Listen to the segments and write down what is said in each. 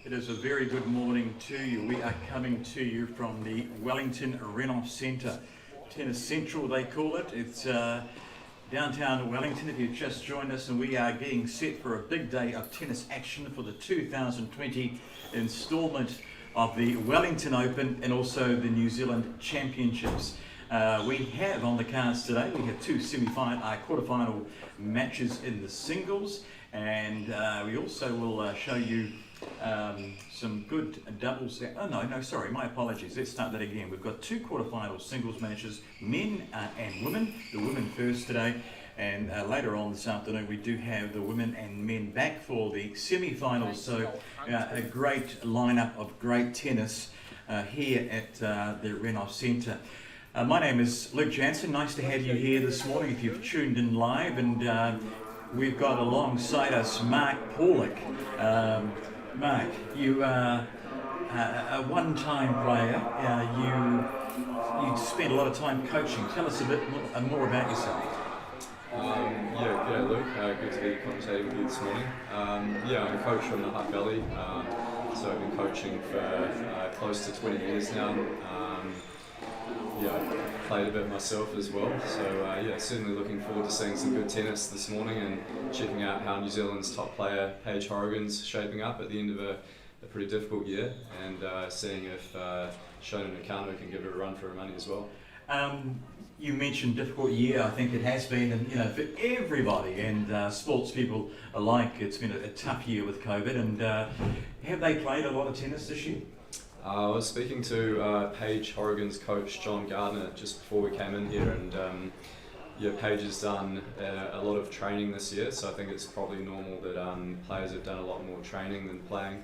It is a very good morning to you. We are coming to you from the Wellington Renouf Centre. Tennis Central they call it. It's downtown Wellington if you've just joined us, and we are getting set for a big day of tennis action for the 2020 instalment of the Wellington Open and also the New Zealand Championships. We have on the cards today, we have two quarterfinal matches in the singles, and we also will show you some good doubles. Sorry, my apologies. Let's start that again. We've got two quarterfinal singles matches, men and women. The women first today, and later on this afternoon we do have the women and men back for the semi-finals. So a great lineup of great tennis here at the Renouf Centre. My name is Luke Jansen. Nice to have you here this morning if you've tuned in live, and we've got alongside us Mark Paulick. Mark, you are a one-time player. You spent a lot of time coaching. Tell us a bit more about yourself. G'day Luke. Good to be commentating with you this morning. I'm a coach from the Hutt Valley, so I've been coaching for close to 20 years now. Played a bit myself as well, so certainly looking forward to seeing some good tennis this morning and checking out how New Zealand's top player Paige HOURIGAN's shaping up at the end of a pretty difficult year, and seeing if Shona and NAKANO can give her a run for her money as well. You mentioned difficult year. I think it has been, and for everybody and sports people alike, it's been a tough year with COVID. And have they played a lot of tennis this year? I was speaking to Paige HOURIGAN's coach, John Gardner, just before we came in here, and Paige has done a lot of training this year, so I think it's probably normal that players have done a lot more training than playing.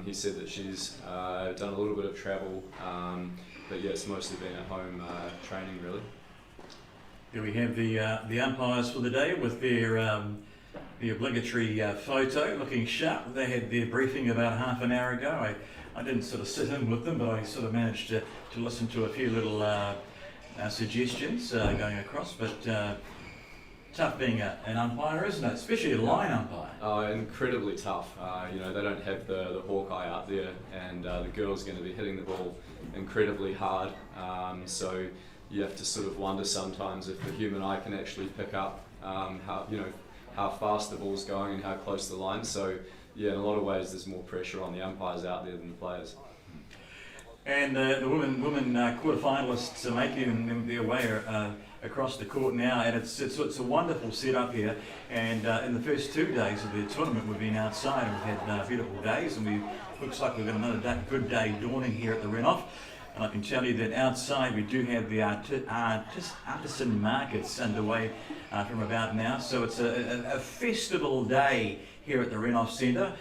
He said that she's done a little bit of travel, but it's mostly been at home training really. Here we have the umpires for the day with their the obligatory photo, looking sharp. They had their briefing about half an hour ago. I didn't sort of sit in with them, but I sort of managed to listen to a few little suggestions going across. But tough being an umpire, isn't it? Especially a line umpire. Incredibly tough. They don't have the Hawkeye out there, and the girl's going to be hitting the ball incredibly hard. So you have to sort of wonder sometimes if the human eye can actually pick up how fast the ball's going and how close to the line. So in a lot of ways there's more pressure on the umpires out there than the players. And the women quarterfinalists are making their way across the court now, and it's a wonderful setup here. And in the first 2 days of the tournament we've been outside and we've had beautiful days, and looks like we've got another good day dawning here at the Renouf. And I can tell you that outside we do have the artisan markets underway from about now. So it's a festival day here at the Renouf Centre.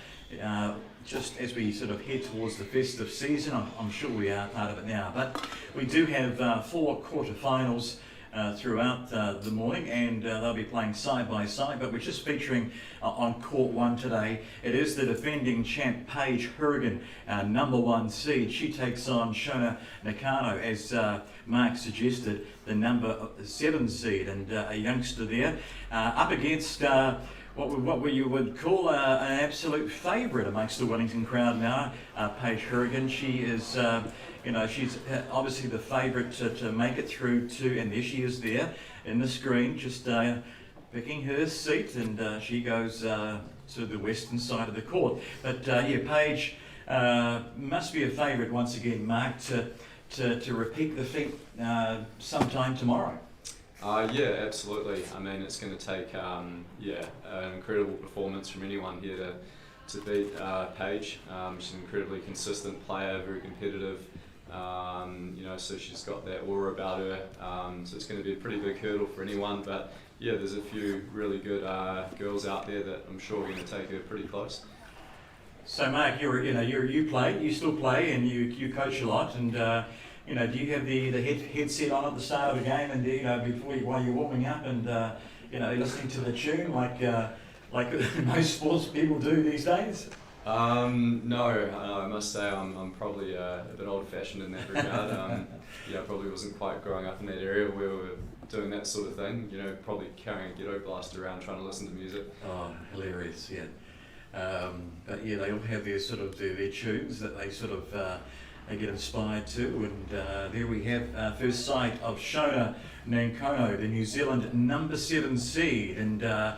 Just as we sort of head towards the festive season, I'm sure we are part of it now. But we do have 4 quarterfinals throughout the morning, and they'll be playing side by side, but we're just featuring on court 1 today. It is the defending champ Paige HOURIGAN, number 1 seed. She takes on Shona NAKANO, as Mark suggested, the number 7 seed, and a youngster there up against what you would call an absolute favourite amongst the Wellington crowd now, Paige HOURIGAN. She is she's obviously the favourite to make it through to, and there she is there in the screen, just picking her seat, and she goes to the western side of the court. But Paige must be a favourite once again, Mark, to repeat the feat sometime tomorrow. Absolutely. I mean, it's going to take an incredible performance from anyone here to beat Paige. She's an incredibly consistent player, very competitive. So she's got that aura about her. So it's going to be a pretty big hurdle for anyone. But there's a few really good girls out there that I'm sure are going to take her pretty close. So Mark, you still play, and you coach a lot, and do you have the headset on at the start of the game, and while you're warming up, and listening to the tune like most sports people do these days? No, I must say I'm probably a bit old-fashioned in that regard. I probably wasn't quite growing up in that area where we were doing that sort of thing. Probably carrying a ghetto blaster around trying to listen to music. Oh, hilarious! Yeah. But yeah, they all have their sort of their tunes that they sort of they get inspired to. And there we have first sight of Shona NAKANO, the New Zealand #7 seed, and a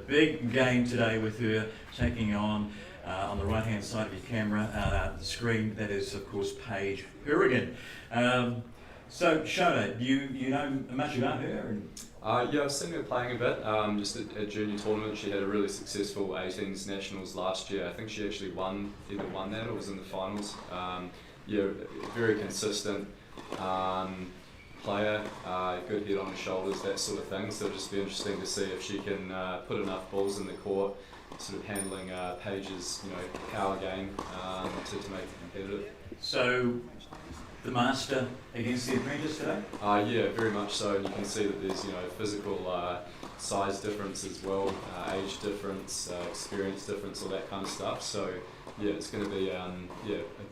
big game today with her taking on the right hand side of your camera, the screen, that is of course Paige HOURIGAN. So Shona, you know much about her? Yeah, I've seen her playing a bit, just at junior tournament. She had a really successful 18s nationals last year. I think she actually either won that or was in the finals. Yeah, very consistent player, good head on her shoulders, that sort of thing. So it'll just be interesting to see if she can put enough balls in the court, sort of handling Paige's power game to make it competitive. So the master against the apprentice today? Yeah, very much so. And you can see that there's physical size difference as well, age difference, experience difference, all that kind of stuff. So yeah, it's going to be a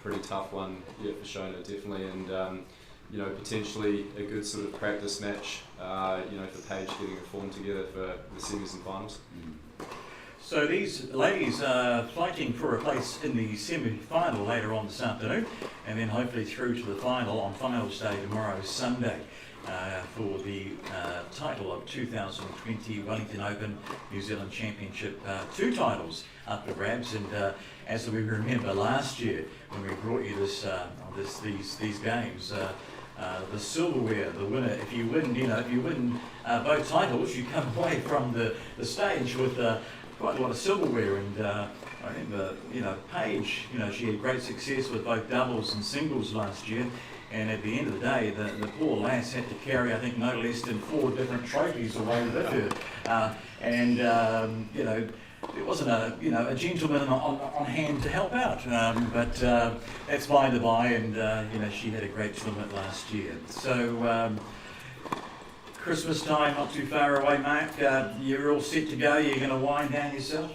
pretty tough one for Shona, definitely, and potentially a good sort of practice match for Paige getting her form together for the semis and finals. So these ladies are fighting for a place in the semi-final later on this afternoon, and then hopefully through to the final on finals day tomorrow, Sunday, for the title of 2020 Wellington Open New Zealand Championship. 2 titles up for grabs, and as we remember last year when we brought you these games. The silverware, the winner. If you win, both titles, you come away from the stage with quite a lot of silverware. And I remember, Paige, she had great success with both doubles and singles last year. And at the end of the day, the poor lass had to carry, I think, no less than 4 different trophies away with her. There wasn't a gentleman on hand to help out, but that's by the by, and she had a great tournament last year. So Christmas time, not too far away, Mark. You're all set to go. You're going to wind down yourself.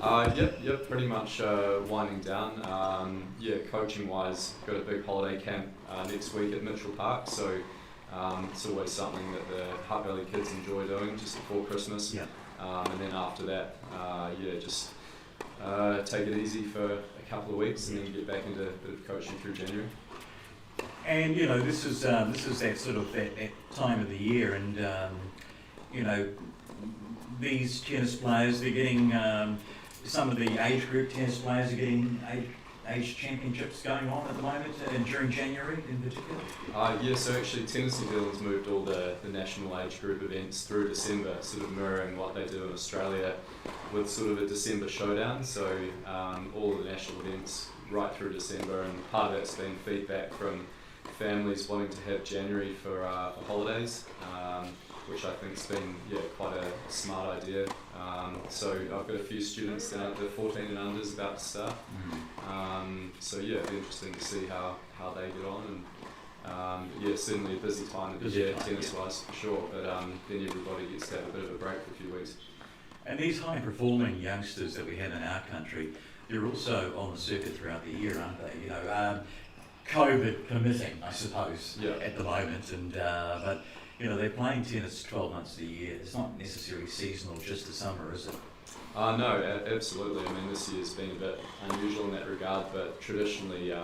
Yep, pretty much winding down. Coaching wise, got a big holiday camp next week at Mitchell Park, so it's always something that the Hutt Valley kids enjoy doing just before Christmas. Yeah. And then after that, just take it easy for a couple of weeks and then get back into a bit of coaching through January. And this is that sort of that time of the year, and these tennis players, they're getting some of the age group tennis players are getting age championships going on at the moment, and during January in particular. So actually Tennis New Zealand's moved all the national age group events through December, sort of mirroring what they do in Australia with sort of a December showdown. So all the national events right through December, and part of that's been feedback from families wanting to have January for holidays, which I think's been quite a smart idea. So I've got a few students down at the 14 and unders about to start. It'll be interesting to see how they get on, and certainly a busy time of the year tennis wise for sure, but then everybody gets to have a bit of a break for a few weeks. And these high performing youngsters that we have in our country, they're also on the circuit throughout the year, aren't they? COVID permitting, I suppose, at the moment, and but they're playing tennis 12 months a year. It's not necessarily seasonal, just the summer, is it? No, absolutely. I mean, this year's been a bit unusual in that regard, but traditionally,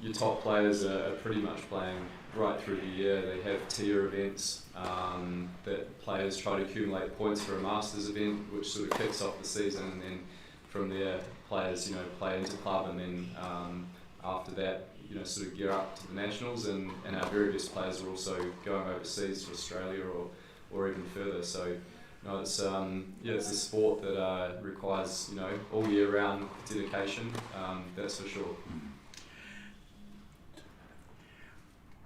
your top players are pretty much playing right through the year. They have tier events that players try to accumulate points for a Masters event, which sort of kicks off the season, and then from there, players play into club, and then after that, sort of gear up to the nationals, and our very best players are also going overseas to Australia or even further. So, it's a sport that requires all year round dedication. That's for sure.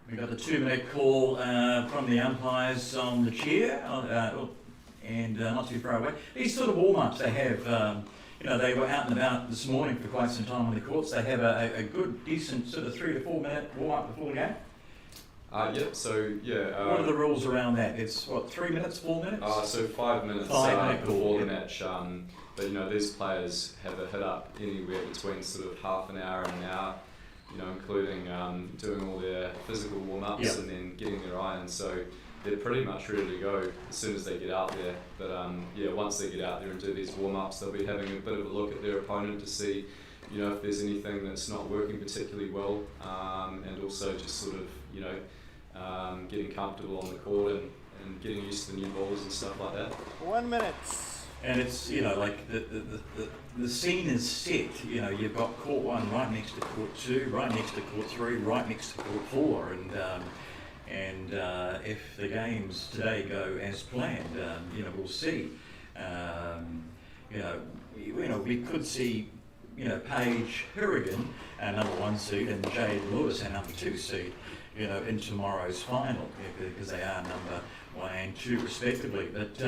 We got the 2-minute call from the umpires on the chair, and not too far away. These sort of warm-ups they have. They were out and about this morning for quite some time on the courts. They have a good, decent sort of 3 to 4 minute warm-up before the game. What are the rules around that? It's 3 minutes, 4 minutes? So 5 minutes before the match. But these players have a hit up anywhere between sort of half an hour and an hour. Including doing all their physical warm-ups and then getting their irons. So they're pretty much ready to go as soon as they get out there. But yeah, once they get out there and do these warm-ups, they'll be having a bit of a look at their opponent to see, you know, if there's anything that's not working particularly well, and also just sort of, you know, getting comfortable on the court and getting used to the new balls and stuff like that. 1 minute. And it's, you know, like the scene is set. You know, you've got court 1 right next to court 2, right next to court 3, right next to court 4, and if the games today go as planned, you know, we'll see. You know, we could see, you know, Paige, HOURIGAN, our number 1 seed, and Jade Lewis, our number 2 seed, you know, in tomorrow's final, because they are number 1 and 2 respectively. But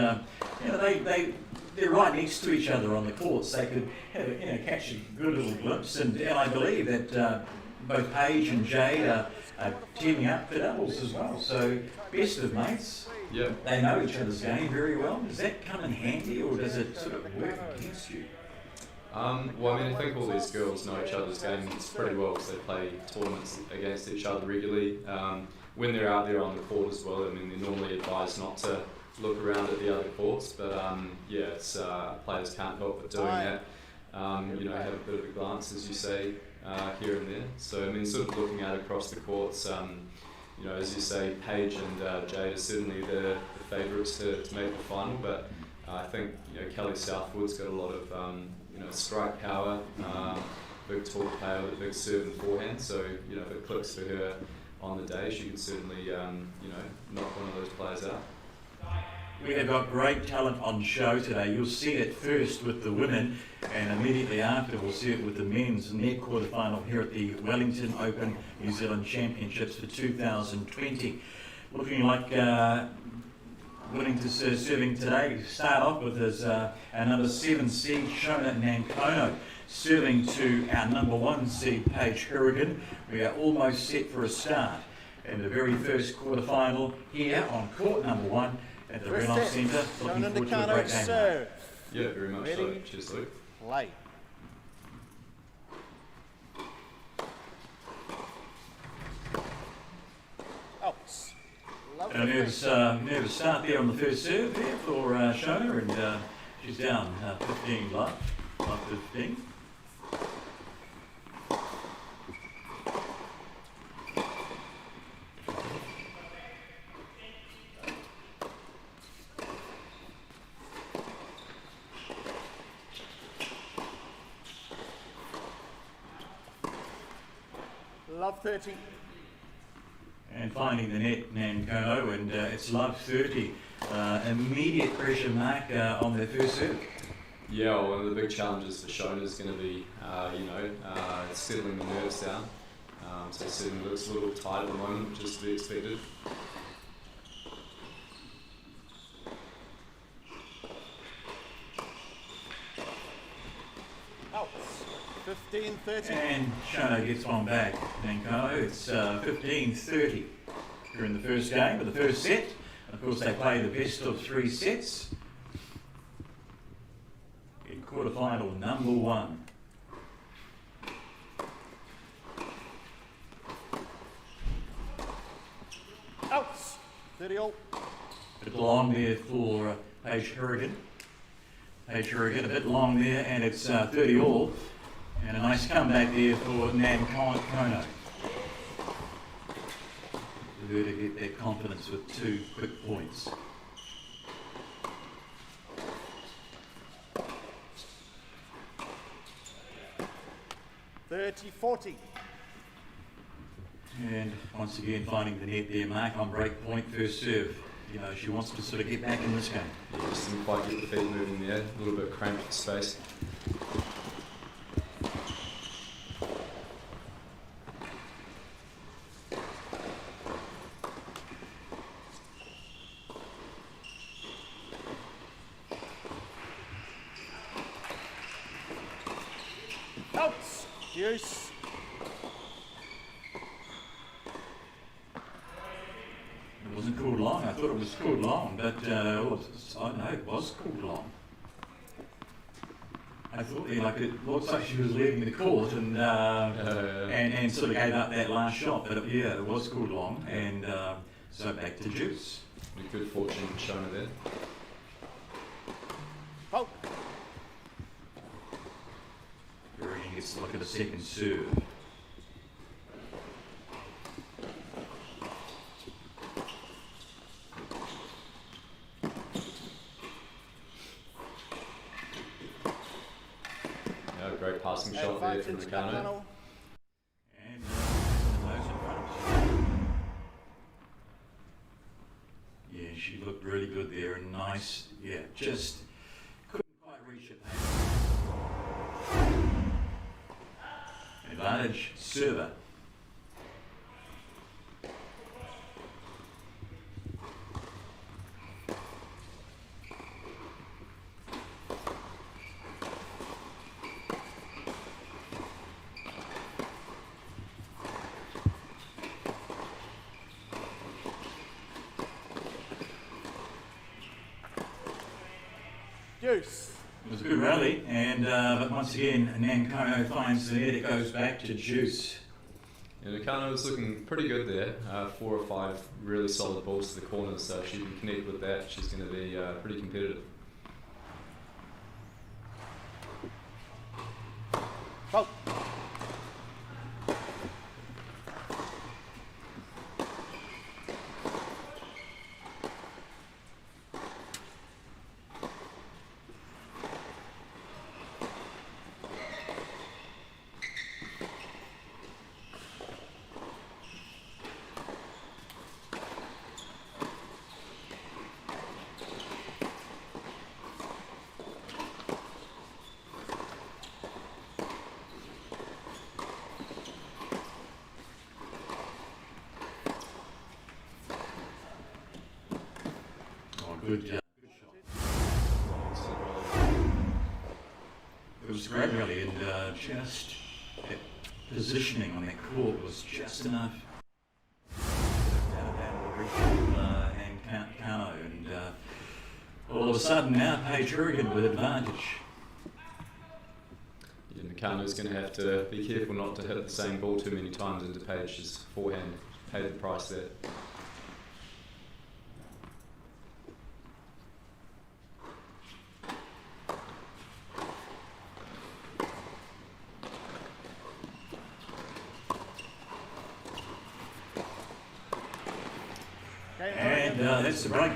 you know, they're right next to each other on the courts. They could have, you know, catch a good little glimpse, and I believe that both Paige and Jade are teaming up for doubles as well. So best of mates. Yeah. They know each other's game very well. Does that come in handy, or does it sort of work against you? Well, I mean, I think all these girls know each other's games pretty well because they play tournaments against each other regularly. When they're out there on the court as well, I mean, they're normally advised not to look around at the other courts, but yeah, it's, players can't help but doing that. You know, have a bit of a glance, as you say, here and there. So, I mean, sort of looking out across the courts, you know, as you say, Paige and Jade are certainly the favourites to make the final, but I think, you know, Kelly Southwood's got a lot of, you know, strike power, big tall player with a big serve and forehand, so, you know, if it clicks for her on the day, she can certainly, you know, knock one of those players out. We have got great talent on show today. You'll see it first with the women, and immediately after we'll see it with the men's net quarterfinal here at the Wellington Open New Zealand Championships for 2020. Looking like Wellington serving today. Start off with is our number 7 seed Shona NAKANO serving to our number 1 seed Paige HOURIGAN. We are almost set for a start in the very first quarterfinal here on court number 1 at the Renouf Centre. Looking forward to a great game. Serve. Yeah, very much so. Cheers, Luke. Play. Out. And a nervous start there on the first serve there for Shona, and she's down 15 love 15. Love 30. And finding the net, NAKANO, and it's love 30. Immediate pressure mark on their first serve. Yeah, well, one of the big challenges for Shona is going to be, you know, settling the nerves down. So it certainly looks a little tight at the moment, which is to be expected. Out. 15-30. And Shona gets one back. NAKANO, it's 15-30 here in the first game, of the first set. Of course, they play the best of 3 sets in quarterfinal number 1. Out. 30 all. A bit long there for Paige HOURIGAN. Paige HOURIGAN a bit long there, and it's 30 all. And a nice comeback there for NAKANO. For her to get that confidence with 2 quick points. $30-40. And once again finding the net there, mark on break point, first serve. You know, she wants to sort of get back in this game. Yeah, just didn't quite get the feet moving there, a little bit cramped space. Out. Use. It wasn't called long. I thought it was called long, but I don't know, it was called long. I thought, yeah, like it looks like she was leaving the court and sort of gave up that last shot, but yeah, it was called long, and so back to juice. Good fortune for Shona there. Fault. Hourigan gets to look at a second serve. Yeah, great passing shot there from NAKANO. And those in front. Yeah, she looked really good there and nice. Yeah, just couldn't quite reach it. Advantage server. Deuce. It was a good rally, and but once again, NAKANO finds the net. It goes back to juice. Yeah, NAKANO was looking pretty good there. 4 or 5 really solid balls to the corners, so if she can connect with that, she's going to be pretty competitive. Fault. Good shot. It was a great rally, and just that positioning on that court was just enough. And NAKANO, and all of a sudden now Paige HOURIGAN with advantage. Yeah, NAKANO's going to have to be careful not to hit the same ball too many times into Paige's forehand. Pay the price there. And that's the break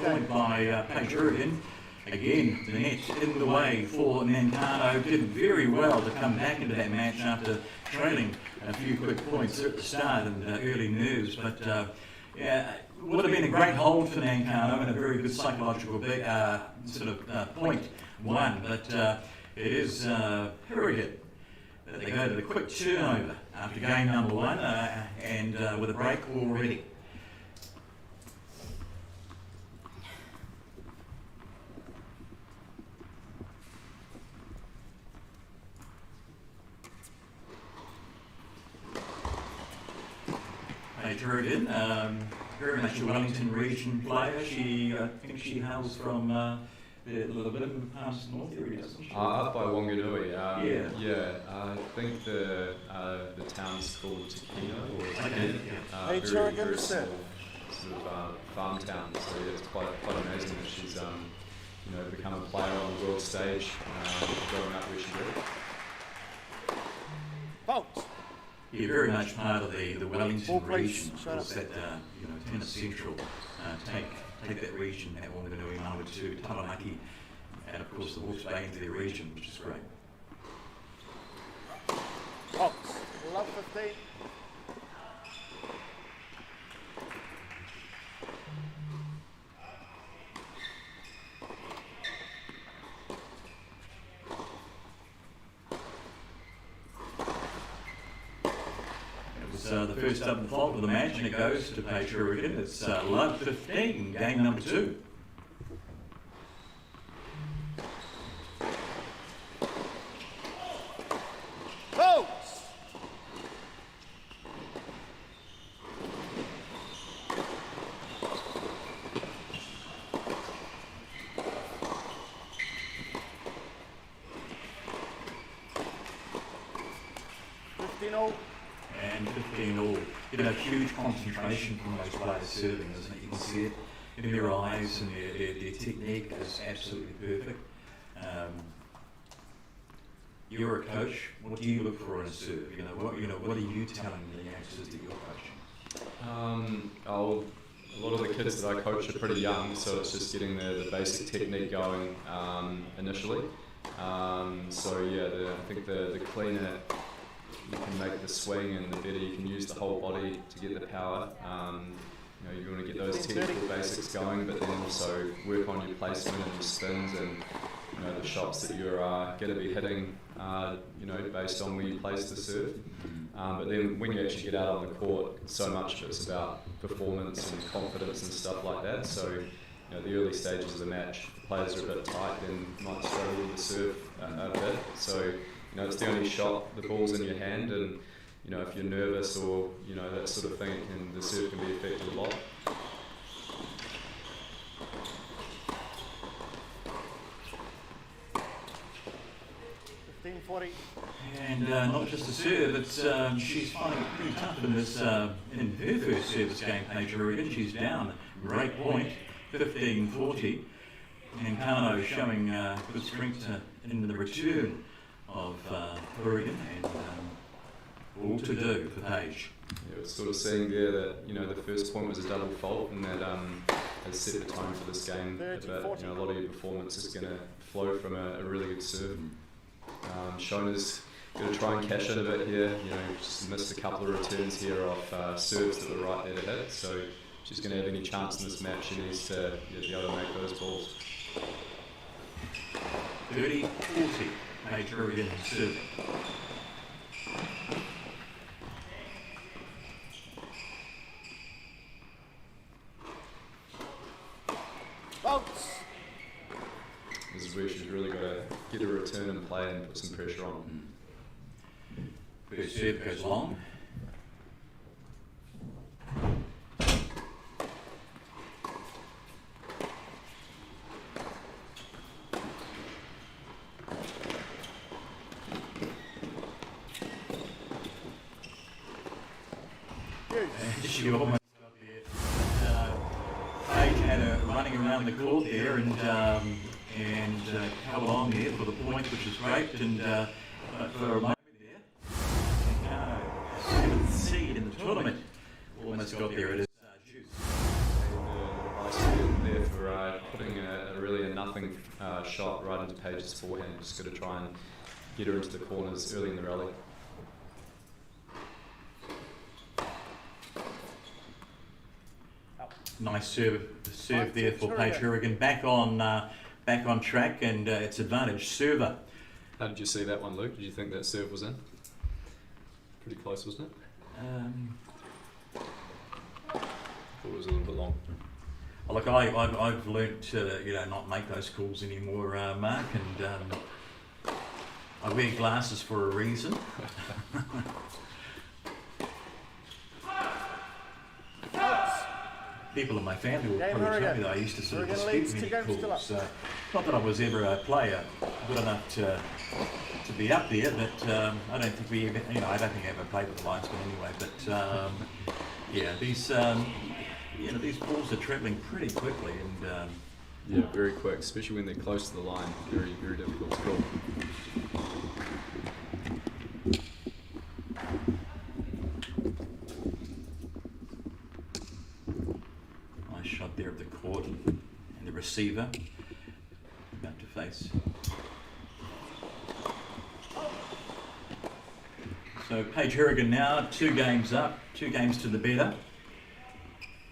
point by Paige HOURIGAN. Again, the net in the way for NAKANO. Did very well to come back into that match after trailing a few quick points at the start and early nerves. But yeah, it would have been a great hold for NAKANO and a very good psychological point one. But it is HOURIGAN. They go to the quick turnover after game number 1 and with a break already. Paige HOURIGAN, very much a Wellington region player. I think she hails from the little bit of past north area, doesn't she? Up by Wanganui. Yeah. Yeah, I think the town's called Takino or Takino. Paige HOURIGAN to set. Sort of farm town. So yeah, it's quite amazing that she's become a player on the world stage, growing up where she did. Fault. Yeah, very much part of the Wellington Ball, please. region. Of Shut course, up. that Tennis Central take that region, that Wanganui, Manawatu, Taranaki, and of course the Hawke's Bay into their region, which is great. Fault. Love 15. The first double fault of the match, and it goes to Paige HOURIGAN. It's love 15, game number 2. Fault. And 15 all. Huge concentration from those players serving, isn't it? You can see it. in their eyes, and their technique is absolutely perfect. You're a coach. What do you look for in a serve? What are you telling the youngsters that you're coaching? A lot of the kids that I coach are pretty young, so it's just getting the basic technique going initially. I think the cleaner you can make the swing, and the better you can use the whole body to get the power. You want to get those technical basics going, but then also work on your placement and your spins and the shots that you're going to be hitting, based on where you place the serve. But then when you actually get out on the court, so much of it's about performance and confidence and stuff like that. So, the early stages of the match, the players are a bit tight and might struggle with the serve a bit. So, it's the only shot, the ball's in your hand, and if you're nervous or that sort of thing, the serve can be affected a lot. And not just the serve, it's she's finding it pretty tough in this in her first service game, Paige Hourigan. She's down great point, 15-40, and NAKANO showing good strength in the return of Hourigan, and all to do for Paige. Yeah, it's sort of seeing there that the first point was a double fault, and that has set the tone for this game. But a lot of your performance is going to flow from a really good serve. Shona's going to try and cash in a bit here. She's missed a couple of returns here off serves that were right there to hit. So if she's going to have any chance in this match, she needs to be able to make those balls. 30-40, Paige Hourigan serving. Votes. This is where she's really got to get a return and play and put some pressure on. First serve goes long. She almost got there. Paige had her running around the court there and held on there for the point, which is great. And for a moment there, seventh seed in the tournament almost got there. It is Juice. There for putting a nothing shot right into Paige's forehand. Just got to try and get her into the corners early in the rally. Nice serve there for Paige Hourigan. Back on track, and it's advantage server. How did you see that one, Luke? Did you think that serve was in? Pretty close, wasn't it? I thought it was a little bit long. Look, I've learnt to not make those calls anymore, Mark, and I wear glasses for a reason. People in my family will probably tell me that I used to sort of dispute many calls. Not that I was ever a player good enough to be up there, but I don't think we ever, I don't think I ever played with the linesman anyway. But these balls are travelling pretty quickly, and yeah, very quick, especially when they're close to the line. Very, very difficult to call. Shot there at the court, and the receiver about to face. So Paige Hourigan now 2 games up, 2 games to the better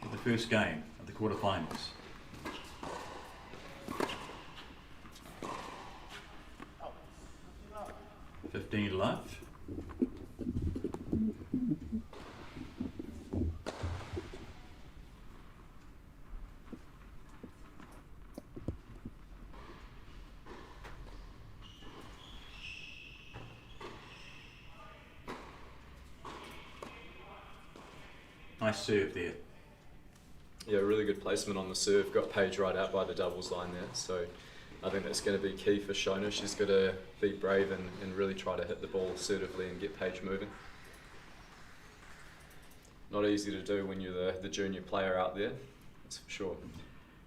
in the first game of the quarterfinals. $15 love. Nice serve there. Yeah, really good placement on the serve. Got Paige right out by the doubles line there. So I think that's going to be key for Shona. She's got to be brave and really try to hit the ball assertively and get Paige moving. Not easy to do when you're the junior player out there, that's for sure.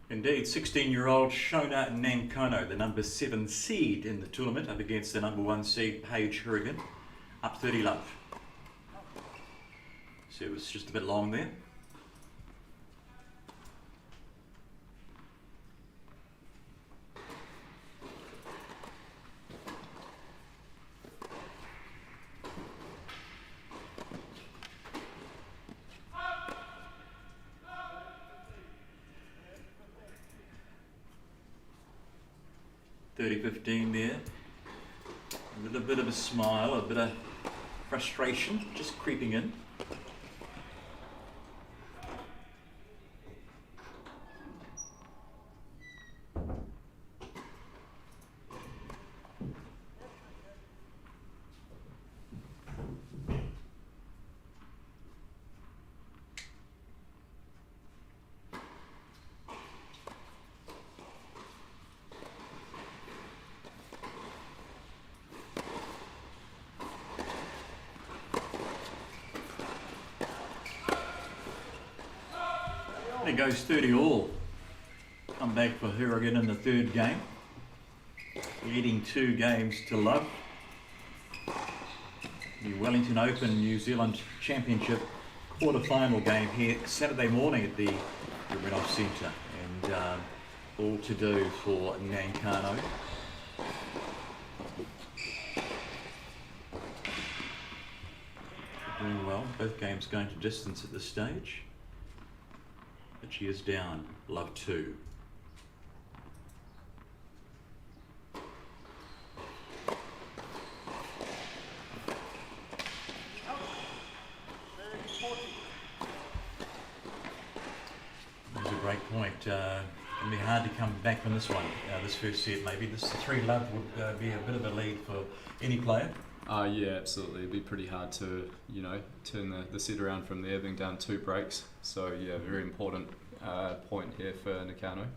Indeed, 16-year-old Shona NAKANO, the number 7 seed in the tournament, up against the number 1 seed Paige HOURIGAN, up 30 love. So it was just a bit long there. .30-15 there. A little bit of a smile, a bit of frustration just creeping in. It goes 30 all. Come back for HOURIGAN in the third game. Leading 2 games to love. The Wellington Open New Zealand Championship quarter-final game here Saturday morning at the Renouf Centre. And all to do for NAKANO. Doing well. Both games going to distance at this stage. But she is down, love 2. That's a great point. It'll be hard to come back from this one, this first set maybe. This 3 love would be a bit of a lead for any player. Yeah, absolutely. It'd be pretty hard to, you know, turn the set around from there, being down 2 breaks. So yeah, very important point here for NAKANO.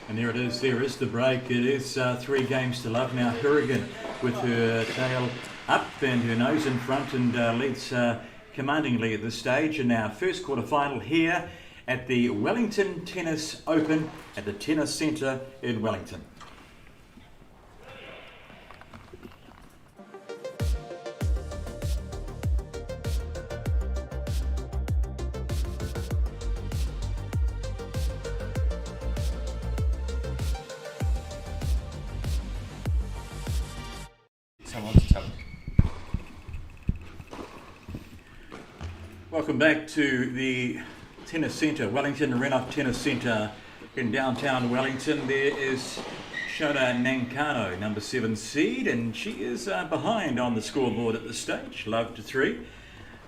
And there it is, there is the break. It is 3 games to love now. HOURIGAN with her tail up and her nose in front and leads commandingly at this stage. And now first quarter final here at the Wellington Tennis Open at the Tennis Centre in Wellington. Welcome back to the Tennis Centre, Wellington Renouf Tennis Centre in downtown Wellington. There is Shona NAKANO, number 7 seed, and she is behind on the scoreboard at this stage, love to 3,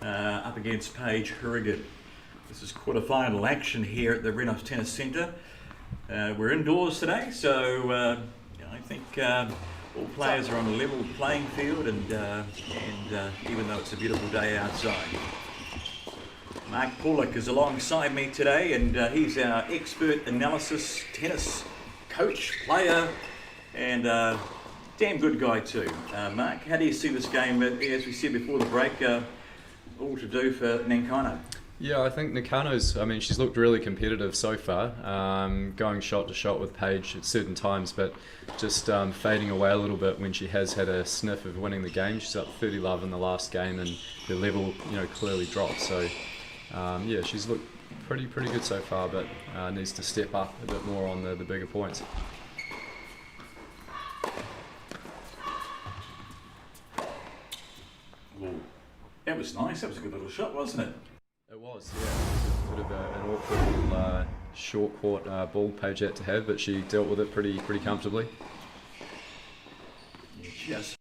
up against Paige HOURIGAN. This is quarter-final action here at the Renouf Tennis Centre. We're indoors today, so I think all players are on a level playing field, and even though it's a beautiful day outside. Mark Pollock is alongside me today, and he's our expert analysis tennis coach, player, and damn good guy too. Mark, how do you see this game? As we said before the break, all to do for NAKANO. Yeah, I think NAKANO's, I mean, she's looked really competitive so far, going shot to shot with Paige at certain times, but just fading away a little bit when she has had a sniff of winning the game. She's up 30 love in the last game, and the level, you know, clearly dropped. So yeah, she's looked pretty good so far, but needs to step up a bit more on the bigger points. Ooh, that was nice. That was a good little shot, wasn't it? It was, yeah. It was a bit of an awkward little short court ball Paige had to have, but she dealt with it pretty comfortably. Yeah, just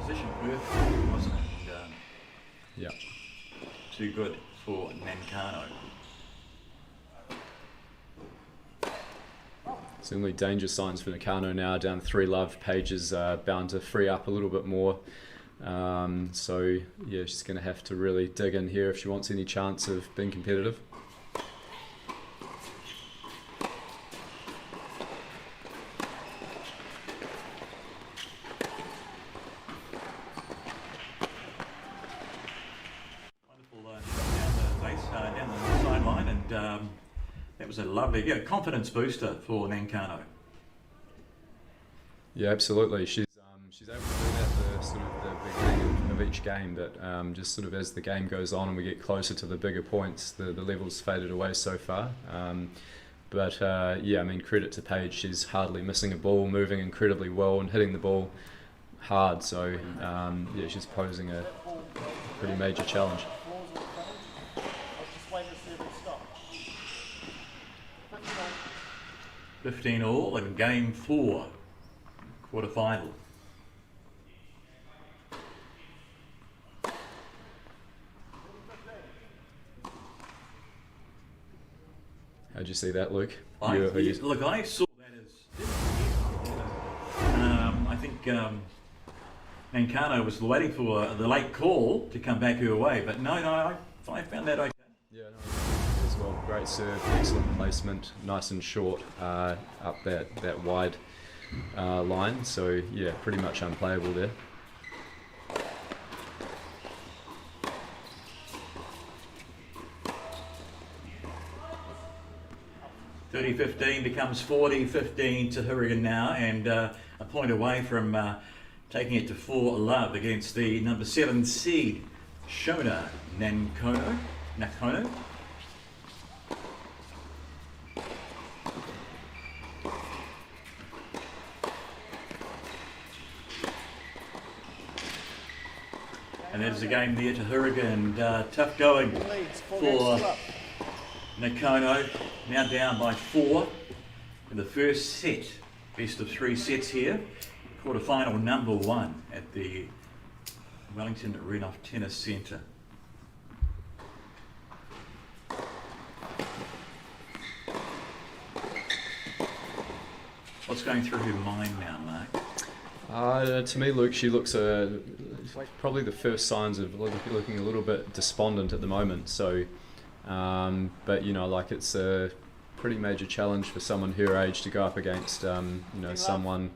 position perfect, wasn't it? And, yeah. Too good for NAKANO. certainly danger signs for NAKANO now, down 3-love. Paige is bound to free up a little bit more. So yeah, she's going to have to really dig in here if she wants any chance of being competitive. Down the sideline, and that was a lovely, confidence booster for NAKANO. Yeah, absolutely. She's able to do that at the sort of the beginning of each game, but just sort of as the game goes on and we get closer to the bigger points, the levels faded away so far. Yeah, I mean, credit to Paige. She's hardly missing a ball, moving incredibly well and hitting the ball hard. So yeah, she's posing a pretty major challenge. 15 all in game 4, quarter-final. How'd you see that, Luke? Look, I saw that as... I think NAKANO was waiting for the late call to come back her way, but no, I found that okay. Yeah, no, as well. Great serve, excellent placement, nice and short up that wide line. So yeah, pretty much unplayable there. $30-15 becomes $40-15 to HOURIGAN now, and a point away from taking it to 4-love against the number 7 seed, Shona NAKANO. And there's a game there to HOURIGAN, tough going for NAKANO, now down by 4 in the first set. Best of 3 sets here. Quarter-final number 1 at the Wellington Renouf Tennis Centre. What's going through her mind now, Mark? To me, Luke, she looks probably the first signs of looking a little bit despondent at the moment. So, but you know, like it's a pretty major challenge for someone her age to go up against, you know, someone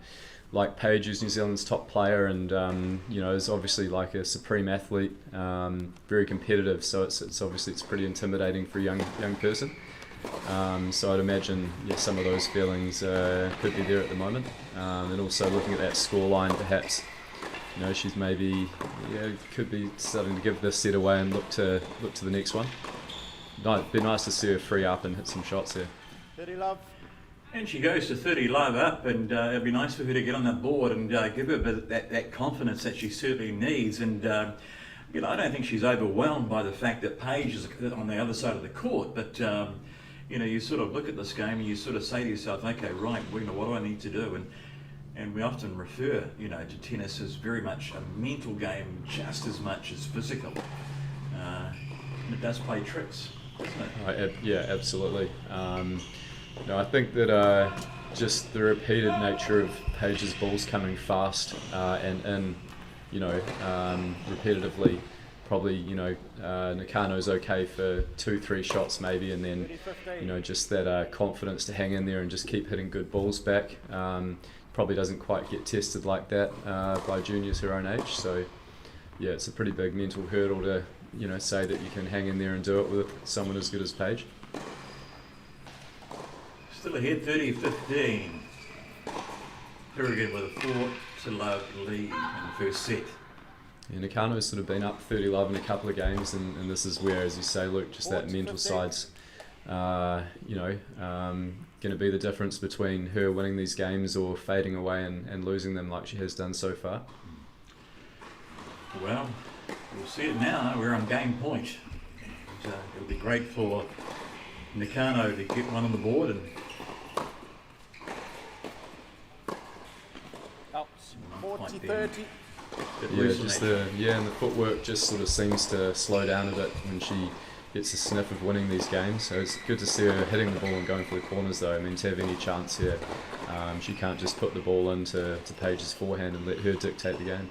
like Paige, who's New Zealand's top player, and you know, is obviously like a supreme athlete, very competitive. So it's obviously pretty intimidating for a young person. So I'd imagine some of those feelings could be there at the moment, and also looking at that scoreline, perhaps, you know, she's maybe could be starting to give this set away and look to the next one. It'd be nice to see her free up and hit some shots there. 30-love. And she goes to 30-love up, and it'd be nice for her to get on that board and give her a bit of that confidence that she certainly needs. And you know, I don't think she's overwhelmed by the fact that Paige is on the other side of the court, but you know, you sort of look at this game and you sort of say to yourself, okay, right, well, you know, what do I need to do? And we often refer, you know, to tennis as very much a mental game, just as much as physical. And it does play tricks, doesn't it? Yeah, absolutely. You know, I think that just the repeated nature of Paige's balls coming fast and in, you know, repetitively. Probably, you know, NAKANO's okay for 2-3 shots maybe, and then, you know, just that confidence to hang in there and just keep hitting good balls back. Probably doesn't quite get tested like that by juniors her own age. So, yeah, it's a pretty big mental hurdle to, you know, say that you can hang in there and do it with someone as good as Paige. Still ahead, 30-15. HOURIGAN with a 4-love lead in the first set. Yeah, NAKANO's sort of been up 30-love in a couple of games, and this is where, as you say, Luke, just that mental side's, you know, going to be the difference between her winning these games or fading away and losing them like she has done so far. Well, we'll see it now. We're on game point. And, it'll be great for NAKANO to get one on the board and. Outs. 40-30. Yeah, just and the footwork just sort of seems to slow down a bit when she gets a sniff of winning these games. So it's good to see her hitting the ball and going for the corners though. I mean, to have any chance here, she can't just put the ball into Paige's forehand and let her dictate the game.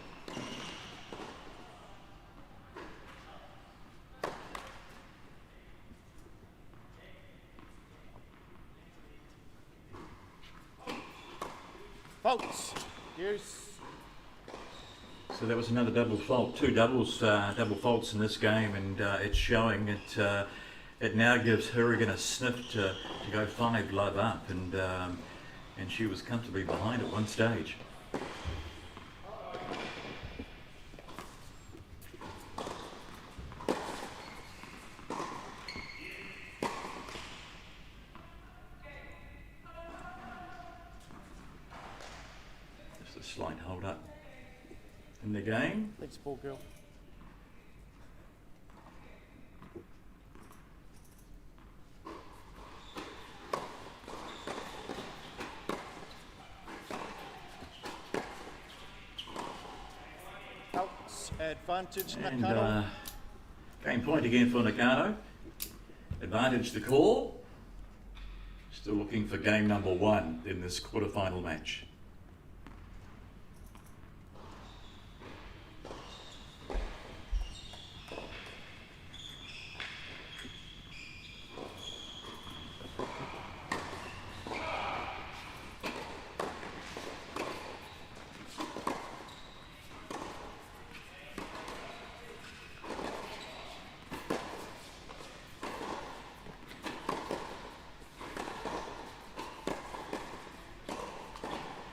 Faults. Use. So that was another double fault, two double faults in this game, and it's showing it. It now gives HOURIGAN a sniff to go 5 love up, and she was comfortably behind at one stage. Just a slight hold up in the game. Thanks, ball girl. Faults. Advantage, And NAKANO. game point again for NAKANO. Advantage the call. Still looking for game number 1 in this quarterfinal match.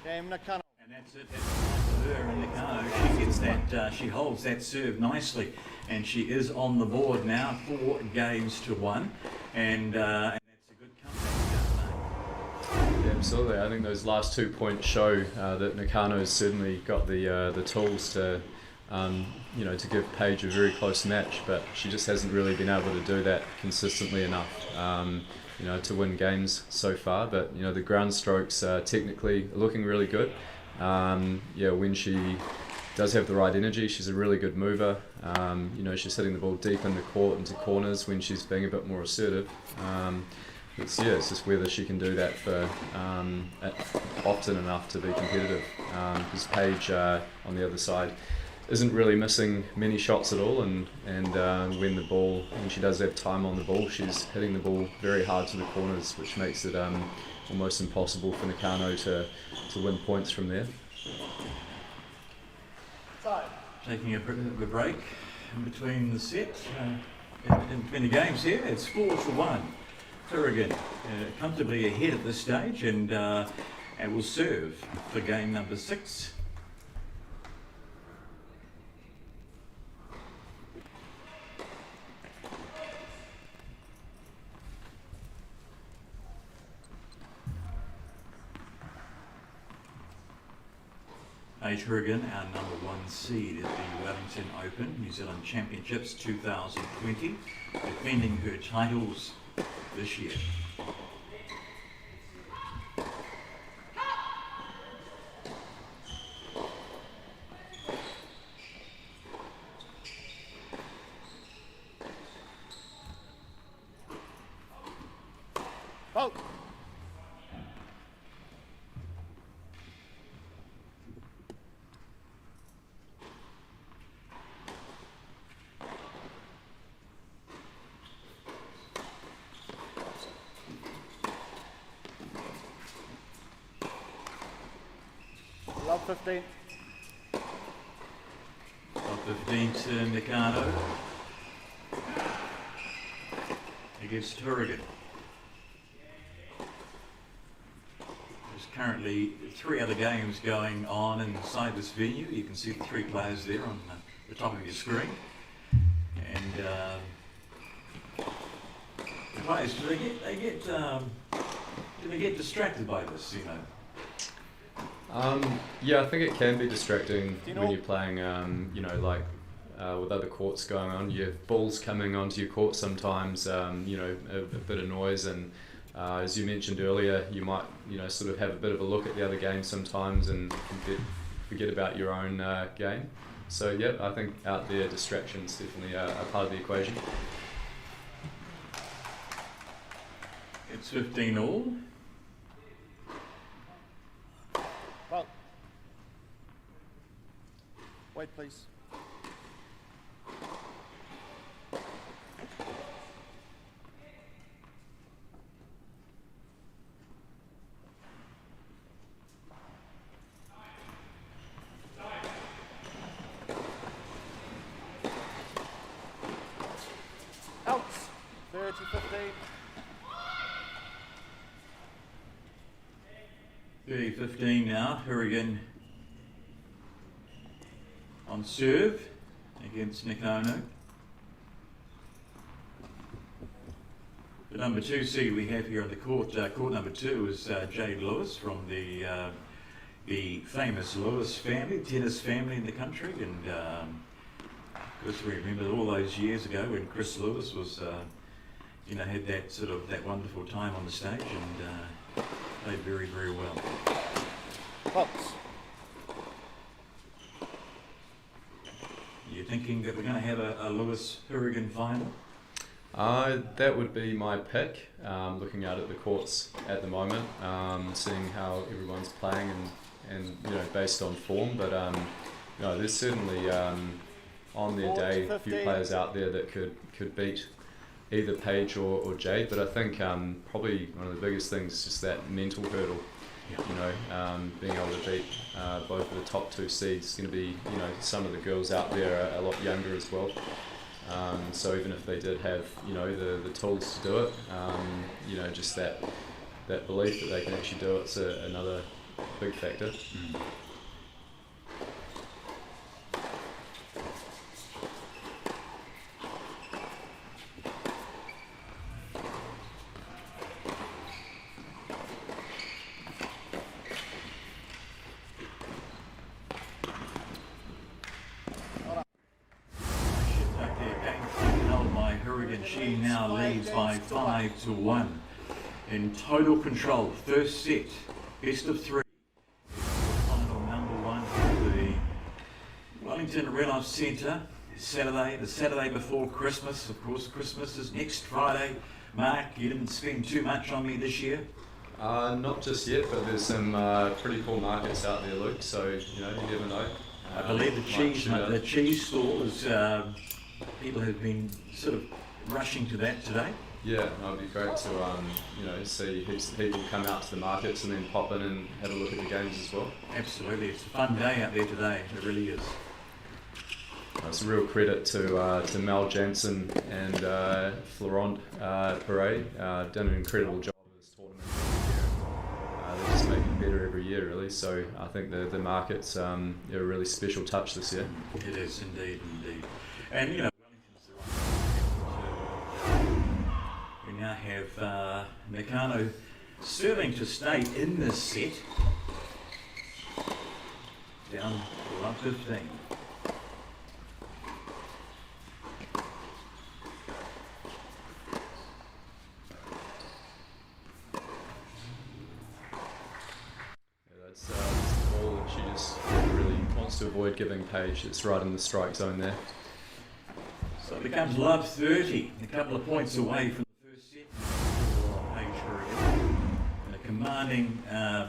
Game NAKANO. And that's it. That's for her and NAKANO. She gets that. She holds that serve nicely, and she is on the board now, 4 games to 1, and that's a good comeback. Yeah, absolutely. I think those last 2 points show that NAKANO's certainly got the tools to, to give Paige a very close match, but she just hasn't really been able to do that consistently enough. To win games so far, but the ground strokes technically are looking really good. When she does have the right energy, she's a really good mover. She's hitting the ball deep in the court into corners when she's being a bit more assertive. It's just whether she can do that for often enough to be competitive. Because Paige on the other side isn't really missing many shots at all, and when she does have time on the ball, she's hitting the ball very hard to the corners, which makes it almost impossible for NAKANO to win points from there. Taking a break in between the set, in between the games here. It's 4-1. HOURIGAN comfortably ahead at this stage, and will serve for game number 6. HOURIGAN, our number 1 seed at the Wellington Open New Zealand Championships 2020, defending her titles this year. Fault. Love 15. Top 15 to NAKANO against HOURIGAN. There's currently 3 other games going on inside this venue. You can see the 3 players there on the top of your screen. And the players, do they get distracted by this, I think it can be distracting when you're playing, with other courts going on. You have balls coming onto your court sometimes, a bit of noise, and as you mentioned earlier, you might, sort of have a bit of a look at the other game sometimes and forget about your own game. So, I think out there, distraction's definitely a part of the equation. It's 15 all. Fault. Wait, please. Out. 30-15. 30-15 now. Hourigan on serve against NAKANO. The number 2 seed we have here on the court, court number 2 is Jade Lewis from the famous Lewis family, tennis family in the country, and of course we remember all those years ago when Chris Lewis was, had that sort of that wonderful time on the stage and played very, very well. Faults. You thinking that we're going to have a Lewis Hourigan final? That would be my pick, looking out at the courts at the moment, seeing how everyone's playing and based on form, but there's certainly on their day a few players out there that could beat either Paige or Jade, but I think probably one of the biggest things is just that mental hurdle. Being able to beat both of the top 2 seeds is going to be, some of the girls out there are a lot younger as well. So even if they did have, the tools to do it, just that belief that they can actually do it's another big factor. Mm. She now leads by 5-1 in total control. First set, best of 3. Final number 1 for the Wellington Renouf Centre. The Saturday before Christmas. Of course, Christmas is next Friday. Mark, you didn't spend too much on me this year? Not just yet, but there's some pretty cool markets out there, Luke. So you never know. I believe the cheese stall is. People have been sort of rushing to that today. Yeah, it'd be great to see heaps of people come out to the markets and then pop in and have a look at the games as well. Absolutely, it's a fun day out there today. It really is. It's a real credit to Mel Jansen and Florent Perret. Done an incredible job of this tournament this year. They just make it better every year, really. So I think the markets are a really special touch this year. It is indeed. And we now have NAKANO serving to stay in this set. Down 1-15. That's the ball that she just really wants to avoid giving Paige. It's right in the strike zone there. So it becomes love 30, a couple of points away from the first set for Paige Hourigan. In a commanding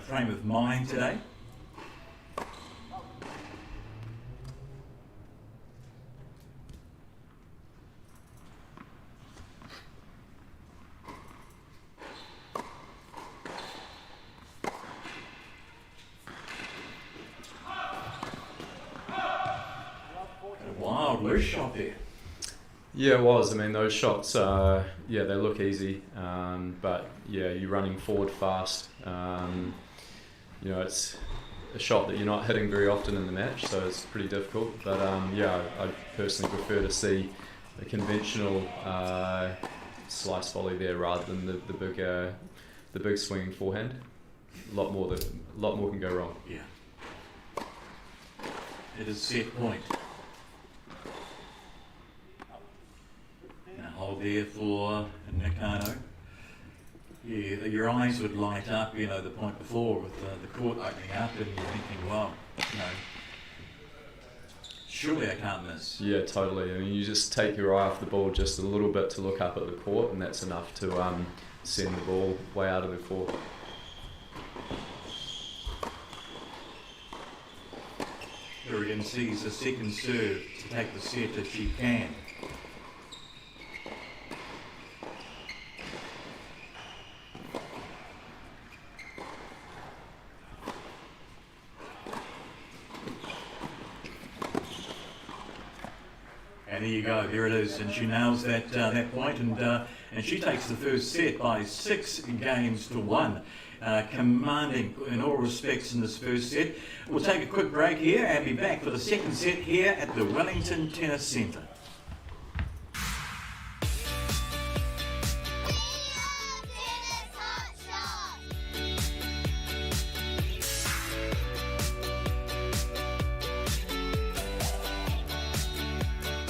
frame of mind today. A wild loose shot there. Yeah, it was. I mean, those shots, they look easy, but you're running forward fast. It's a shot that you're not hitting very often in the match, so it's pretty difficult. But I personally prefer to see a conventional slice volley there rather than the big swinging forehand. A lot more can go wrong. Yeah. It is set point. Hold there for NAKANO. Yeah, your eyes would light up, the point before with the court opening up, and you're thinking, wow, surely I can't miss. Yeah, totally. I mean, you just take your eye off the ball just a little bit to look up at the court, and that's enough to send the ball way out of the court. Hourigan sees a second serve to take the set if she can. And there you go, there it is, and she nails that point, and she takes the first set by 6 games to 1. Commanding in all respects in this first set. We'll take a quick break here and be back for the second set here at the Wellington Tennis Centre.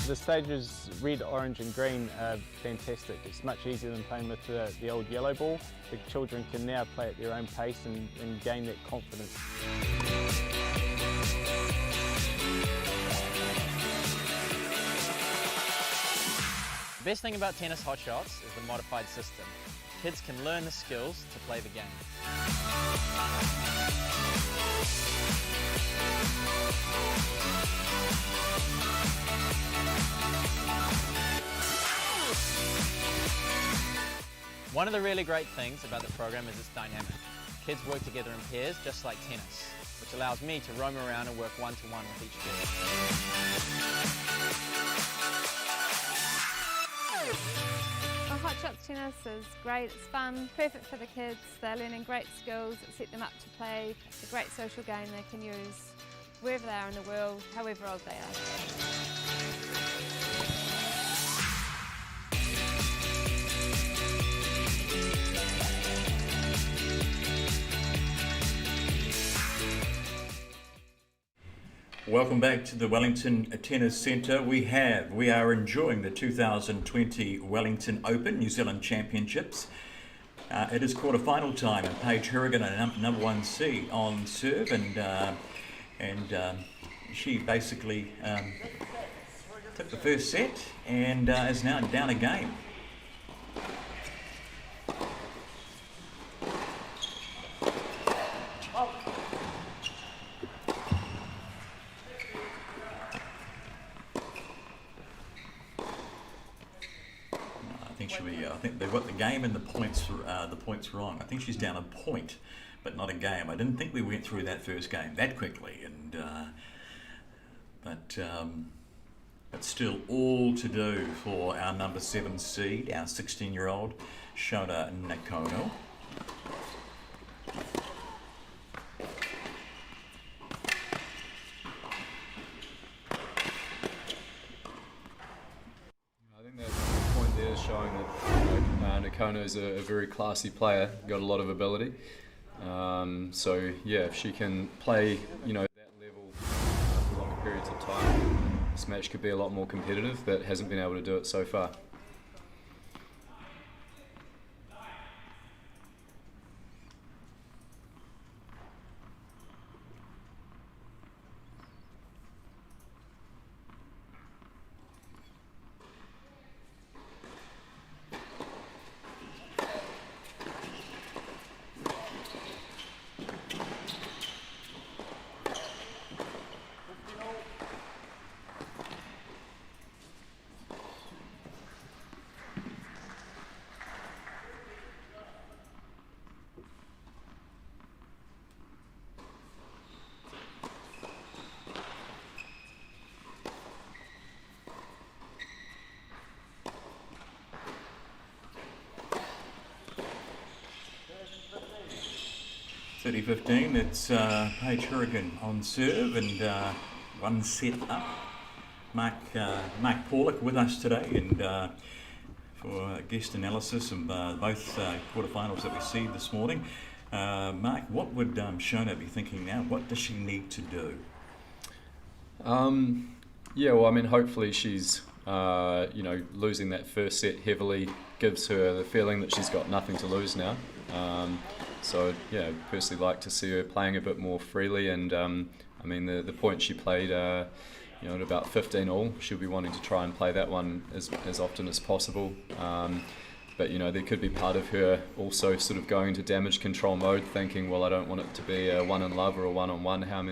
The stages red, orange and green are fantastic. It's much easier than playing with the old yellow ball. The children can now play at their own pace and gain that confidence. The best thing about tennis hot shots is the modified system. Kids can learn the skills to play the game. One of the really great things about the program is it's dynamic. Kids work together in pairs just like tennis, which allows me to roam around and work one-to-one with each kid. Well, hot shots tennis is great, it's fun, perfect for the kids. They're learning great skills that set them up to play a great social game they can use wherever they are in the world, however old they are. Welcome back to the Wellington Tennis Centre. We are enjoying the 2020 Wellington Open New Zealand Championships. It is quarter-final time, and Paige HOURIGAN, a number 1 seed, on serve, and she basically took the first set and is now down a game. I think they've got the game and the points wrong. I think she's down a point, but not a game. I didn't think we went through that first game that quickly, and but still all to do for our number 7 seed, our 16-year-old Shona NAKANO. Showing that NAKANO is a very classy player, got a lot of ability. So yeah, if she can play, that level for longer periods of time, this match could be a lot more competitive. But hasn't been able to do it so far. (30-15), it's Paige HOURIGAN on serve, and 1 set up. Mark Paulick with us today, and for guest analysis of both quarterfinals that we see this morning. Mark, what would Shona be thinking now? What does she need to do? Yeah, well, I mean, hopefully she's losing that first set heavily gives her the feeling that she's got nothing to lose now. So yeah, I'd personally like to see her playing a bit more freely, and I mean the point she played at about 15 all, she'll be wanting to try and play that one as often as possible. But there could be part of her also sort of going into damage control mode, thinking, well, I don't want it to be a one in love or a one-on-one. How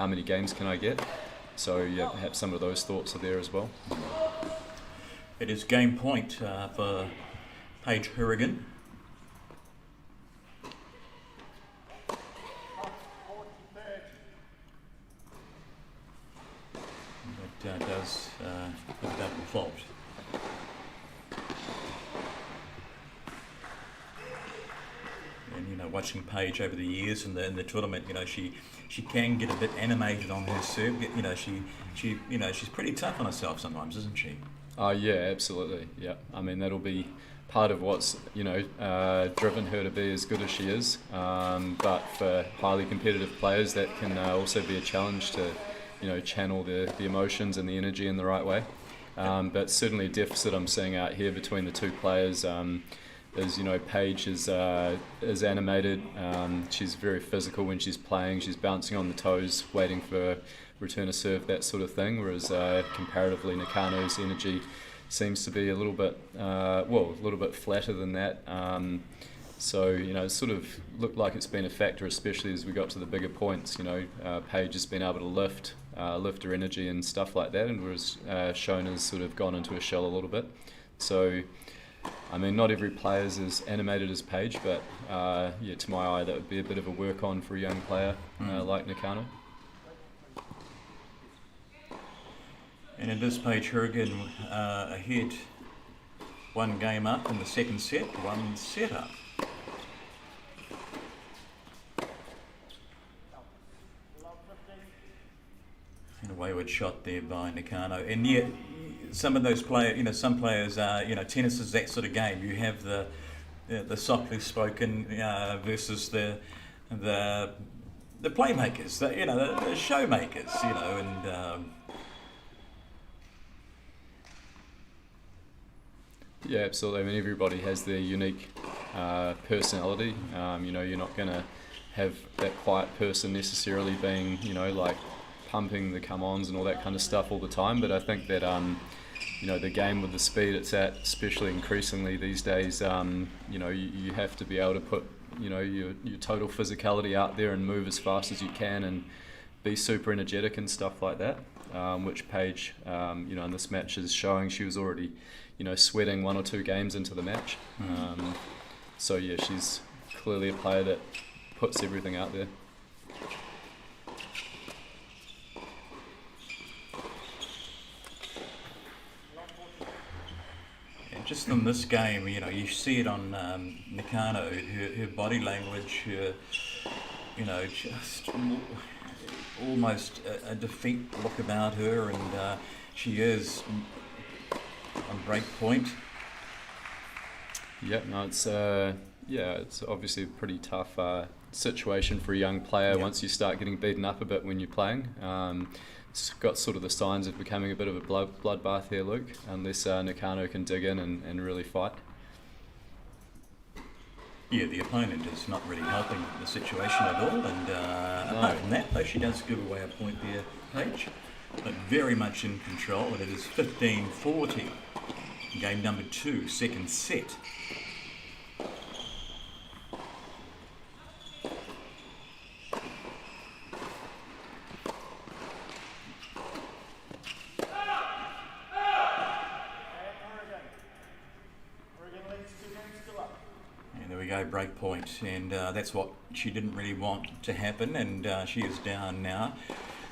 many games can I get? So yeah, perhaps some of those thoughts are there as well. It is game point for Paige HOURIGAN. That does a double fault. And watching Paige over the years in the tournament, she can get a bit animated on her serve. She's pretty tough on herself sometimes, isn't she? Yeah, absolutely. Yeah, I mean that'll be part of what's driven her to be as good as she is. But for highly competitive players, that can also be a challenge to channel the emotions and the energy in the right way. But certainly a deficit I'm seeing out here between the two players is Paige is animated. She's very physical when she's playing. She's bouncing on the toes, waiting for return of serve, that sort of thing. Whereas comparatively, NAKANO's energy seems to be a little bit flatter than that. So it sort of looked like it's been a factor, especially as we got to the bigger points. Paige has been able to lift her energy and stuff like that, and whereas Shona's sort of gone into a shell a little bit. So, I mean, not every player is as animated as Paige, but to my eye, that would be a bit of a work on for a young player like NAKANO. And it is Paige HOURIGAN ahead, one game up in the second set, one set up. And a wayward shot there by NAKANO. And yet, some of those players, some players are, tennis is that sort of game. You have the softly spoken versus the playmakers, the showmakers, and. Yeah, absolutely. I mean, everybody has their unique personality. You're not going to have that quiet person necessarily being, like pumping the come-ons and all that kind of stuff all the time. But I think that, the game with the speed it's at, especially increasingly these days, you have to be able to put, your total physicality out there and move as fast as you can and be super energetic and stuff like that, which Paige, in this match is showing. She was already sweating one or two games into the match. So yeah, she's clearly a player that puts everything out there. And just in this game, you see it on NAKANO, her body language, her, just almost a defeat look about her, and she is on break point. Yep, no, it's obviously a pretty tough situation for a young player. Yep. Once you start getting beaten up a bit when you're playing. It's got sort of the signs of becoming a bit of a bloodbath here, Luke, unless NAKANO can dig in and really fight. Yeah, the opponent is not really helping the situation at all, and apart from that, though, she does give away a point there, Paige, but very much in control, and it is 15-40. Game number 2, second set. And there we go, break point, and that's what she didn't really want to happen, and she is down now.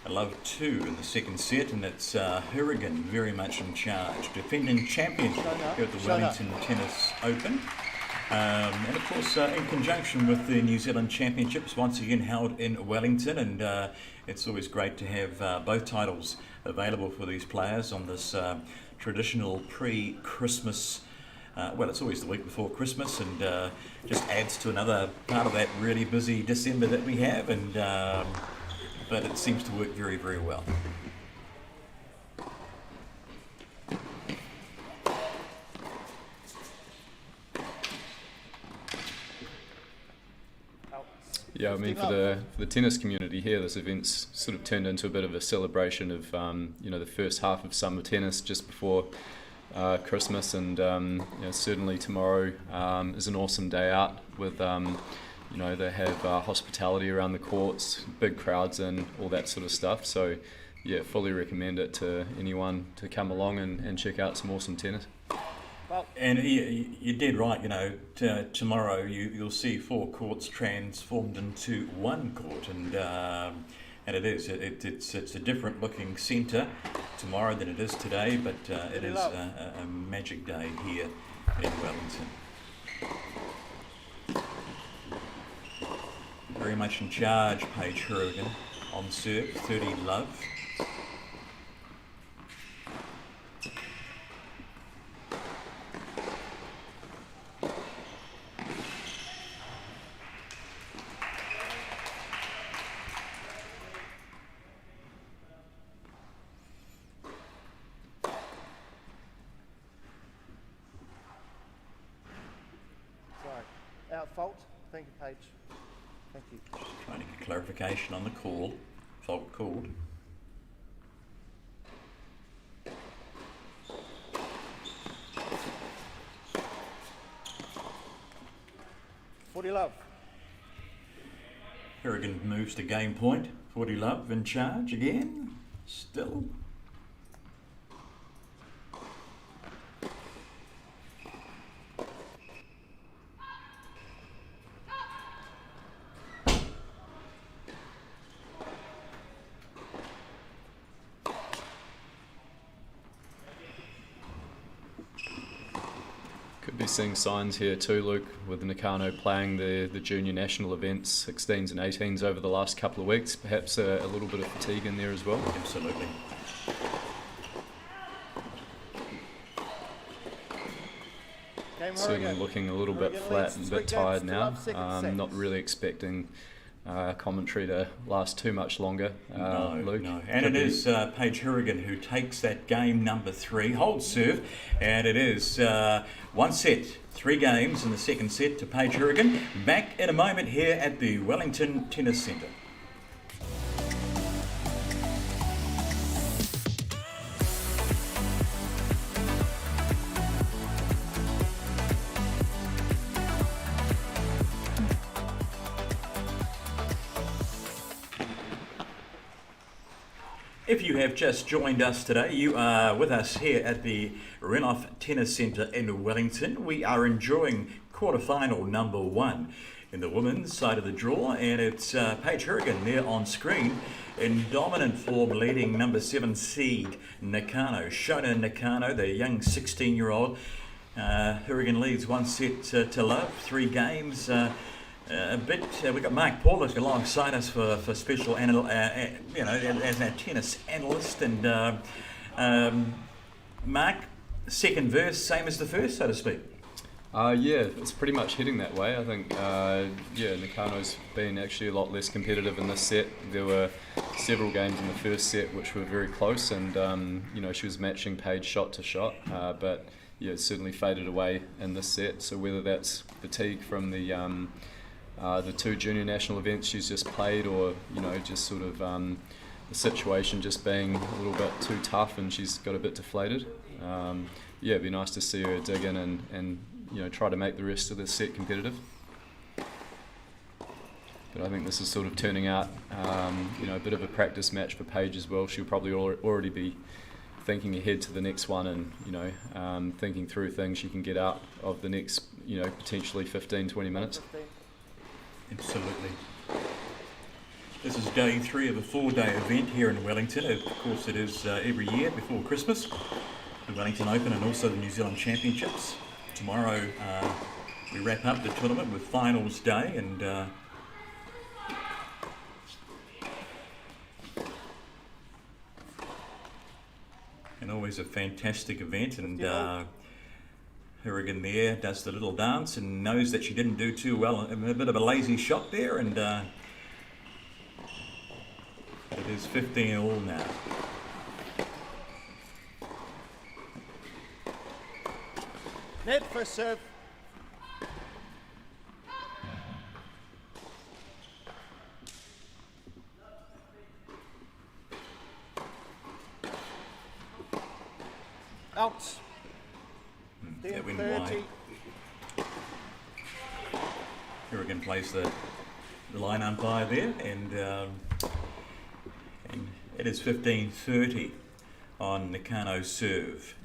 I love 2 in the second set, and it's HOURIGAN very much in charge. Defending champion here at the Wellington Tennis Open. And of course, in conjunction with the New Zealand Championships, once again held in Wellington, and it's always great to have both titles available for these players on this traditional pre-Christmas. Well, it's always the week before Christmas, and just adds to another part of that really busy December that we have, and but it seems to work very, very well. Yeah, I mean, for the tennis community here, this event's sort of turned into a bit of a celebration of the first half of summer tennis just before Christmas, and certainly tomorrow is an awesome day out with they have hospitality around the courts, big crowds and all that sort of stuff. So yeah, fully recommend it to anyone to come along and check out some awesome tennis. And you did right, tomorrow you'll see 4 courts transformed into 1 court, and it is. It's a different looking centre tomorrow than it is today, but it is a magic day here in Wellington. Very much in charge, Paige HOURIGAN on serve, 30 love. Sorry. Out fault. Thank you, Paige. Thank you. Trying to get clarification on the call. Fault called. Forty love. HOURIGAN moves to game point. 40 love in charge again. Still. Could be seeing signs here too, Luke, with NAKANO playing the junior national events, 16s and 18s over the last couple of weeks. Perhaps a little bit of fatigue in there as well. Absolutely. Certainly looking a little bit flat and a bit tired now. Not really expecting commentary to last too much longer, Luke. No. And it is Paige HOURIGAN who takes that game number 3, holds serve, and it is 1 set, 3 games in the second set to Paige HOURIGAN. Back in a moment here at the Wellington Tennis Centre. If you have just joined us today, you are with us here at the Renouf Tennis Centre in Wellington. We are enjoying quarterfinal number 1 in the women's side of the draw, and it's Paige HOURIGAN there on screen in dominant form, leading number 7 seed NAKANO. Shona NAKANO, the young 16-year-old. HOURIGAN leads 1 set to love, 3 games. We've got Mark Paulick alongside us for special, as our tennis analyst. And Mark, second verse, same as the first, so to speak. Yeah, it's pretty much heading that way. I think, NAKANO's been actually a lot less competitive in this set. There were several games in the first set which were very close, and she was matching Paige shot to shot, but yeah, it certainly faded away in this set. So whether that's fatigue from the 2 junior national events she's just played, or just sort of the situation just being a little bit too tough and she's got a bit deflated. It'd be nice to see her dig in and try to make the rest of the set competitive. But I think this is sort of turning out a bit of a practice match for Paige as well. She'll probably already be thinking ahead to the next one, and thinking through things she can get out of the next potentially 15-20 minutes. Absolutely. This is day 3 of a 4-day event here in Wellington. Of course, it is every year before Christmas, the Wellington Open and also the New Zealand Championships. Tomorrow we wrap up the tournament with finals day, and always a fantastic event. And HOURIGAN there does the little dance and knows that she didn't do too well, a bit of a lazy shot there, and it is 15 all now. Net first serve. wide. 30. Hourigan plays the line umpire there, and it is 15-30 on NAKANO's serve.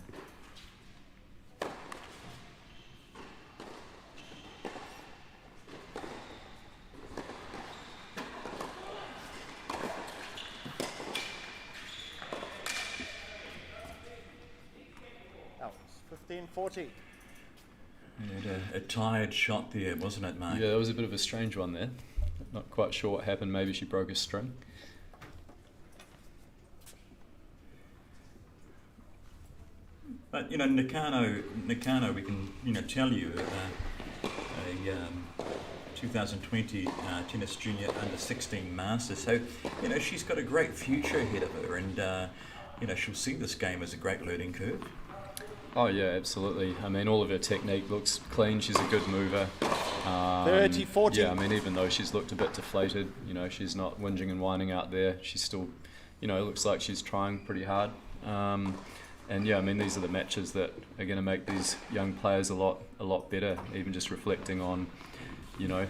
Out. 15-40. And a tired shot there, wasn't it, mate? Yeah, that was a bit of a strange one there. Not quite sure what happened. Maybe she broke a string. But NAKANO, we can tell you a 2020 tennis junior under 16 masters. So she's got a great future ahead of her, and she'll see this game as a great learning curve. Oh yeah, absolutely. I mean, all of her technique looks clean. She's a good mover. 30-40. Yeah, I mean, even though she's looked a bit deflated, she's not whinging and whining out there. She's still, looks like she's trying pretty hard. And yeah, I mean, these are the matches that are going to make these young players a lot better. Even just reflecting on,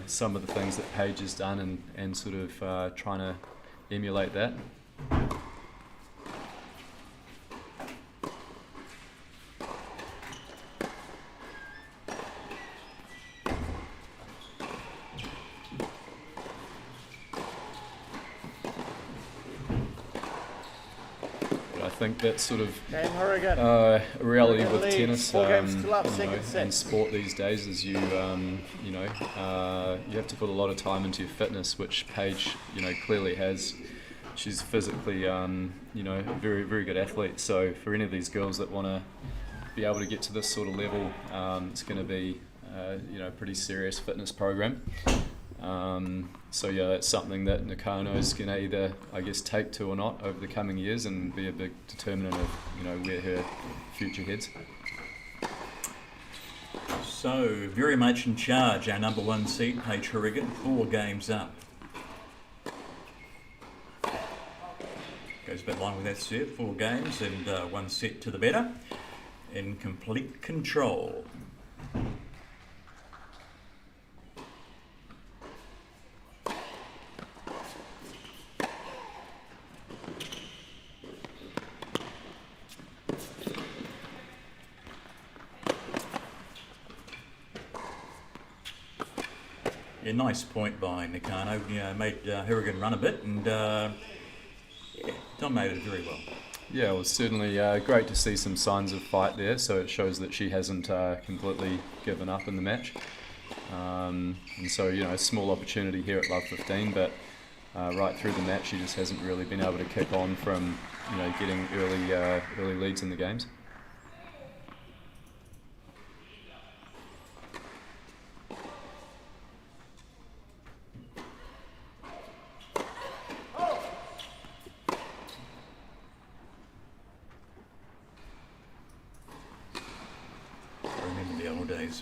some of the things that Paige has done and sort of trying to emulate that. I think that's sort of Game Hourigan. a reality Hourigan with leads. tennis, 4 games still up, second set. and sport these days. Is you have to put a lot of time into your fitness, which Paige clearly has. She's physically a very, very good athlete. So for any of these girls that want to be able to get to this sort of level, it's going to be a pretty serious fitness program. So yeah, that's something that NAKANO is going to either, I guess, take to or not over the coming years, and be a big determinant of where her future heads. So very much in charge, our number 1 seed, Paige Hourigan, 4 games up. Goes a bit long with that serve, 4 games and 1 set to the better, in complete control. Yeah, nice point by NAKANO. Made Hourigan run a bit and dominated very well. Yeah, it was certainly great to see some signs of fight there, so it shows that she hasn't completely given up in the match. And so, a small opportunity here at Love 15, but right through the match she just hasn't really been able to kick on from getting early leads in the games.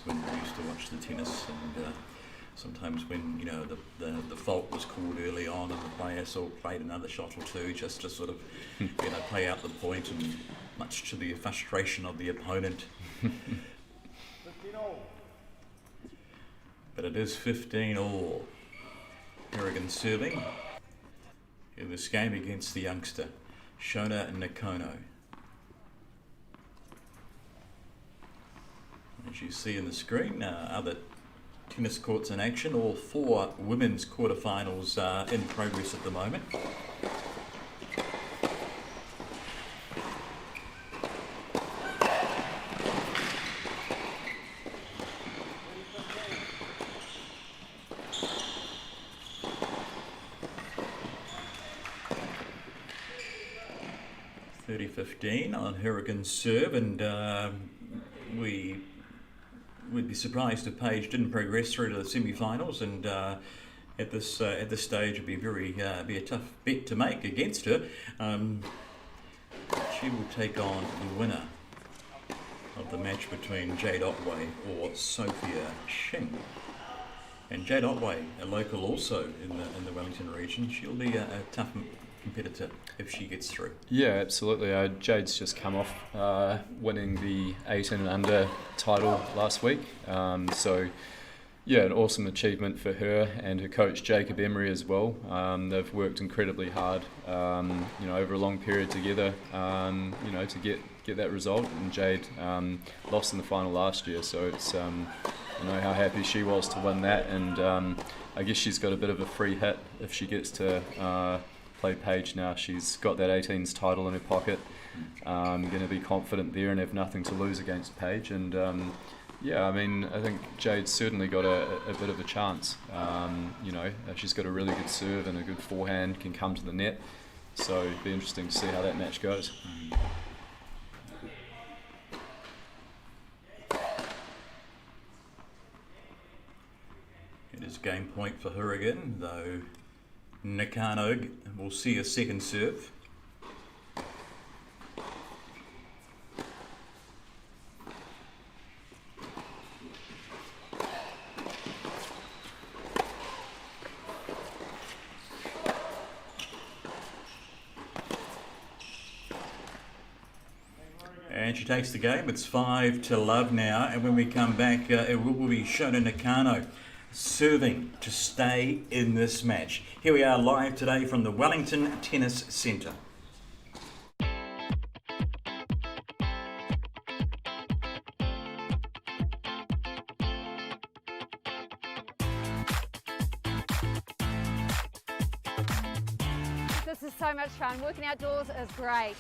When we used to watch the tennis, and sometimes when the fault was called early on and the player sort of played another shot or two just to sort of play out the point, and much to the frustration of the opponent. But it is 15-all. Hourigan serving in this game against the youngster Shona and NAKANO. As you see in the screen, other tennis courts in action. All 4 women's quarterfinals are in progress at the moment. (30-15) on Hourigan's serve, and we'd be surprised if Paige didn't progress through to the semi-finals, and at this stage it'd be a tough bet to make against her. She will take on the winner of the match between Jade OTWAY or Sophia Shing. And Jade OTWAY, a local also in the Wellington region, she'll be a tough competitor if she gets through. Yeah, absolutely. Jade's just come off winning the 18 and under title last week. So, yeah, an awesome achievement for her and her coach Jacob Emery as well. They've worked incredibly hard, over a long period together, to get that result. And Jade lost in the final last year, so it's I know how happy she was to win that, and I guess she's got a bit of a free hit if she gets to play Paige now. She's got that 18s title in her pocket, going to be confident there and have nothing to lose against Paige. And I think Jade's certainly got a bit of a chance. She's got a really good serve and a good forehand, can come to the net, so it'd be interesting to see how that match goes. It is game point for HOURIGAN, though NAKANO will see a second serve. And she takes the game. It's 5-0 now, and when we come back, it will be Shona NAKANO serving to stay in this match. Here we are live today from the Wellington Tennis Centre. This is so much fun. Working outdoors is great.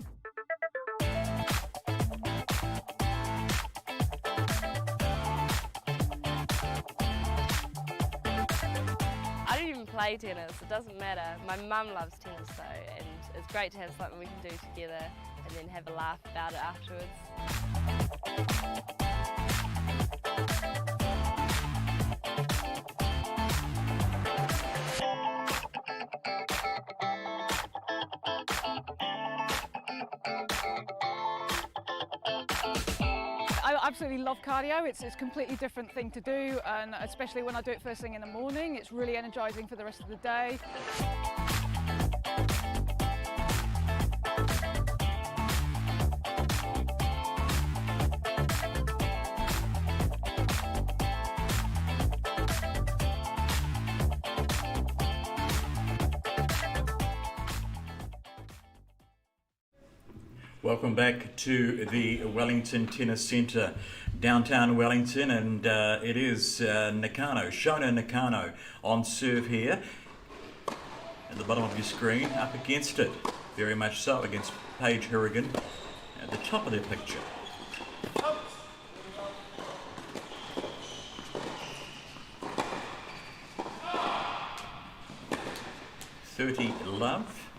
I don't even play tennis, it doesn't matter. My mum loves tennis though, and it's great to have something we can do together and then have a laugh about it afterwards. I absolutely love cardio. It's a completely different thing to do, and especially when I do it first thing in the morning, it's really energizing for the rest of the day. Welcome back to the Wellington Tennis Centre, downtown Wellington, and it is NAKANO, Shona NAKANO on serve here. At the bottom of your screen, up against it, very much so, against Paige HOURIGAN at the top of their picture. Love,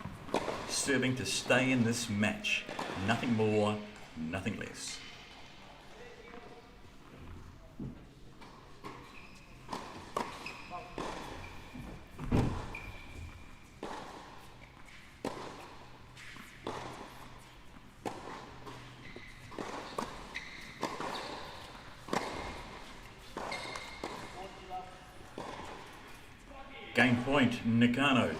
serving to stay in this match. Nothing more, nothing less. Game point, NAKANO.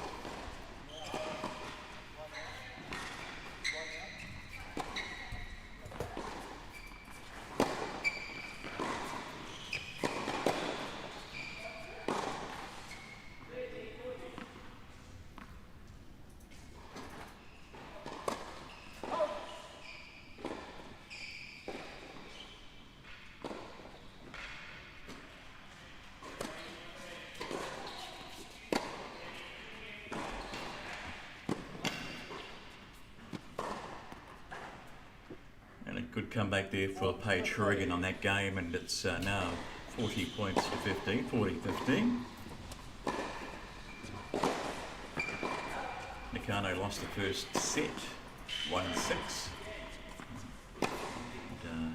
Good comeback there for Paige HOURIGAN on that game, and it's now 40 points to 15, 40-15. NAKANO lost the first set, 1-6. And,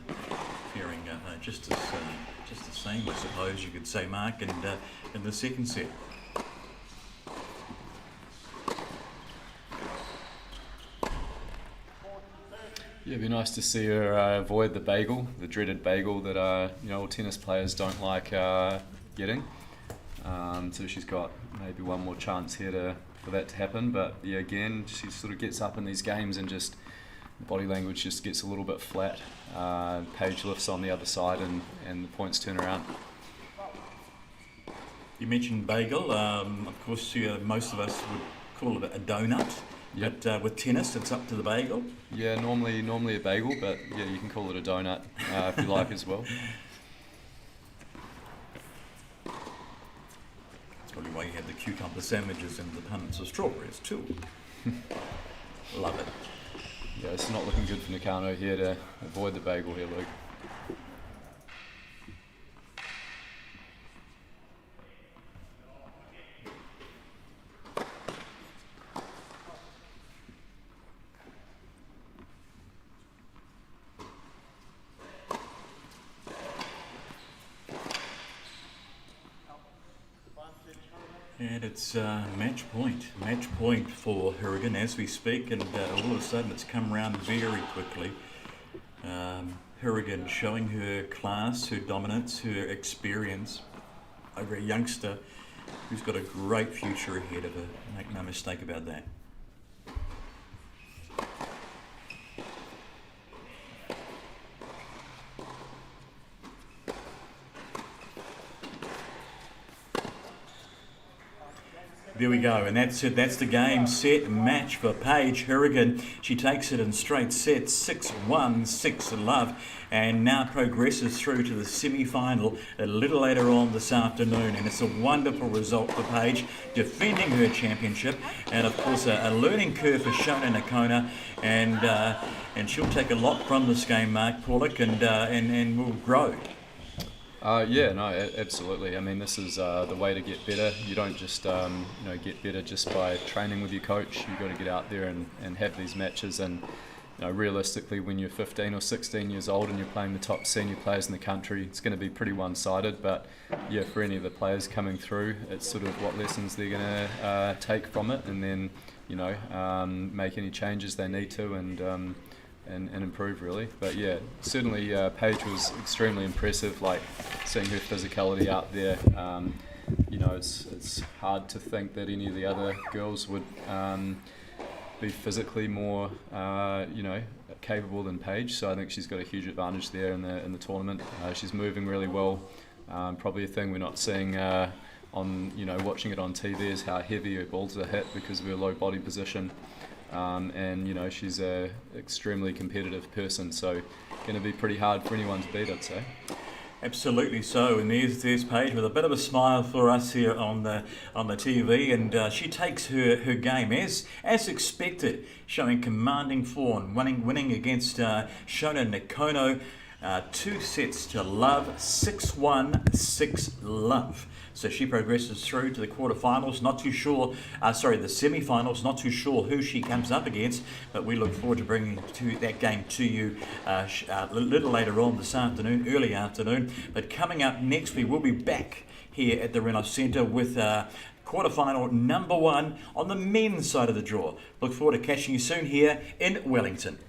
faring just the same, I suppose you could say, Mark, and in the second set. Yeah, it'd be nice to see her avoid the bagel, the dreaded bagel that all tennis players don't like getting. So she's got maybe one more chance here to for that to happen. But yeah, again, she sort of gets up in these games and just the body language just gets a little bit flat. Paige lifts on the other side and the points turn around. You mentioned bagel. Of course, most of us would call it a donut. Yep. But with tennis, it's up to the bagel. Yeah, normally a bagel, but yeah, you can call it a donut if you like as well. That's probably why you have the cucumber sandwiches and the punnets of strawberries too. Love it. Yeah, it's not looking good for NAKANO here to avoid the bagel here, Luke. And it's match point for HOURIGAN as we speak, and all of a sudden it's come around very quickly. HOURIGAN showing her class, her dominance, her experience over a youngster who's got a great future ahead of her. Make no mistake about that. There we go, and that's it. That's the game, set, match for Paige HOURIGAN. She takes it in straight sets, 6-1, 6-love, and now progresses through to the semi-final a little later on this afternoon. And it's a wonderful result for Paige, defending her championship, and of course a learning curve for Shona Nakona, and she'll take a lot from this game, Mark Paulick, and will grow. Yeah, no, absolutely. I mean, this is the way to get better. You don't just get better just by training with your coach. You've got to get out there and have these matches. And realistically, when you're 15 or 16 years old and you're playing the top senior players in the country, it's going to be pretty one-sided. But yeah, for any of the players coming through, it's sort of what lessons they're going to take from it, and then make any changes they need to and improve really. But yeah, certainly Paige was extremely impressive, like seeing her physicality out there. It's hard to think that any of the other girls would be physically more capable than Paige, so I think she's got a huge advantage there in the tournament. She's moving really well. Probably a thing we're not seeing on watching it on TV is how heavy her balls are hit because of her low body position. She's a extremely competitive person, so going to be pretty hard for anyone to beat, I'd say. Absolutely so, and there's Paige with a bit of a smile for us here on the TV, and she takes her game as expected, showing commanding form, winning against Shona Nakano, 2-love, 6-1, 6-love. So she progresses through to the quarterfinals. Not too sure, the semi-finals. Not too sure who she comes up against, but we look forward to bringing that game to you a little later on this afternoon, early afternoon. But coming up next, we will be back here at the Renouf Centre with quarterfinal number 1 on the men's side of the draw. Look forward to catching you soon here in Wellington.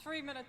3 minutes.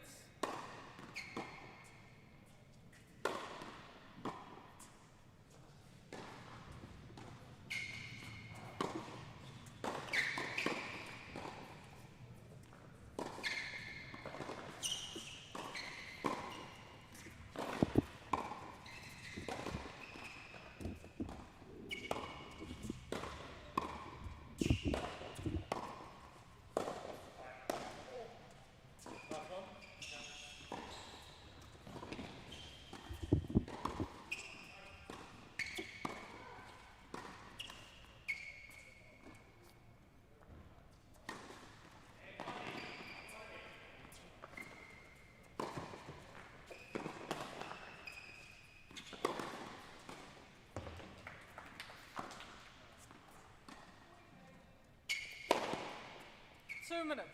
Two minutes.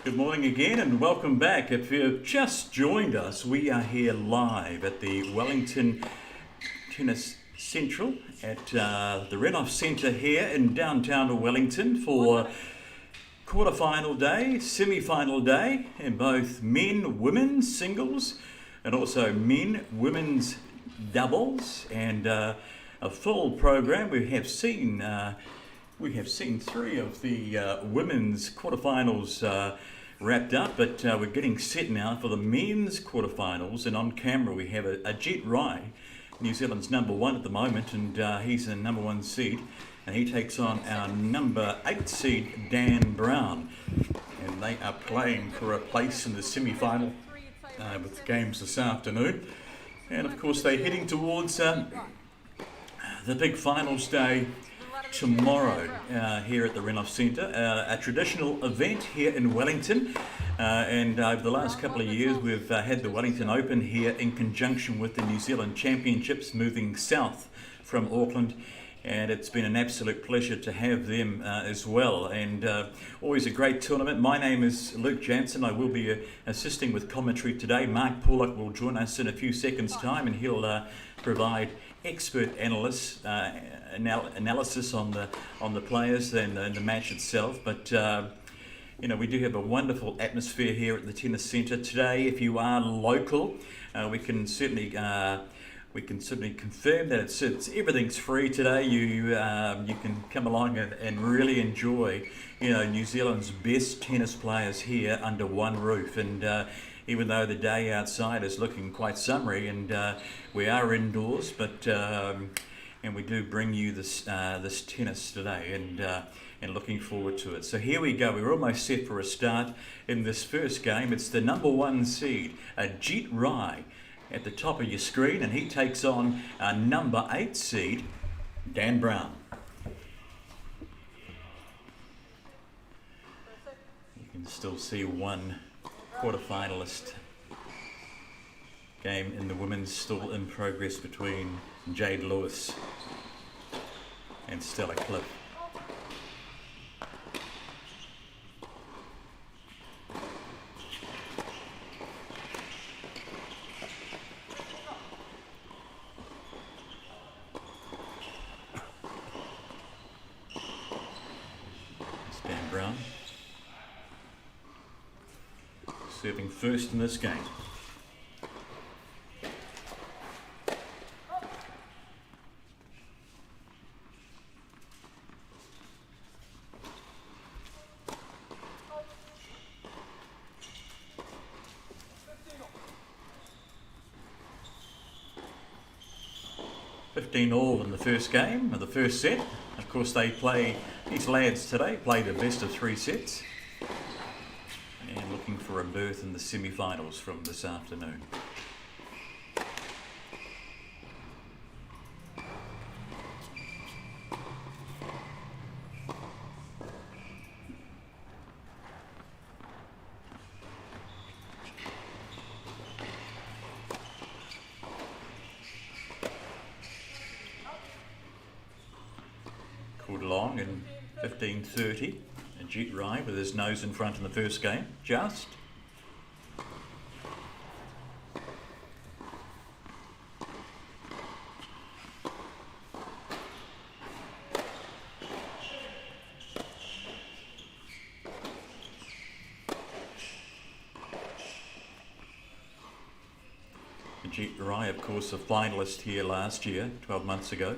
Good morning again and welcome back. If you've just joined us, we are here live at the Wellington Tennis Central at the Renouf Centre here in downtown Wellington for quarterfinal day, semi-final day in both men, women's singles and also men, women's doubles, and a full program. We have seen three of the women's quarterfinals wrapped up, but we're getting set now for the men's quarterfinals, and on camera we have Ajeet, New Zealand's number one at the moment, and he's the number one seed, and he takes on our number 8 seed Dan Brown, and they are playing for a place in the semi-final with games this afternoon, and of course they're heading towards the big finals day tomorrow here at the Renouf Centre, a traditional event here in Wellington, and over the last couple of years we've had the Wellington Open here in conjunction with the New Zealand Championships moving south from Auckland, and it's been an absolute pleasure to have them as well, and always a great tournament. My name is Luke Jansen. I will be assisting with commentary today. Mark Pollock will join us in a few seconds time, and he'll provide expert analysis on the players and the match itself. But you know, we do have a wonderful atmosphere here at the tennis centre today. If you are local, we can certainly confirm that it's everything's free today. You can come along and really enjoy, you know, New Zealand's best tennis players here under one roof. And even though the day outside is looking quite summery, and we are indoors, but and we do bring you this tennis today, and looking forward to it. So here we go. We're almost set for a start in this first game. It's the number 1 seed, Ajeet at the top of your screen, and he takes on number 8 seed, Dan Brown. You can still see one quarterfinalist game in the women's still in progress between Jade and Stella Cliff. Dan Brown serving first in this game. All in the first game, or the first set. Of course, these lads today play the best of 3 sets, and looking for a berth in the semi-finals from this afternoon. Called along in 15:30. Ajeet with his nose in front in the first game, just. Ajeet, of course, a finalist here last year, 12 months ago.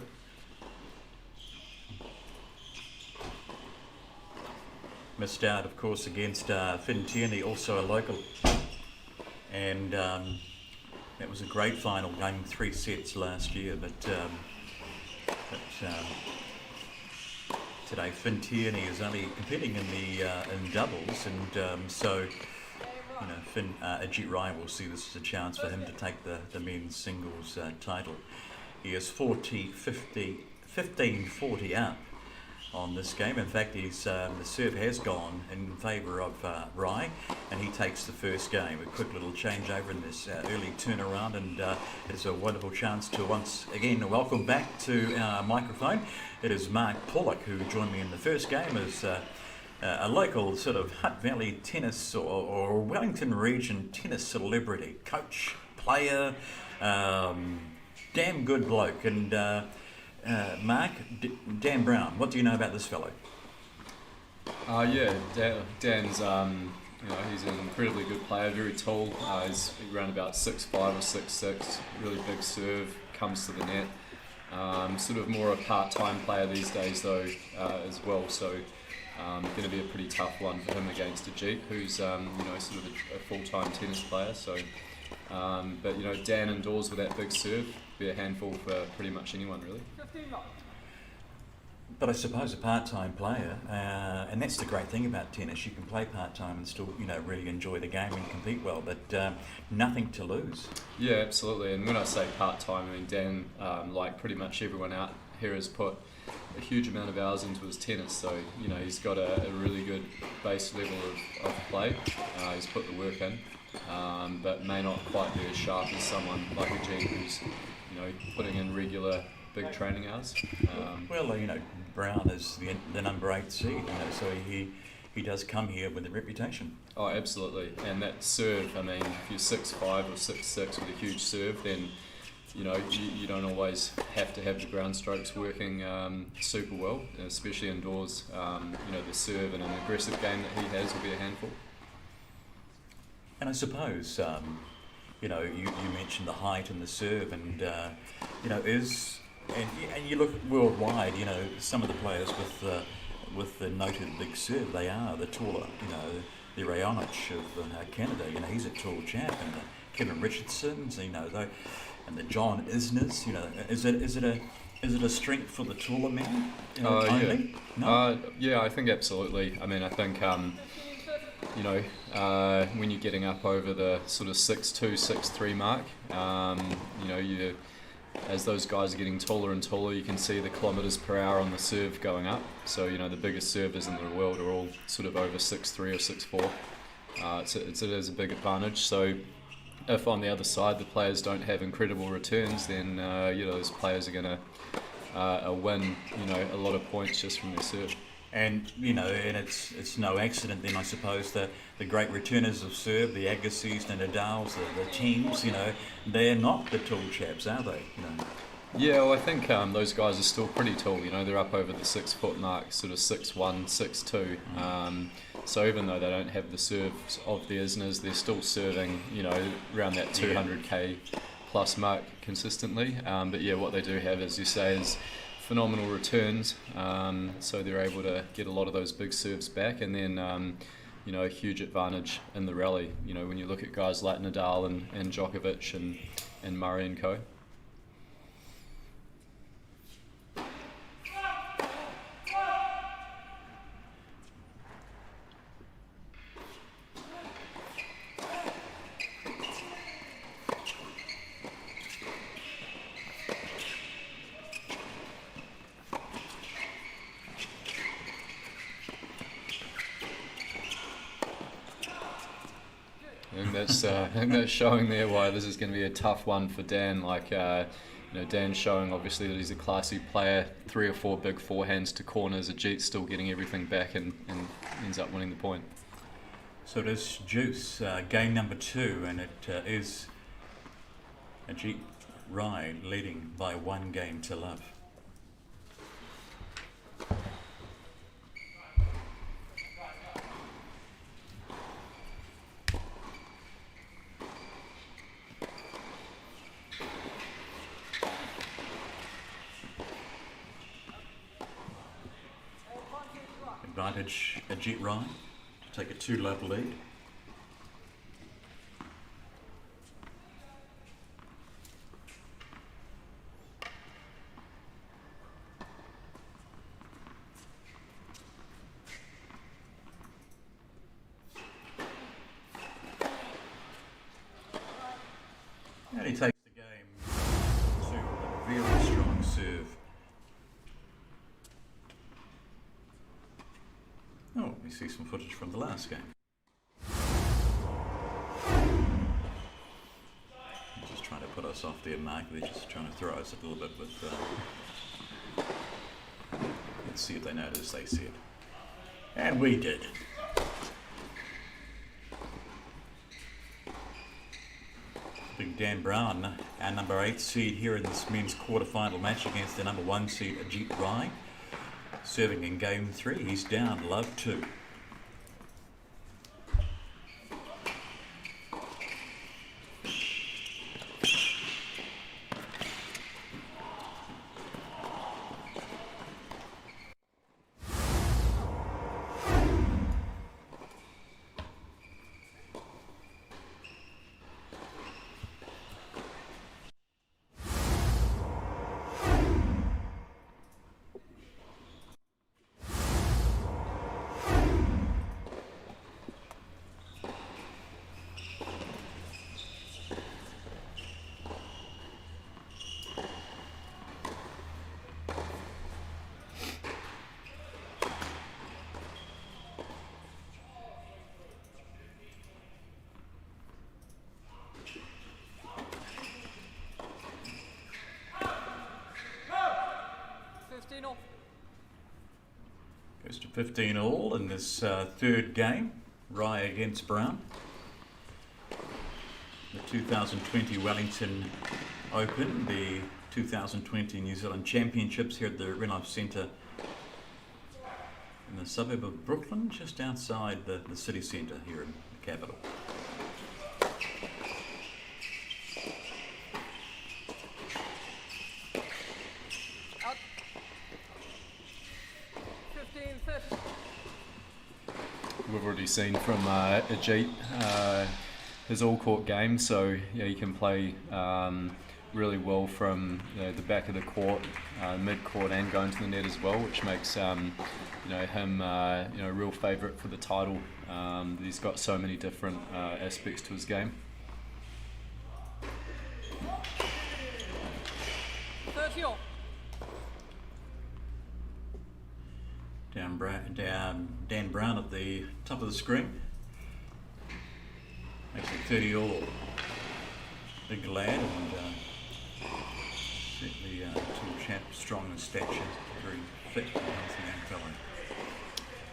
Missed out, of course, against TEARNEY, also a local. And that was a great final, going 3 sets last year. But today, TEARNEY is only competing in the in doubles, and so you know, Ajeet will see this as a chance for him to take the men's singles title. He is 15-40 up on this game. In fact, he's the serve has gone in favour of Rye, and he takes the first game. A quick little changeover in this early turnaround, and it's a wonderful chance to once again welcome back to our microphone. It is Mark Pollock who joined me in the first game as a local sort of Hutt Valley tennis or Wellington region tennis celebrity, coach, player, damn good bloke. And Mark, Dan Brown, what do you know about this fellow? Yeah, Dan's, you know, he's an incredibly good player, very tall. He's around about 6'5" or 6'6", really big serve, comes to the net. Sort of more a part-time player these days though, as well, so going to be a pretty tough one for him against Ajeet, who's you know, sort of a full-time tennis player. So, but you know, Dan indoors with that big serve, be a handful for pretty much anyone really. But I suppose a part-time player, and that's the great thing about tennis, you can play part-time and still, you know, really enjoy the game and compete well, but nothing to lose. Yeah, absolutely. And when I say part-time, I mean Dan, like pretty much everyone out here, has put a huge amount of hours into his tennis, so you know, he's got a really good base level of play. He's put the work in, but may not quite be as sharp as someone like Ajeet, who's, you know, putting in regular big training hours. Well, you know, Brown is the number 8 seed, you know, so he does come here with a reputation. Oh, absolutely. And that serve, I mean, if you're 6'5" or 6'6" with a huge serve, then you know, you don't always have to have the ground strokes working super well, especially indoors. You know, the serve and an aggressive game that he has will be a handful. And I suppose, you know, you mentioned the height and the serve, and you know, and you look worldwide, you know, some of the players with the noted big serve, they are the taller, you know, the Renouf of Canada, you know, he's a tall chap, and Kevin Richardson's, you know, and the John Isners, you know, is it a strength for the taller men? Yeah. No? Yeah, I think absolutely. I mean, I think you know, when you're getting up over the sort of 6'2", 6'3" mark, you know, as those guys are getting taller and taller, you can see the kilometres per hour on the serve going up. So, you know, the biggest servers in the world are all sort of over 6'3" or 6'4". It is a big advantage. So if on the other side the players don't have incredible returns, then you know, those players are going to win, you know, a lot of points just from their serve. And you know, and it's no accident then, I suppose, that the great returners of serve, the Agassiz and Nadals, the teams, you know, they're not the tall chaps, are they? You know. Yeah, well, I think those guys are still pretty tall. You know, they're up over the 6 foot mark, sort of 6'1", 6'2". So even though they don't have the serves of the Isners, they're still serving, you know, around that 200k plus mark consistently. But yeah, what they do have, as you say, is phenomenal returns. So they're able to get a lot of those big serves back, and then you know, a huge advantage in the rally. You know, when you look at guys like Nadal and Djokovic and Murray and co. that's showing there why this is going to be a tough one for Dan. Like, Dan's showing obviously that he's a classy player. 3 or 4 big forehands to corners. Ajeet's still getting everything back and ends up winning the point. So it is Juice, game number 2, and it is Ajeet Rai leading by 1 game to love. Advantage Ajeet Rai to take a 2-love lead. And he takes the game to a very strong serve. Oh, we see some footage from the last game. Just trying to put us off their mark. They're just trying to throw us a little bit with... let's see if they notice they see it. And we did. Big Dan Brown, our number 8 seed here in this men's quarter-final match against the number 1 seed Ajeet Rai. Serving in game 3, he's down love 2. Goes to 15 all in this 3rd game. Rai against Brown. The 2020 Wellington Open, the 2020 New Zealand Championships here at the Renouf Centre in the suburb of Brooklyn, just outside the city centre here in the capital. We've already seen from Ajeet his all-court game, so yeah, he can play really well from the back of the court, mid-court, and going to the net as well, which makes him a real favourite for the title. He's got so many different aspects to his game. Dan Brown at the top of the screen. Makes it 30 all. Big lad and certainly tall chap, strong in stature, very fit and healthy young fellow.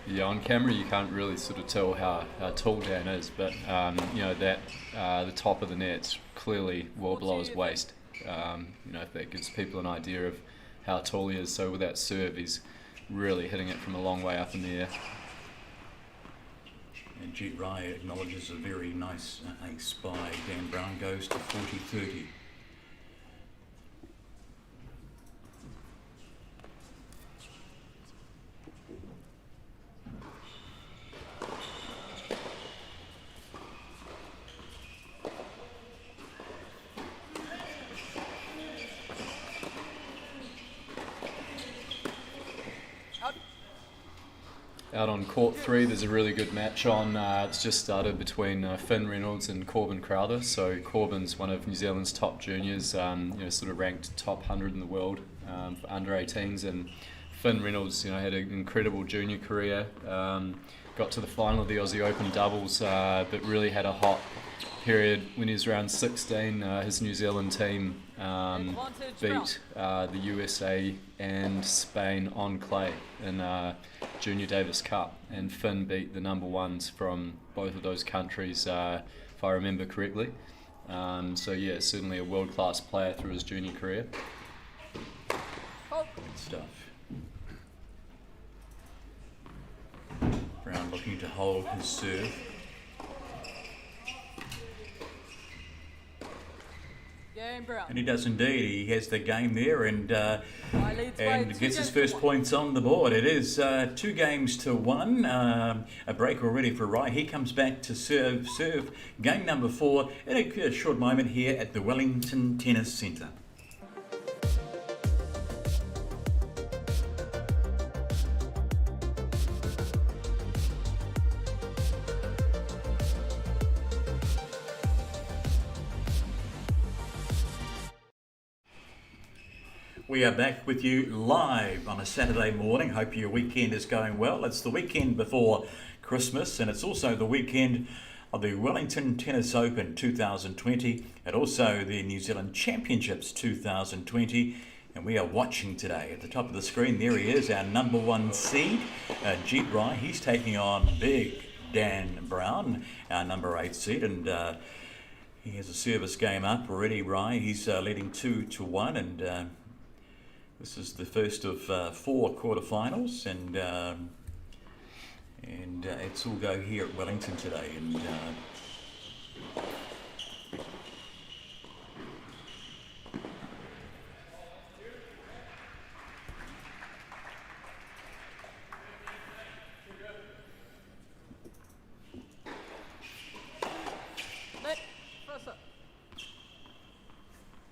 Yeah, on camera you can't really sort of tell how tall Dan is, but the top of the net's clearly well below his waist. If that gives people an idea of how tall he is. So with that serve, he's really hitting it from a long way up in the air. And Ajeet Rai acknowledges a very nice ace by Dan Brown, goes to 40-30. Out on court 3, there's a really good match on. It's just started between Finn Reynolds and CROWTHER. So Corbin's one of New Zealand's top juniors, sort of ranked top 100 in the world for under 18s, and Finn Reynolds, had an incredible junior career. Got to the final of the Aussie Open doubles, but really had a hot period when he was around 16, his New Zealand team beat the USA and Spain on clay in Junior Davis Cup, and Finn beat the number ones from both of those countries, if I remember correctly. So yeah, certainly a world-class player through his junior career. Good stuff. Brown looking to hold his serve. And he does indeed. He has the game there and gets his first points on the board. It is 2 games to 1. A break already for Rye. He comes back to serve game number 4 in a short moment here at the Wellington Tennis Centre. We are back with you live on a Saturday morning. Hope your weekend is going well. It's the weekend before Christmas, and it's also the weekend of the Wellington Tennis Open 2020 and also the New Zealand Championships 2020. And we are watching today. At the top of the screen, there he is, our number 1 seed, Ajeet. He's taking on big Dan Brown, our number 8 seed, and he has a service game up already. Rye, he's leading 2-1, and this is the first of 4 quarterfinals, and it's all go here at Wellington today. And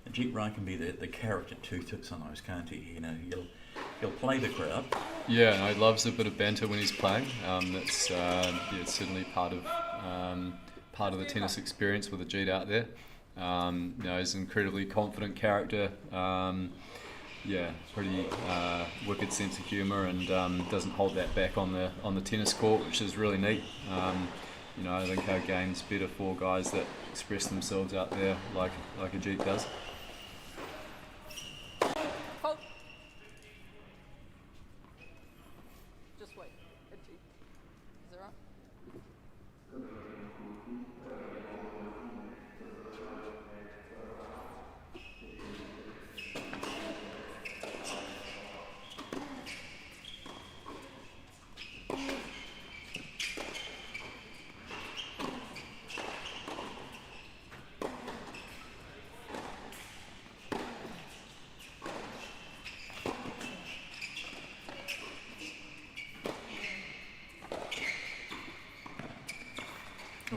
Ajeet can be the character too sometimes, can't he? You know, he'll play the crowd. Yeah, no, he loves a bit of banter when he's playing. That's it's certainly part of the tennis experience with Ajeet out there. You know, he's an incredibly confident character. Pretty wicked sense of humour, and doesn't hold that back on the tennis court, which is really neat. You know, I think our game's better for guys that express themselves out there like Ajeet does. Just wait. Ajeet. Is that right?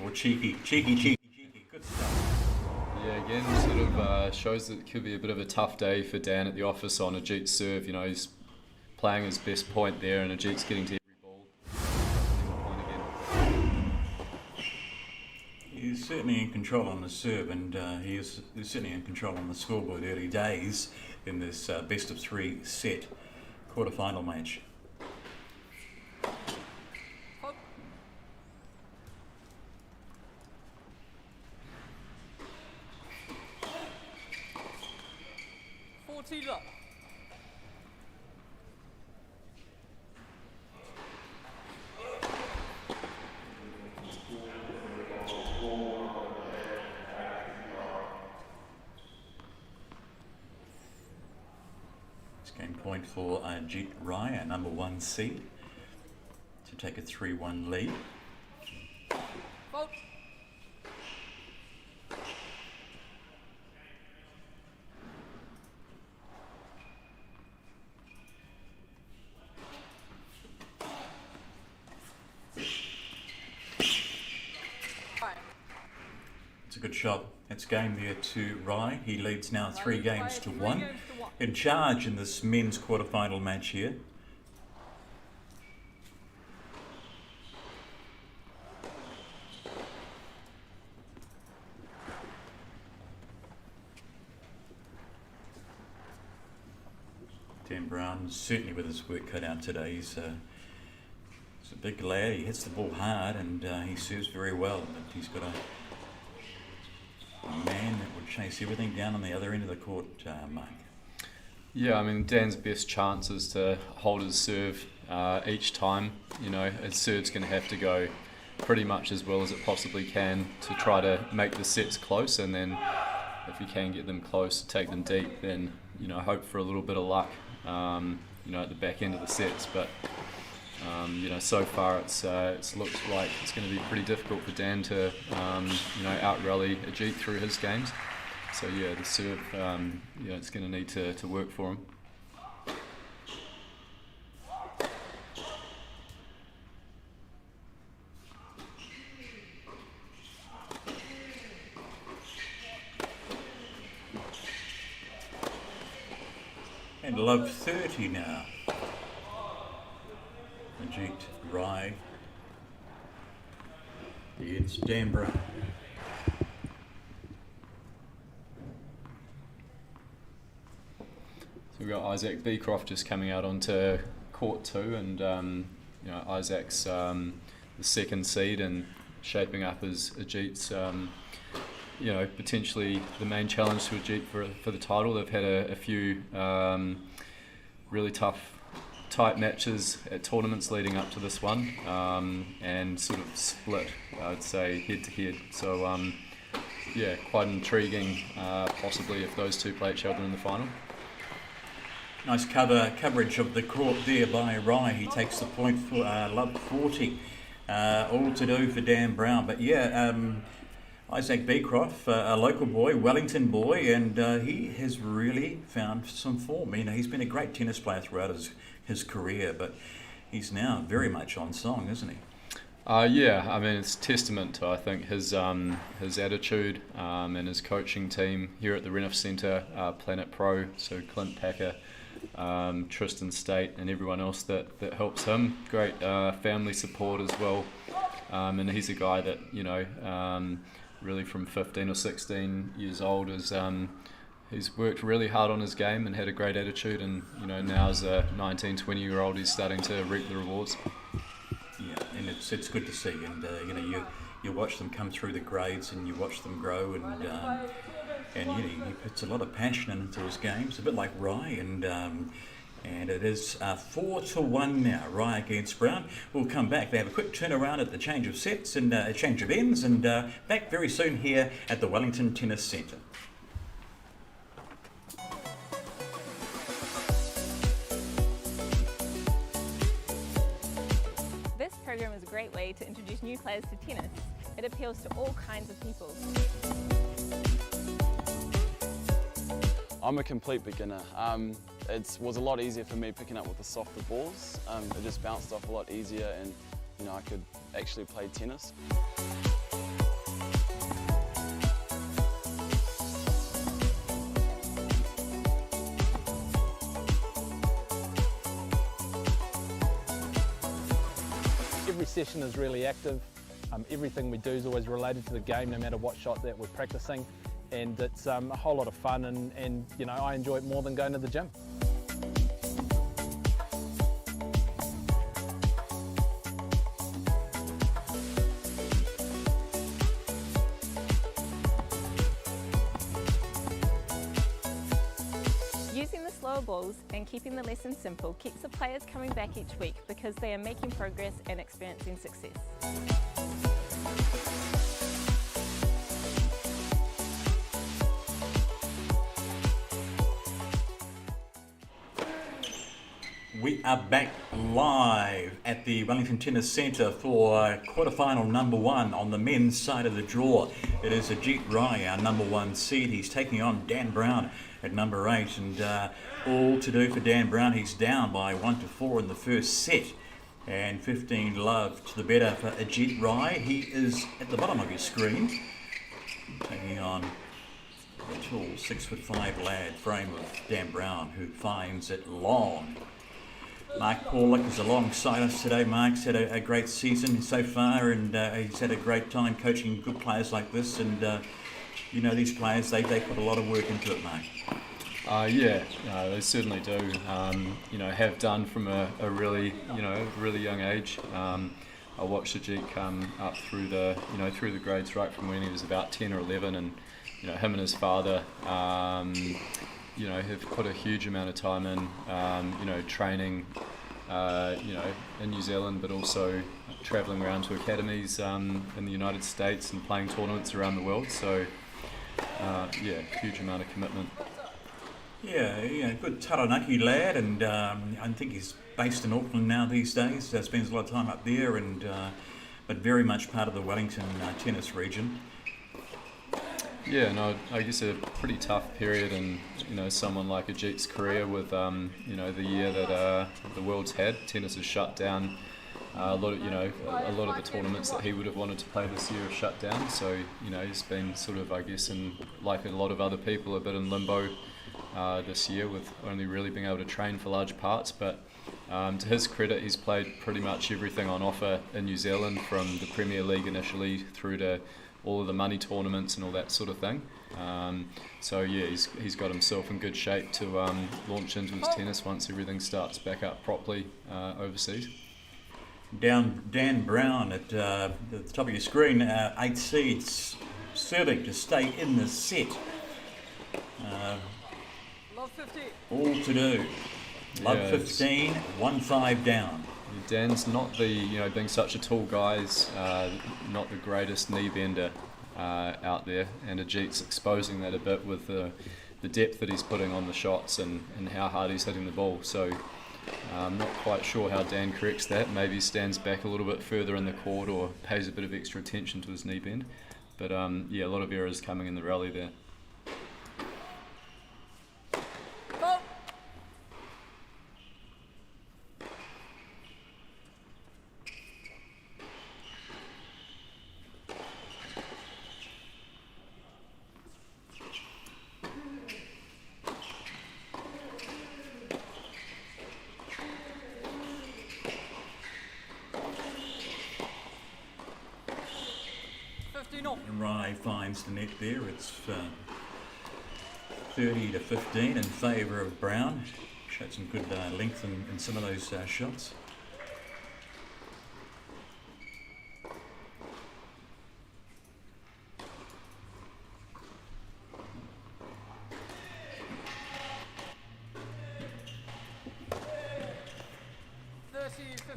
Or cheeky. Good stuff. Yeah, again, sort of shows that it could be a bit of a tough day for Dan at the office on Ajeet's serve. You know, he's playing his best point there, and Ajeet's getting to every ball. Point again. He's certainly in control on the serve, and he's certainly in control on the scoreboard early days in this best of 3 set quarterfinal match. Up. It's game point for Ajeet, our number 1 seed, to take a 3-1 lead. Fault. It's a good shot. It's game there to Rye. He leads now 3 games to 1. In charge in this men's quarterfinal match here. Dan Brown certainly with his work cut out today. He's a big lad. He hits the ball hard, and he serves very well. But he's got man that would chase everything down on the other end of the court, Mark. Yeah, I mean, Dan's best chance is to hold his serve each time. You know, his serve's going to have to go pretty much as well as it possibly can to try to make the sets close, and then if you can get them close, take them deep, then, you know, hope for a little bit of luck, you know, at the back end of the sets. But you know, so far it's looked like it's going to be pretty difficult for Dan to you know, out rally Ajeet through his games. So yeah, the serve, you know, it's going to need to work for him. And love 30 now. Ajeet, Rye. It's Dan Brown. So we've got Isaac Beecroft just coming out onto court 2, and you know, Isaac's the second seed and shaping up as Ajeet's you know, potentially the main challenge to Ajeet for the title. They've had a few really tough, tight matches at tournaments leading up to this one, and sort of split, I'd say, head to head. So yeah, quite intriguing, possibly, if those two play each other in the final. Nice coverage of the court there by Rye. He takes the point for love 40. All to do for Dan Brown. But yeah, Isaac Beecroft, a local boy, Wellington boy, and he has really found some form. You know, he's been a great tennis player throughout his career, but he's now very much on song, isn't he? Yeah, I mean, it's testament to, I think, his attitude and his coaching team here at the Renouf Centre, Planet Pro, so Clint Packer, Tristan State, and everyone else that helps him. Great family support as well, and he's a guy that, you know, really from 15 or 16 years old is he's worked really hard on his game and had a great attitude, and, you know, now as a 19, 20-year-old he's starting to reap the rewards. Yeah, and it's good to see, and you know, you watch them come through the grades and you watch them grow, and you know, he puts a lot of passion into his games, a bit like Rye, and it is 4-1 now, Rye against Brown. We'll come back. They have a quick turnaround at the change of sets and a change of ends, and back very soon here at the Wellington Tennis Centre. This program is a great way to introduce new players to tennis. It appeals to all kinds of people. I'm a complete beginner. It was a lot easier for me picking up with the softer balls. It just bounced off a lot easier, and, you know, I could actually play tennis. Every session is really active. Everything we do is always related to the game, no matter what shot that we're practicing. And it's a whole lot of fun, and you know, I enjoy it more than going to the gym. Using the slower balls and keeping the lesson simple keeps the players coming back each week because they are making progress and experiencing success. We are back live at the Wellington Tennis Centre for quarterfinal number 1 on the men's side of the draw. It is Ajeet Rai, our number 1 seed. He's taking on Dan Brown at number 8, and all to do for Dan Brown. He's down by 1-4 in the first set, and 15 love to the better for Ajeet Rai. He is at the bottom of your screen, taking on the tall 6'5" lad frame of Dan Brown, who finds it long. Mark Paulick is alongside us today. Mark's had a great season so far, and he's had a great time coaching good players like this, and you know, these players, they put a lot of work into it, Mark. Yeah, they certainly do. You know, have done from a really, you know, really young age. I watched Ajeet come up through the, you know, through the grades right from when he was about 10 or 11, and, you you know, him and his father, you know, have put a huge amount of time in, you know, training, you know, in New Zealand, but also travelling around to academies in the United States and playing tournaments around the world. So, yeah, huge amount of commitment. Yeah, good Taranaki lad, and I think he's based in Auckland now these days. Spends a lot of time up there, and but very much part of the Wellington tennis region. Yeah, no, I guess a pretty tough period in, you know, someone like Ajeet's career with, you know, the year that the world's had. Tennis has shut down. A lot of, you know, a lot of the tournaments that he would have wanted to play this year have shut down. So, you know, he's been sort of, I guess, in, like a lot of other people, a bit in limbo this year, with only really being able to train for large parts. But to his credit, he's played pretty much everything on offer in New Zealand, from the Premier League initially through to all of the money tournaments and all that sort of thing. So yeah, he's got himself in good shape to launch into his tennis once everything starts back up properly overseas. Dan Brown at the top of your screen, 8 seeds, serving to stay in the set. Love 50. All to do. Love Yeah, 15, 1-5 down. Dan's not the, you know, being such a tall guy, not the greatest knee bender out there, and Ajeet's exposing that a bit with the depth that he's putting on the shots and how hard he's hitting the ball. So I'm not quite sure how Dan corrects that. Maybe he stands back a little bit further in the court or pays a bit of extra attention to his knee bend. But yeah, a lot of errors coming in the rally there. Go. Rye finds the net there. It's 30 to 15 in favour of Brown. Showed some good length in some of those shots.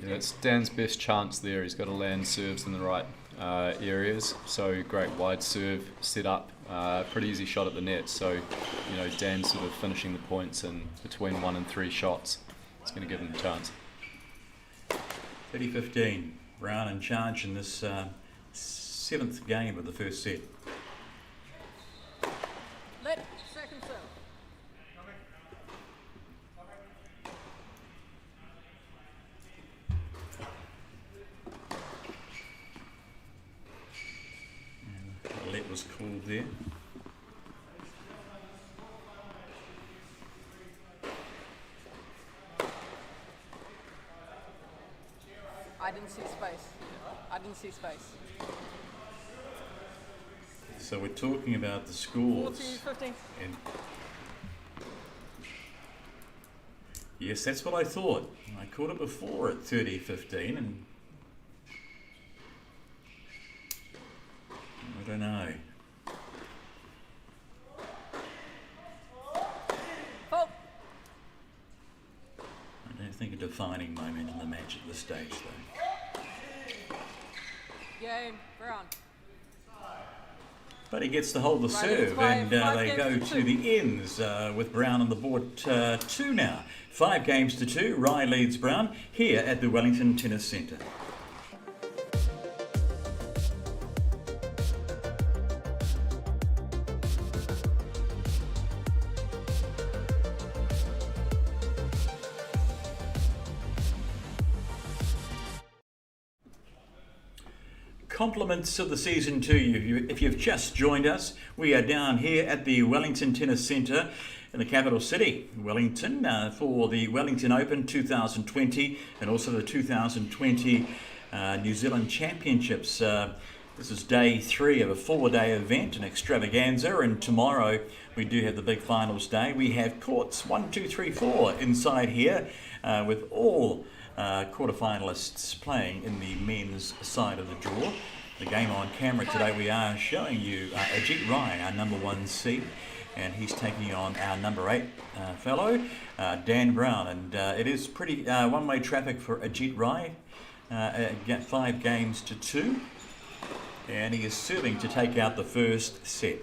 Yeah, it's Dan's best chance there. He's got to land serves in the right areas. So great wide serve set up, pretty easy shot at the net. So, you know, Dan's sort of finishing the points in between 1 and 3 shots. It's going to give him a chance. 30-15. Brown in charge in this 7th game of the first set. Let second serve. The let was called there. I didn't see space. I didn't see space. So we're talking about the scores. 14-15. And yes, that's what I thought. I caught it before at 30-15, and I don't know. Oh. I don't think a defining moment in the match at this stage, though. Game, Brown. But he gets to hold the serve, and they go to the ends with Brown on the board 2 now. 5 games to 2. Rye leads Brown here at the Wellington Tennis Centre. Compliments of the season to you. If you've just joined us, we are down here at the Wellington Tennis Centre in the capital city, Wellington, for the Wellington Open 2020 and also the 2020 New Zealand Championships. This is day 3 of a 4-day event, an extravaganza, and tomorrow we do have the big finals day. We have courts 1, 2, 3, 4 inside here with all quarterfinalists playing in the men's side of the draw. the game on camera today, we are showing you Ajeet, our number 1 seed, and he's taking on our number 8 fellow, Dan Brown, and it is pretty one-way traffic for Ajeet, 5 games to 2, and he is serving to take out the first set.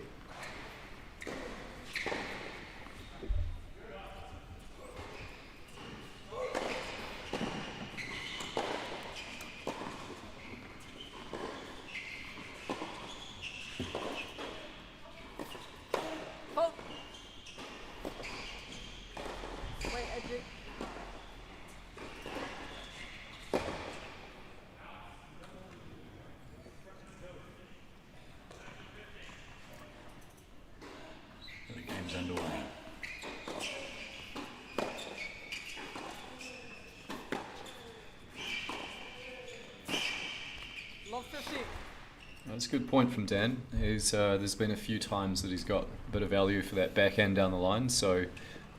Underway. That's a good point from Dan. There's been a few times that he's got a bit of value for that backhand down the line, so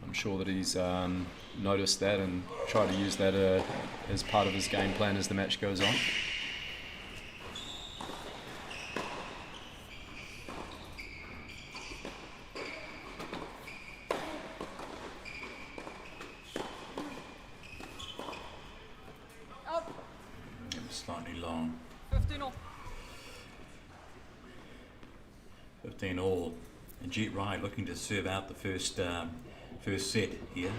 I'm sure that he's noticed that and tried to use that as part of his game plan as the match goes on. Slightly long. 15 all. 15 all. Ajeet looking to serve out the first set here.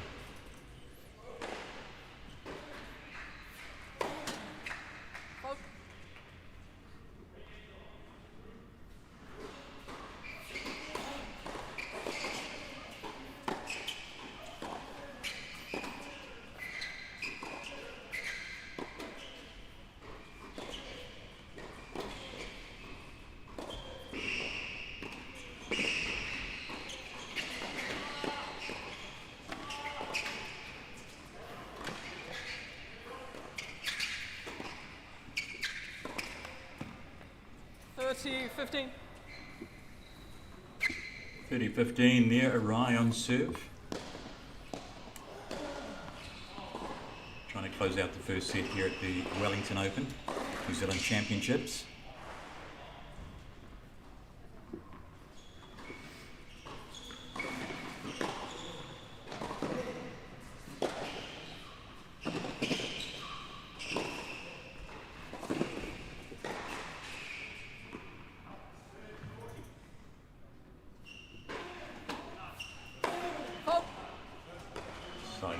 $30-15. 30-15 near Rai on serve. Trying to close out the first set here at the Wellington Open, New Zealand Championships.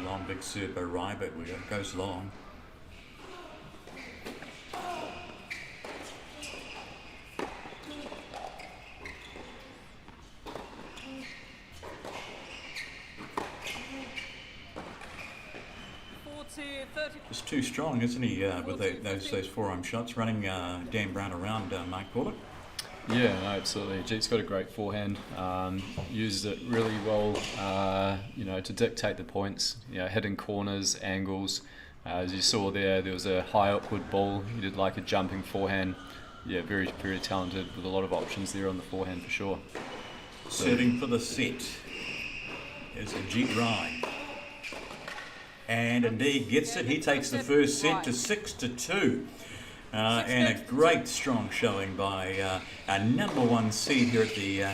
Long, big serve by Rai, but it goes long. Just too strong, isn't he, with those forearm shots, running Dan Brown around, Mark Bullock? Yeah, no, absolutely. Ajeet's got a great forehand. Uses it really well, to dictate the points. Hitting corners, angles. As you saw there was a high upward ball. He did like a jumping forehand. Yeah, very, very talented with a lot of options there on the forehand for sure. Serving for the set is Ajeet, and indeed gets it. He takes the first set to 6-2. And a great strong showing by our number 1 seed here at the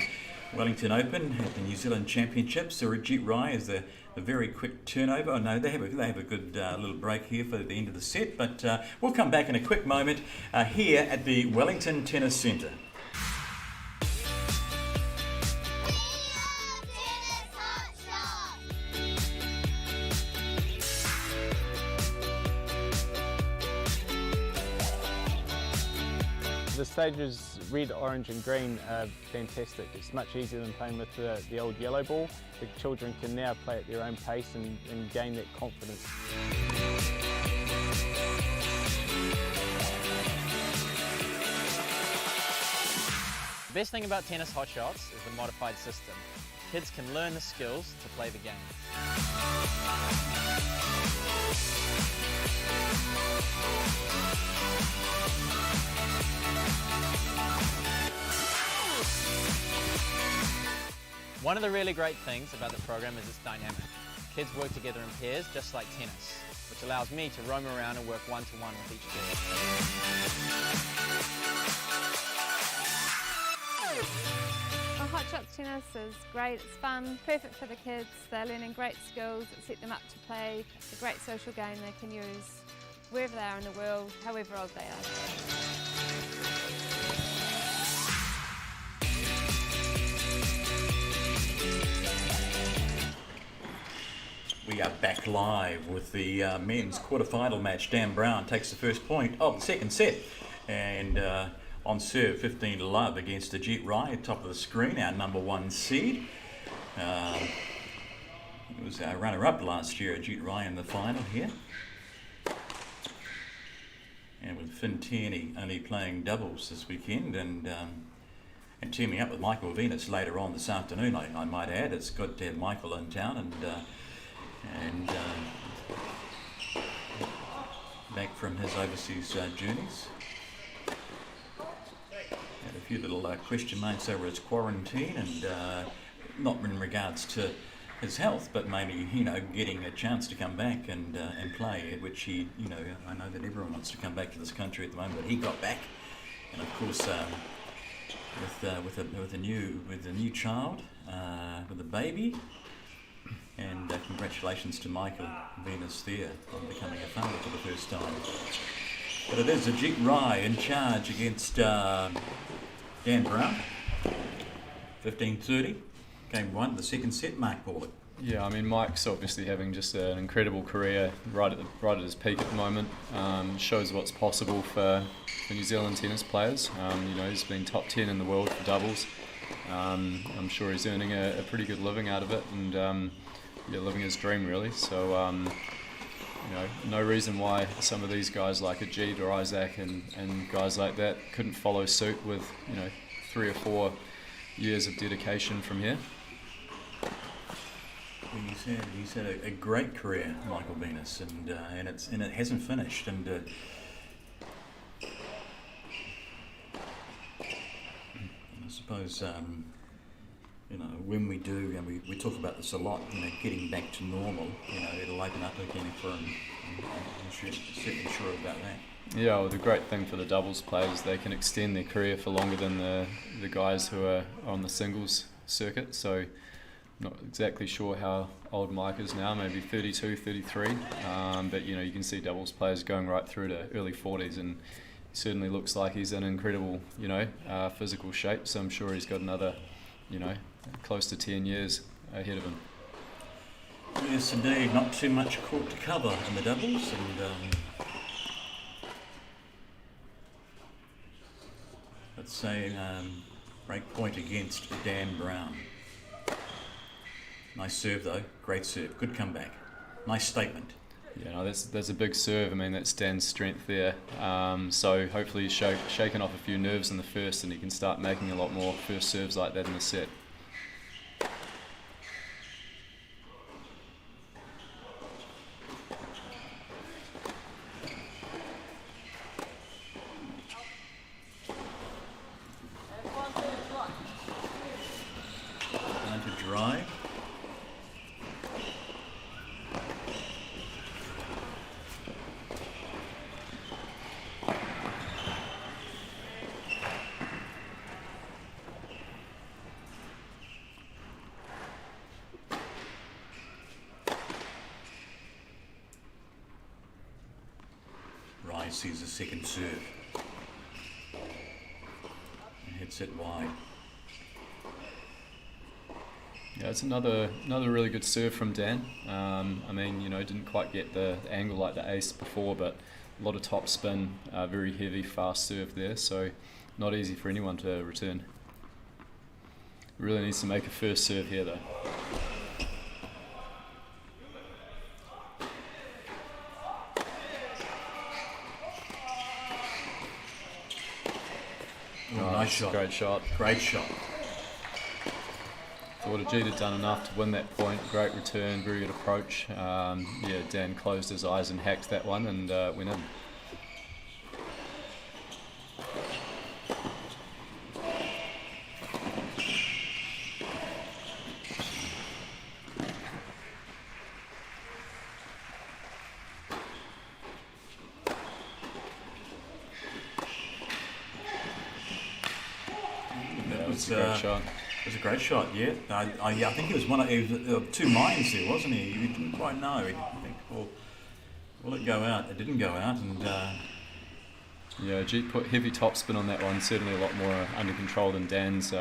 Wellington Open at the New Zealand Championships. So Ajeet is the very quick turnover. Oh no, they have a good little break here for the end of the set, but we'll come back in a quick moment here at the Wellington Tennis Centre. The stages red, orange and green are fantastic. It's much easier than playing with the old yellow ball. The children can now play at their own pace and gain that confidence. The best thing about tennis hot shots is the modified system. Kids can learn the skills to play the game. One of the really great things about the program is it's dynamic. Kids work together in pairs just like tennis, which allows me to roam around and work one-to-one with each girl. Well, hot shots tennis is great, it's fun, perfect for the kids, they're learning great skills that set them up to play a great social game they can use wherever they are in the world, however old they are. We are back live with the men's quarter-final match. Dan Brown takes the first point of the second set, and on serve 15 to love against Ajeet Rai at top of the screen, our number 1 seed. It was our runner-up last year, Ajeet Rai, in the final here. And with Finn Tierney only playing doubles this weekend, and teaming up with Michael Venus later on this afternoon, I might add. It's good to have Michael in town and back from his overseas journeys. Had a few little question marks over his quarantine, and not in regards to his health, but maybe, you know, getting a chance to come back and play, which he, you know, I know that everyone wants to come back to this country at the moment, but he got back, and of course with a new child, with a baby. And congratulations to Michael Venus there on becoming a father for the first time. But it is Ajeet Rai in charge against Dan Brown. 15-30. Game 1, the second set. Mark Paulick. Yeah, I mean, Mike's obviously having just an incredible career right at his peak at the moment. Shows what's possible for New Zealand tennis players. You know, he's been top 10 in the world for doubles. I'm sure he's earning a pretty good living out of it, and yeah, living his dream really. So you know, no reason why some of these guys like Ajeet or Isaac and guys like that couldn't follow suit with, you know, 3 or 4 years of dedication from here. He's had a great career, Michael Venus, and it hasn't finished. And I suppose you know, when we do, and we talk about this a lot, you know, getting back to normal, you know, it'll open up again for him. I'm certainly sure about that. Yeah, well, the great thing for the doubles players, they can extend their career for longer than the guys who are on the singles circuit. So I'm not exactly sure how old Mike is now, maybe 32, 33, but you know, you can see doubles players going right through to early 40s, and he certainly looks like he's in incredible, you know, physical shape. So I'm sure he's got another, you know, close to 10 years ahead of him. Yes, indeed. Not too much court to cover in the doubles, and let's say break point against Dan Brown. Nice serve though, great serve, good comeback, nice statement. Yeah, no, that's a big serve. I mean, that's Dan's strength there. So hopefully he's shaken off a few nerves in the first, and he can start making a lot more first serves like that in the set. Time to drive. Rise sees a second serve and hits it wide. Yeah, it's another really good serve from Dan. I mean, you know, didn't quite get the angle like the ace before, but a lot of top spin, very heavy, fast serve there. So not easy for anyone to return. Really needs to make a first serve here though. Oh, nice shot. Great shot. Great shot. Thought Ajeet had done enough to win that point. Great return, very good approach. Yeah, Dan closed his eyes and hacked that one and went in. was a great shot. It was a great shot, yeah. I think he was one of two minds there, wasn't he? He didn't quite know. He think, well, will it go out? It didn't go out, and yeah, Ajeet put heavy topspin on that one. Certainly a lot more under control than Dan's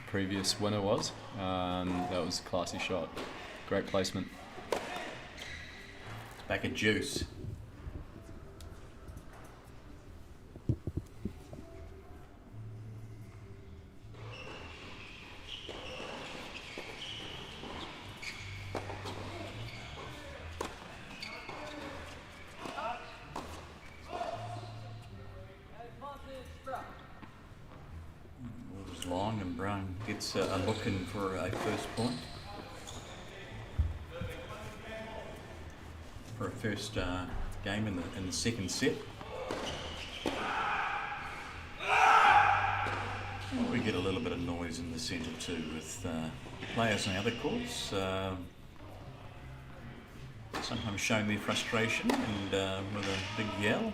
previous winner was. That was a classy shot. Great placement. Back at juice. Long and Brown gets a look in for a first point. For a first game in the second set. Well, we get a little bit of noise in the centre too with players on the other courts. Sometimes showing their frustration and with a big yell.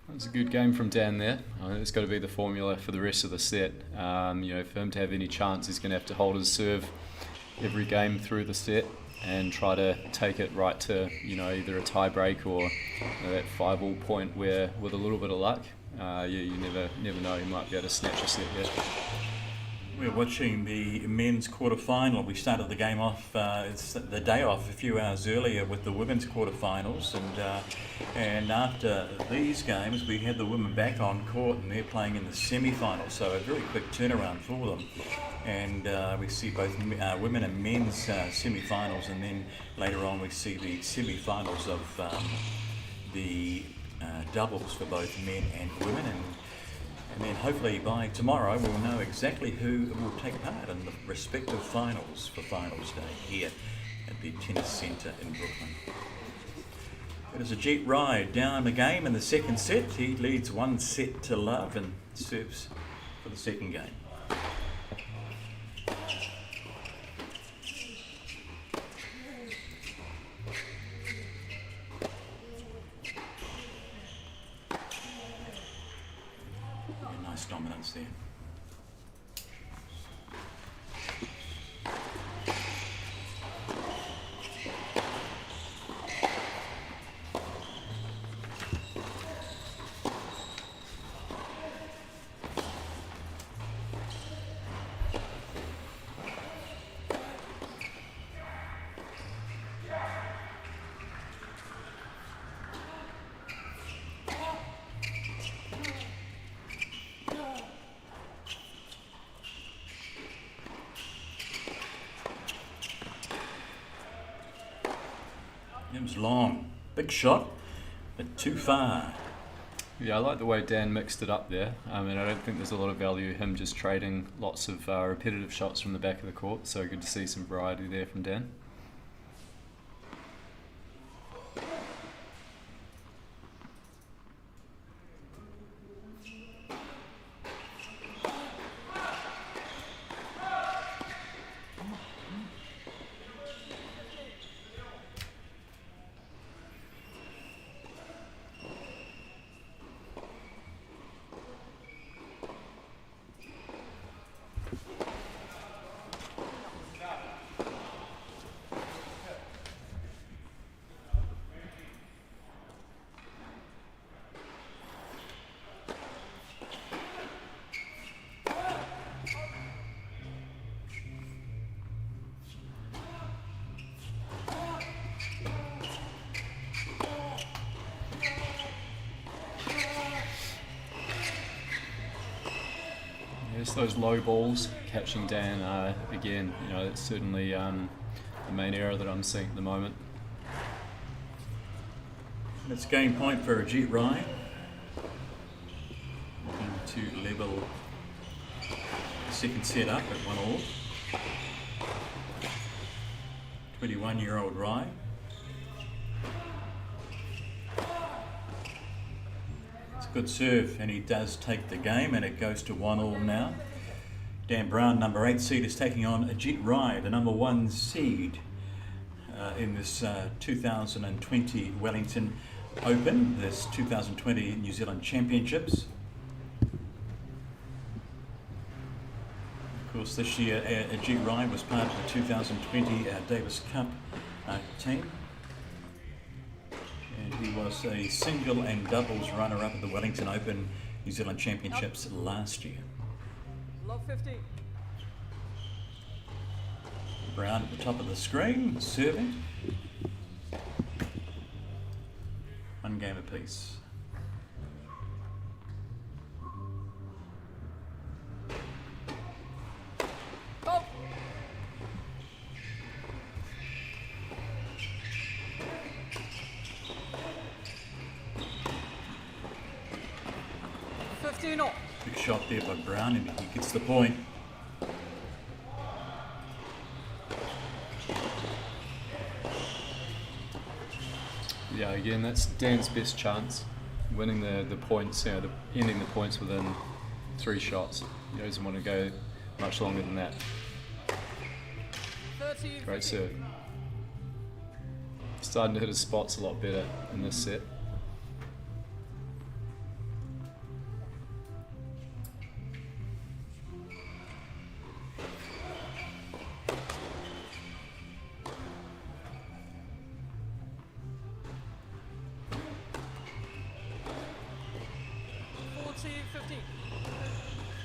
It was a good game from Dan there. I think it's got to be the formula for the rest of the set. You know, for him to have any chance, he's going to have to hold his serve every game through the set and try to take it right to, you know, either a tie break or that 5-all point where, with a little bit of luck, you never know, he might be able to snatch a set here. We're watching the men's quarter-final. We started the game off, it's the day off a few hours earlier with the women's quarter-finals, and after these games we had the women back on court and they're playing in the semi-finals, so a very quick turnaround for them. And we see both women and men's semi-finals, and then later on we see the semi-finals of the doubles for both men and women. And then hopefully by tomorrow we'll know exactly who will take part in the respective finals for finals day here at the Tennis Centre in Brooklyn. It is Ajeet Rai down the game in the second set. He leads 1-0 and serves for the second game. Dominance there. It was long, big shot, but too far. Yeah, I like the way Dan mixed it up there. I mean, I don't think there's a lot of value in him just trading lots of repetitive shots from the back of the court, so good to see some variety there from Dan. Those low balls catching Dan again, you know, that's certainly the main error that I'm seeing at the moment. It's game point for Ajeet Rai. Looking to level the second set up at 1-all. 21-year-old Rai. Good serve, and he does take the game, and it goes to 1-all now. Dan Brown, number 8 seed, is taking on Ajeet Rai, the number 1 seed in this 2020 Wellington Open, this 2020 New Zealand Championships. Of course, this year Ajeet was part of the 2020 Davis Cup team. And he was a single and doubles runner-up at the Wellington Open New Zealand Championships last year. Love 50. Brown at the top of the screen, serving. One game apiece. Oh. Big shot there by Brown, and he gets the point. Yeah, again, that's Dan's best chance, winning the points, ending the points within 3 shots. He doesn't want to go much longer than that. Great serve. Starting to hit his spots a lot better in this set.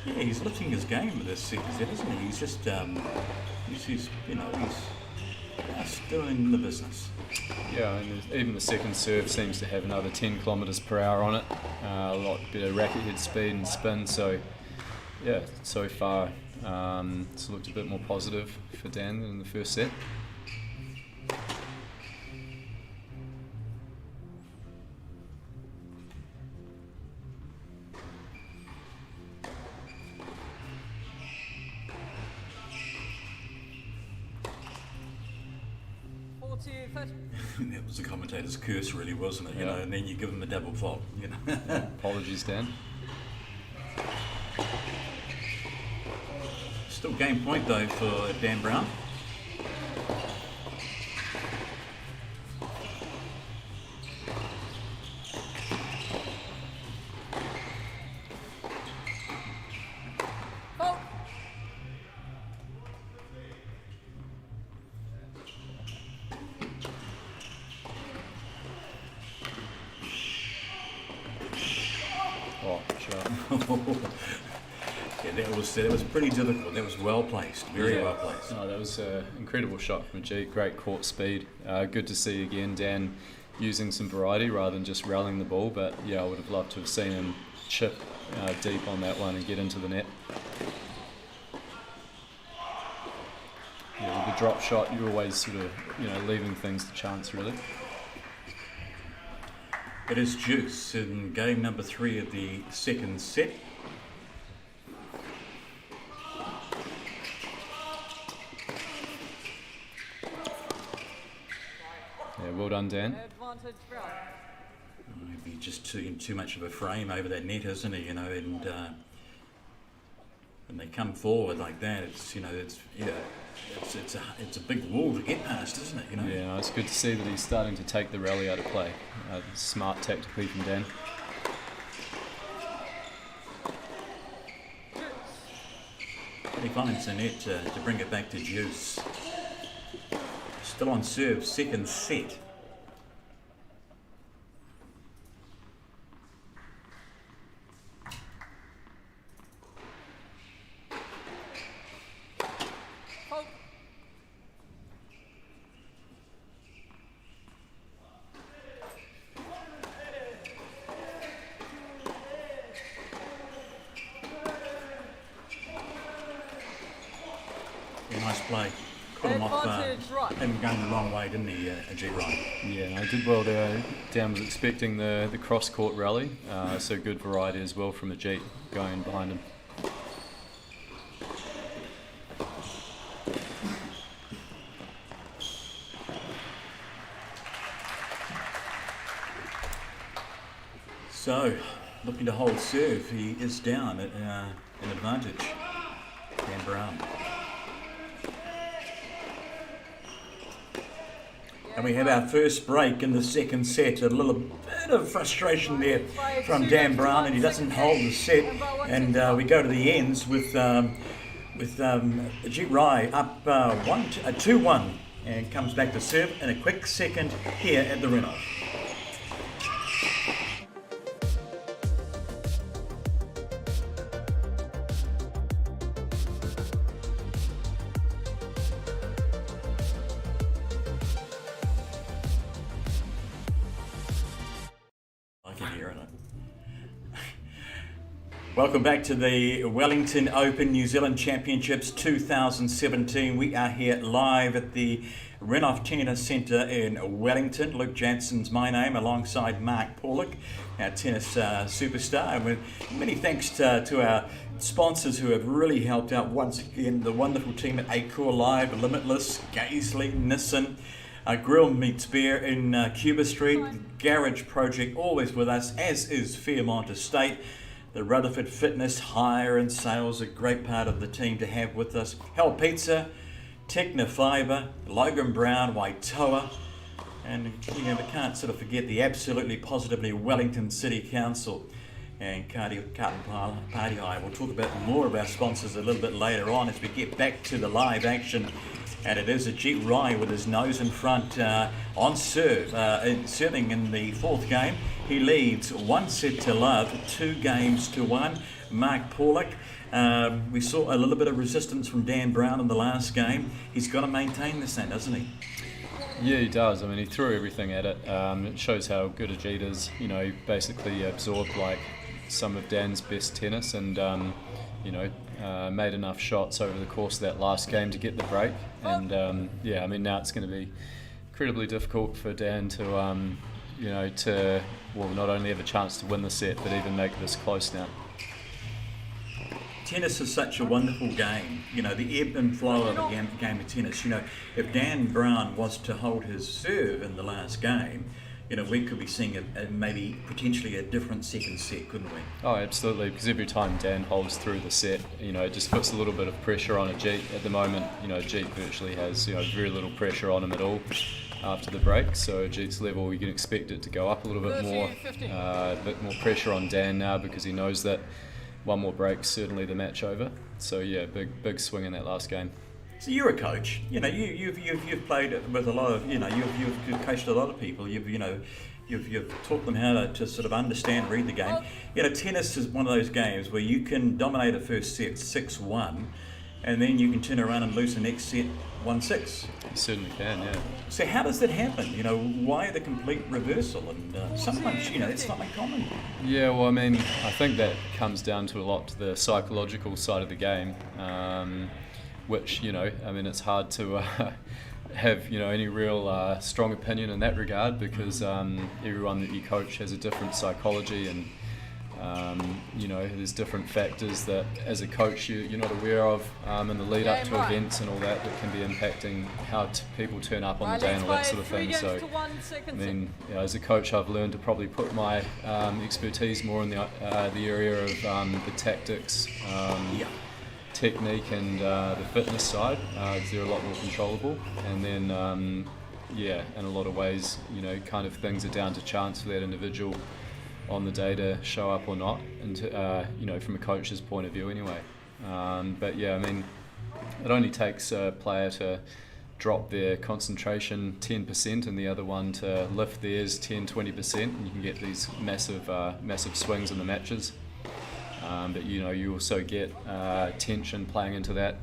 Yeah, he's lifting his game with this second set, isn't he? He's just, he's doing the business. Yeah, and even the second serve seems to have another 10 kilometres per hour on it. A lot better racket head speed and spin. So, yeah, so far it's looked a bit more positive for Dan than in the first set. That was the commentator's curse, really, wasn't it? You know, and then you give him the double fault. You know. Yeah, apologies, Dan. Still game point though for Dan Brown. Yeah, that was pretty difficult. That was well placed, very well placed. No, that was an incredible shot from Ajeet. Great court speed. Good to see again Dan using some variety rather than just rallying the ball. But yeah, I would have loved to have seen him chip deep on that one and get into the net. Yeah, with the drop shot, you're always sort of leaving things to chance, really. It is juice in game number 3 of the second set. Yeah, well done, Dan. Maybe just too much of a frame over that net, isn't he? And when they come forward like that, it's a big wall to get past, isn't it? Yeah, no, it's good to see that he's starting to take the rally out of play. Smart tactically from Dan. He finds the net to bring it back to juice. Still on serve, second set. Nice play. Caught him off, him going the wrong way, didn't he, Ajeet? Yeah, no, did well there. Dan was expecting the cross-court rally, so good variety as well from Ajeet going behind him. So, looking to hold serve, he is down at an advantage. Dan Brown. And we have our first break in the second set. A little bit of frustration there from Dan Brown, and he doesn't hold the set. And we go to the ends with Ajeet Rai up 2-1, and comes back to serve in a quick second here at the Renouf. Welcome back to the Wellington Open New Zealand Championships 2017. We are here live at the Renouf Tennis Centre in Wellington. Luke Jansen's my name, alongside Mark Paulick, our tennis superstar. And many thanks to our sponsors who have really helped out once again. The wonderful team at Accor Live, Limitless, Gaisley, Nissan, Grill Meets Beer in Cuba Street, Garage Project, always with us, as is Fairmont Estate. The Rutherford Fitness, hire and sales, a great part of the team to have with us. Hell Pizza, Techna Fibre, Logan Brown, Waitoa, and we can't sort of forget the absolutely positively Wellington City Council and Carton Party Hire. We'll talk about more of our sponsors a little bit later on as we get back to the live action. And it is Ajeet Rai with his nose in front on serve, serving in the fourth game. He leads 1-0, 2-1. Mark Paulick, we saw a little bit of resistance from Dan Brown in the last game. He's got to maintain this then, doesn't he? Yeah, he does. I mean, he threw everything at it. It shows how good Ajeet is. You know, he basically absorbed like some of Dan's best tennis and made enough shots over the course of that last game to get the break. And now it's going to be incredibly difficult for Dan to not only have a chance to win the set, but even make this close now. Tennis is such a wonderful game. You know, the ebb and flow of a game of tennis. You know, if Dan Brown was to hold his serve in the last game, you know, we could be seeing maybe potentially a different second set, couldn't we? Oh, absolutely, because every time Dan holds through the set, you know, it just puts a little bit of pressure on Ajeet. At the moment, you know, Ajeet virtually has, very little pressure on him at all after the break. So Ajeet's level, you can expect it to go up a little bit more, a bit more pressure on Dan now because he knows that one more break's certainly the match over. So yeah, big swing in that last game. So you're a coach. You know, you've played with a lot of, you've coached a lot of people. You've taught them how to sort of understand, read the game. You know, tennis is one of those games where you can dominate a first set 6-1, and then you can turn around and lose the next set 1-6. You certainly can, yeah. So how does that happen? You know, why the complete reversal? And sometimes, it's not uncommon. Yeah, well, I mean, I think that comes down to a lot to the psychological side of the game. Which, it's hard to have, any real strong opinion in that regard because everyone that you coach has a different psychology and, there's different factors that as a coach you're not aware of in the lead up to events and all that can be impacting how people turn up on the day and all that sort of thing. So, I mean, as a coach I've learned to probably put my expertise more in the area of the tactics, technique and the fitness side, they're a lot more controllable, and then in a lot of ways kind of things are down to chance for that individual on the day to show up or not, and from a coach's point of view anyway. It only takes a player to drop their concentration 10% and the other one to lift theirs 10-20%, and you can get these massive swings in the matches. But you also get tension playing into that.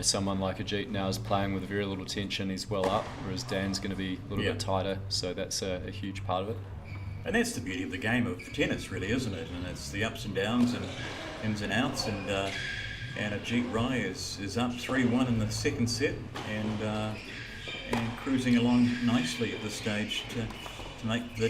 Someone like Ajeet now is playing with very little tension. He's well up, whereas Dan's going to be a little bit tighter. So that's a huge part of it. And that's the beauty of the game of tennis, really, isn't it? And it's the ups and downs and ins and outs. And Ajeet Rai is up 3-1 in the second set and cruising along nicely at this stage to make the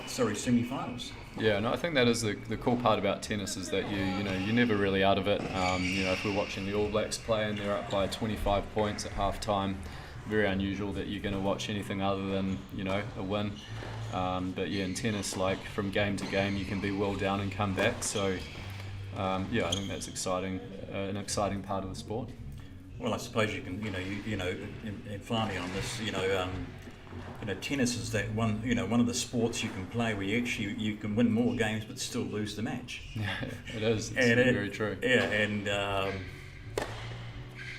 semi-finals. Yeah, no, I think that is the cool part about tennis is that you're never really out of it. If we're watching the All Blacks play and they're up by 25 points at half time, very unusual that you're going to watch anything other than a win. But yeah, in tennis, like from game to game, you can be well down and come back. So I think that's exciting, an exciting part of the sport. Well, I suppose you can, and finally on this, tennis is that one, one of the sports you can play where you can win more games but still lose the match. Yeah, it is. It's very true. Yeah, and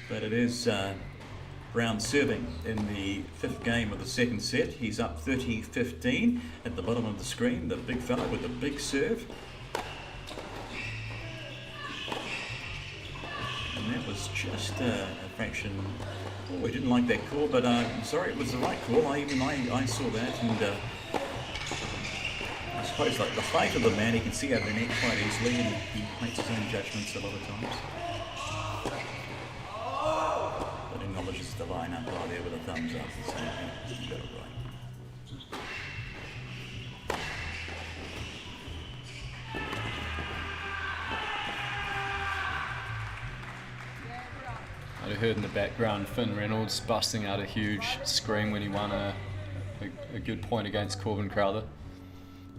but it is Brown serving in the 5th game of the 2nd set. He's up 30-15 at the bottom of the screen. The big fella with the big serve. And that was just a fraction. Oh, we didn't like that call, but I'm sorry, it was the right call. I saw that, and I suppose like the height of the man, he can see out of the net quite easily, and he makes his own judgments a lot of times. But acknowledges the line up right there with a thumbs up and saying, hey, you got it right. I heard in the background Finn Reynolds busting out a huge scream when he won a good point against Corbin Crowther.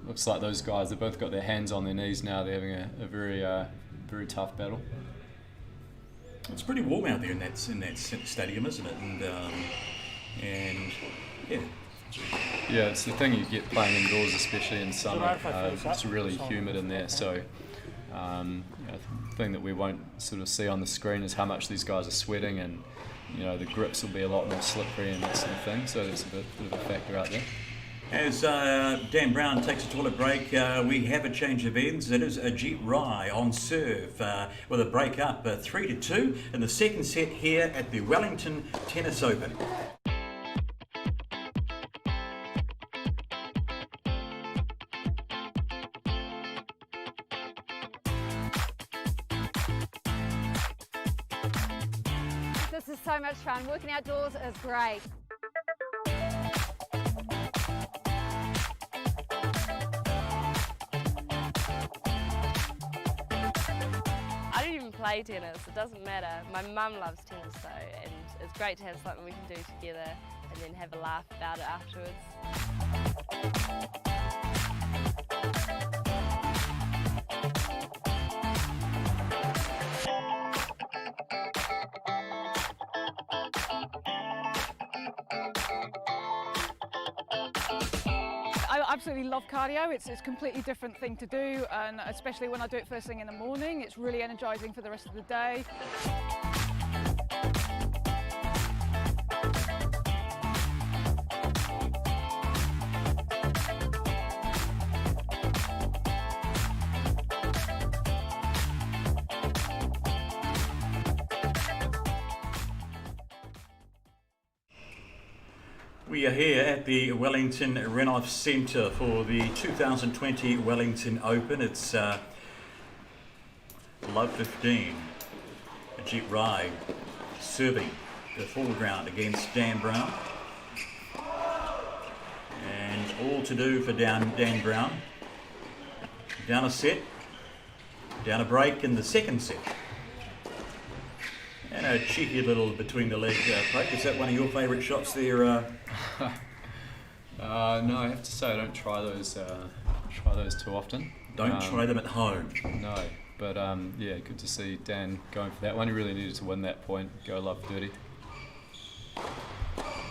Looks like those guys, they've both got their hands on their knees now. They're having a very tough battle. It's pretty warm out there in that stadium, isn't it? And yeah. Yeah, it's the thing you get playing indoors, especially in summer. It's really humid in there, so the thing that we won't sort of see on the screen is how much these guys are sweating, and the grips will be a lot more slippery and that sort of thing. So there's a bit of a factor out there. As Dan Brown takes a toilet break, we have a change of ends. It is Ajeet on serve with a break up 3-2 in the 2nd set here at the Wellington Tennis Open. This is so much fun. Working outdoors is great. I don't even play tennis, it doesn't matter. My mum loves tennis though, and it's great to have something we can do together and then have a laugh about it afterwards. I absolutely love cardio. It's a completely different thing to do, and especially when I do it first thing in the morning, it's really energizing for the rest of the day. We are here at the Wellington Renouf Centre for the 2020 Wellington Open. It's love 15. Ajeet serving the foreground against Dan Brown. And all to do for Dan Brown. Down a set, down a break in the 2nd set. And a cheeky little between the leg poke. Is that one of your favourite shots there? No, I have to say I don't try those too often. Don't try them at home. No, but yeah, good to see Dan going for that one. He really needed to win that point. Go love 30.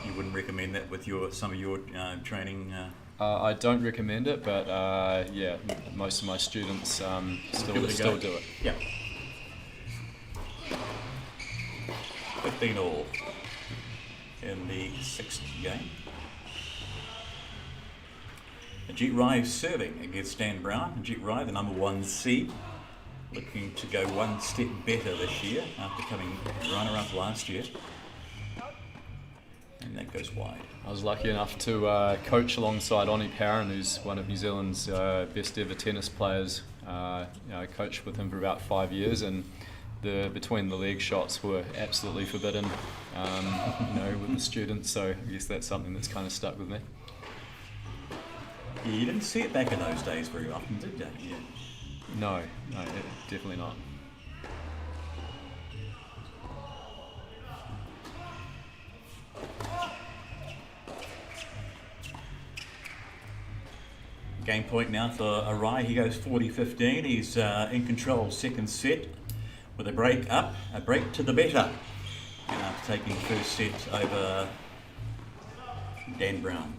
You wouldn't recommend that with some of your training? I don't recommend it, but yeah, most of my students still do it. Yeah. 15 all in the 6th game. Ajeet serving against Dan Brown. Ajeet the number 1 seed, looking to go one step better this year after coming runner-up last year. And that goes wide. I was lucky enough to coach alongside Oni Parran, who's one of New Zealand's best ever tennis players. I coached with him for about 5 years, and the between the leg shots were absolutely forbidden, with the students. So I guess that's something that's kind of stuck with me. Yeah, you didn't see it back in those days very often, did you? Yeah. No, definitely not. Game point now for Arai. He goes 40-15. He's in control 2nd set with a break up, a break to the better. and after taking the first set over Dan Brown.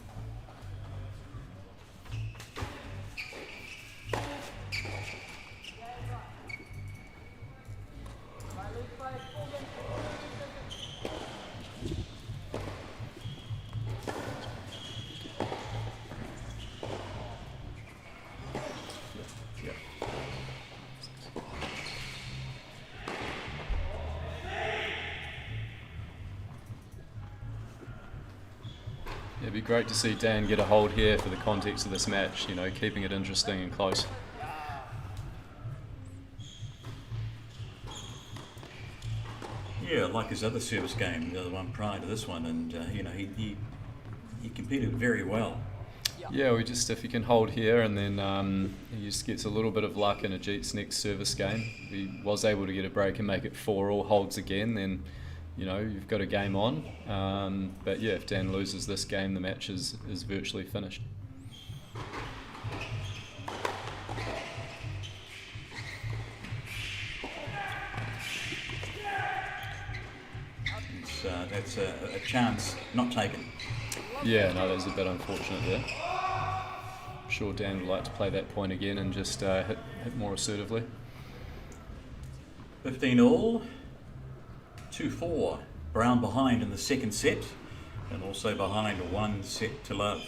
It'd be great to see Dan get a hold here for the context of this match, you know, keeping it interesting and close. Yeah, like his other service game, the other one prior to this one, and you know, he competed very well. Yeah, if he can hold here, and then he just gets a little bit of luck in Ajeet's next service game. He was able to get a break and make it 4-all, holds again, then you know, you've got a game on. But yeah, if Dan loses this game, the match is virtually finished. That's a chance not taken. Yeah, no, that was a bit unfortunate there. I'm sure Dan would like to play that point again and just hit more assertively. 15-all, 2-4. Brown behind in the second set, and also behind 1 set to love.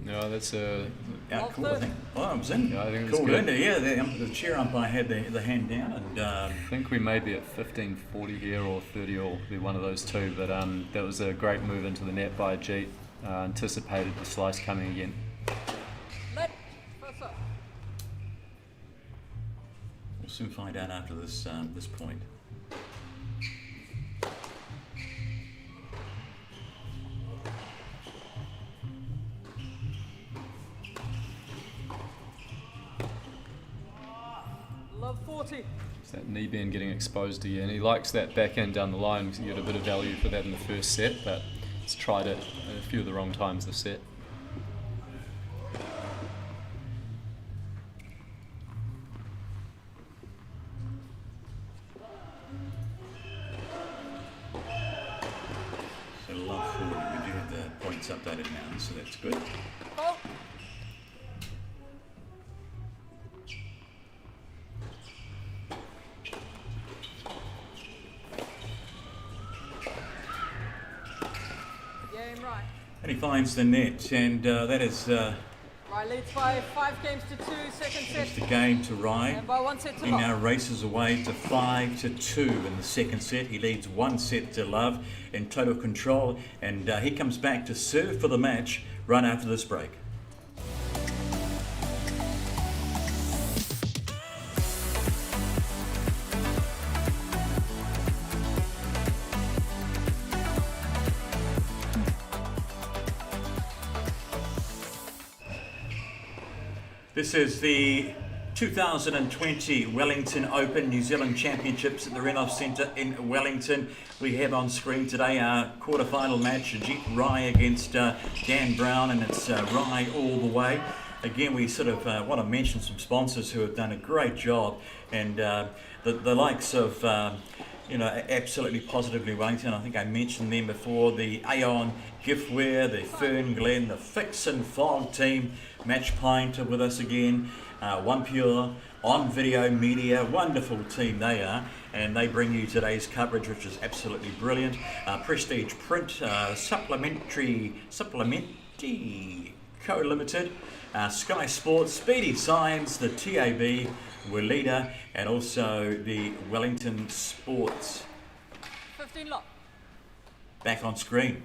No, that's a out cool, I think. Oh, it was in. Yeah, I think it was called good. in. Yeah, the chair umpire had the hand down, and I think we may be at 15-40 here or 30-all, be one of those two. But that was a great move into the net by Jade. Anticipated the slice coming again. we'll soon find out after this this point. Love 40. It's that knee bend getting exposed again. He likes that backhand down the line because he got a bit of value for that in the first set, but he's tried it a few of the wrong times this set. So love 40, we do have the points updated now, so that's good. Oh. Right. And he finds the net, and that is Right leads by 5 games to 2, second set. the game to Rye. And by 1 set to He love. now races away to 5-2 in the second set. He leads 1 set to love in total control, and he comes back to serve for the match right after this break. This is the 2020 Wellington Open New Zealand Championships at the Renouf Centre in Wellington. We have on screen today our quarter-final match, Ajeet Rye against Dan Brown, and it's Rye all the way. Again, we sort of want to mention some sponsors who have done a great job, and the likes of you know, absolutely positively Wellington. I think I mentioned them before. The Aon Giftware, the Fern Glen, the Fix and Fog team, Match Pint with us again, One Pure, On Video Media, wonderful team they are, and they bring you today's coverage, which is absolutely brilliant. Prestige Print, Supplementary Co Limited, Sky Sports, Speedy Science, the TAB, Leader, and also the Wellington Sports. 15 lock. Back on screen,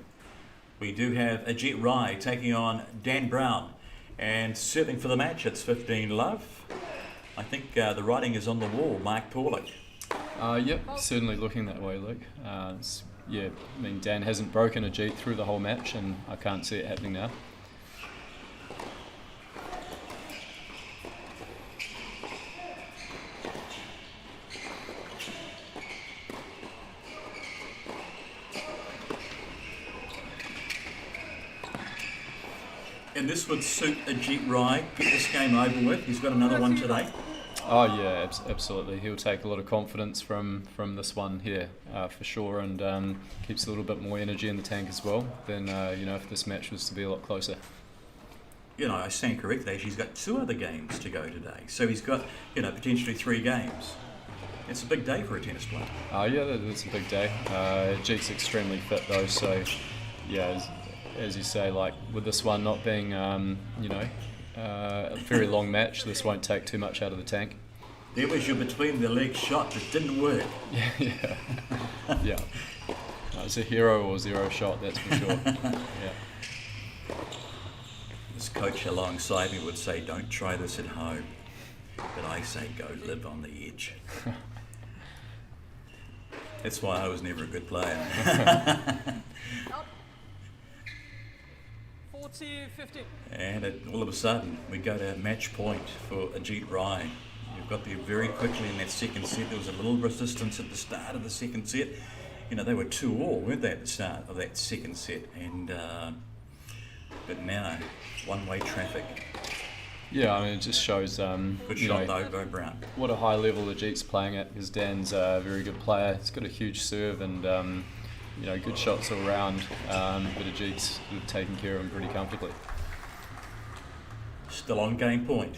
we do have Ajeet Rye taking on Dan Brown, and serving for the match, it's 15 love. I think the writing is on the wall, Mark Paulick. Yep, certainly looking that way, Luke. Yeah, I mean, Dan hasn't broken Ajeet through the whole match, and I can't see it happening now. this would suit Ajeet Rai. Get this game over with. He's got another one today. Oh yeah, absolutely. He'll take a lot of confidence from this one here for sure, and keeps a little bit more energy in the tank as well than if this match was to be a lot closer. I stand corrected. Actually, he's got 2 other games to go today, so he's got potentially 3 games. It's a big day for a tennis player. Yeah, that's a big day. Ajeet's extremely fit though, so yeah, as you say, like with this one not being a very long match, this won't take too much out of the tank. There was your between the legs shot that didn't work. Yeah. It's a hero or zero shot, that's for sure. Yeah. This coach alongside me would say, "Don't try this at home," but I say, "Go live on the edge." That's why I was never a good player. 40-50. And all of a sudden, we go to match point for Ajeet Rai. You've got there very quickly in that second set. There was a little resistance at the start of the second set. They were 2-2, weren't they, at the start of that second set? And but now, one-way traffic. Yeah, I mean, it just shows good shot though, Brown. What a high level Ajeet's playing at, because Dan's a very good player. He's got a huge serve and good shots all round, but Ajeet's taking care of him pretty comfortably. Still on game point.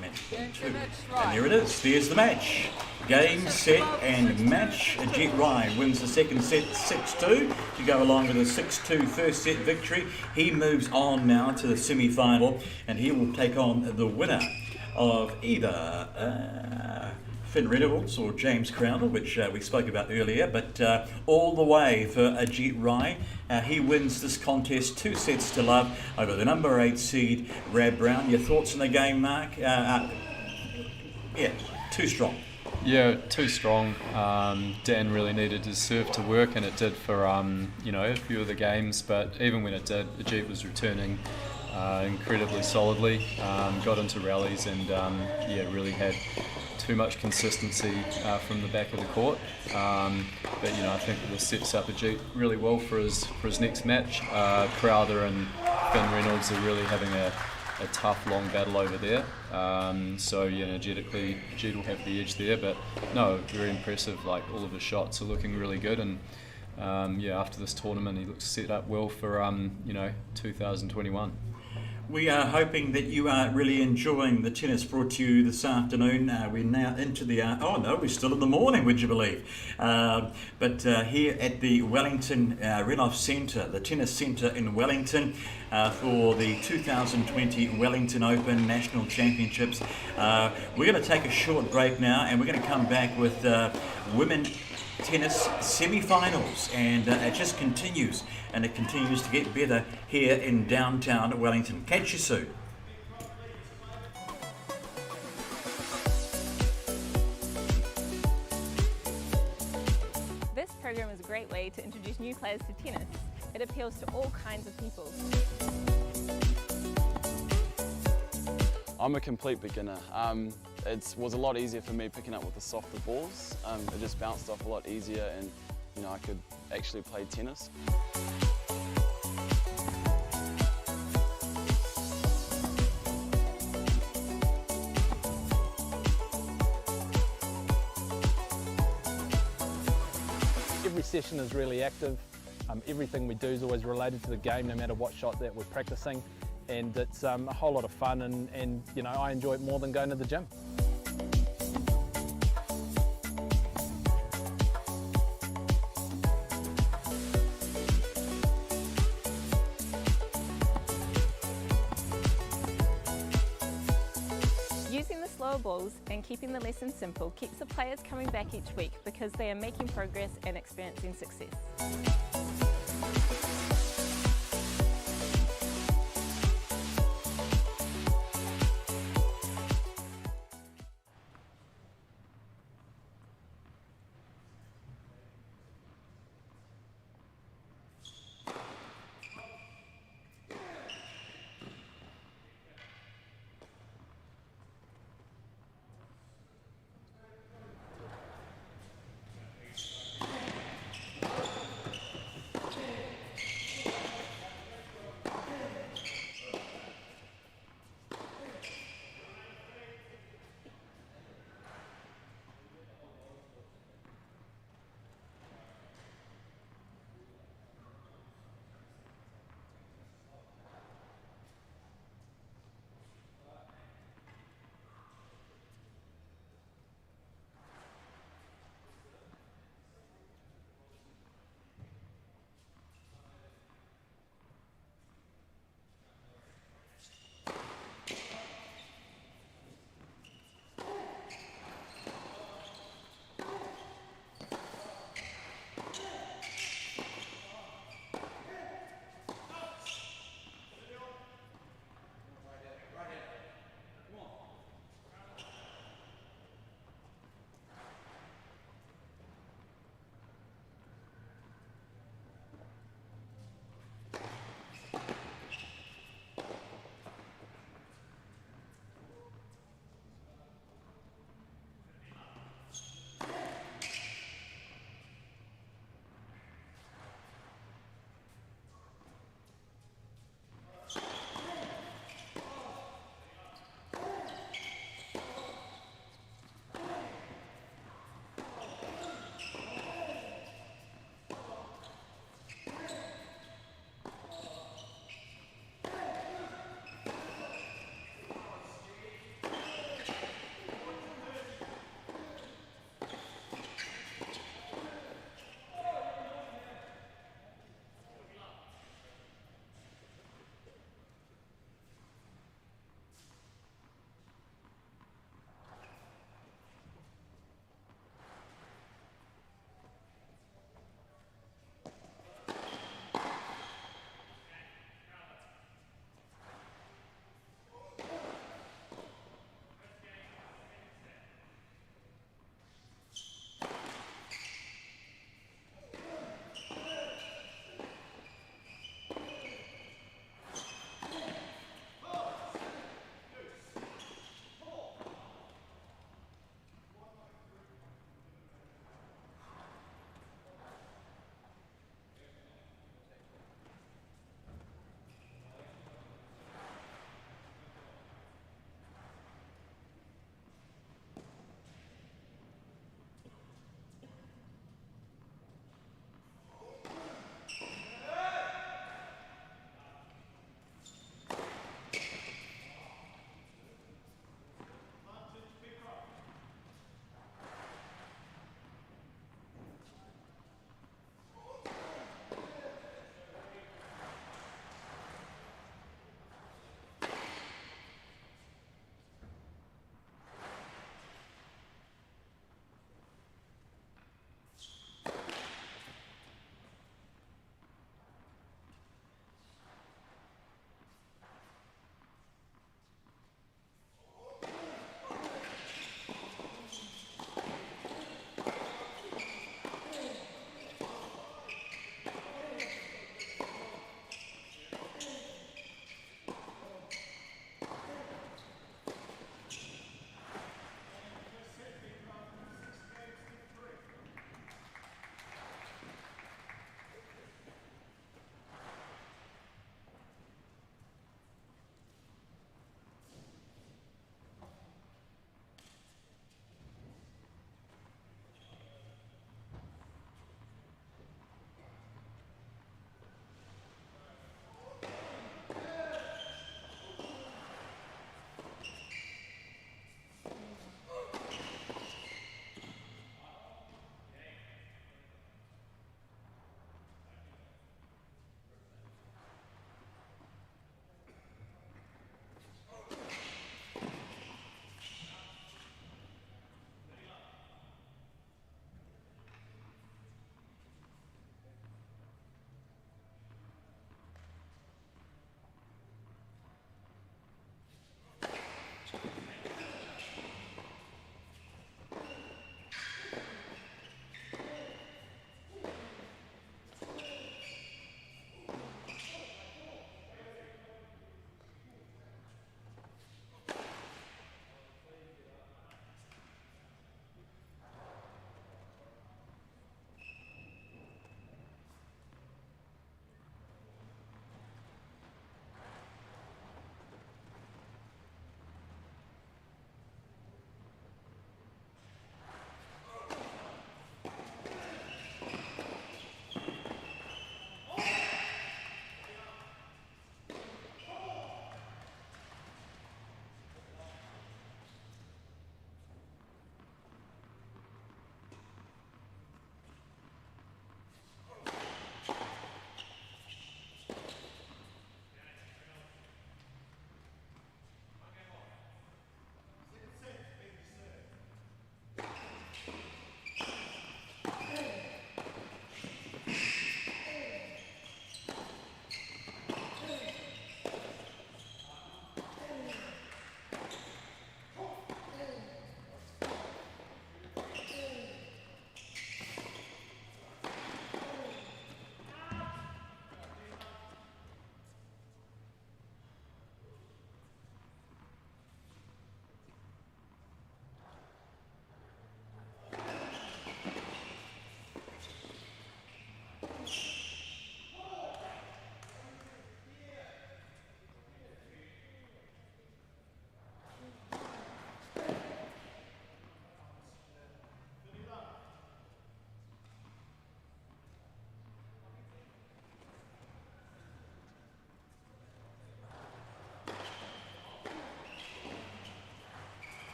Match point 2. And there it is. There's the match. Game, set and match. Ajeet Rai wins the second set 6-2 to go along with a 6-2 first set victory. He moves on now to the semi-final, and he will take on the winner of either Renouf or James Crowther, which we spoke about earlier, but all the way for Ajeet Rai. He wins this contest 2-0 over the number 8 seed, Rab Brown. Your thoughts on the game, Mark? Too strong. Yeah, too strong. Dan really needed his serve to work, and it did for a few of the games, but even when it did, Ajeet was returning incredibly solidly, got into rallies and really had too much consistency from the back of the court. But I think this sets up Ajeet really well for his next match. Crowther and Reynolds are really having a tough long battle over there. Energetically Ajeet will have the edge there, but no, very impressive. Like, all of his shots are looking really good, and after this tournament he looks set up well for 2021. We are hoping that you are really enjoying the tennis brought to you this afternoon. We're now into the... we're still in the morning, would you believe? But here at the Wellington Renouf Centre, the tennis centre in Wellington, for the 2020 Wellington Open National Championships. We're going to take a short break now, and we're going to come back with women tennis semi-finals, and it just continues, and it continues to get better here in downtown Wellington. Catch you soon. This program is a great way to introduce new players to tennis. It appeals to all kinds of people. I'm a complete beginner. It was a lot easier for me picking up with the softer balls. It just bounced off a lot easier, and I could actually play tennis. Every session is really active. Everything we do is always related to the game, no matter what shot that we're practicing. And it's a whole lot of fun, and I enjoy it more than going to the gym. Using the slower balls and keeping the lesson simple keeps the players coming back each week because they are making progress and experiencing success.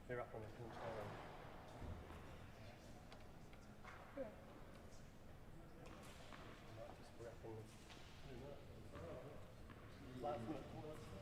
They're up on the pink tower. Last minute toilets.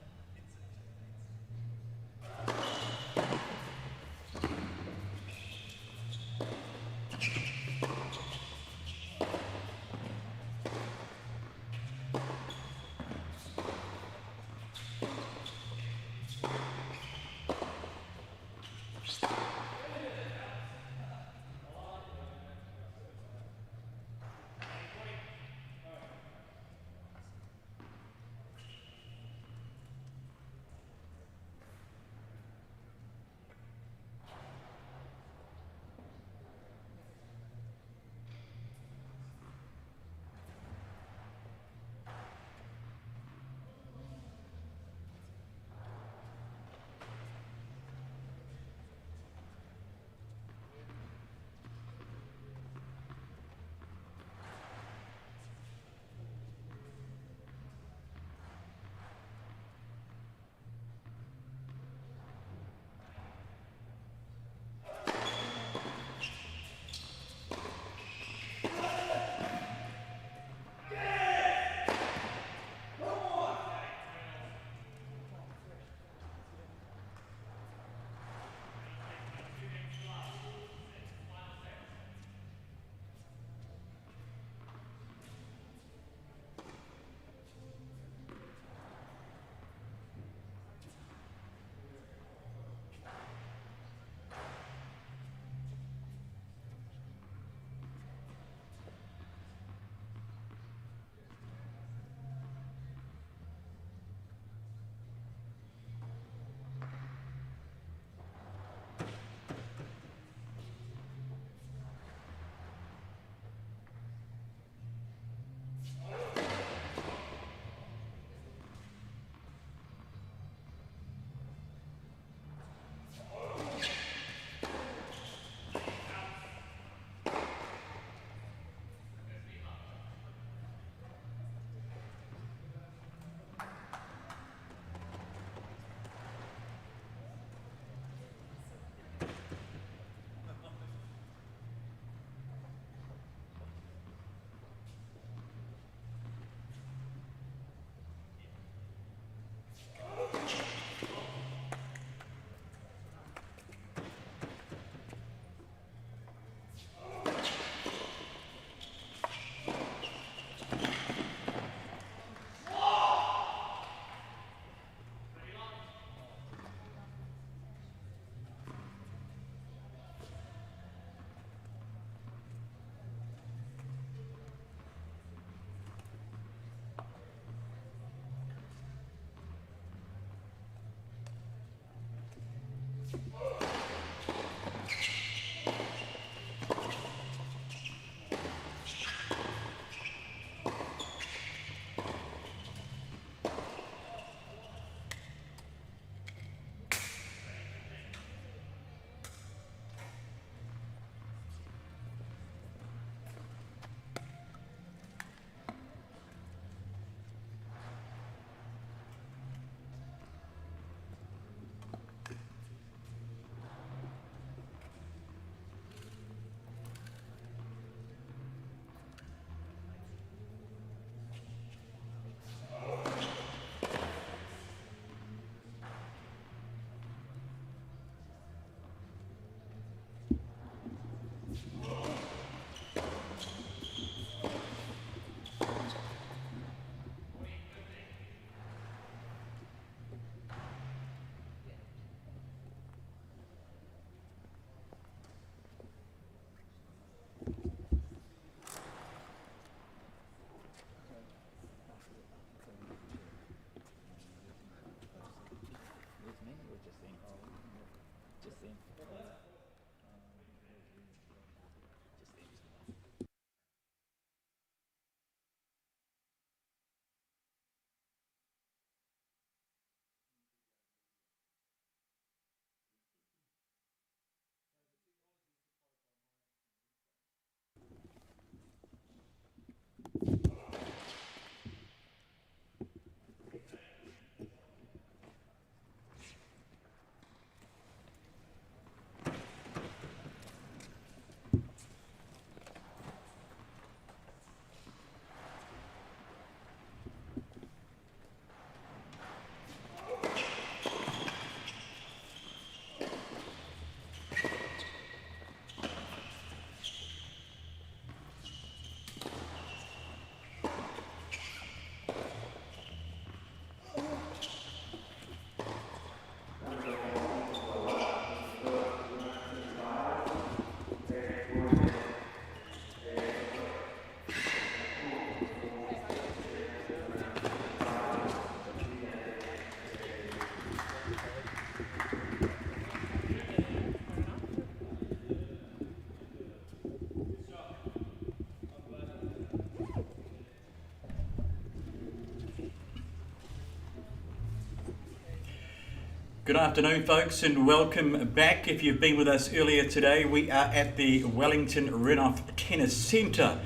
Good afternoon, folks, and welcome back. If you've been with us earlier today, we are at the Wellington Renouf Tennis Centre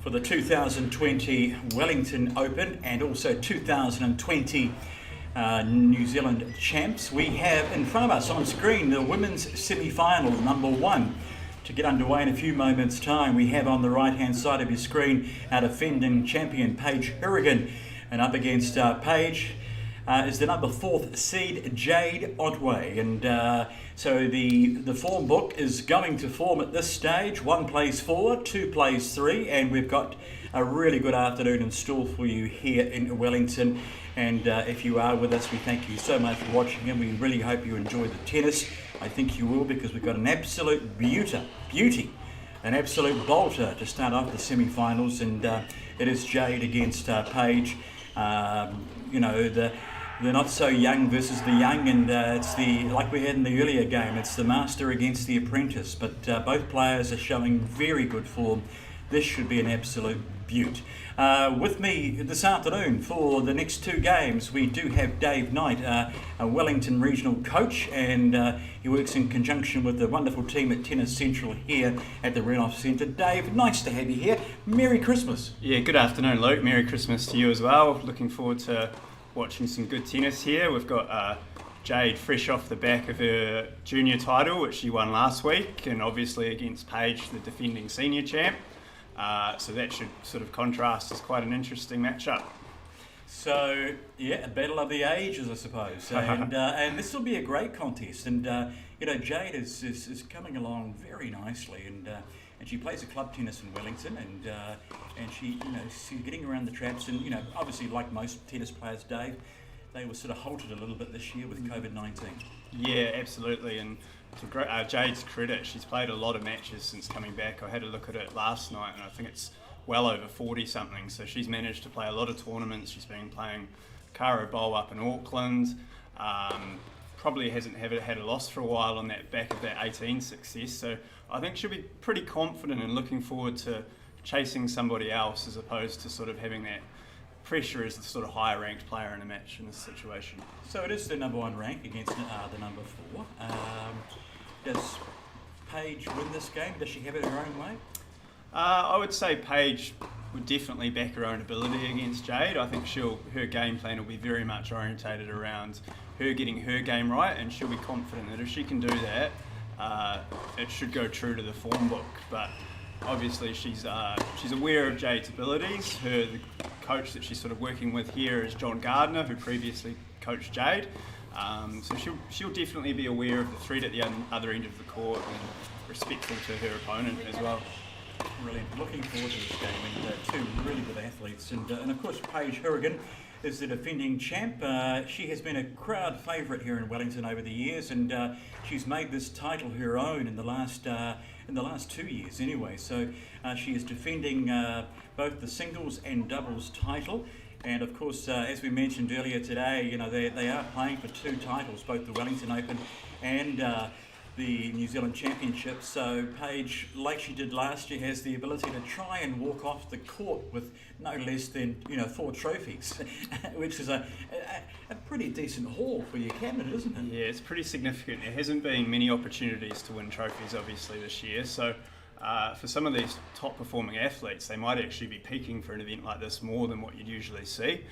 for the 2020 Wellington Open and also 2020 New Zealand Champs. We have in front of us on screen the women's semi-final, number 1. To get underway in a few moments' time, we have on the right-hand side of your screen our defending champion, Paige HOURIGAN, and up against Paige is the number 4th seed, Jade OTWAY. And so the form book is going to form at this stage. 1 plays 4, 2 plays 3, and we've got a really good afternoon in store for you here in Wellington. And if you are with us, we thank you so much for watching, and we really hope you enjoy the tennis. I think you will, because we've got an absolute beauty, an absolute bolter to start off the semi-finals, and it is Jade against Paige. You know, the not so young versus the young, and it's like we had in the earlier game, it's the master against the apprentice, but both players are showing very good form. This should be an absolute beaut. With me this afternoon for the next 2 games, we do have Dave Knight, a Wellington regional coach, and he works in conjunction with the wonderful team at Tennis Central here at the Renouf Centre. Dave, nice to have you here. Merry Christmas. Yeah, good afternoon, Luke. Merry Christmas to you as well. Looking forward to watching some good tennis here. We've got Jade fresh off the back of her junior title, which she won last week, and obviously against Paige, the defending senior champ. So that should sort of contrast as quite an interesting matchup. So, yeah, a battle of the ages, I suppose. And this will be a great contest. And, you know, Jade is coming along very nicely. And she plays a club tennis in Wellington. And she, you know, she's getting around the traps. And, you know, obviously, like most tennis players, Dave, they were sort of halted a little bit this year with COVID-19. Yeah, absolutely. And to Jade's credit, she's played a lot of matches since coming back. I had a look at it last night, and I think it's well over 40 something. So she's managed to play a lot of tournaments. She's been playing Caro Bowl up in Auckland. Probably hasn't had a loss for a while on that back of that 18 success. So I think she'll be pretty confident and looking forward to chasing somebody else, as opposed to sort of having that pressure as the sort of higher ranked player in a match in this situation. So it is the number 1 rank against the number 4. Does Paige win this game? Does she have it her own way? I would say Paige would definitely back her own ability against Jade. I think her game plan will be very much orientated around her getting her game right, and she'll be confident that if she can do that, it should go true to the form book. But obviously she's aware of Jade's abilities. The coach that she's sort of working with here is John Gardner, who previously coached Jade. So she'll definitely be aware of the threat at the other end of the court and respectful to her opponent as well. Brilliant. Looking forward to this game, and 2 really good athletes. And of course, Paige HOURIGAN is the defending champ. She has been a crowd favourite here in Wellington over the years, and she's made this title her own in the last 2 years anyway. So she is defending both the singles and doubles title. And of course, as we mentioned earlier today, you know, they are playing for 2 titles, both the Wellington Open and the New Zealand Championship. So Paige, like she did last year, has the ability to try and walk off the court with no less than 4 trophies, which is a pretty decent haul for your cabinet, isn't it? Yeah, it's pretty significant. There hasn't been many opportunities to win trophies, obviously, this year. So for some of these top performing athletes, they might actually be peaking for an event like this more than what you'd usually see.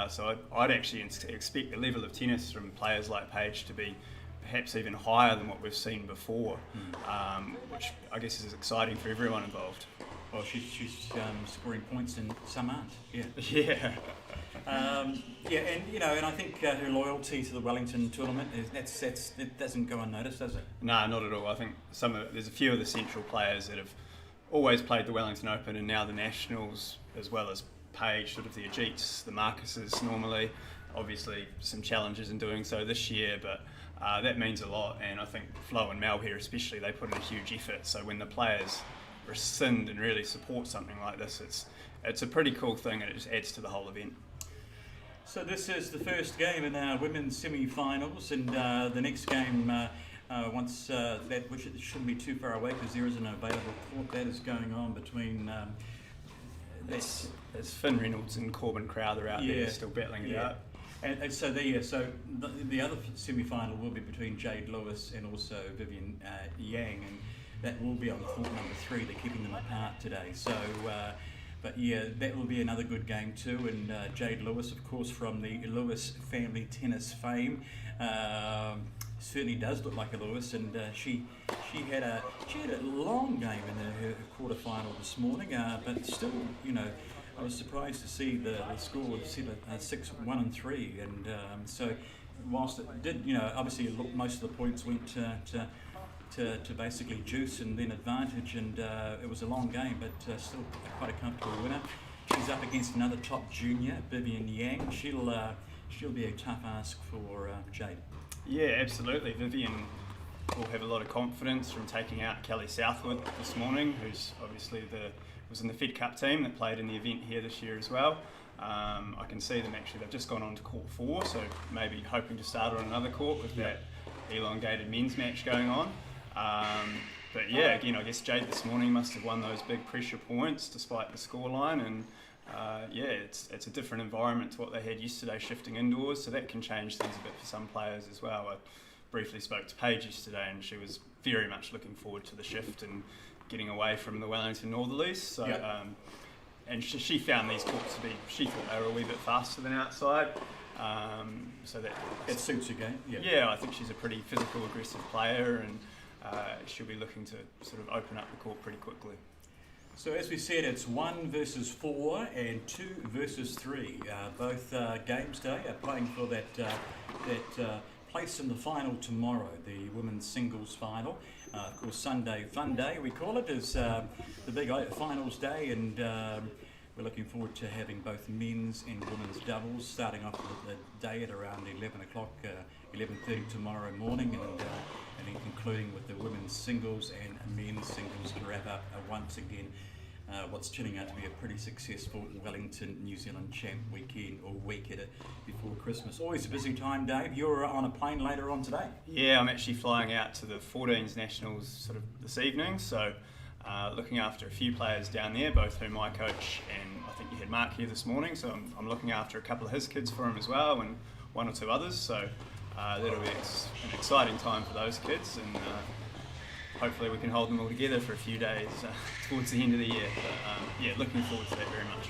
So I'd actually expect the level of tennis from players like Paige to be perhaps even higher than what we've seen before, which I guess is exciting for everyone involved. Well, she's scoring points and some aren't. Yeah. Yeah. And I think her loyalty to the Wellington tournament it doesn't go unnoticed, does it? No, not at all. I think there's a few of the central players that have always played the Wellington Open and now the Nationals, as well as Paige, sort of the Ajeets, the Marcuses normally. Obviously, some challenges in doing so this year, but that means a lot. And I think Flo and Mel here especially, they put in a huge effort. So when the players rescind and really support something like this, it's a pretty cool thing, and it just adds to the whole event. So this is the first game in our women's semi-finals, and the next game, once that, which it shouldn't be too far away because there is an available court, that is going on between. It's Finn Reynolds and Corbin Crowther out there still battling it out. And so the other semi-final will be between Jade Lewis and also Vivian Yang, and that will be on court number 3. They're keeping them apart today. So, but yeah, that will be another good game too. And Jade Lewis, of course, from the Lewis family tennis fame, certainly does look like a Lewis, and she had a long game in her quarterfinal this morning, but still, you know, I was surprised to see the score was set at 6-1-3, and so whilst it did, you know, obviously most of the points went to basically juice and then advantage, and it was a long game, but still quite a comfortable winner. She's up against another top junior, Vivian Yang. She'll be a tough ask for Jade. Yeah, absolutely. Vivian will have a lot of confidence from taking out Kelly Southwood this morning, who's obviously was in the Fed Cup team that played in the event here this year as well. I can see them actually, they've just gone on to court 4, so maybe hoping to start on another court with that elongated men's match going on. But yeah, again, I guess Jade this morning must have won those big pressure points despite the scoreline, and yeah, it's a different environment to what they had yesterday shifting indoors, so that can change things a bit for some players as well. I briefly spoke to Paige yesterday, and she was very much looking forward to the shift and getting away from the Wellington Northerlies. So, and she found these courts to be, she thought they were a wee bit faster than outside. So that suits her game. Yeah, I think she's a pretty physical, aggressive player, and she'll be looking to sort of open up the court pretty quickly. So as we said, it's 1 versus 4 and 2 versus 3. Both games today are playing for that place in the final tomorrow, the women's singles final. Of course, Sunday Fun Day, we call it, is the big finals day, and we're looking forward to having both men's and women's doubles starting off the day at around 11 o'clock, 11:30 tomorrow morning, and then concluding with the women's singles and men's singles to wrap up once again what's turning out to be a pretty successful Wellington New Zealand champ weekend or week before Christmas. Always a busy time, Dave. You're on a plane later on today. Yeah, I'm actually flying out to the 14s Nationals sort of this evening, so looking after a few players down there, both whom I coach, and I think you had Mark here this morning, so I'm looking after a couple of his kids for him as well, and 1 or 2 others, so that'll be an exciting time for those kids, and hopefully we can hold them all together for a few days towards the end of the year. But yeah, looking forward to that very much.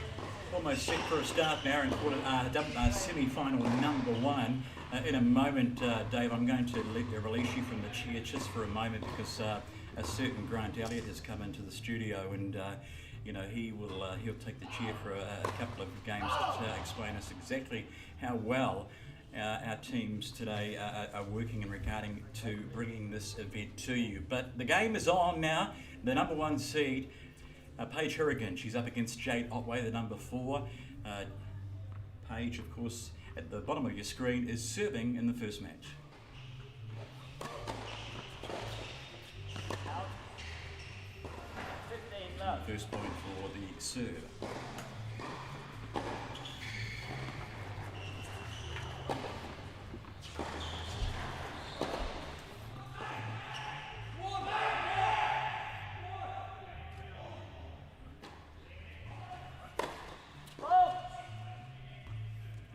Almost set for a start now in semi-final number 1. In a moment, Dave, I'm going to release you from the chair just for a moment, because a certain Grant Elliott has come into the studio, and you know, he'll take the chair for a couple of games to explain us exactly how well our teams today are working in regarding to bringing this event to you. But the game is on now. The number 1 seed, Paige HOURIGAN, she's up against Jade OTWAY, the number 4. Paige, of course, at the bottom of your screen, is serving in the first match. First point for the serve.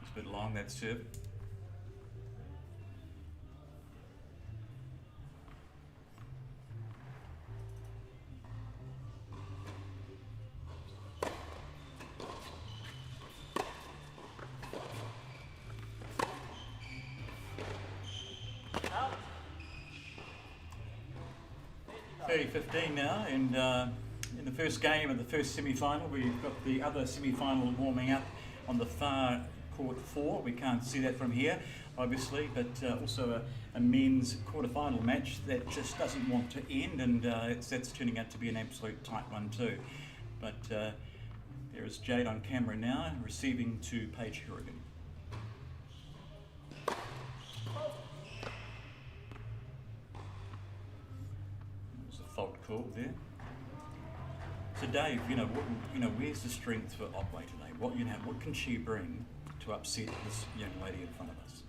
It's a bit long, that serve. .15 now, and in the first game of the first semi-final, we've got the other semi-final warming up on the far court 4. We can't see that from here, obviously, but also a men's quarter-final match that just doesn't want to end, and that's turning out to be an absolute tight one too. But there is Jade on camera now, receiving to Paige HOURIGAN. Fault call there. So Dave, where's the strength for OTWAY today? What can she bring to upset this young lady in front of us?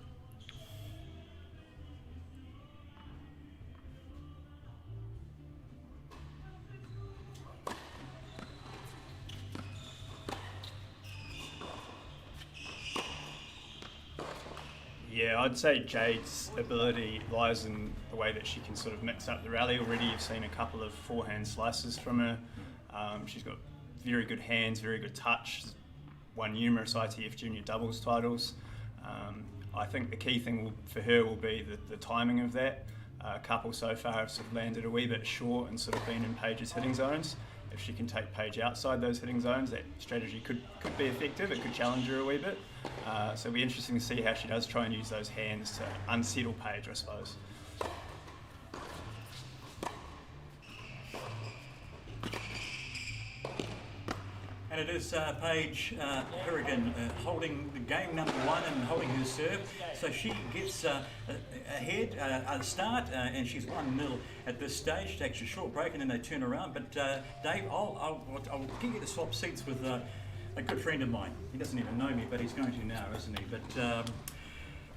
Yeah, I'd say Jade's ability lies in the way that she can sort of mix up the rally. Already you've seen a couple of forehand slices from her. She's got very good hands, very good touch. She's won numerous ITF junior doubles titles. I think the key thing for her will be the timing of that. A couple so far have sort of landed a wee bit short and sort of been in Paige's hitting zones. If she can take Paige outside those hitting zones, that strategy could be effective. It could challenge her a wee bit. So it'll be interesting to see how she does try and use those hands to unsettle Paige, I suppose. And it is Paige HOURIGAN holding the game number 1 and holding her serve. So she gets ahead at the start, and she's 1-0 at this stage. She takes a short break and then they turn around. But Dave, I'll get you to swap seats with a good friend of mine. He doesn't even know me, but he's going to now, isn't he? But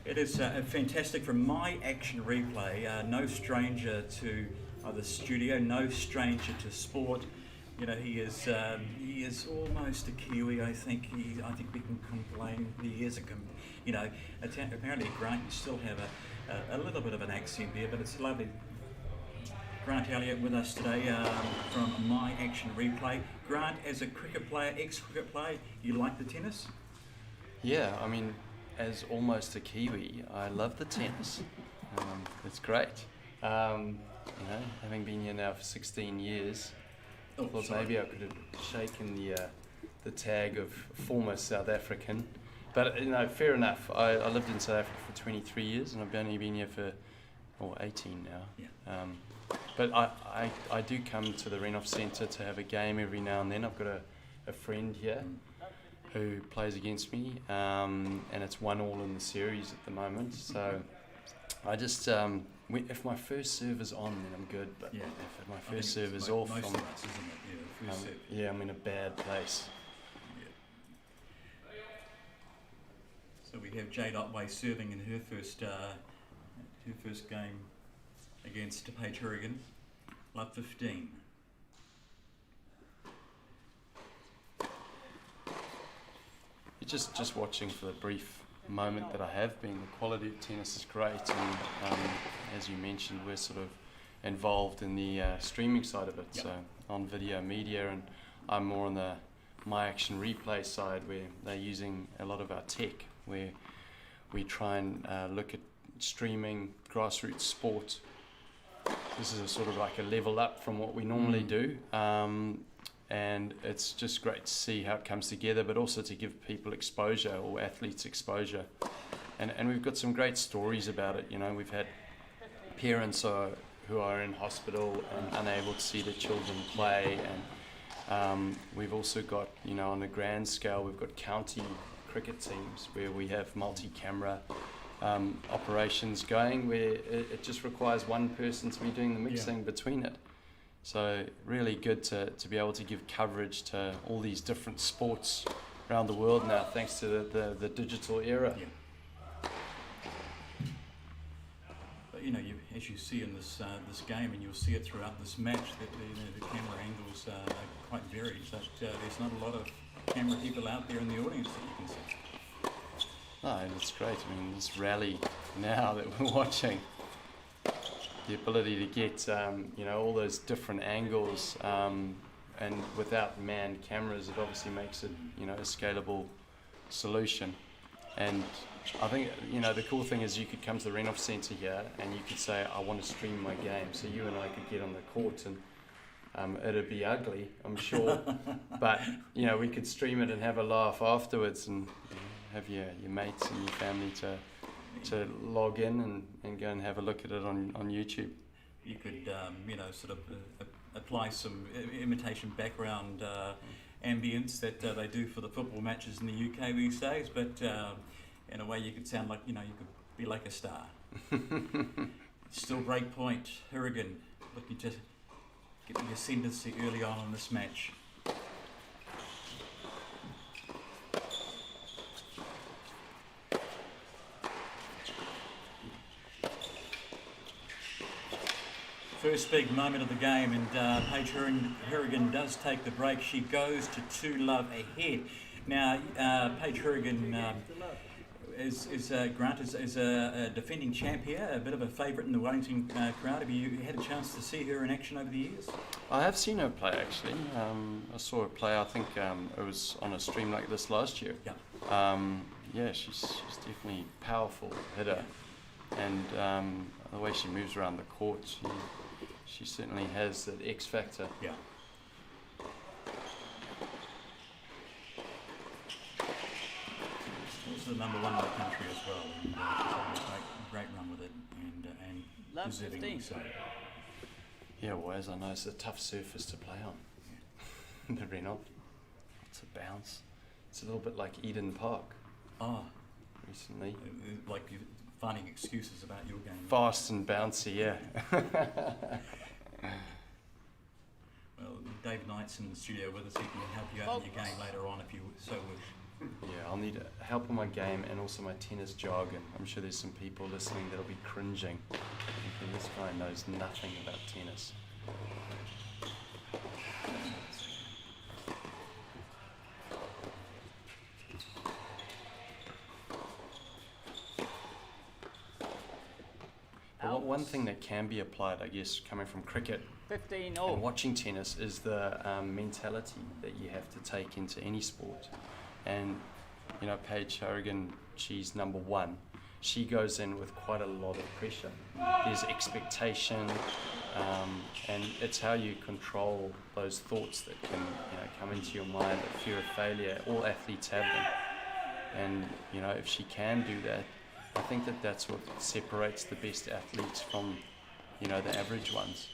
it is fantastic from My Action Replay. No stranger to the studio, no stranger to sport. You know, he is almost a Kiwi. I think we can complain. He is apparently Grant, you still have a little bit of an accent there, but it's lovely. Grant Elliott with us today from My Action Replay. Grant, as a cricket player, ex-cricket player, you like the tennis? Yeah, I mean, as almost a Kiwi, I love the tennis. It's great. Having been here now for 16 years, I thought maybe I could have shaken the tag of former South African. But, fair enough. I lived in South Africa for 23 years and I've only been here for 18 now. Yeah. But I do come to the Renouf Centre to have a game every now and then. I've got a friend here who plays against me, and it's 1-1 in the series at the moment. So I just, if my first serve is on, then I'm good. But if my first serve is off, I'm in a bad place. Yeah. So we have Jade OTWAY serving in her first game against Paige HOURIGAN, love 15. Just watching for the brief moment that I have been, the quality of tennis is great, and as you mentioned, we're sort of involved in the streaming side of it, so on video media, and I'm more on the My Action Replay side, where they're using a lot of our tech, where we try and look at streaming grassroots sport. This is a sort of like a level up from what we normally do, and it's just great to see how it comes together, but also to give people exposure, or athletes exposure, and we've got some great stories about it. We've had parents who are in hospital and unable to see their children play, and we've also got, on a grand scale, we've got county cricket teams where we have multi-camera operations going, where it just requires one person to be doing the mixing between it. So really good to be able to give coverage to all these different sports around the world now, thanks to the digital era. Yeah. But as you see in this game, and you'll see it throughout this match, that the camera angles are quite varied. But there's not a lot of camera people out there in the audience that you can see. No, it's great. I mean, this rally now that we're watching, the ability to get all those different angles, and without manned cameras, it obviously makes it a scalable solution. And I think the cool thing is you could come to the Renouf Centre here and you could say, I want to stream my game. So you and I could get on the court, and it'd be ugly, I'm sure, but we could stream it and have a laugh afterwards, and have your mates and your family to log in and go and have a look at it on YouTube. You could, sort of apply some imitation background ambience that they do for the football matches in the UK these days, but in a way you could sound like, you could be like a star. Still break point, HOURIGAN looking to get the ascendancy early on in this match. First big moment of the game, and Paige HOURIGAN does take the break. She goes to 2-love ahead. Now, Paige HOURIGAN, Grant is a defending champ here, a bit of a favourite in the Wellington crowd. Have you had a chance to see her in action over the years? I have seen her play actually. I saw her play. I think it was on a stream like this last year. Yeah. She's definitely a powerful hitter, and the way she moves around the court, she certainly has that X factor. Yeah. Also the number one in the country as well, and she's having a great run with it, and deserving so. Yeah, well, as I know, it's a tough surface to play on. The Renouf. It's a bounce. It's a little bit like Eden Park. Recently. Like you're finding excuses about your game. Fast and bouncy, yeah. Well, Dave Knight's in the studio with us. He can help you out in your game later on if you so wish. Yeah, I'll need help on my game and also my tennis jargon. I'm sure there's some people listening that'll be cringing. Thinking this guy knows nothing about tennis. Well, one thing that can be applied, I guess, coming from cricket 15 and watching tennis is the mentality that you have to take into any sport. And, you know, Paige HOURIGAN, she's number one. She goes in with quite a lot of pressure. There's expectation, and it's how you control those thoughts that can, come into your mind, the fear of failure. All athletes have them. And, if she can do that, I think that's what separates the best athletes from, the average ones.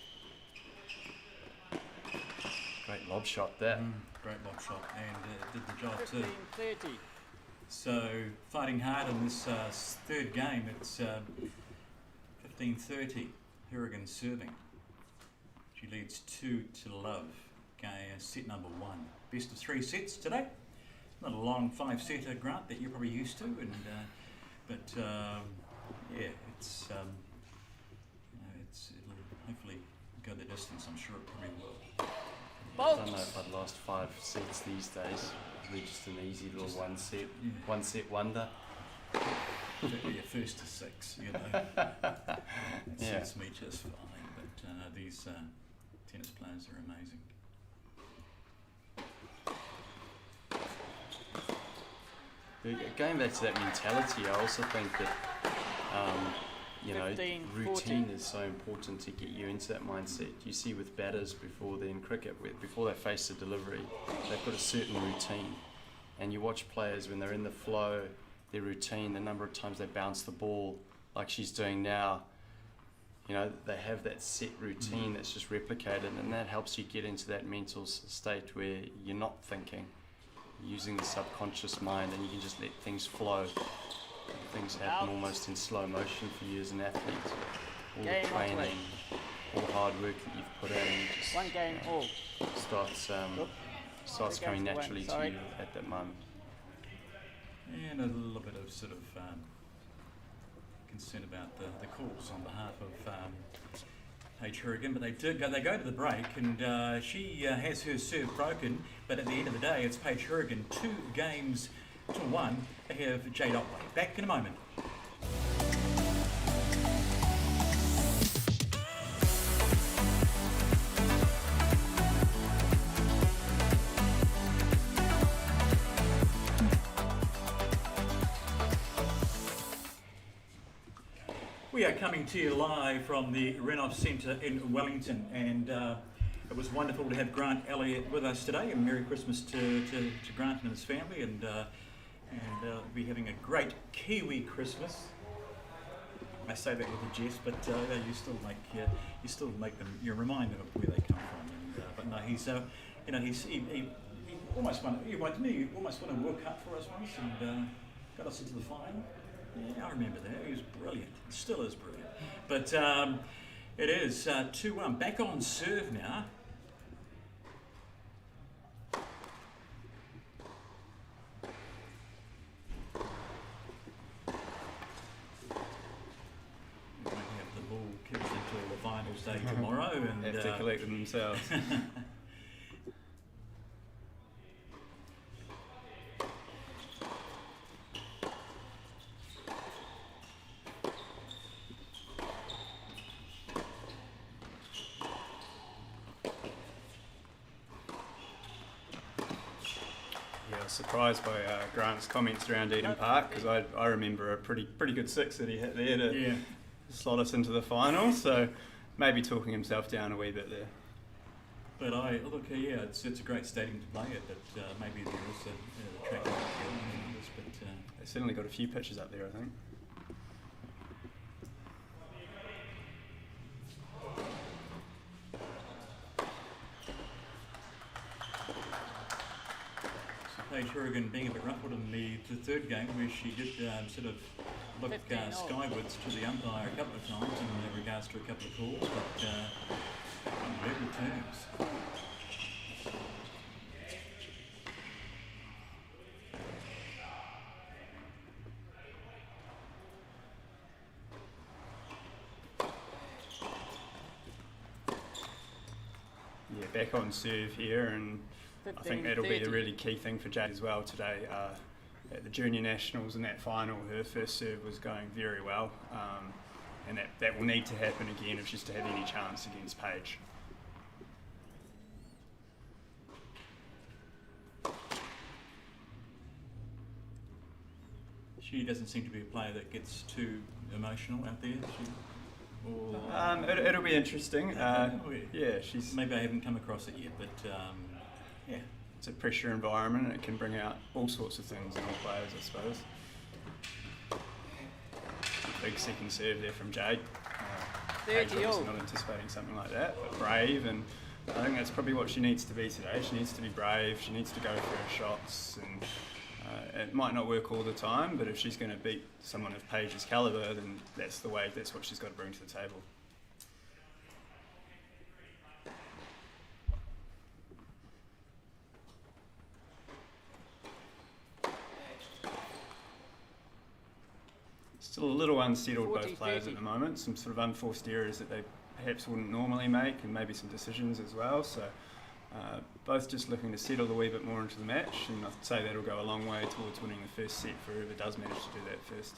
Great lob shot there. Great lob shot, and did the job too. 15-30. So fighting hard in this third game. It's 15-30. HOURIGAN serving. She leads 2-0. Set number 1. Best of 3 sets today. Not a long 5-setter, Grant, that you're probably used to, and it's it'll hopefully go the distance. I'm sure it probably will. I don't know if I'd last 5 sets these days. Probably just an easy little one set wonder. Yeah, first to 6, That suits me just fine. But these tennis players are amazing. Going back to that mentality, I also think that routine is so important to get you into that mindset. You see with batters before they're in cricket, before they face a delivery, they've got a certain routine. And you watch players when they're in the flow, their routine, the number of times they bounce the ball, like she's doing now, they have that set routine that's just replicated, and that helps you get into that mental state where you're not thinking, using the subconscious mind, and you can just let things flow. Things happen almost in slow motion for you as an athlete. All the training, all the hard work that you've put in, just starts coming naturally to you at that moment. And a little bit of sort of concern about the calls on behalf of Paige HOURIGAN, but they go to the break, and she has her serve broken, but at the end of the day, it's Paige HOURIGAN 2-1 ahead of Jade. Back in a moment. We are coming to you live from the Renouf Centre in Wellington, and it was wonderful to have Grant Elliott with us today, and Merry Christmas to Grant and his family, and we'll be having a great Kiwi Christmas. I say that with a jest, but you still make them, you remind them of where they come from. But no, he almost won a World Cup for us once, and got us into the final. Yeah, I remember that. He was brilliant. Still is brilliant. But it is 2-1. Back on serve now. We might have the ball kicked into the finals day tomorrow, and have to collect them themselves. was surprised by Grant's comments around Eden Park, because I remember a pretty good six that he hit there to slot us into the final, so maybe talking himself down a wee bit there. But it's a great stadium to play at, but maybe there is a track but they've certainly got a few pitches up there, I think. Paige HOURIGAN being a bit ruffled in the third game, where she did sort of look skywards to the umpire a couple of times in regards to a couple of calls, but on level terms. Yeah, back on serve here, and I think that'll be a really key thing for Jade as well today. At the Junior Nationals in that final, her first serve was going very well, and that will need to happen again if she's to have any chance against Paige. She doesn't seem to be a player that gets too emotional out there. It'll be interesting. Yeah, she's. Maybe I haven't come across it yet, but yeah. It's a pressure environment, and it can bring out all sorts of things in all players, I suppose. Big second serve there from Jade. Paige was not anticipating something like that, but brave, and I think that's probably what she needs to be today. She needs to be brave, she needs to go for her shots, and it might not work all the time, but if she's going to beat someone of Paige's calibre, then that's what she's got to bring to the table. Still a little unsettled, both players at the moment. Some sort of unforced errors that they perhaps wouldn't normally make, and maybe some decisions as well. So both just looking to settle a wee bit more into the match, and I'd say that'll go a long way towards winning the first set for whoever does manage to do that first.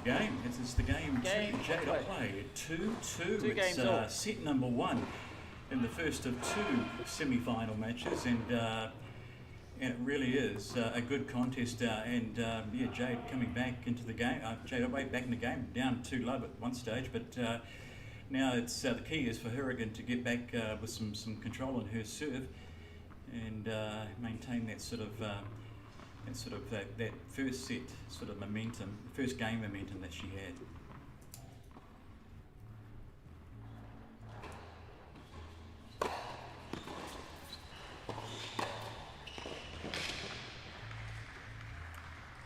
Game. It's the game. Jade OTWAY 2-2. It's set number one in the first of two semi-final matches, and it really is a good contest. Jade coming back into the game. Jade OTWAY back in the game, down 2 love at one stage, but now it's the key is for HOURIGAN to get back with some control on her serve and maintain that sort of. That first set sort of momentum, first game momentum that she had.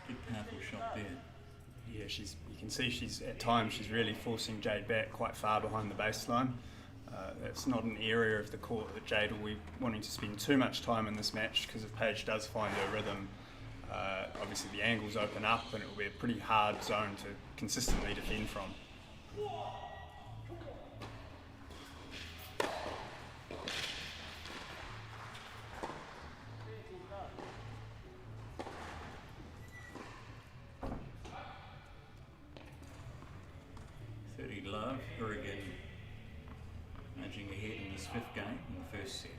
Good powerful shot there. Yeah, you can see at times she's really forcing Jade back quite far behind the baseline. It's not an area of the court that Jade will be wanting to spend too much time in this match, because if Paige does find her rhythm, obviously the angles open up and it will be a pretty hard zone to consistently defend from. Love, HOURIGAN nudging ahead in this fifth game in the first set.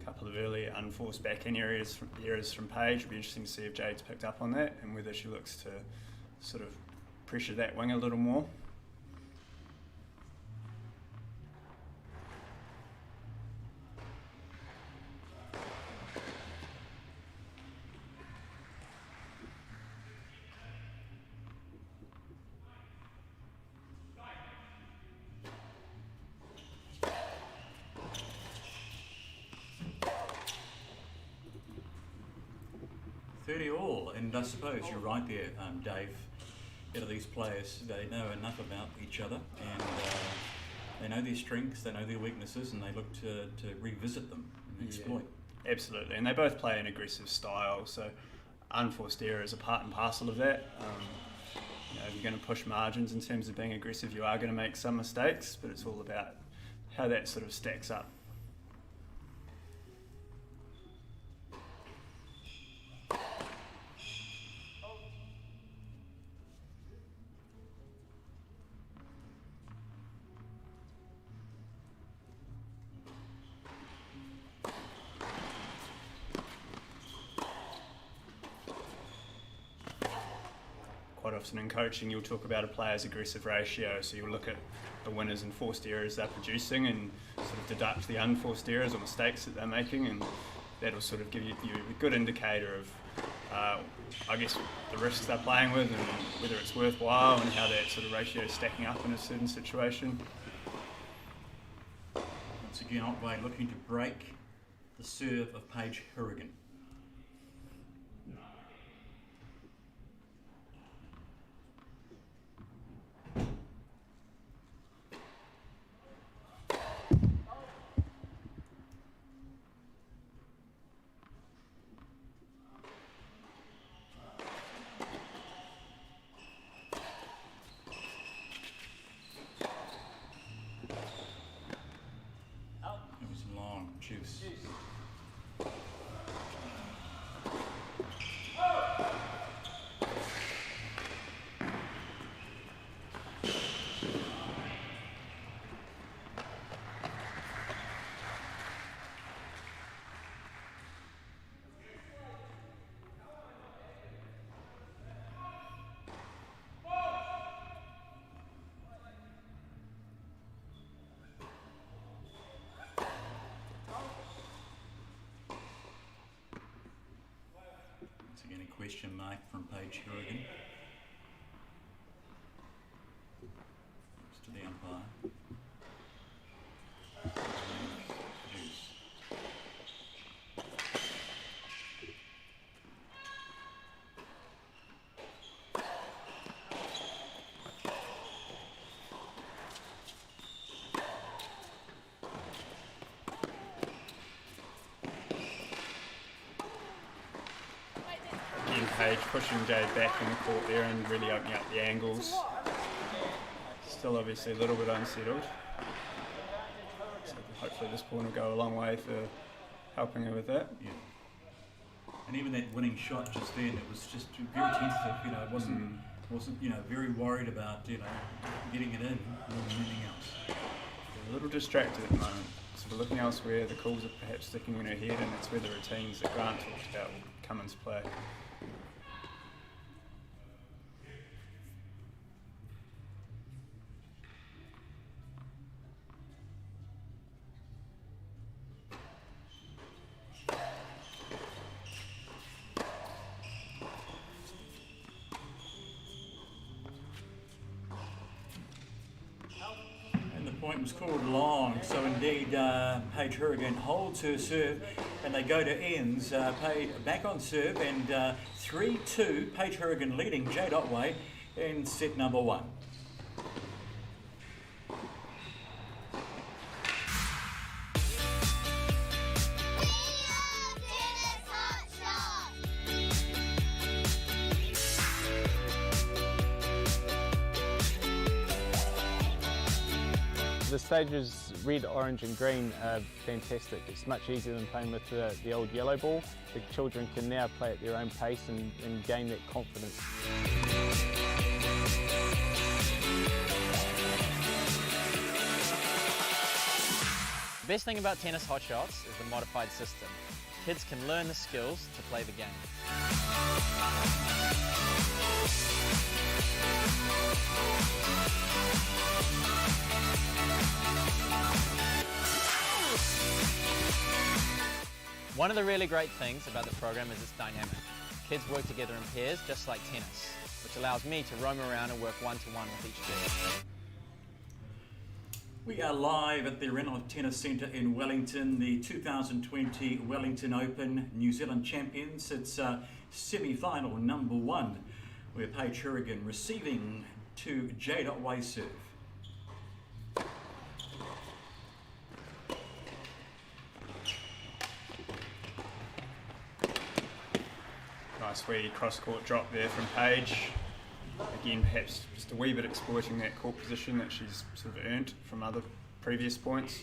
Couple of early unforced back-end errors from Paige. It'll be interesting to see if Jade's picked up on that and whether she looks to sort of pressure that wing a little more. 30 all, and I suppose you're right there, Dave. These players, they know enough about each other, and they know their strengths, they know their weaknesses, and they look to revisit them and exploit. Absolutely, and they both play an aggressive style, so unforced error is a part and parcel of that. If you're going to push margins in terms of being aggressive, you are going to make some mistakes, but it's all about how that sort of stacks up. Quite often in coaching you'll talk about a player's aggressive ratio, so you'll look at the winners and forced errors they're producing and sort of deduct the unforced errors or mistakes that they're making, and that'll sort of give you a good indicator of I guess the risks they're playing with and whether it's worthwhile and how that sort of ratio is stacking up in a certain situation. Once again, OTWAY looking to break the serve of Paige HOURIGAN. Juice. Again, a question mark from Paige HOURIGAN. To the umpire. Paige pushing Jade back in the court there and really opening up the angles. Still obviously a little bit unsettled. So hopefully this point will go a long way for helping her with that. Yeah. And even that winning shot just then, it was just very tentative. It wasn't very worried about getting it in more than anything else. A little distracted at the moment. Sort of looking elsewhere. The calls are perhaps sticking in her head, and that's where the routines that Grant talked about will come into play. Point was called long, so indeed Paige HOURIGAN holds her serve and they go to ends. Paige back on serve and 3-2, Paige HOURIGAN leading Jade OTWAY in set number 1. The stages red, orange and green are fantastic. It's much easier than playing with the old yellow ball. The children can now play at their own pace and gain that confidence. The best thing about tennis hot shots is the modified system. Kids can learn the skills to play the game. One of the really great things about the program is it's dynamic. Kids work together in pairs just like tennis, which allows me to roam around and work one-to-one with each kid. We are live at the Renouf Tennis Centre in Wellington, the 2020 Wellington Open New Zealand champions. It's semi-final number 1, where Paige HOURIGAN receiving to Jade OTWAY serve. Nice wee cross-court drop there from Paige. Again, perhaps just a wee bit exploiting that court position that she's sort of earned from other previous points.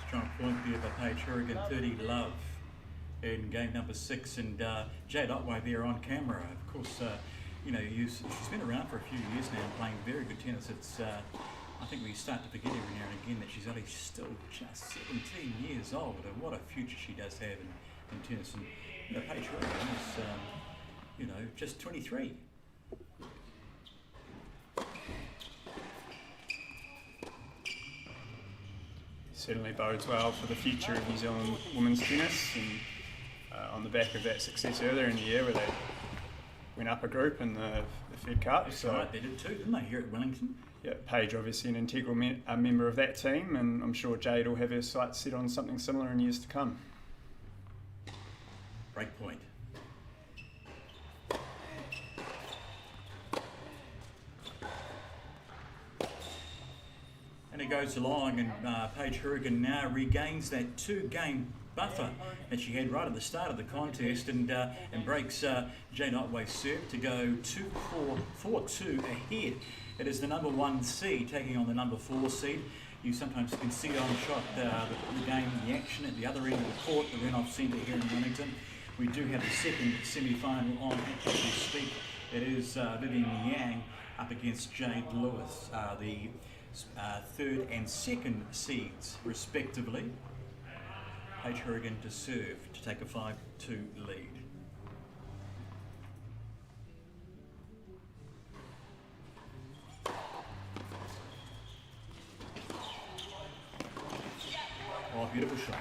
Strong point there by Paige HOURIGAN, 30 love in game number 6, and Jade OTWAY there on camera. Of course, you know, she's been around for a few years now and playing very good tennis. It's I think we start to forget every now and again that she's only still just 17 years old, and what a future she does have in tennis. And you know, Paige HOURIGAN is you know, just 23. Certainly bodes well for the future of New Zealand women's tennis, and on the back of that success earlier in the year where they went up a group in the Fed Cup. That's so right, they did too, didn't they, here at Wellington? Yeah, Paige obviously an integral member of that team, and I'm sure Jade will have her sights set on something similar in years to come. Break point. And it goes along, and Paige HOURIGAN now regains that 2-game buffer that she had right at the start of the contest, and breaks Jade OTWAY's serve to go 4-2 ahead. It is the number 1 seed taking on the number 4 seed. You sometimes can see on shot the game, the action at the other end of the court, the Renouf Centre here in Wellington. We do have the second semi-final on as we speak. It is Vivian Yang up against Jade Lewis, the 3rd and 2nd seeds respectively. Paige HOURIGAN to serve to take a 5-2 lead. Oh, beautiful shot.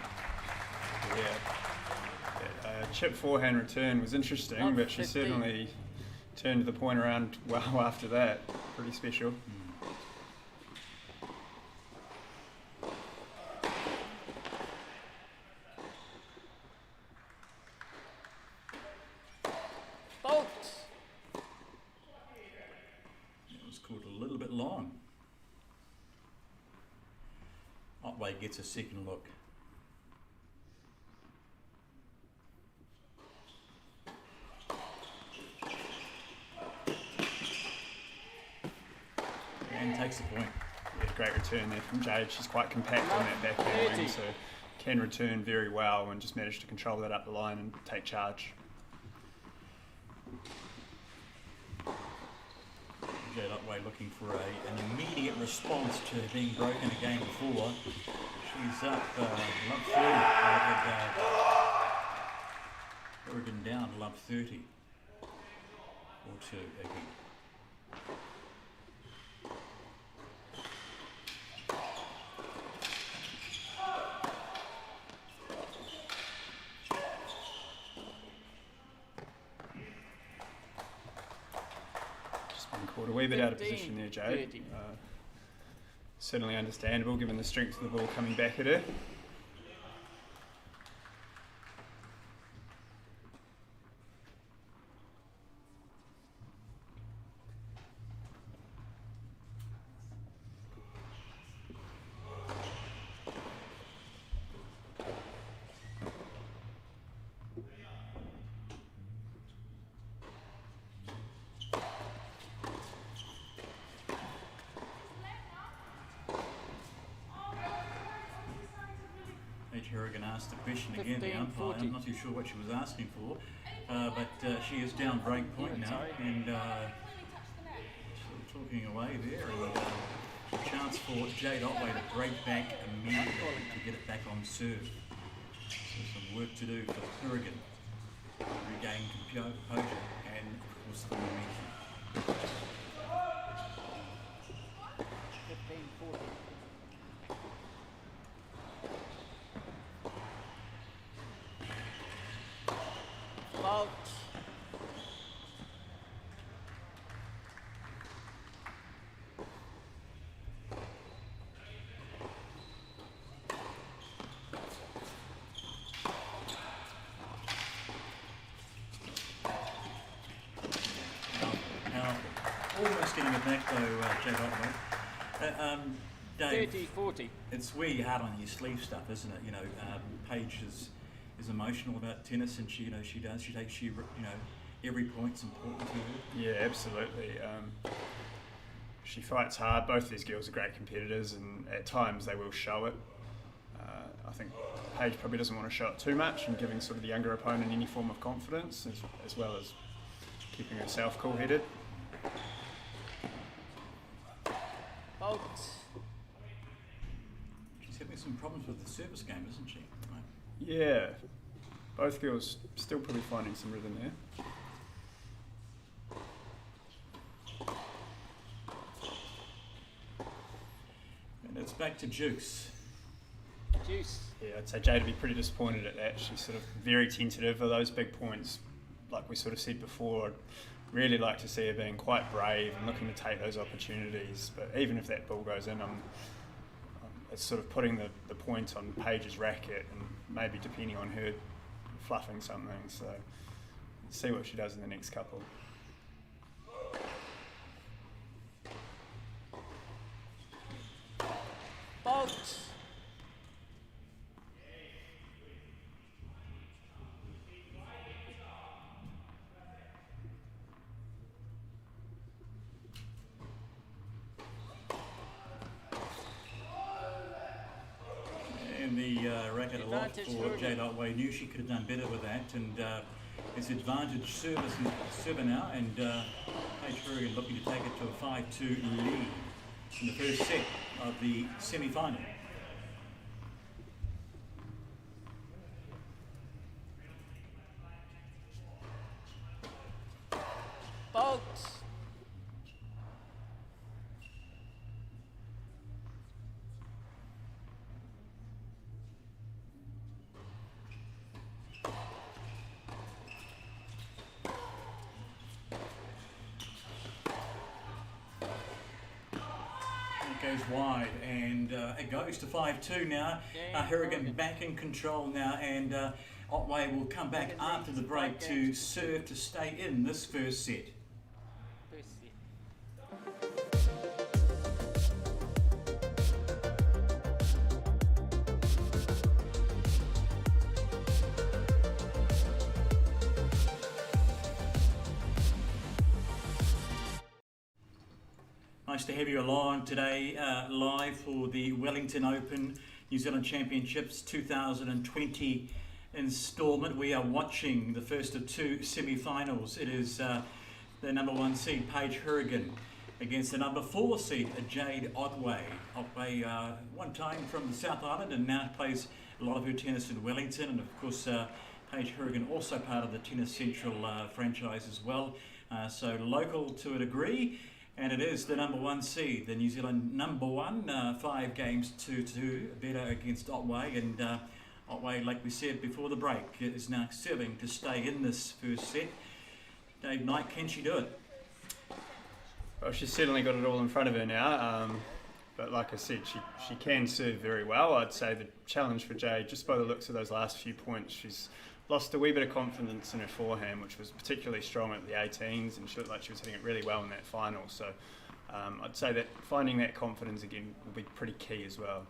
Yeah. Chip forehand return was interesting, but she certainly turned the point around well after that. Pretty special. It was caught a little bit long. OTWAY gets a second look. And takes the point. Yeah, great return there from Jade. She's quite compact on that backhand wing, so can return very well and just managed to control that up the line and take charge. Jade OTWAY looking for an immediate response to being broken a game before. She's up love 30. HOURIGAN down love 30. 4-2 again. Caught a wee bit out of position there, Jade. Certainly understandable given the strength of the ball coming back at her. Paige Hourigan asked the question again, the 15, umpire. 40. I'm not too sure what she was asking for, but she is down break point now, and sort of talking away there, and a chance for Jade Otway to break back immediately to get it back on serve. So some work to do for Hourigan to regain composure and, of course, the momentum. 15-40. Fault. Almost getting it back though, Jade Otway. Dave, 30-40. it's where you're hard on your sleeve stuff, isn't it? You know, Paige is emotional about tennis, and she takes every point's important to her. Yeah, absolutely. She fights hard. Both these girls are great competitors, and at times they will show it. I think Paige probably doesn't want to show it too much and giving sort of the younger opponent any form of confidence, as well as keeping herself cool-headed. Fault. She's having some problems with the service game, isn't she? Yeah, both girls still probably finding some rhythm there. And it's back to Juice. Juice. Yeah, I'd say Jade would be pretty disappointed at that. She's sort of very tentative of those big points. Like we sort of said before, I'd really like to see her being quite brave and looking to take those opportunities. But even if that ball goes in, it's sort of putting the point on Paige's racket and maybe depending on her fluffing something. So let's see what she does in the next couple. Fault. And the racket aloft for Jade Otway knew she could have done better with that, and it's advantage server now, and Paige Hourigan looking to take it to a 5-2 lead in the first set of the semi-final. Fault. Goes wide, and it goes to 5-2 now. Hourigan back in control now, and Otway will come back after the break to serve to stay in this first set. Nice to have you along today, live for the Wellington Open New Zealand Championships 2020 instalment. We are watching the first of two semi-finals. It is the number 1 seed, Paige Hourigan, against the number 4 seed, Jade Otway. Otway, one time from the South Island, and now plays a lot of her tennis in Wellington, and of course Paige Hourigan also part of the Tennis Central franchise as well, so local to a degree. And it is the number 1 seed, the New Zealand number 1, 5 games to 2, better against Otway. And Otway, like we said before the break, is now serving to stay in this first set. Dave Knight, can she do it? Well, she's certainly got it all in front of her now. But like I said, she can serve very well. I'd say the challenge for Jade, just by the looks of those last few points, she's lost a wee bit of confidence in her forehand, which was particularly strong at the 18s, and she looked like she was hitting it really well in that final. So I'd say that finding that confidence again will be pretty key as well.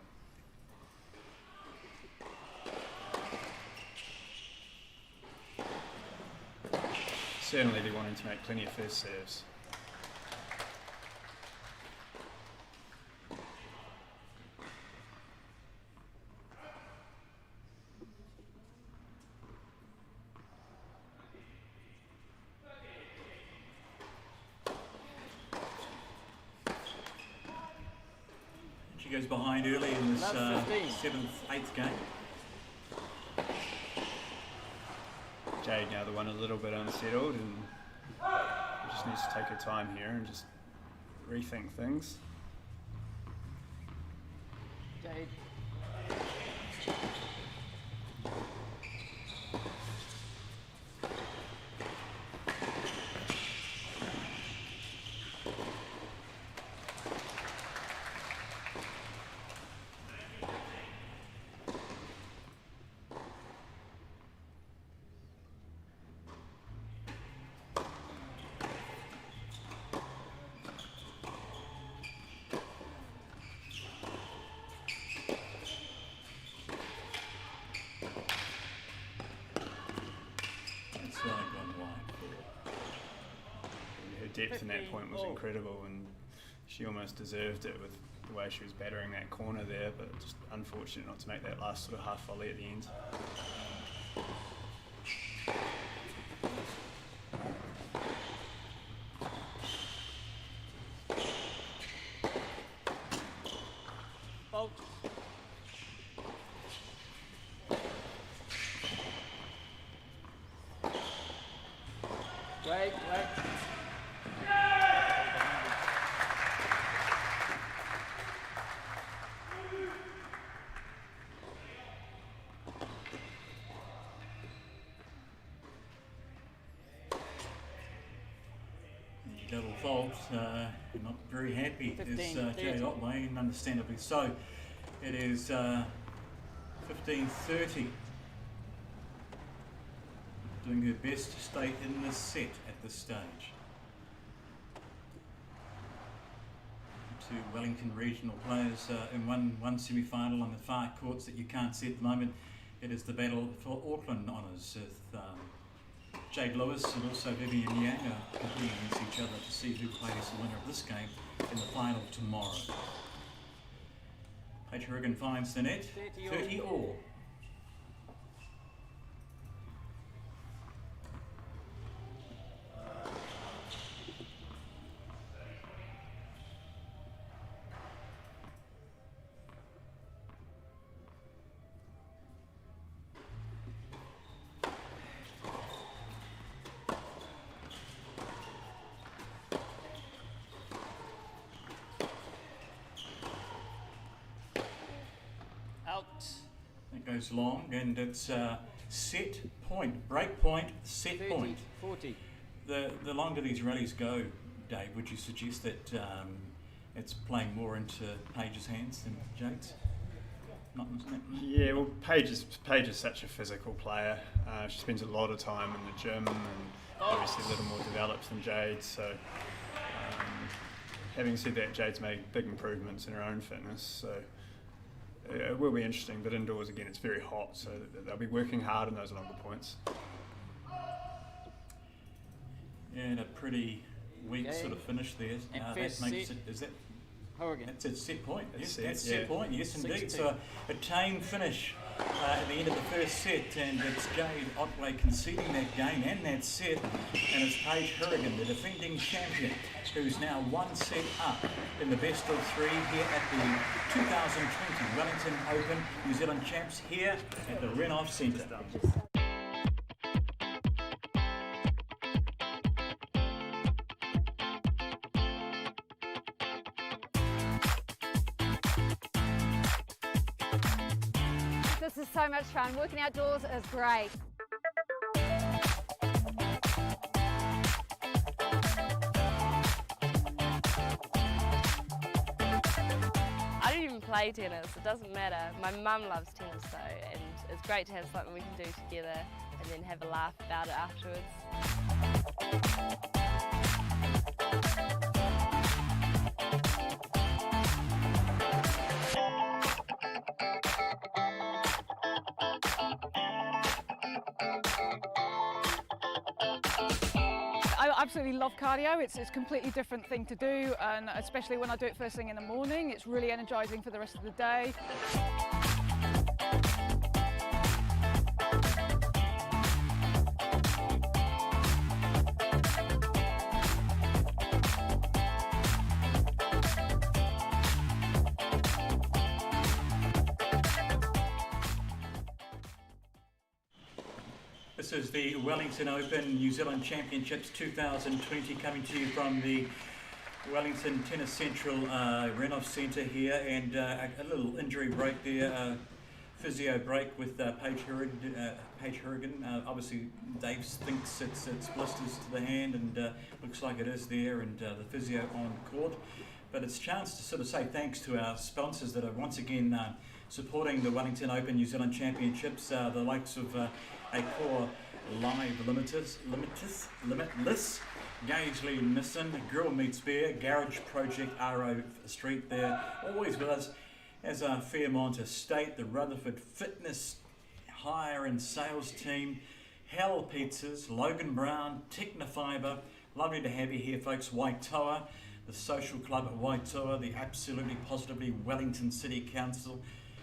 Certainly be wanting to make plenty of first serves. She goes behind early in this 7th, 8th game. Jade now the one a little bit unsettled, and just needs to take her time here and just rethink things. Jade. Depth in that point was incredible, and she almost deserved it with the way she was battering that corner there, but just unfortunate not to make that last sort of half volley at the end. Fault. Wait. Double fault, not very happy is Jade Otway, and understandably so. It is 15-30. Doing her best to stay in this set at this stage. Two Wellington regional players in one semi-final on the far courts that you can't see at the moment. It is the battle for Auckland honours with Jade Lewis and also Vivian competing against each other to see who plays the winner of this game in the final tomorrow. Paige HOURIGAN finds the net, 30 all. It goes long, and it's set point, break point, set 30, point. 40. The longer these rallies go, Dave, would you suggest that it's playing more into Paige's hands than Jade's? Yeah, well, Paige is such a physical player. She spends a lot of time in the gym, and obviously a little more developed than Jade. So, having said that, Jade's made big improvements in her own fitness. So. It will be interesting, but indoors again it's very hot, so they'll be working hard on those longer points. And a pretty weak sort of finish there. That makes it, is that HOURIGAN. That's a set point. Yes, that's set, set point. Yes, indeed. 16. So a tame finish at the end of the first set, and it's Jade Otway conceding that game and that set, and it's Paige HOURIGAN, the defending champion, who's now one set up in the best of three here at the 2020 Wellington Open New Zealand Champs here at the Renouf Centre. This is so much fun. Working outdoors is great. I don't even play tennis, it doesn't matter. My mum loves tennis though, and it's great to have something we can do together and then have a laugh about it afterwards. I absolutely love cardio. It's a completely different thing to do, and especially when I do it first thing in the morning, it's really energizing for the rest of the day. This is the Wellington Open New Zealand Championships 2020, coming to you from the Wellington Tennis Central Renouf Centre here, and a little injury break there, physio break with Paige HOURIGAN. Obviously Dave thinks it's blisters to the hand, and looks like it is there, and the physio on court. But it's a chance to sort of say thanks to our sponsors that are once again supporting the Wellington Open New Zealand Championships, the likes of Accor Live Limitless, Gagely Nissan, Grill Meets Beer, Garage Project RO Street there, always with us as our Fairmont Estate, the Rutherford Fitness Hire and Sales Team, Hell Pizzas, Logan Brown, Technofibre, lovely to have you here folks, Waitoa, the Social Club at Waitoa, the Absolutely Positively Wellington City Council.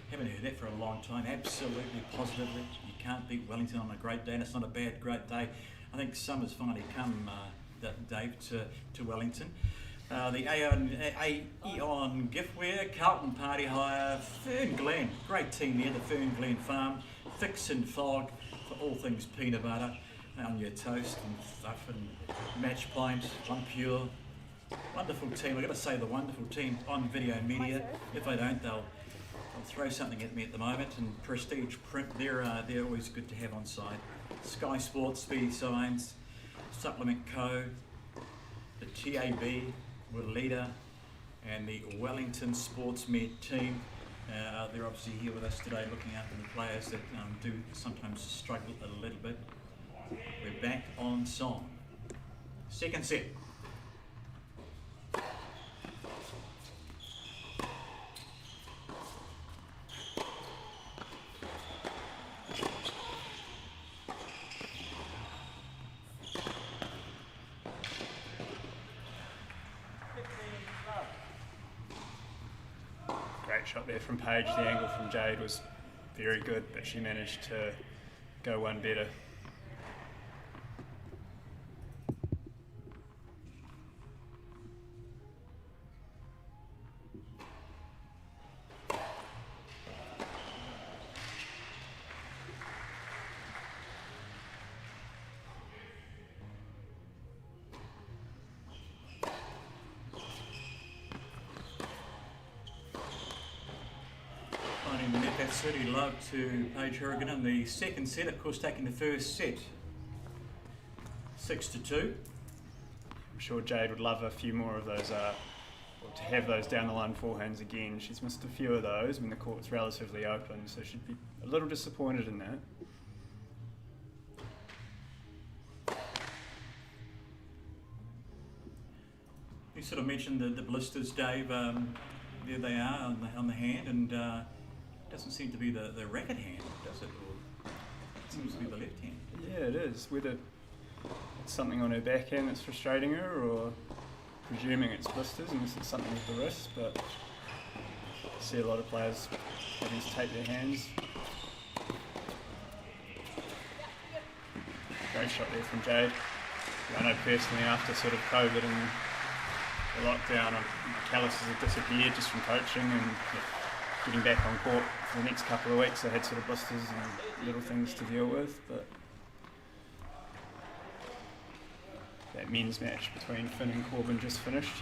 Haven't heard that for a long time. Absolutely Positively. You can't beat Wellington on a great day, and it's not a bad, great day. I think summer's finally come, Dave, to Wellington. The Aeon Giftware, Carlton Party Hire, Fern Glen, great team there, the Fern Glen Farm, Fix and Fog for all things peanut butter on your toast and stuff, and Match Point, One Pure. Wonderful team. I've got to say the wonderful team on Video Media. If I don't, they'll throw something at me at the moment. And Prestige Print, they're always good to have on side. Sky Sports, Speed Signs, Supplement Co, the TAB, Will Leader, and the Wellington Sports Med team. They're obviously here with us today, looking after the players that do sometimes struggle a little bit. We're back on song. Second set. Shot there from Paige. The angle from Jade was very good, but she managed to go one better. Absolutely love to Paige HOURIGAN in the second set, of course taking the first set 6-2. I'm sure Jade would love a few more of those, or to have those down the line forehands again. She's missed a few of those when the court's relatively open, so she'd be a little disappointed in that. You sort of mentioned the blisters, Dave. There they are on the hand, and doesn't seem to be the racket hand, does it? Or it seems to be the left hand. Yeah, it is. Whether it's something on her backhand that's frustrating her, or presuming it's blisters unless it's something with the wrist, but I see a lot of players having to tape their hands. Great shot there from Jade. I know personally after sort of COVID and the lockdown, calluses have disappeared just from coaching and getting back on court for the next couple of weeks. I had sort of blisters and little things to deal with, but that men's match between Finn and Corbin just finished.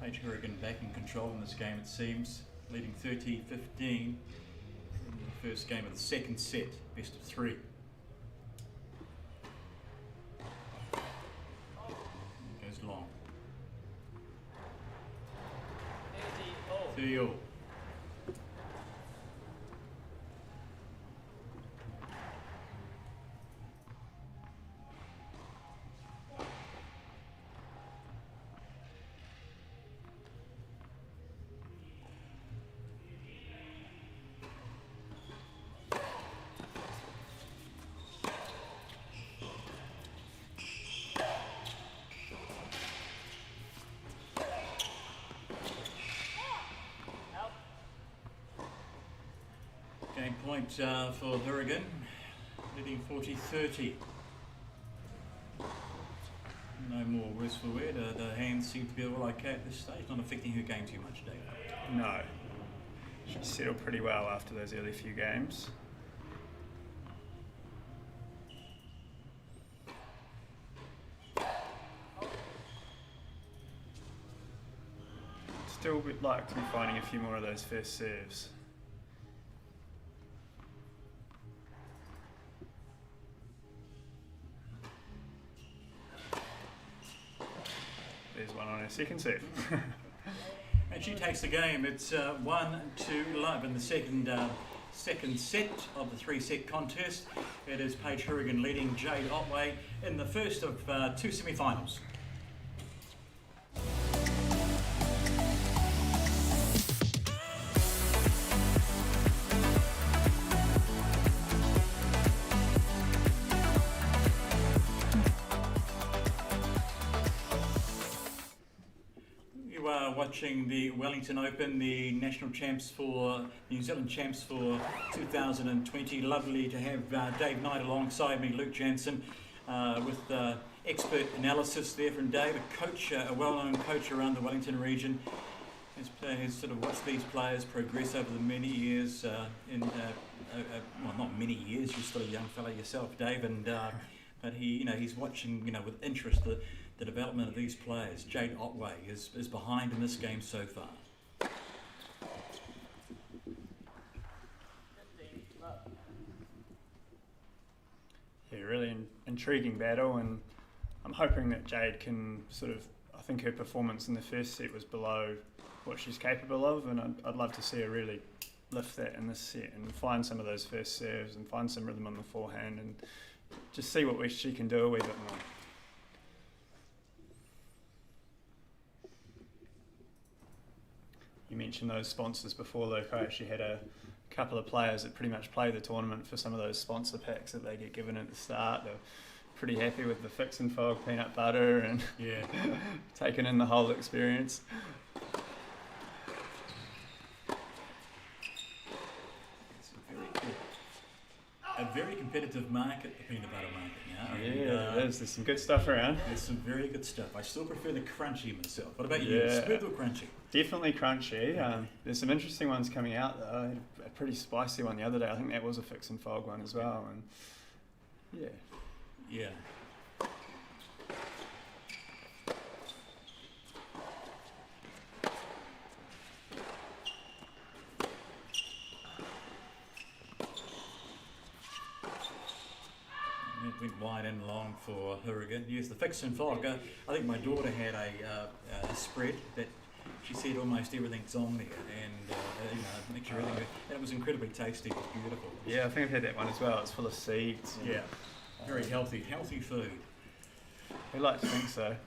Paige HOURIGAN back in control in this game, it seems, leading 30-15 in the first game of the second set, best of three. Goes long. 30-all. Game point for HOURIGAN, leading 40-30. No more words for word. The hands seem to be all okay at this stage, not affecting her game too much, Dave. No. She settled pretty well after those early few games. Still would like to be finding a few more of those first serves. There's one on her second serve. And she takes the game. It's 1-2 love in the second set of the three-set contest. It is Paige HOURIGAN leading Jade OTWAY in the first of two semi-finals. Watching the Wellington Open, the national champs for New Zealand champs for 2020. Lovely to have Dave Knight alongside me, Luke Jansen, with expert analysis there from Dave, a coach, a well-known coach around the Wellington region. Has sort of watched these players progress over the many years. Well, not many years. You're still a young fella yourself, Dave, and but he's watching with interest the development of these players. Jade OTWAY is behind in this game so far. Yeah, really intriguing battle, and I'm hoping that Jade can I think her performance in the first set was below what she's capable of, and I'd love to see her really lift that in this set and find some of those first serves and find some rhythm on the forehand and just see what she can do a wee bit more. You mentioned those sponsors before, though, Coach. You had a couple of players that pretty much play the tournament for some of those sponsor packs that they get given at the start. They're pretty happy with the Fix and Fog peanut butter and taking in the whole experience. A very competitive market, the peanut butter market now. Yeah, there's some good stuff around. There's some very good stuff. I still prefer the crunchy myself. What about you? Smooth or crunchy? Definitely crunchy. There's some interesting ones coming out though. I had a pretty spicy one the other day. I think that was a Fix and Fog one as well. And yeah. Went wide and long for HOURIGAN. Yes, the Fix and Fog. I think my daughter had a spread that she said almost everything's on there, and makes sure everything. And it was incredibly tasty. It was beautiful. Yeah, I think I've had that one as well. It's full of seeds. Yeah, very healthy food. We like to think so.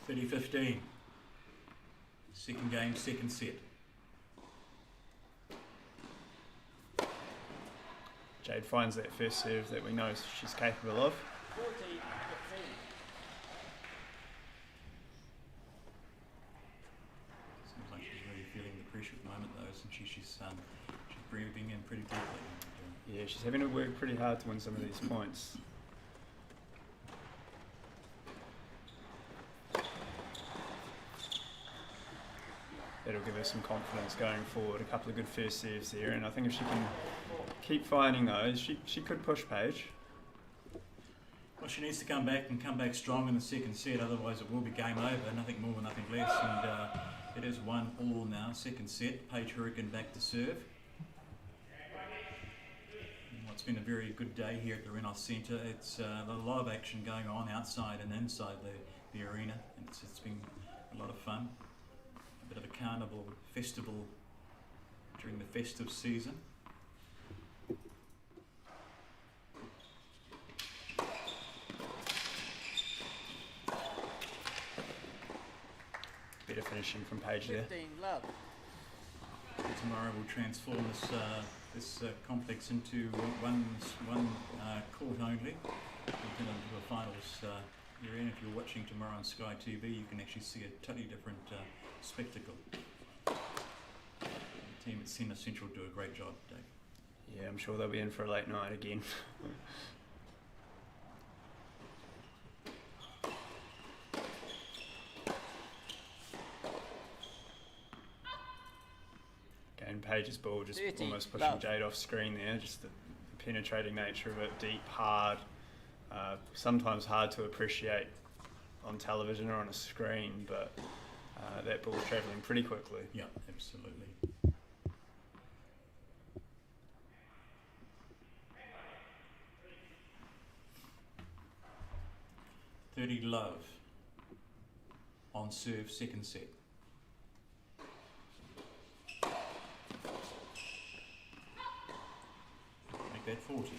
30-15. Second game, second set. Jade finds that first serve that we know she's capable of. 14-15. Seems like she's really feeling the pressure at the moment, though, isn't she? She's breathing in pretty deeply. Yeah, she's having to work pretty hard to win some of these points. That'll give her some confidence going forward. A couple of good first serves there, and I think if she can keep finding those, she could push Paige. Well, she needs to come back strong in the second set, otherwise it will be game over, nothing more, nothing less, and it is 1-1 now, second set. Paige HOURIGAN back to serve. It's been a very good day here at the Renouf Centre. It's a lot of action going on outside and inside the arena, and it's been a lot of fun. A bit of a carnival festival during the festive season. Better finishing from Paige there. 15 love. Tomorrow we'll transform this complex into one court only. We'll get into the finals arena. If you're watching tomorrow on Sky TV, you can actually see a totally different spectacle. team at Centre Central do a great job, Dave. Yeah, I'm sure they'll be in for a late night again. Again, Paige's ball just 30, almost pushing love. Jade off screen there, just the penetrating nature of it, deep, hard, sometimes hard to appreciate on television or on a screen, but that ball's travelling pretty quickly. Yeah, absolutely. Thirty love on serve, second set. Make that 40.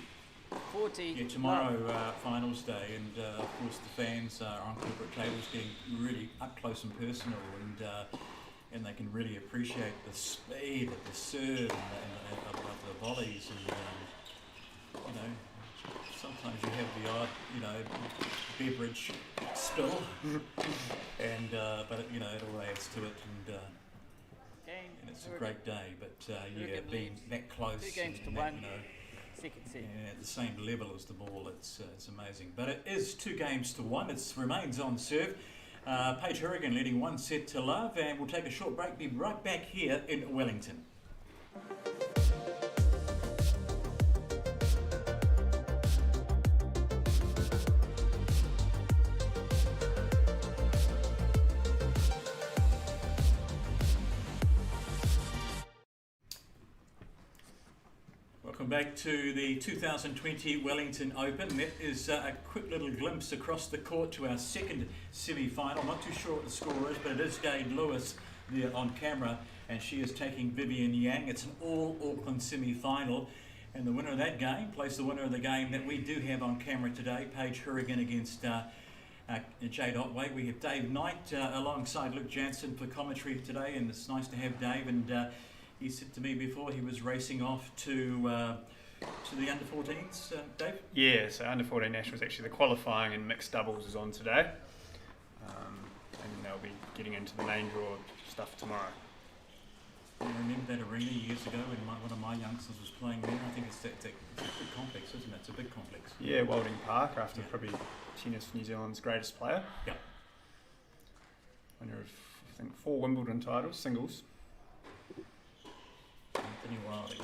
40. Yeah, tomorrow finals day, and of course the fans are on corporate tables getting really up close and personal, and they can really appreciate the speed of the serve and of the volleys, and you know, sometimes you have the odd, you know, beverage spill, and but you know, it all adds to it, and it's a great day. But yeah, being that close, 2 games to and 1. you know, Second set. and at the same level as the ball, it's amazing. But it is 2 games to 1. It remains on serve. Paige HOURIGAN leading 1 set to love, and we'll take a short break. Be right back here in Wellington. Welcome back to the 2020 Wellington Open. That is a quick little glimpse across the court to our second semi-final. Not too sure what the score is, but it is Jade Lewis there on camera, and she is taking Vivian Yang. It's an all-Auckland semi-final, and the winner of that game plays the winner of the game that we do have on camera today, Paige HOURIGAN against Jade Otway. We have Dave Knight alongside Luke Jansen for commentary today, and it's nice to have Dave. And he said to me before he was racing off to the under-14s, Dave? Yeah, so under-14 Nationals, actually the qualifying and mixed doubles is on today, and they'll be getting into the main draw stuff tomorrow. I remember that arena years ago when one of my youngsters was playing there. I think it's a big complex, isn't it? It's a big complex. Yeah, Wellington Park, after probably tennis New Zealand's greatest player. Yeah. Winner of, I think, 4 Wimbledon titles, singles. Anthony Wilding.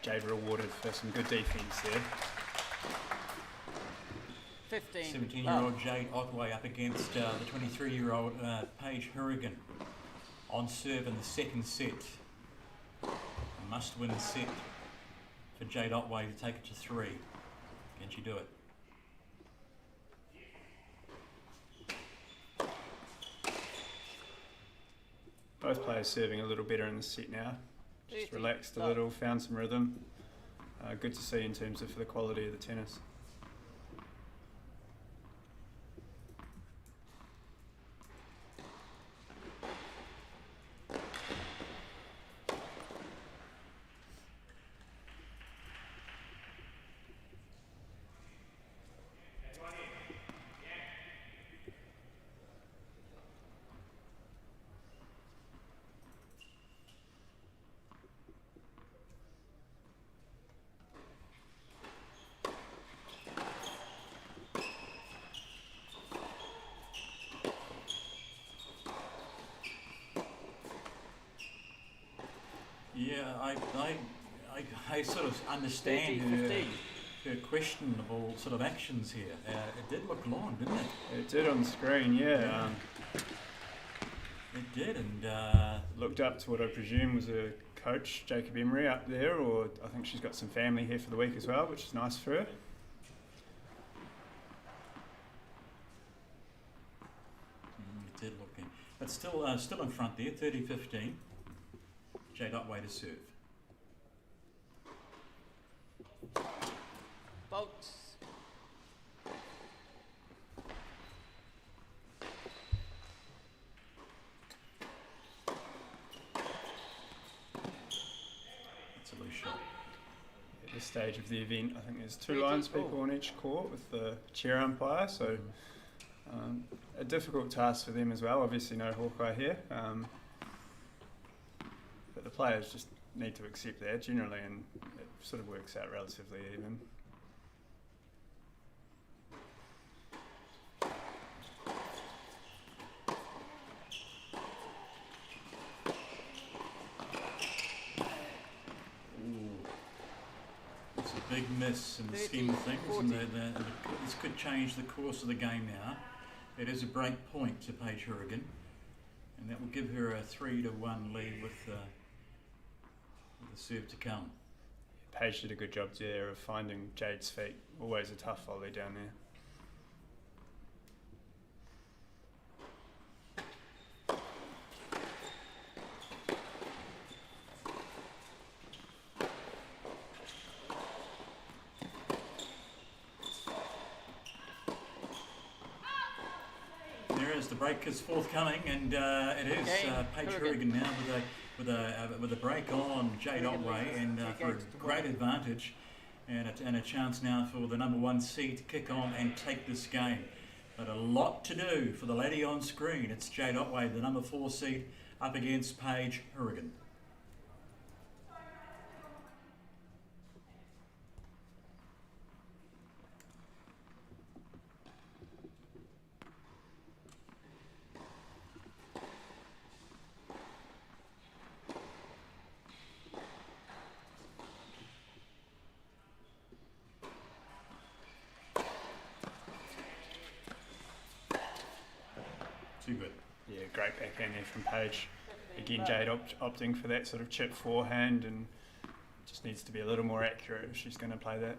Jade rewarded for some good defence there. 15. 17-year-old Jade Otway up against the 23-year-old Paige HOURIGAN on serve in the second set. A must-win set for Jade Otway to take it to 3. Can she do it? Both players serving a little better in the set now. Just 30. relaxed a little, found some rhythm. Good to see in terms of the quality of the tennis. Yeah, I sort of understand 30, her questionable sort of actions here. It did look long, didn't it? It did on screen, yeah. It did, and looked up to what I presume was her coach, Jacob Emery, up there, or I think she's got some family here for the week as well, which is nice for her. It did look in. But still in front there, 30-15. Jade Otway to serve. Bolts. It's a at this stage of the event. I think there's 2 linespeople on each court with the chair umpire, so a difficult task for them as well. Obviously no Hawkeye here, but the players just need to accept that generally, and it sort of works out relatively even. It's a big miss in the scheme of things, and this could change the course of the game now. It is a break point to Paige HOURIGAN, and that will give her a 3-1 lead with the serve to come. Paige did a good job there of finding Jade's feet. Always a tough volley down there. The break is forthcoming, and it is Paige HOURIGAN now with a break on Jade Otway, and for a great advantage, and a chance now for the #1 seed to kick on and take this game. But a lot to do for the lady on screen. It's Jade Otway, the #4 seed, up against Paige HOURIGAN. Too good. Yeah, great backhand there from Paige. Again, Jade opting for that sort of chip forehand, and just needs to be a little more accurate if she's going to play that.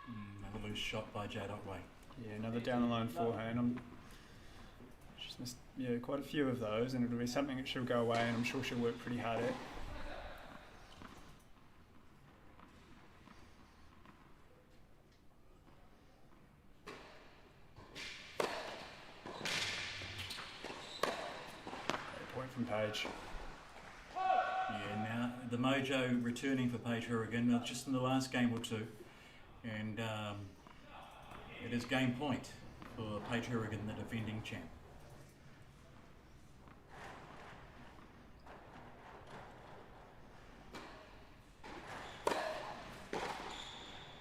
Another loose shot by Jade Otway. Yeah, another down the line forehand. She's missed quite a few of those, and it'll be something that she'll go away, and I'm sure she'll work pretty hard at. Great point from Paige. Yeah, now the mojo returning for Paige HOURIGAN, just in the last game or two, and it is game point for Paige HOURIGAN, the defending champ.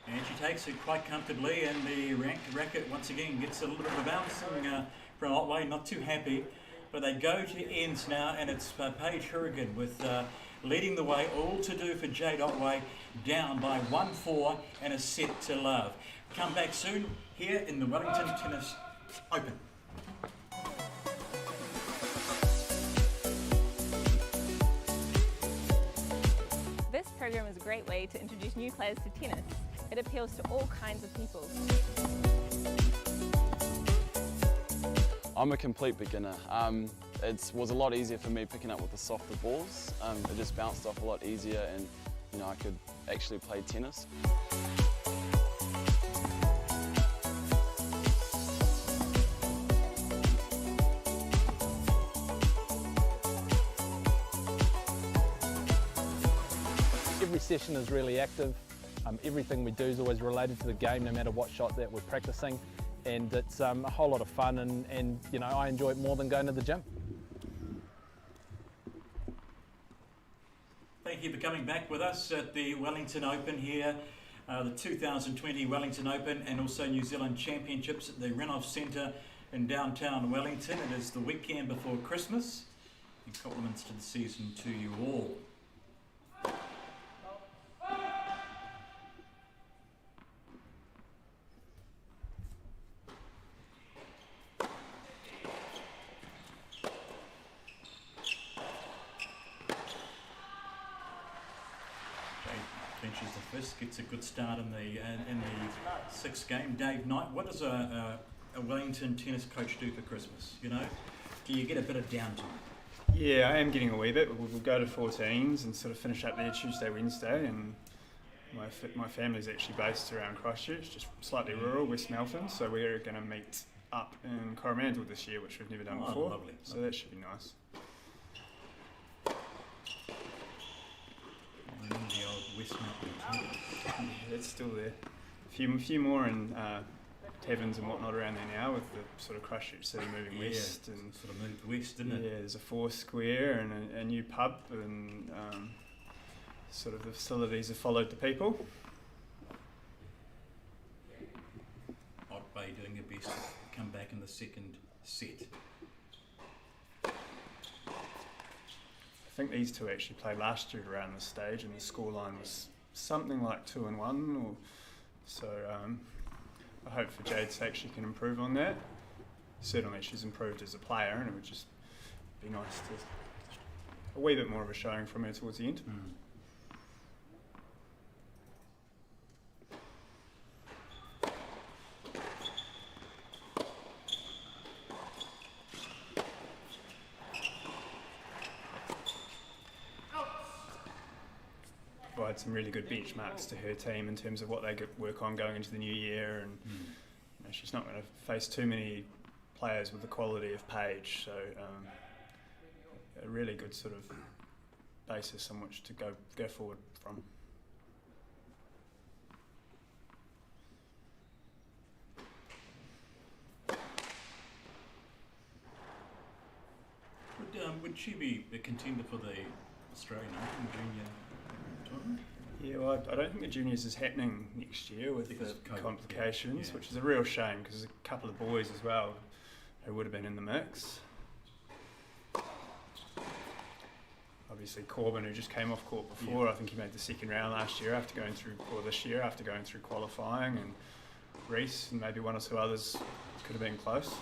And she takes it quite comfortably, and the racket once again gets a little bit of bouncing from Otway, not too happy. But they go to ends now, and it's Paige HOURIGAN with leading the way, all to do for Jade Otway, down by 1-4 and a set to love. Come back soon here in the Wellington Tennis Open. This program is a great way to introduce new players to tennis. It appeals to all kinds of people. I'm a complete beginner. It was a lot easier for me picking up with the softer balls. It just bounced off a lot easier, and I could actually play tennis. Every session is really active. Everything we do is always related to the game, no matter what shot that we're practicing. And it's a whole lot of fun, and I enjoy it more than going to the gym. Thank you for coming back with us at the Wellington Open here, the 2020 Wellington Open, and also New Zealand Championships at the Renouf Centre in downtown Wellington. It is the weekend before Christmas, and compliments to the season to you all. Clinches the fist, gets a good start in the sixth game. Dave Knight, what does a Wellington tennis coach do for Christmas? Do you get a bit of downtime? Yeah, I am getting a wee bit. We'll go to 14s and sort of finish up there Tuesday, Wednesday, and my family's actually based around Christchurch, just slightly rural, West Melton, so we're going to meet up in Coromandel this year, which we've never done before. Lovely. So that should be nice. I remember the old West Mountain too. Yeah, it's still there. A few more in taverns and whatnot around there now, with the sort of Christchurch city moving west, and sort of moved west, didn't it? Yeah, there's a Foursquare and a new pub, and sort of the facilities have followed the people. OTWAY doing their best to come back in the second set. I think these two actually played last year around this stage, and the scoreline was something like 2-1, or so. I hope for Jade's sake she can improve on that. Certainly she's improved as a player, and it would just be nice to a wee bit more of a showing from her towards the end. Provide some really good benchmarks to her team in terms of what they work on going into the new year, and you know, she's not going to face too many players with the quality of Paige, so a really good sort of basis on which to go forward from. Would she be a contender for the Australian Open junior tournament? Yeah, well, I don't think the juniors is happening next year with Because the of COVID, complications, yeah. which is a real shame, because there's a couple of boys as well who would have been in the mix. Obviously Corbin, who just came off court before, I think he made the second round last year after going through, or this year after going through qualifying, and Reese and maybe one or two others could have been close.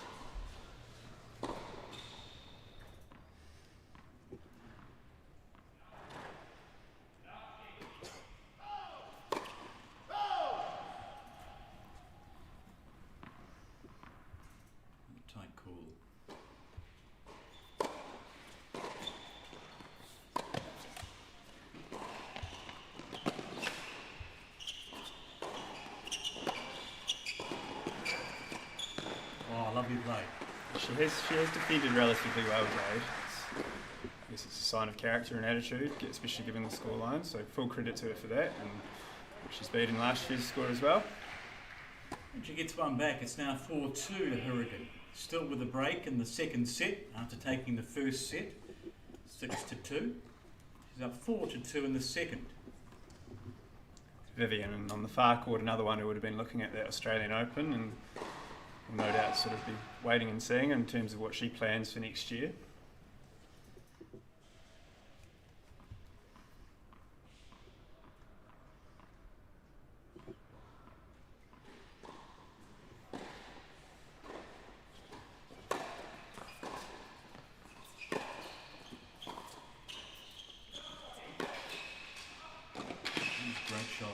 Tight call. Oh, lovely play. She has defended relatively well, Jade. I guess it's a sign of character and attitude, especially given the scoreline, so full credit to her for that, and she's beaten last year's score as well. And she gets one back. It's now 4-2 to HOURIGAN. Still with a break in the second set after taking the first set, 6-2. She's up 4-2 in the second. Vivian, and on the far court, another one who would have been looking at that Australian Open, and will no doubt sort of be waiting and seeing in terms of what she plans for next year. Great shot.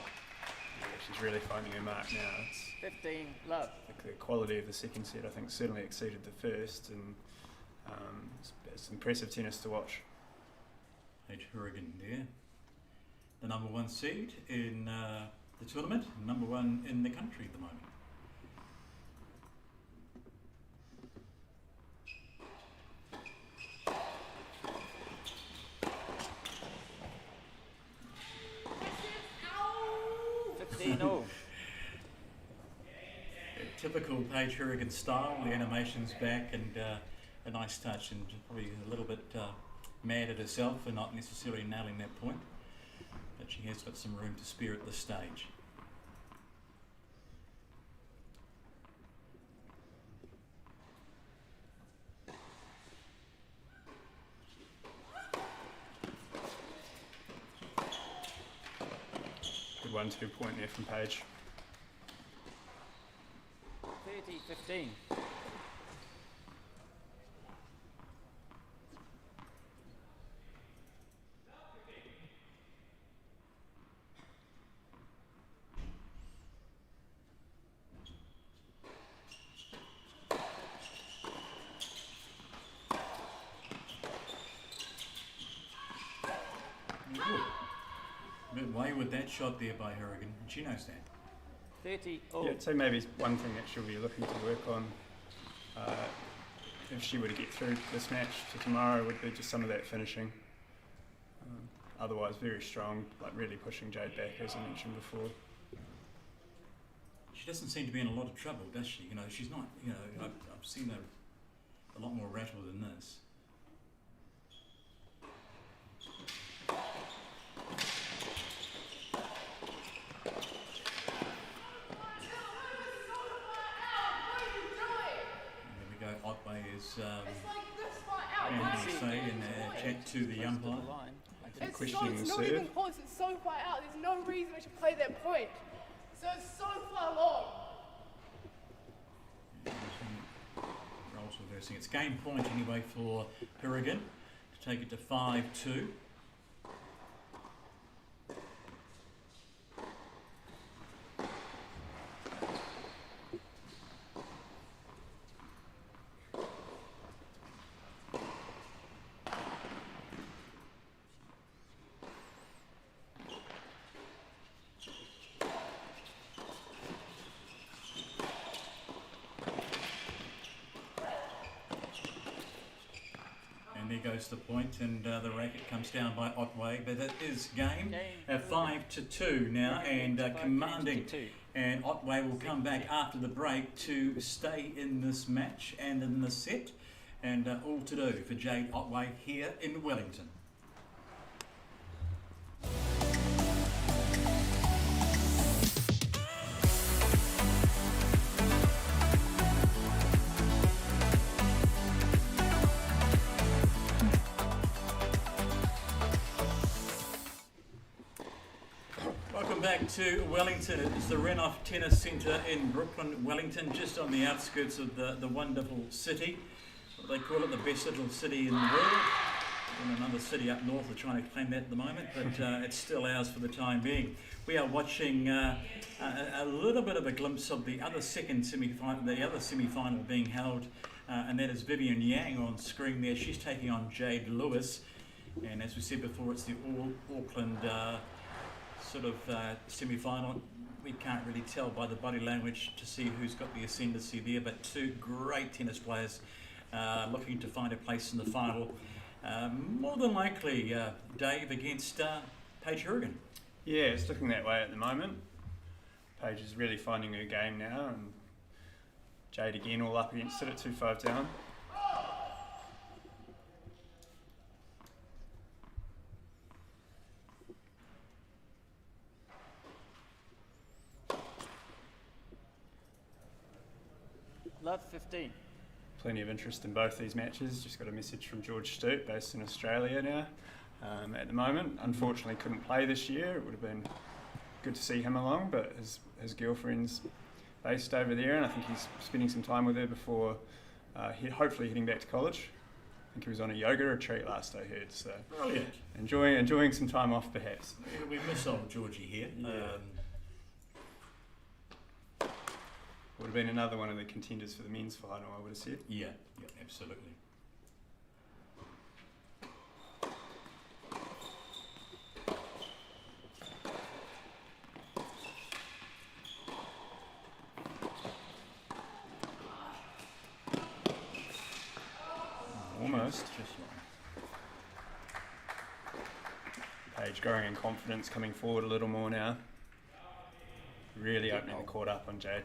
Yeah, she's really finding her mark now. It's 15, love. the quality of the second set, I think, certainly exceeded the first, and it's impressive tennis to watch. Paige HOURIGAN there. The number one seed in the tournament, number one in the country at the moment. Typical Paige HOURIGAN style, the animation's back, and a nice touch, and probably a little bit mad at herself for not necessarily nailing that point, but she has got some room to spare at this stage. Good 1-2 point there from Paige. 30-15. away with that shot there by Hourigan. She knows that. 30. Yeah, so maybe one thing that she'll be looking to work on if she were to get through this match to tomorrow would be just some of that finishing. Otherwise, very strong, like really pushing Jade back, as I mentioned before. She doesn't seem to be in a lot of trouble, does she? You know, she's not. You know, I've seen her a lot more rattled than this. OTWAY is going to say in a chat to the umpire. It's not even close, it's so far out, there's no reason we should play that point. So it's so far long. Roles reversing. It's game point anyway for Hourigan to take it to 5-2. There goes the point, and the racket comes down by OTWAY, but it is game 5-2 now, and commanding. And OTWAY will come back after the break to stay in this match and in this set, and all to do for Jade OTWAY here in Wellington. Back to Wellington. It's the Renouf Tennis Centre in Brooklyn, Wellington, just on the outskirts of the wonderful city. They call it the best little city in the world. And another city up north are trying to claim that at the moment, but it's still ours for the time being. We are watching a little bit of a glimpse of the other semi-final being held, and that is Vivian Yang on screen there. She's taking on Jade Lewis, and as we said before, it's the Auckland sort of semi-final. We can't really tell by the body language to see who's got the ascendancy there, but two great tennis players looking to find a place in the final. More than likely, Dave against Paige Hourigan. Yeah, it's looking that way at the moment. Paige is really finding her game now, and Jade again all up against it at 2-5 down. Love 15. Plenty of interest in both these matches. Just got a message from George Sturt, based in Australia now at the moment. Unfortunately couldn't play this year. It would have been good to see him along, but his girlfriend's based over there, and I think he's spending some time with her before hopefully heading back to college. I think he was on a yoga retreat last I heard, so brilliant. Enjoying some time off perhaps. We miss old Georgie here. Yeah. Would have been another one of the contenders for the men's final, I would have said. Yeah, absolutely. Almost. Paige growing in confidence, coming forward a little more now. Really opening the court up on Jade.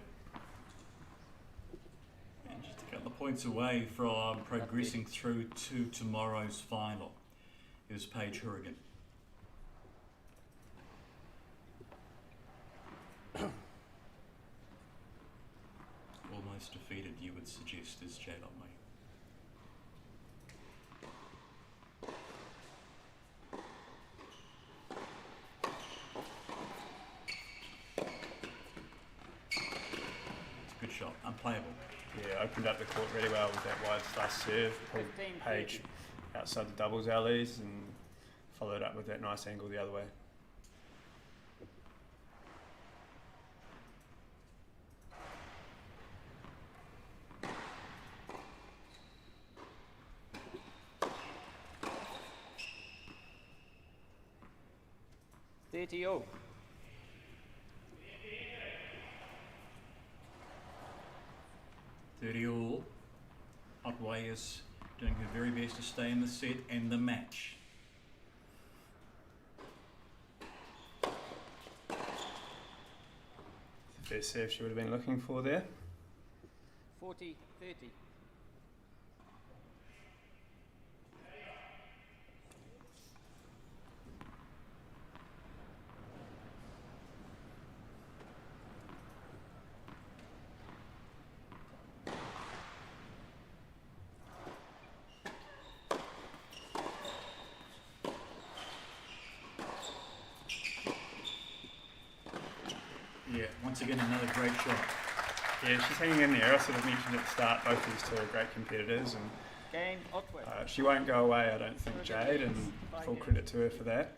A couple of points away from progressing through to tomorrow's final is Paige Hourigan. Almost defeated, you would suggest, is Jade OTWAY. It's a good shot, unplayable. Yeah, opened up the court really well with that wide slice serve. Pulled Paige outside the doubles alleys and followed up with that nice angle the other way. 30-all. All. Otway is doing her very best to stay in the set and the match. The first serve she would have been looking for there. 40-30. Yeah, once again another great shot. Yeah, she's hanging in there. I sort of mentioned at the start, both of these two are great competitors, and Game, Otway. she won't go away, I don't think, Jade, and full credit to her for that.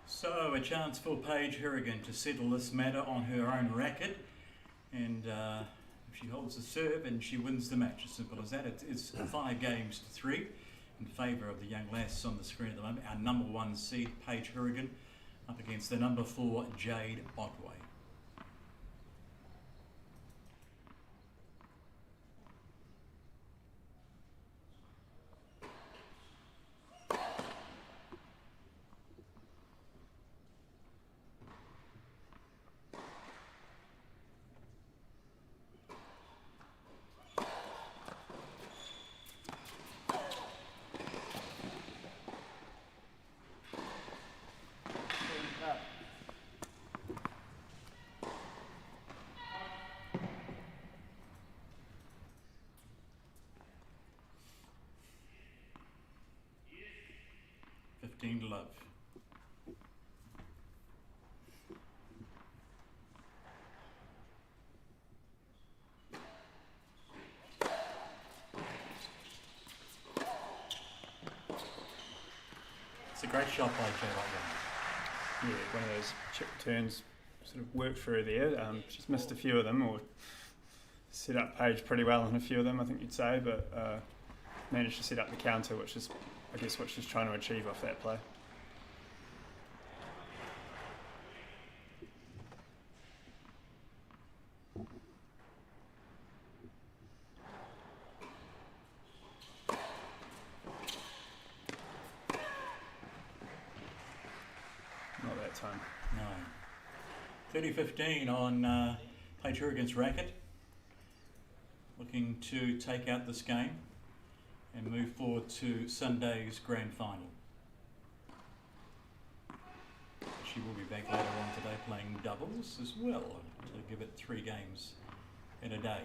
So a chance for Paige HOURIGAN to settle this matter on her own racket, and if she holds the serve and she wins the match, as simple as that. It's 5 games to 3 in favour of the young lass on the screen at the moment. Our number 1 seed, Paige HOURIGAN, up against the number 4, Jade Otway. To love. It's a great shot by Jade Otway. Yeah, one of those chip turns sort of worked for her there. She's missed a few of them, or set up Paige pretty well on a few of them, I think you'd say, but managed to set up the counter, which is, I guess, what she's trying to achieve off that play. Not that time. No. 30-15 on Paige HOURIGAN's racket. Looking to take out this game and move forward to Sunday's grand final. She will be back later on today playing doubles as well to give it 3 games in a day.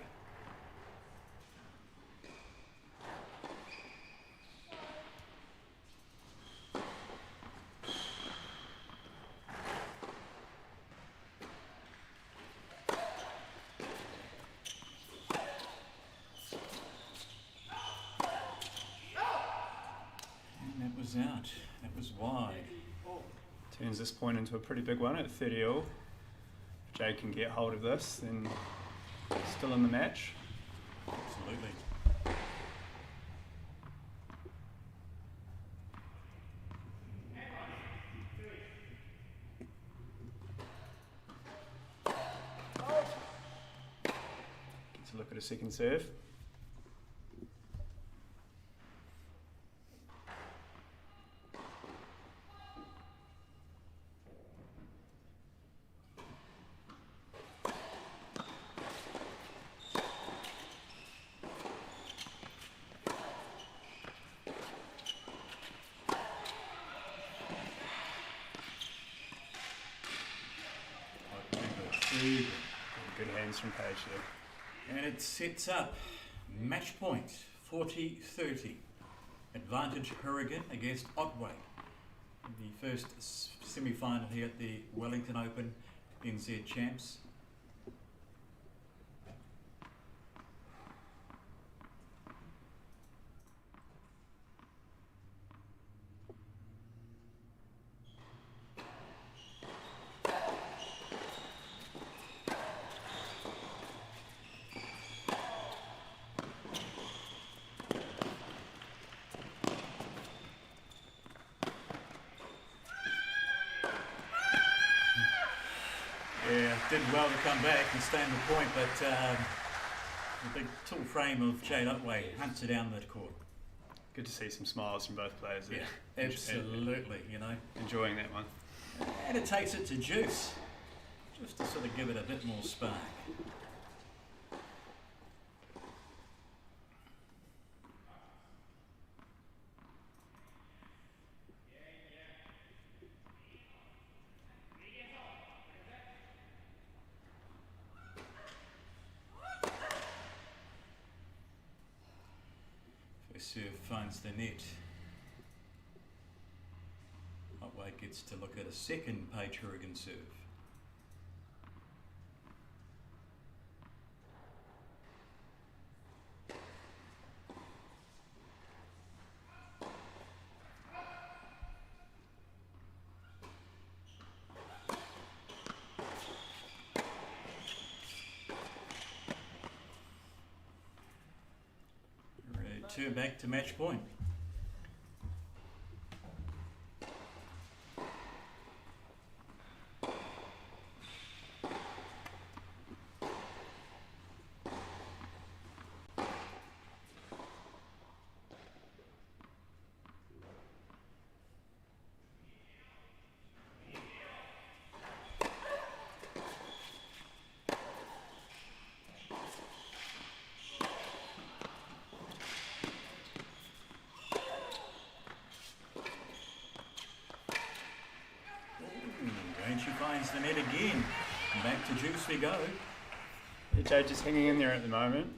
Out. That was wide. Turns this point into a pretty big one at 30-all. If Jade can get hold of this, then still in the match. Absolutely. Let's look at a second serve. Good hands from Paige there. And it sets up match point 40-30. Advantage HOURIGAN against Otway. The first semi-final here at the Wellington Open NZ Champs. did well to come back and stay on the point, but the big tall frame of Jade Otway hunts her down the court. Good to see some smiles from both players there. Yeah, absolutely, you know. Enjoying that one. And it takes it to Juice, just to sort of give it a bit more spark. First serve finds the net. Otway gets to look at a second Paige HOURIGAN serve. Return back to match point. And she finds the net again. Back to Juice we go. Yeah, Jade just hanging in there at the moment,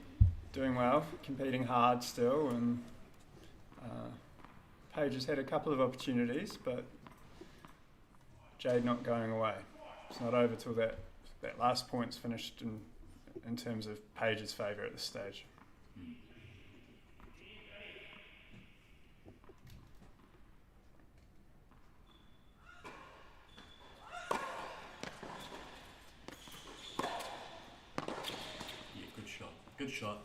doing well, competing hard still, and Paige has had a couple of opportunities, but Jade not going away. It's not over till that last point's finished in terms of Paige's favour at this stage. Good shot.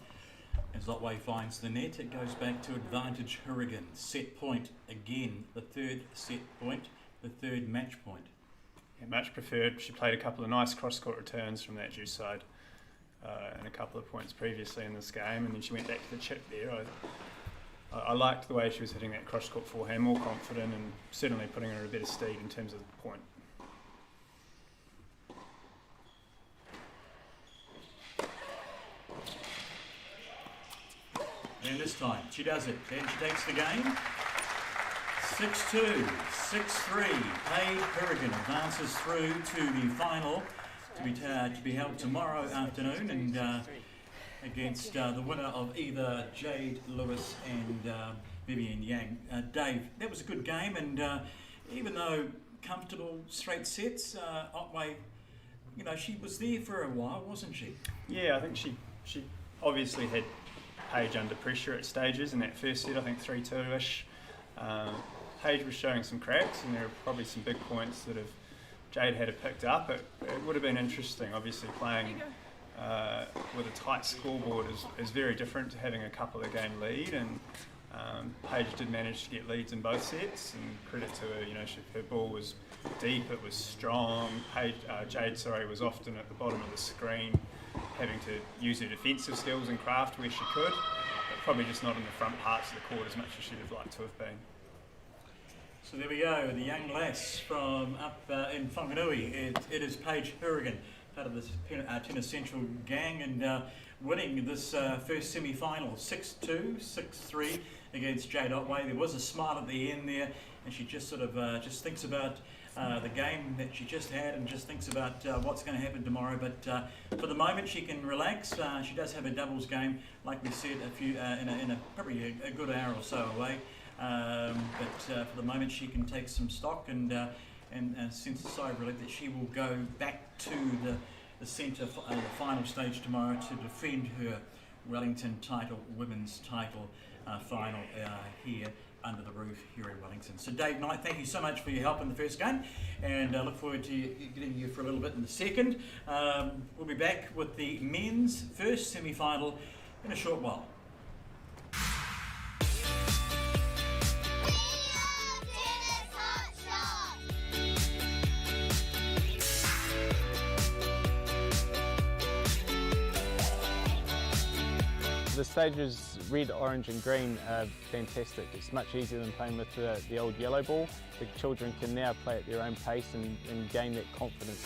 As Otway finds the net, it goes back to advantage HOURIGAN. Set point again, the third set point, the third match point. Yeah, much preferred. She played a couple of nice cross-court returns from that Juice side and a couple of points previously in this game, and then she went back to the chip there. I liked the way she was hitting that cross-court forehand, more confident, and certainly putting her in a better stead in terms of the point. And this time, she does it. And she takes the game. 6-2, 6-3. Paige HOURIGAN advances through to the final to be held tomorrow afternoon and against the winner of either Jade Lewis and Vivian Yang. Dave, that was a good game, and even though comfortable straight sets, Otway, you know, she was there for a while, wasn't she? Yeah, I think she obviously had Paige under pressure at stages in that first set, I think 3-2-ish. Paige was showing some cracks, and there were probably some big points that if Jade had picked up, it would have been interesting. Obviously playing with a tight scoreboard is very different to having a couple of game lead, and Paige did manage to get leads in both sets, and credit to her, you know, her ball was deep, it was strong. Jade was often at the bottom of the screen, having to use her defensive skills and craft where she could, but probably just not in the front parts of the court as much as she'd have liked to have been. So there we go, the young lass from up in Whanganui. It is Paige HOURIGAN, part of the Tennis Central gang, and winning this first semi-final 6-2, 6-3 against Jade Otway. There was a smile at the end there, and she just sort of just thinks about the game that she just had and just thinks about what's going to happen tomorrow. But for the moment, she can relax. She does have a doubles game, like we said, probably a good hour or so away. But for the moment, she can take some stock and sense a sigh of relief that she will go back to the centre, the final stage tomorrow to defend her Wellington title, women's title final here under the roof here in Wellington. So Dave Knight, thank you so much for your help in the first game, and I look forward to getting you for a little bit in the second. We'll be back with the men's first semi-final in a short while. The stages red, orange and green are fantastic. It's much easier than playing with the old yellow ball. The children can now play at their own pace and gain that confidence.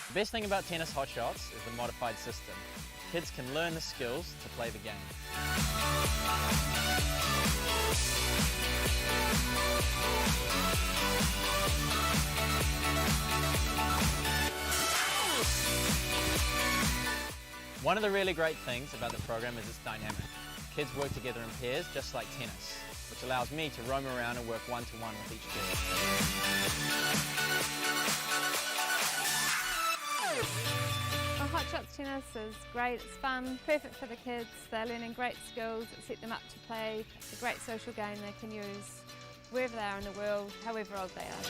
The best thing about tennis hot shots is the modified system. Kids can learn the skills to play the game. One of the really great things about the program is it's dynamic. Kids work together in pairs just like tennis, which allows me to roam around and work one-to-one with each kid. Hot shots tennis is great, it's fun, perfect for the kids. They're learning great skills that set them up to play a great social game they can use wherever they are in the world, however old they are.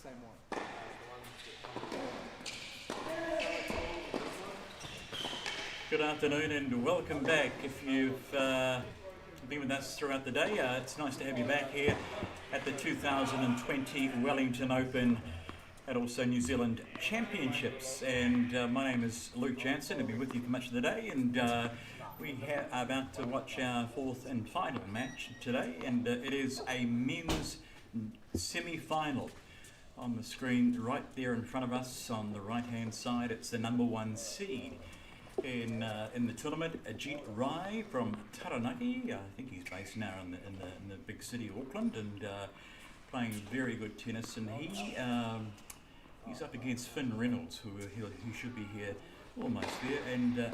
same one. Good afternoon and welcome back. If you've been with us throughout the day, it's nice to have you back here at the 2020 Wellington Open and also New Zealand Championships. And my name is Luke Jansen. I'll be with you for much of the day, and we are about to watch our fourth and final match today, and it is a men's semi-final. On the screen right there in front of us on the right hand side, it's the number 1 seed in the tournament, Ajeet from Taranaki. I think he's based now in the big city of Auckland, and playing very good tennis. And he's up against Reynolds, who should be here almost there. And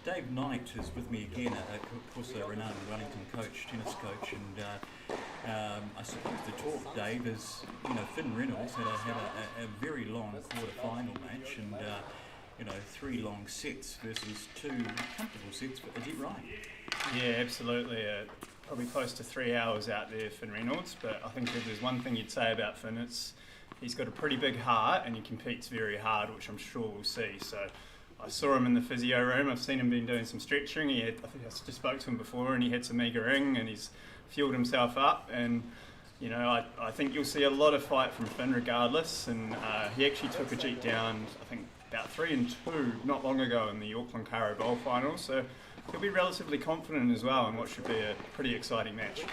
Dave Knight is with me again, of course a renowned Wellington coach, tennis coach. And I suppose the talk, Dave, is Reynolds had a very long quarter-final match, and 3 long sets versus 2 comfortable sets for Ajeet. Yeah, absolutely. Probably close to 3 hours out there for Reynolds, but I think if there's one thing you'd say about Finn, he's got a pretty big heart and he competes very hard, which I'm sure we'll see. So I saw him in the physio room. I've seen him been doing some stretching. I think I just spoke to him before, and he had some eager ring and he's fueled himself up. And I think you'll see a lot of fight from Finn regardless. And he actually took Ajeet down, I think, about 3-2 not long ago in the Auckland Caro Bowl final, so he'll be relatively confident as well in what should be a pretty exciting match.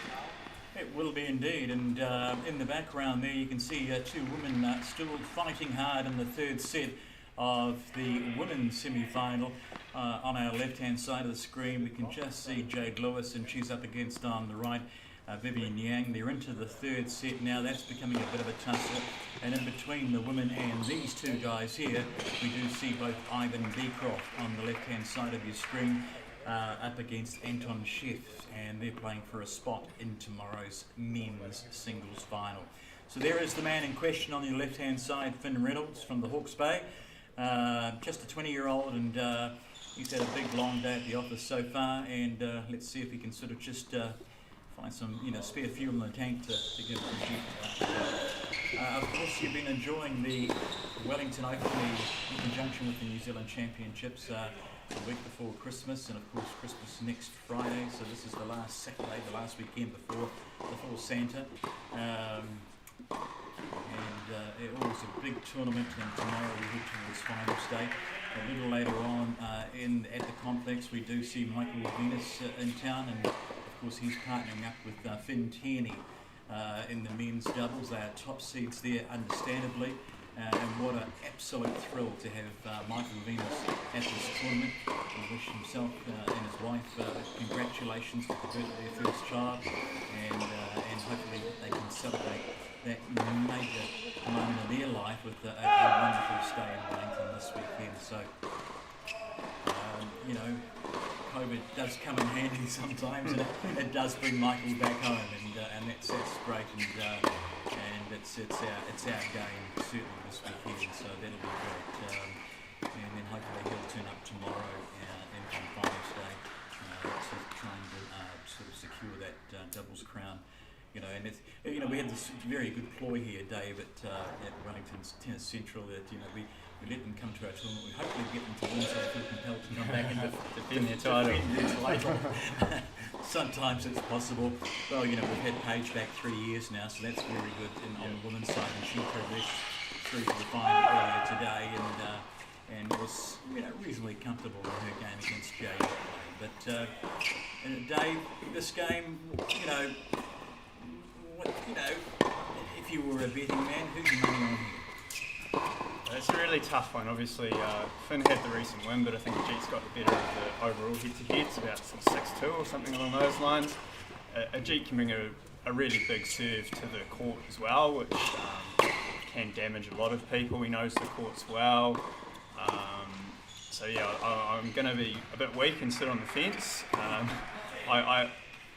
It will be indeed, and in the background there you can see 2 women still fighting hard in the 3rd set of the women's semi-final. On our left-hand side of the screen we can just see Jade Lewis, and she's up against on the right Vivian Yang. They're into the 3rd set now. That's becoming a bit of a tussle, and in between the women and these 2 guys here we do see both Ivan Beecroft on the left hand side of your screen up against Anton Schiff, and they're playing for a spot in tomorrow's men's singles final. So there is the man in question on your left hand side, Finn Reynolds from the Hawke's Bay, just a 20-year-old, and he's had a big long day at the office so far, and let's see if he can sort of just find some spare fuel in the tank to give Of course, you've been enjoying the Wellington Open in conjunction with the New Zealand Championships a week before Christmas, and of course Christmas next Friday, so this is the last Saturday, the last weekend before Santa. It was a big tournament, and tomorrow we head towards finals day. A little later on at the complex we do see Michael Venus in town, and of course he's partnering up with TEARNEY in the men's doubles. They are top seeds there, understandably, and what an absolute thrill to have Michael Venus at this tournament. We wish himself and his wife congratulations for the birth of their first child, and hopefully they can celebrate that major moment in their life with a wonderful stay in Wellington this weekend. So, COVID does come in handy sometimes, and it does bring Michael back home, and that's great, and it's our game certainly this weekend, so that'll be great, and then hopefully he'll turn up tomorrow and on finals day to try and sort of secure that doubles crown. And it's, we had this very good ploy here, Dave, at Wellington's Tennis Central, that we let them come to our tournament. We hopefully get them to win, so they feel compelled to come back and defend their title. Sometimes it's possible. Well, we've had Paige back 3 years now, so that's very good on the women's side, and she progressed through to the final earlier today, and was reasonably comfortable in her game against Jade. But Dave, this game, if you were a betting man, who's your money on here? It's a really tough one. Obviously, Finn had the recent win, but I think Ajeet's got the better of the overall head-to-head. It's about 6-2 or something along those lines. Ajeet can bring a really big serve to the court as well, which can damage a lot of people. He knows the courts well. So yeah, I'm going to be a bit weak and sit on the fence.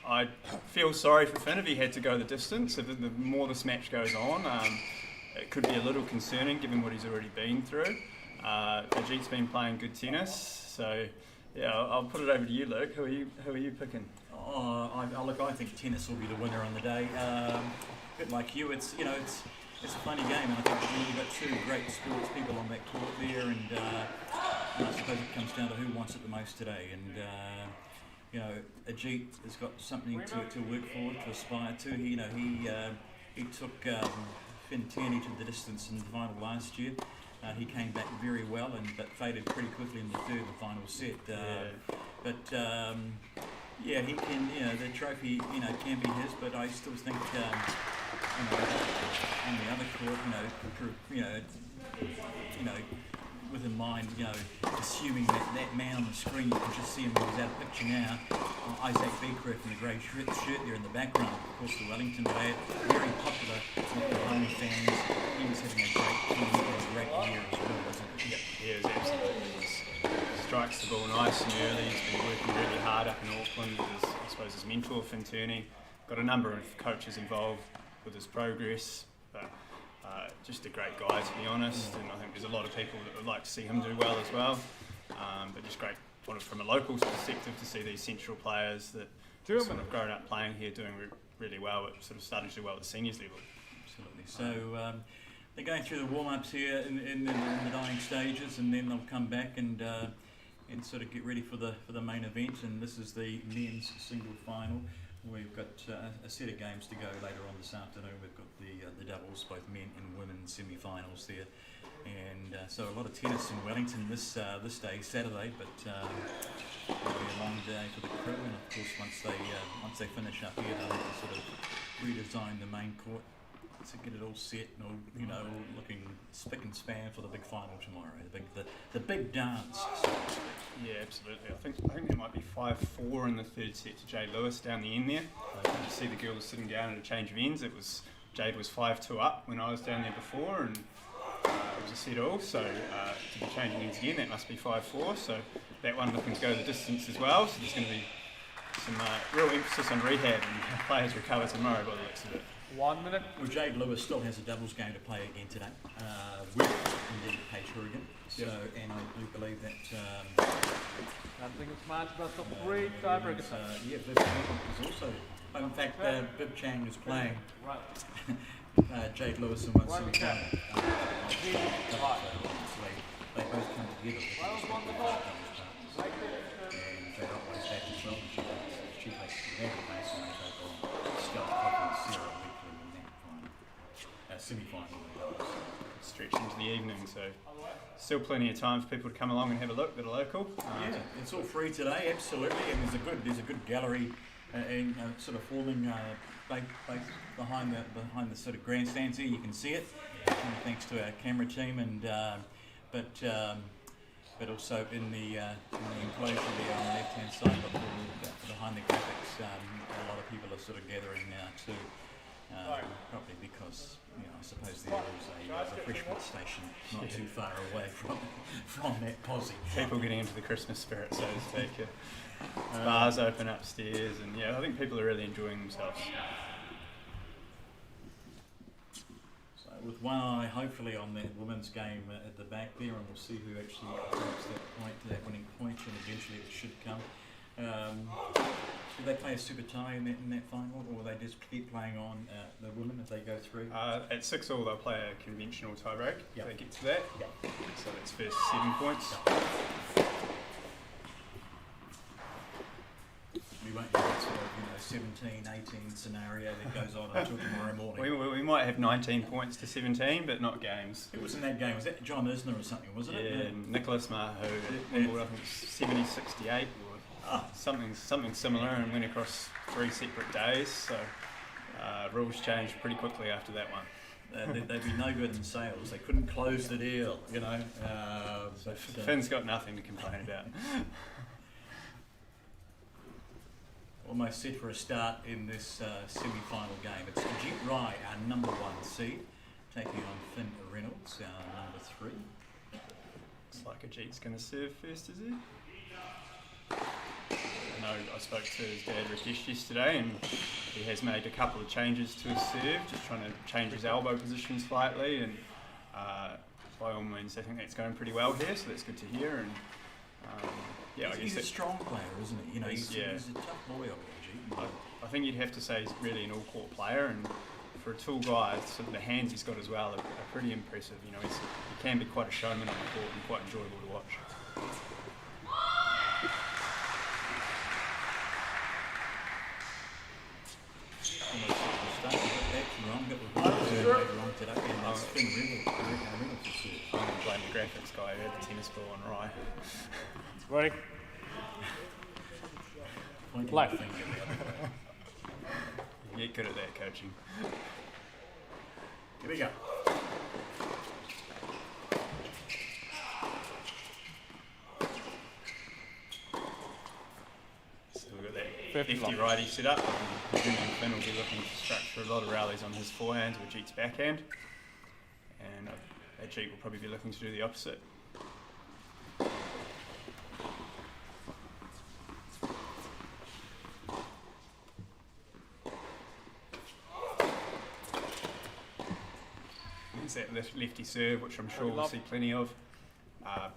I feel sorry for Finn if he had to go the distance. If the more this match goes on, it could be a little concerning given what he's already been through. Ajeet's been playing good tennis, so yeah, I'll put it over to you, Luke. Who are you picking? I think tennis will be the winner on the day. A bit like you, it's it's a funny game, and I think you've got two great sports people on that court there, and I suppose it comes down to who wants it the most today. And you know, Ajeet has got something to work for, to aspire to. He took TEARNEY to the distance in the final last year. He came back very well, but faded pretty quickly in the third and final set. Yeah, he can. The trophy, can be his. But I still think, on the other court, with in mind, assuming that man on the screen, you can just see him. He's out of picture now. Isaac Beecroft in the grey shirt there in the background. Of course, the Wellington player, very popular with the home fans. He was having a great year as well, wasn't he? Yeah, he is absolutely. Strikes the ball nice and early. He's been working really hard up in Auckland with his mentor, TEARNEY. Got a number of coaches involved with his progress. But just a great guy, to be honest, and I think there's a lot of people that would like to see him do well as well. But just great from a local perspective to see these central players that sort of grown up playing here doing really well, but sort of starting to do well at the seniors level. Absolutely. So they're going through the warm-ups here in the dying stages, and then they'll come back and sort of get ready for the main event. And this is the men's single final. We've got a set of games to go later on this afternoon. We've got the doubles, both men and women semi-finals there, and so a lot of tennis in Wellington this day, Saturday. But it'll be a long day for the crew, and of course once they finish up here, they'll have to sort of redesign the main court to get it all set and all looking spick and span for the big final tomorrow. The big dance. Yeah, absolutely. I think there might be 5-4 in the third set to Jade Lewis down the end there. You can see the girls sitting down at a change of ends. Jade was 5-2 up when I was down there before, and it was a set all. So to be changing ends again, that must be 5-4. So that one looking to go the distance as well. So there's going to be some real emphasis on rehab and players recover tomorrow by the looks of it. 1 minute. Well, Jade Lewis still has a doubles game to play again today with indeed Paige HOURIGAN. So, and I do believe that. I think it's match best of 3 tiebreakers. Yeah, Viv is also. In fact, Viv Chang is playing Jade Lewis in one semi-final. They both come together. And Jade Otway's back as well. She plays the base and they take on Sarah semi-final. Stretch into the evening, so still plenty of time for people to come along and have a look that are local. Yeah, it's all free today, absolutely, and there's a good gallery sort of forming behind the sort of grandstands here. You can see it, thanks to our camera team, and but also in the enclosure there on the left-hand side behind the graphics, a lot of people are sort of gathering now too. Probably because I suppose there is a refreshment station not too far away from that posse. People getting into the Christmas spirit, so to speak. Bars open upstairs, and I think people are really enjoying themselves. So with one eye hopefully on that women's game at the back there, and we'll see who actually takes that winning point, and eventually it should come. Do they play a super tie in that final, or will they just keep playing on the women if they go through? At 6-all, they'll play a conventional tie break. Yep. If they get to that. Yep. So that's first 7 points. Yep. We won't have that sort of 17, 18 scenario that goes on until tomorrow morning. We might have 19 points to 17, but not games. It was in that game. Was that John Isner or something, wasn't it? Yeah, Nicholas Maho, I think 70-68. Something similar, and went across 3 separate days, so rules changed pretty quickly after that one. They'd be no good in sales. They couldn't close the deal, Finn's got nothing to complain about. Almost set for a start in this semi-final game. It's Ajeet Rai, our number 1 seed, taking on Finn Reynolds, our number 3. Looks like Ajeet's going to serve first, is he? I spoke to his dad Rakesh yesterday, and he has made a couple of changes to his serve, just trying to change his elbow position slightly, and by all means I think that's going pretty well here, so that's good to hear. And he's a strong player, isn't he? He's a tough boy, Ajeet. I think you'd have to say he's really an all-court player, and for a tall guy, sort of the hands he's got as well are pretty impressive. You know, he can be quite a showman on the court and quite enjoyable to watch. I'm going to blame the graphics guy who had the tennis ball on Rye. Ready? Left. You get good at that, coaching. Here we go. So we've got that 50 righty set up. Vivian Finn will be looking to structure a lot of rallies on his forehand with Ajeet's backhand. And Ajeet will probably be looking to do the opposite. That lefty serve, which I'm sure we'll see plenty of.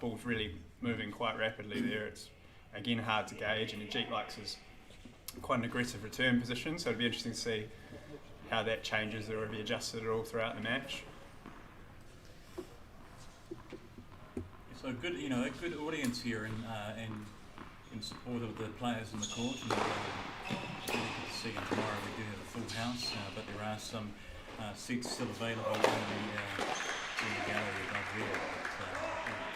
Ball's really moving quite rapidly there. It's again hard to gauge, and Ajeet likes his quite an aggressive return position, so it'll be interesting to see how that changes or if he adjusts it at all throughout the match. So good, you know, a good audience here in support of the players in the court. And, it's really good to see. And tomorrow we do have a full house, but there are some seats still available in the gallery above there.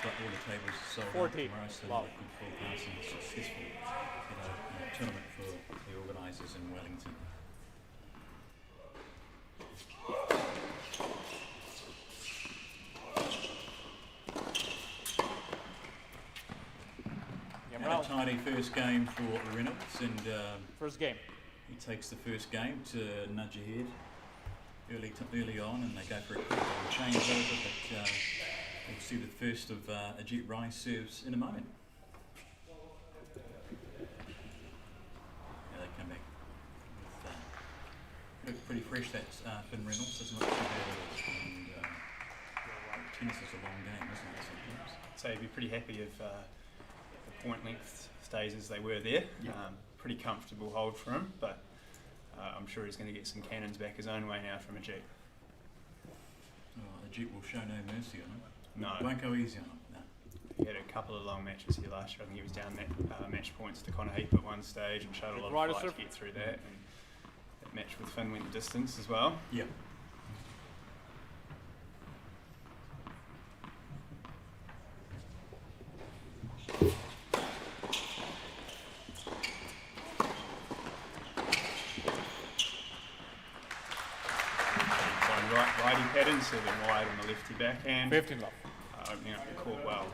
But, all the tables are sold out tomorrow, so a good full house and a successful tournament for the organisers in Wellington. A tidy first game for Reynolds, and first game. He takes the first game to nudge ahead early on, and they go for a quick changeover, but we'll see the first of Ajeet Rai serves in a moment. Yeah, they come back with pretty fresh. That's Finn Reynolds, doesn't look too bad at all. And tennis is a long game, isn't it, sometimes? So you'd be pretty happy if the point length stays as they were there. Yep. Pretty comfortable hold for him, but I'm sure he's going to get some cannons back his own way now from Ajeet. Oh, Ajeet will show no mercy on him. No. Won't go easy on him. No. He had a couple of long matches here last year. I think he was down match points to Connor Heap at one stage and showed a lot of fight to get through that. And that match with Finn went the distance as well. Yeah. Righty pattern, serving wide on the lefty backhand. 15 love. Opening up the court well.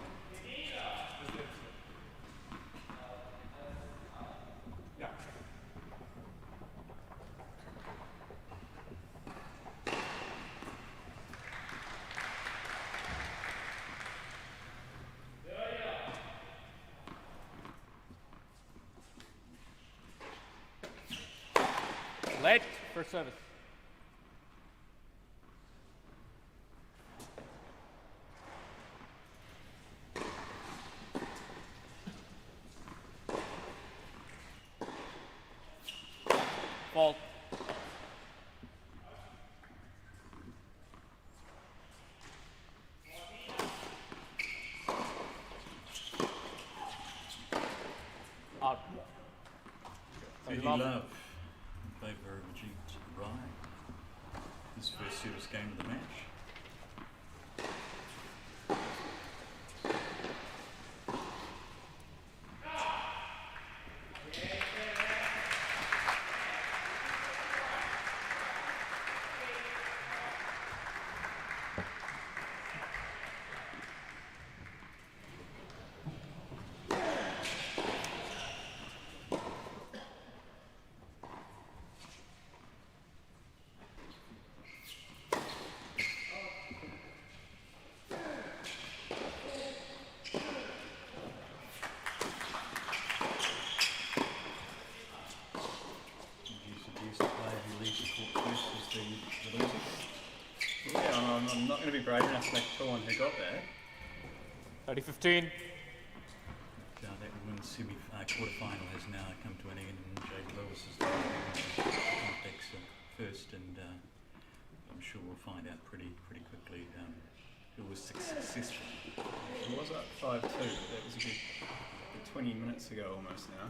Late first service. Fault. Out. Who do you love in favour of Ajeet Rai? His first serious game of the match. I'm not going to be brave enough to make a call on who got that. 30-15. That women's quarter-final has now come to an end, and Jade Lewis is the contacts first, and I'm sure we'll find out pretty quickly who was successful. It was up 5-2, but that was a good 20 minutes ago almost now.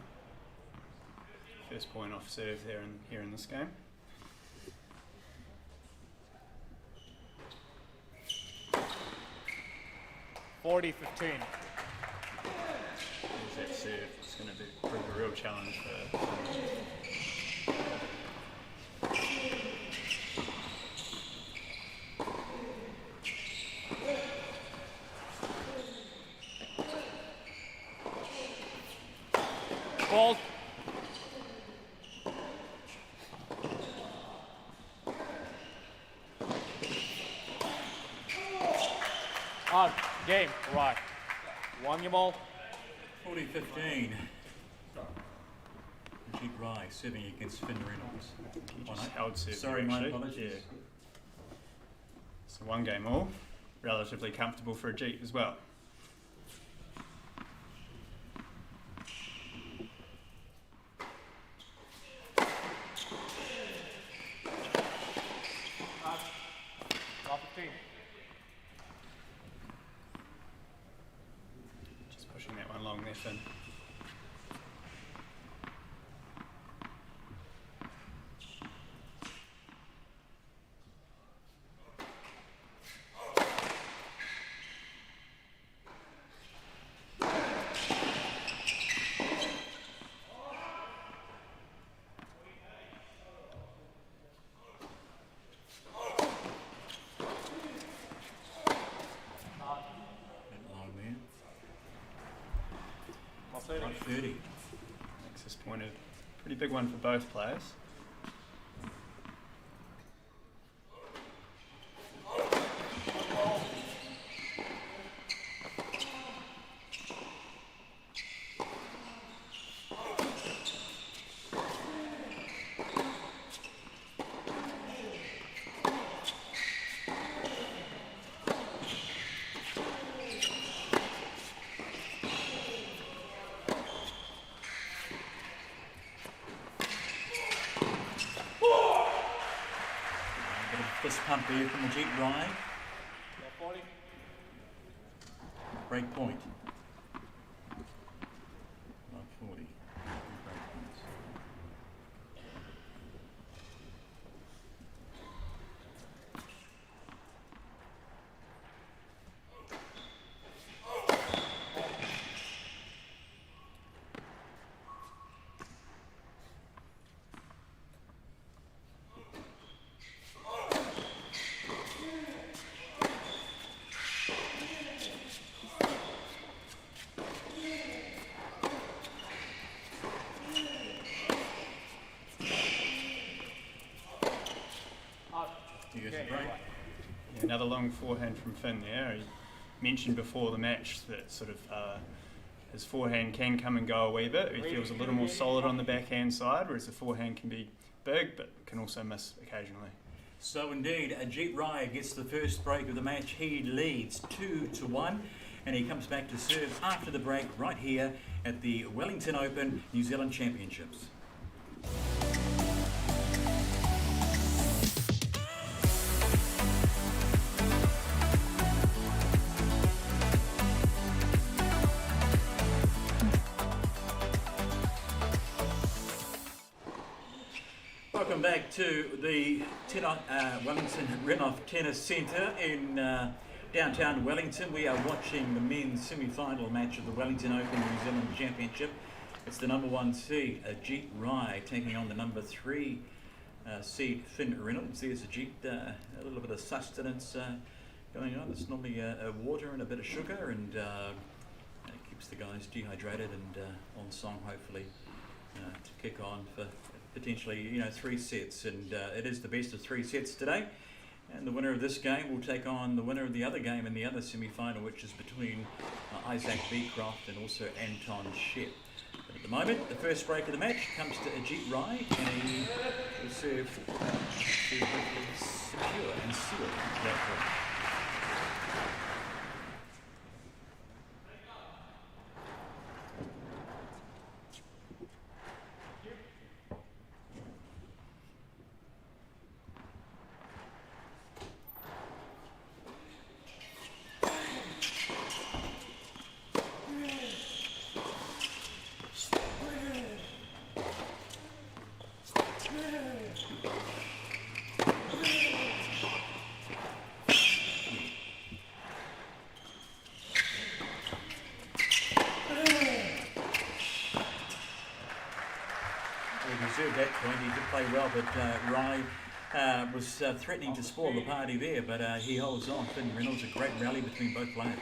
First point off serve there here in this game. (40-15). There's that serve. It's going to prove a real challenge for. Ball. On. Game. Right. Won your ball. 40-15. Ajeet Rai serving against Finn Reynolds. He just held serve. Sorry, there, my actually. apologies. Yeah. So 1 game all. Relatively comfortable for Ajeet as well. Just pushing that one long there, Finn. Bit long there. 30. Makes this point a pretty big one for both players. Fist pump there from Ajeet Rai. Break point. Not 40. Break points. Yeah, another long forehand from Finn there. He mentioned before the match that sort of his forehand can come and go a wee bit. He feels a little more solid on the backhand side, whereas the forehand can be big but can also miss occasionally. So indeed, Ajeet Rai gets the first break of the match. He leads 2-1, and he comes back to serve after the break right here at the Wellington Open New Zealand Championships. Welcome back to the Wellington Renouf Tennis Centre in downtown Wellington. We are watching the men's semi-final match of the Wellington Open New Zealand Championship. It's the number 1 seed, Ajeet Rai, taking on the number 3 seed, Finn Reynolds. There's Ajeet, a little bit of sustenance going on. It's normally water and a bit of sugar, and it keeps the guys dehydrated and on song, hopefully, to kick on for potentially 3 sets, and it is the best of 3 sets today, and the winner of this game will take on the winner of the other game in the other semi-final, which is between Isaac Beecroft and also Anton Shep. But at the moment, the first break of the match comes to Ajeet Rai, and he will serve to secure and seal that break. at that point. He did play well, but Rye was threatening to spoil the party there, but he holds on. Finn Reynolds, a great rally between both players.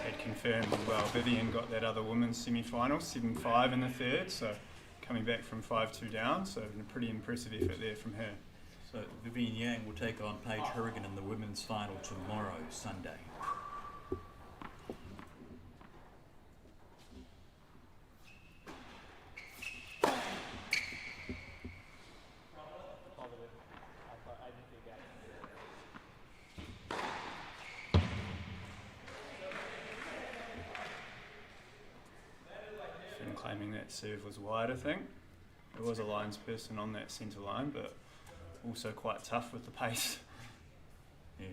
Had confirmed as well. Vivian got that other women's semi-final, 7-5 in the third, so coming back from 5-2 down, so a pretty impressive effort there from her. So Vivian Yang will take on Paige HOURIGAN in the women's final tomorrow, Sunday. Finn claiming that serve was wide, I think. There was a lines person on that centre line, but also quite tough with the pace. Yeah.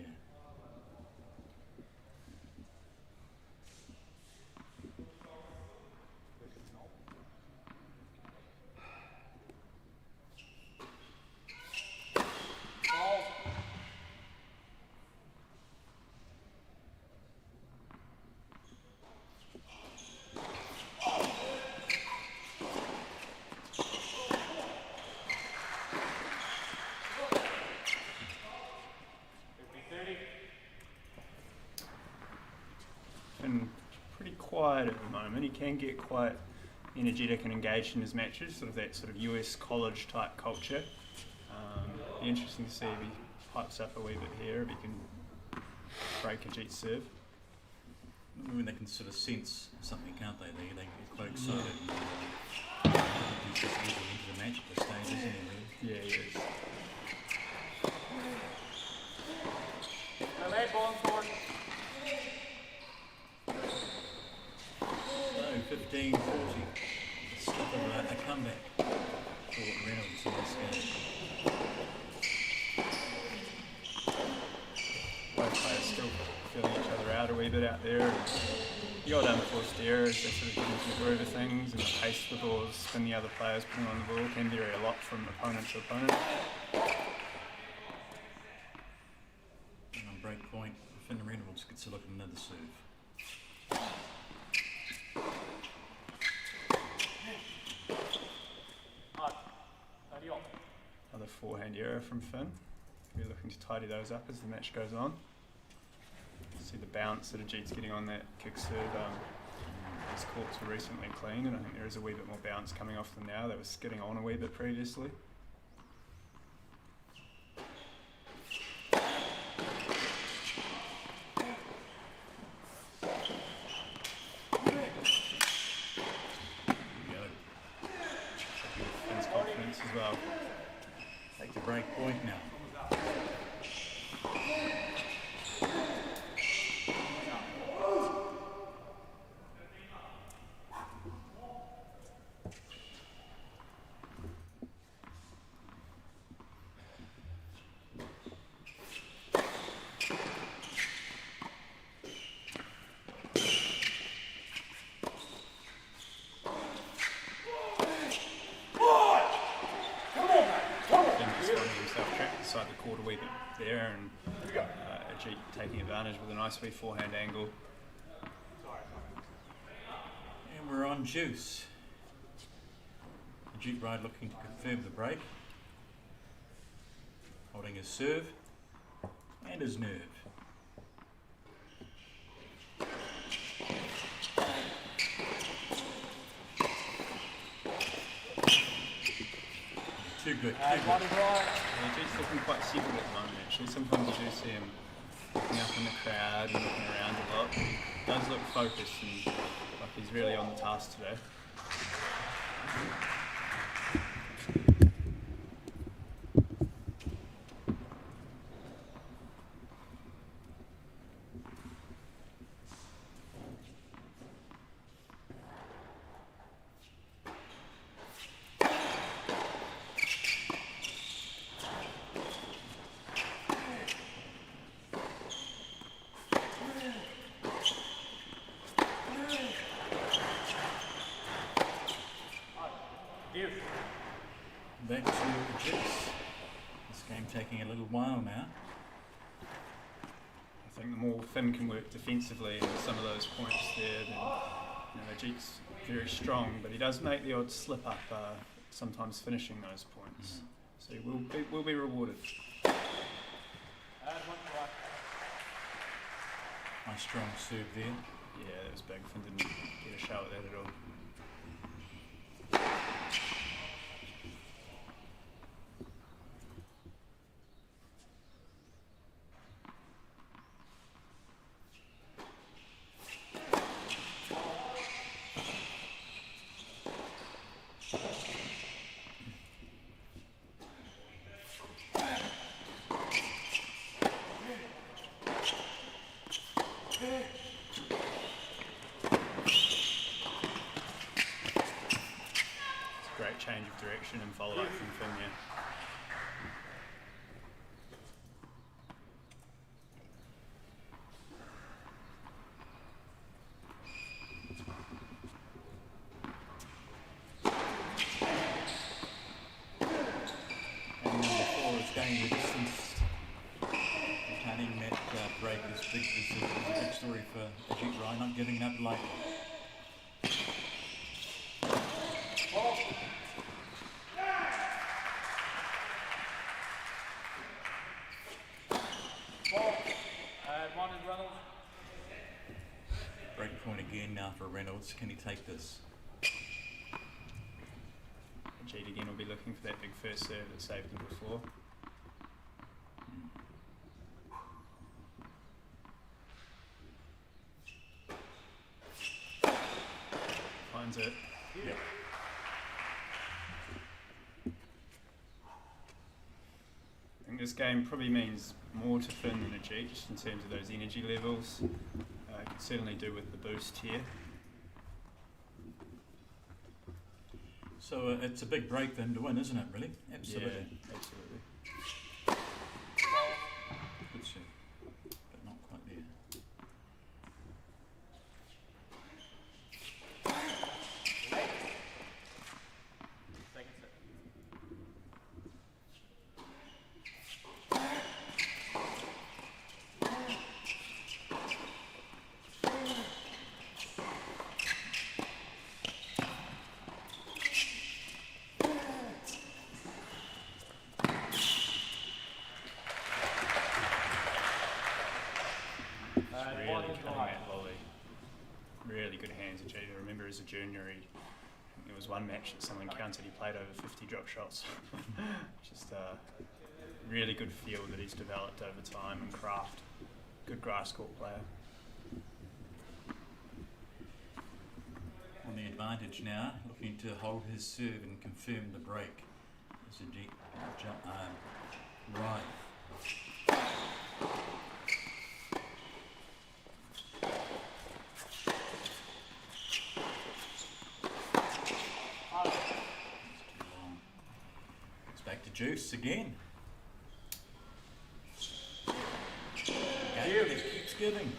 Pretty quiet at the moment. He can get quite energetic and engaged in his matches, sort of that sort of US college type culture. Be interesting to see if he pipes up a wee bit here, if he can break Ajeet's serve. I mean, they can sort of sense something, can't they? They get quite excited. And, he's just easily into the match at this stage, isn't he, really? Yeah, he is. The late ball forward. 15-40. Stop a comeback for Reynolds in this game. Both players still feeling each other out a wee bit out there. The odd unforced errors, they sort of get into the groove of things, and the pace of the balls, spin the other players putting on the ball can vary a lot from opponent to opponent. And on break point, Finn Reynolds gets a look at another serve. Another forehand error from Finn. We're looking to tidy those up as the match goes on. See the bounce that Ajeet's getting on that kick serve. His courts were recently cleaned, and I think there is a wee bit more bounce coming off them now. They were skidding on a wee bit previously. Finn's confidence as well. Take the break point now. Inside the court a wee bit there, and Ajeet taking advantage with a nice wee forehand angle. And we're on juice. Ajeet Ride looking to confirm the break. Holding his serve and his nerve. Too good. Ajeet's looking quite settled at the moment, actually. Sometimes you do see him looking up in the crowd and looking around a lot. He does look focused and like he's really on the task today. Back to Ajeet. This game taking a little while now. I think the more Finn can work defensively in some of those points there, then Ajeet's very strong, but he does make the odd slip up, sometimes finishing those points. So he will be rewarded. Nice strong serve there. Yeah, that was big. Finn didn't get a shot at that at all. Change of direction and follow up from Finn, yeah. And number 4 is going the distance. Retaining that break is a big story for Ajeet Rai, not giving up lightly. Break point again now for Reynolds. Can he take this? Jade again will be looking for that big first serve that saved him before. Finds it. Yep. I think this game probably means more to Finn than Ajeet, just in terms of those energy levels. Could certainly do with the boost here. So it's a big break then to win, isn't it, really? Absolutely. Yeah, absolutely. Good serve, but not quite there. Really good hands at Jade. I remember as a junior, there was one match that someone counted, he played over 50 drop shots. Just a really good feel that he's developed over time and craft. Good grass court player. On the advantage now, looking to hold his serve and confirm the break. As Ajeet right. Juice again. Game just keeps giving.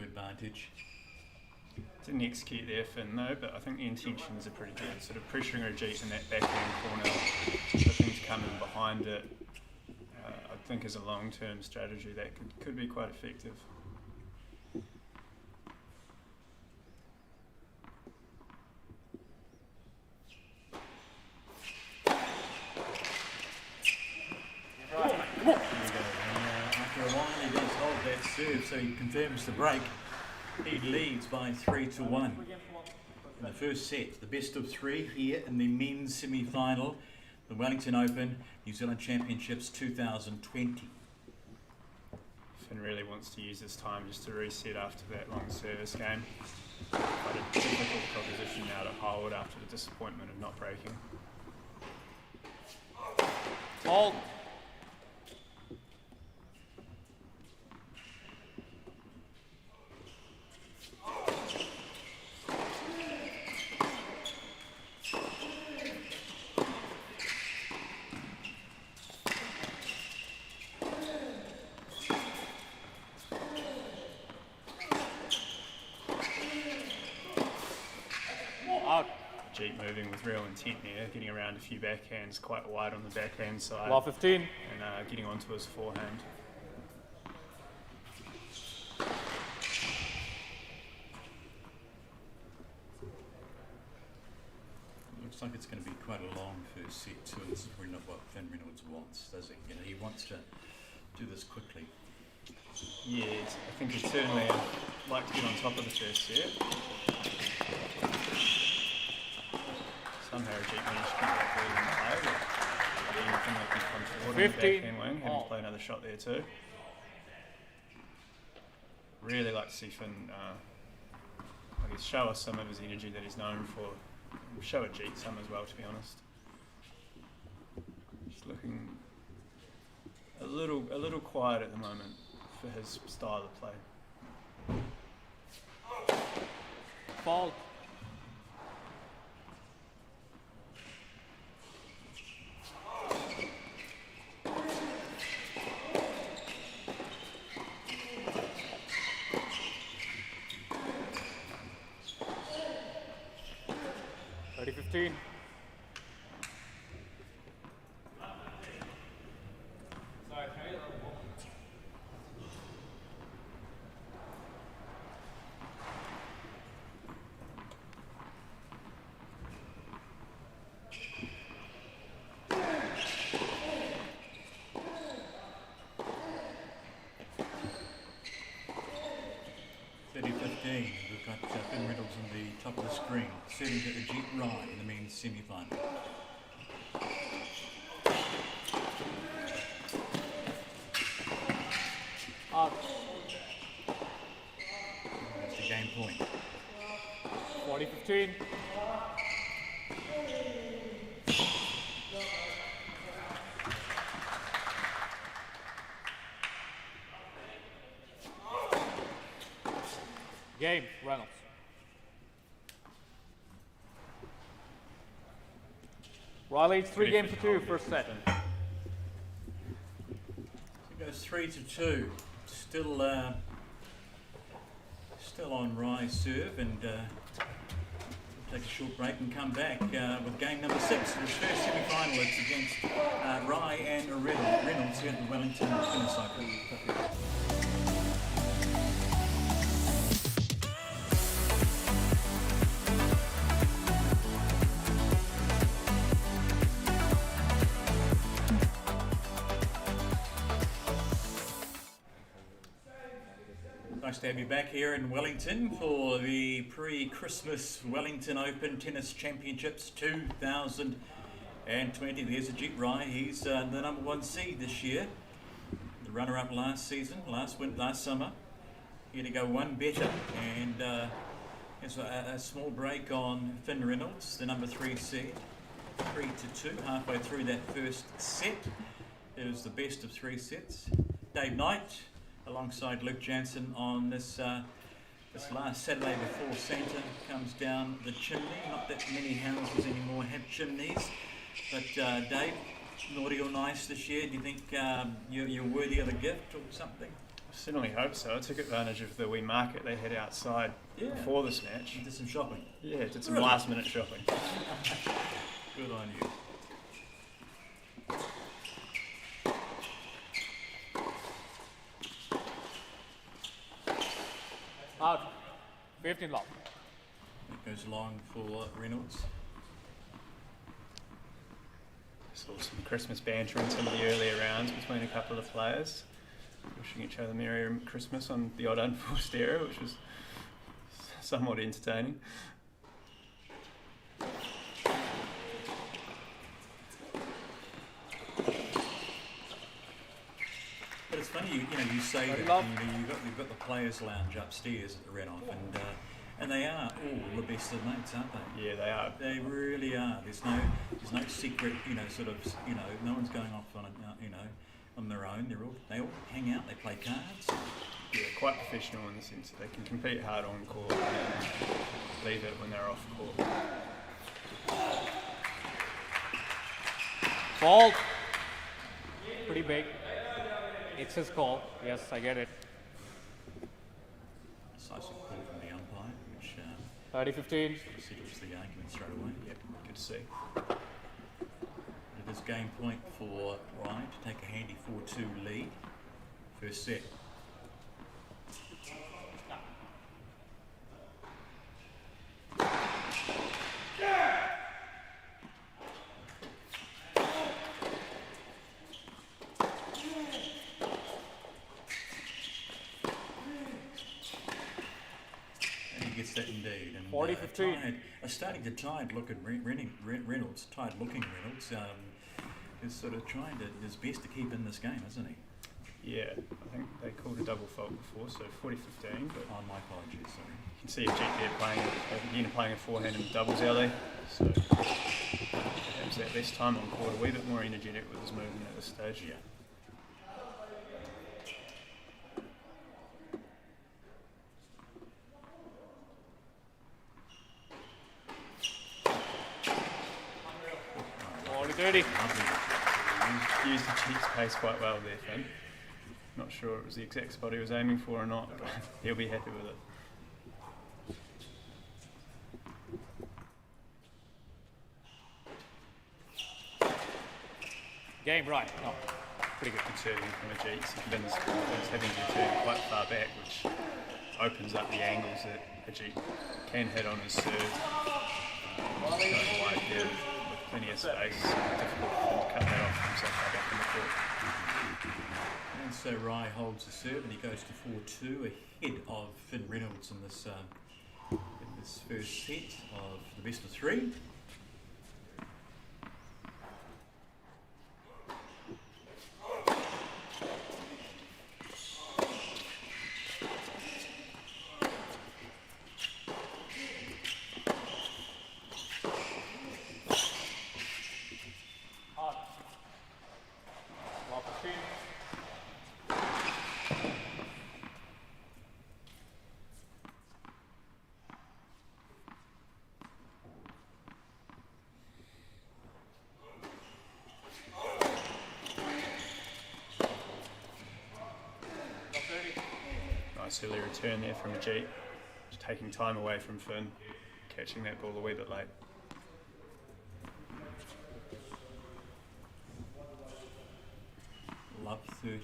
Advantage. Didn't execute there, Finn, though, but I think the intentions are pretty good. Sort of pressuring Ajeet in that backhand corner, looking to come in behind it. I think as a long-term strategy that could be quite effective. After a while he does hold that serve, so he confirms the break. He leads by 3-1 in the first set. The best of 3 here in the men's semi-final, the Wellington Open New Zealand Championships 2020. Finn really wants to use this time just to reset after that long service game. Quite a difficult proposition now to hold after the disappointment of not breaking. Hold. serving with real intent there, getting around a few backhands quite wide on the backhand side. Ball 15. And getting onto his forehand. Looks like it's going to be quite a long first set too. This is really not what Finn Reynolds wants, does he? You know, he wants to do this quickly. Yeah, I think he'd certainly like to get on top of the first set. Somehow Ajeet managed to keep that ball in play, but anything they can come forward on the backhand wing, having to play another shot there too. Really like to see Finn, I guess, show us some of his energy that he's known for. Show Ajeet some as well, to be honest. Just looking a little quiet at the moment for his style of play. Fault. Ready, 15. We've got Finn Reynolds on the top of the screen, serving to Ajeet Rai in the men's semi-final. Out. That's the game point. 40-15. Game, Reynolds. Riley, 3 games to 2, first set. It goes 3-2. Still on Rai's serve, and take a short break and come back with game number 6. His first semi-final it's against Rai and Reynolds here at the Wellington Tennis Cycle. Nice to have you back here in Wellington for the pre-Christmas Wellington Open Tennis Championships 2020. There's Ajeet Rai. He's the number 1 seed this year. The runner-up last season, last summer. Here to go one better, and there's a small break on Finn Reynolds, the number 3 seed. 3-2, halfway through that first set. It was the best of 3 sets. Dave Knight alongside Luke Jansen on this last Saturday before Santa comes down the chimney. Not that many houses anymore have chimneys, but Dave, naughty or nice this year? Do you think you're worthy of a gift or something? I certainly hope so. I took advantage of the wee market they had outside before this match. You did some shopping? Yeah, did some last minute shopping. Good on you. Out. 15 long. It goes long for Reynolds. Saw some Christmas banter in some of the earlier rounds between a couple of players, wishing each other Merry Christmas on the odd unforced error, which was somewhat entertaining. But it's funny, you say that you've got the players' lounge upstairs at the Renouf, and they are all the best of mates, aren't they? Yeah, they are. They really are. There's no secret, no one's going off on on their own. They all hang out. They play cards. Yeah, quite professional in the sense that they can compete hard on court and leave it when they're off court. Fault. Pretty big. It's his call. Yes, I get it. Decisive call from the umpire, which 30-15. settles the argument straight away. Yep, good to see. It is game point for Ryan to take a handy 4-2 lead. First set. Gets that indeed. And 40-15. Starting to tired look at Reynolds, tired looking Reynolds, is sort of trying his best to keep in this game, isn't he? Yeah, I think they called a double fault before, so 40-15. But my apologies, sorry. You can see Ajeet there playing a forehand in doubles alley. So perhaps that less time on court, a wee bit more energetic with his movement at this stage. Yeah. Used Ajeet's pace quite well there, Finn. Not sure it was the exact spot he was aiming for or not, but he'll be happy with it. Game right. No, pretty good serving from Ajeet. Finn's having to turn quite far back, which opens up the angles that Ajeet can hit on his serve. Going wide there with plenty of space. Difficult for him to cut that off himself back in the court. And so Rye holds the serve and he goes to 4-2 ahead of Finn Reynolds in this first set of the best of three. Nice early return there from Ajeet, just taking time away from Finn, catching that ball a wee bit late. Love 30.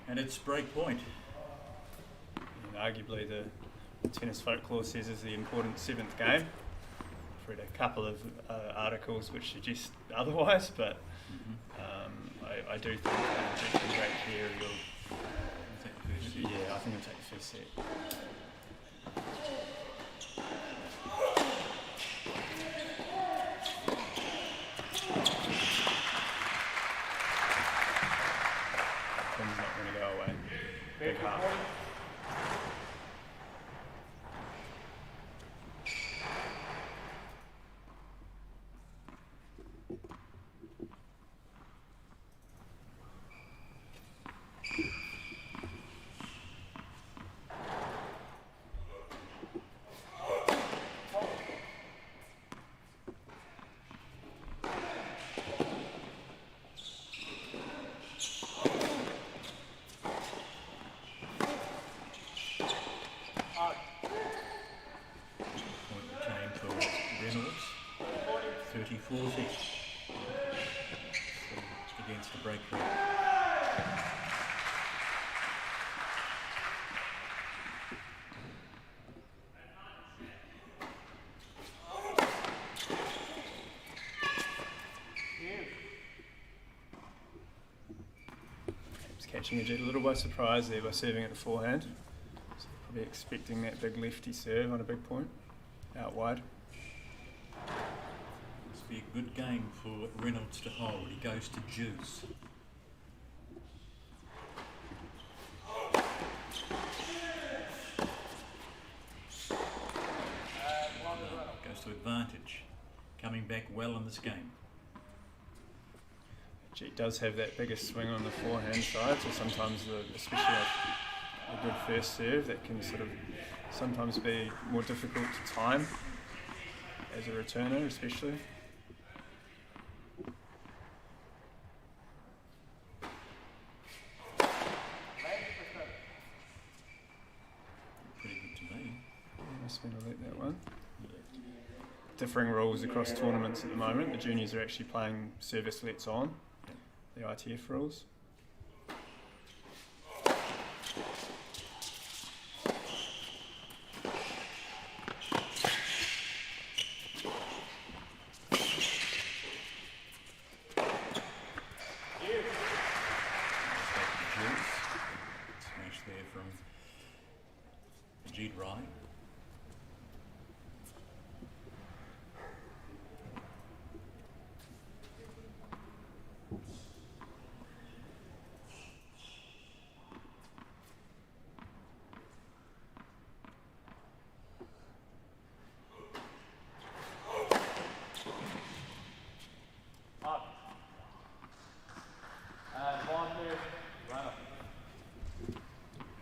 And it's break point. And arguably the tennis folklore says is the important seventh game. I've read a couple of articles which suggest otherwise, but I do think Ajeet can break here. Yeah, I think he'll take the first set. Big half. Against the break rate. Catching Ajeet a little by surprise there by serving at the forehand. So probably expecting that big lefty serve on a big point, out wide. Must be a good game for Reynolds to hold. He goes to juice. to advantage, coming back well in this game. She does have that bigger swing on the forehand side, so sometimes, especially a good first serve, that can sort of sometimes be more difficult to time as a returner, especially. Pretty good to me. Must be to let that one. Differing rules across tournaments at the moment. The juniors are actually playing service lets on, the ITF rules. Smash there from Jade.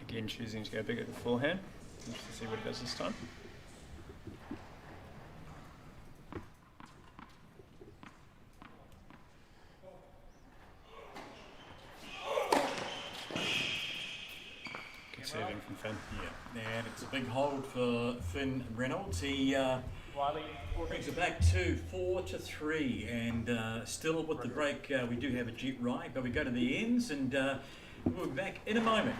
Again, choosing to go big at the forehand. Interested to see what it does this time. Good serving from Finn. Yeah, and it's a big hold for Finn Reynolds. He brings it back to 4-3, and still with the break, we do have Ajeet right, but we go to the ends, and we'll be back in a moment.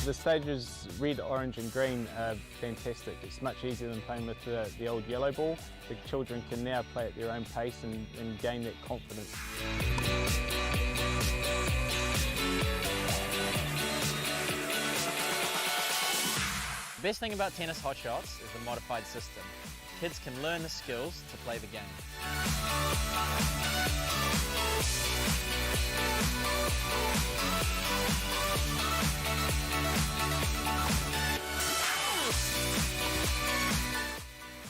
The stages red, orange and green are fantastic. It's much easier than playing with the old yellow ball. The children can now play at their own pace and gain that confidence. The best thing about tennis hot shots is the modified system. Kids can learn the skills to play the game.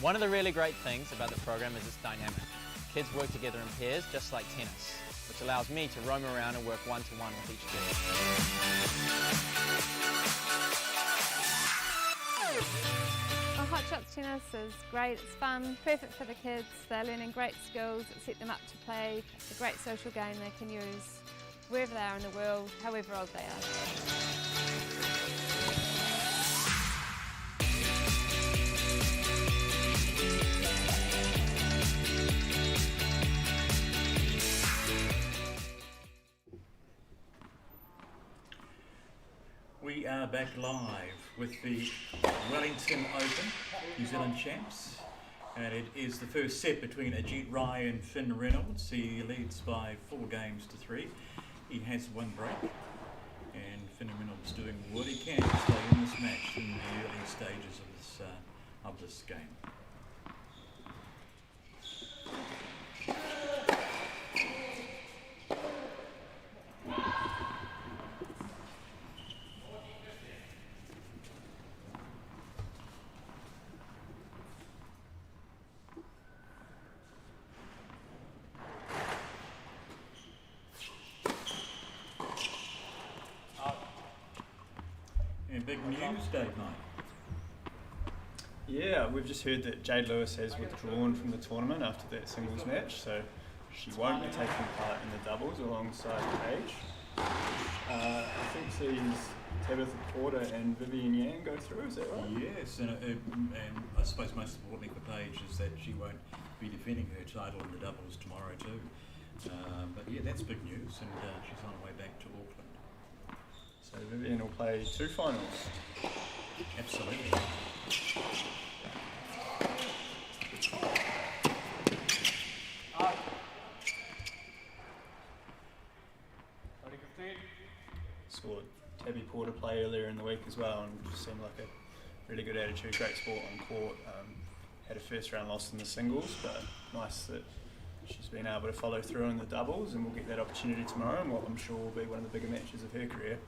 One of the really great things about the program is it's dynamic. Kids work together in pairs just like tennis, which allows me to roam around and work one-to-one with each kid. Hot shots tennis is great, it's fun, perfect for the kids. They're learning great skills that set them up to play a great social game they can use wherever they are in the world, however old they are. We are back live with the Wellington Open, New Zealand champs, and it is the first set between Ajeet and Finn Reynolds. He leads by 4-3. He has one break, and Finn Reynolds doing what he can to stay in this match in the early stages of this game. Big news, Dave Knight. Yeah, we've just heard that Jade Lewis has withdrawn from the tournament after that singles match, so she won't be taking part in the doubles alongside Paige. I think sees Tabitha Porter and Vivian Yang go through, is that right? Yes, and I suppose most importantly for Paige is that she won't be defending her title in the doubles tomorrow too. But yeah, that's big news, and she's on her way back to Auckland. So Vivian will play 2 finals. Absolutely. Saw Tabby Porter play earlier in the week as well, and just seemed like a really good attitude, great sport on court. had a first round loss in the singles, but nice that she's been able to follow through in the doubles, and we'll get that opportunity tomorrow in what I'm sure will be one of the bigger matches of her career.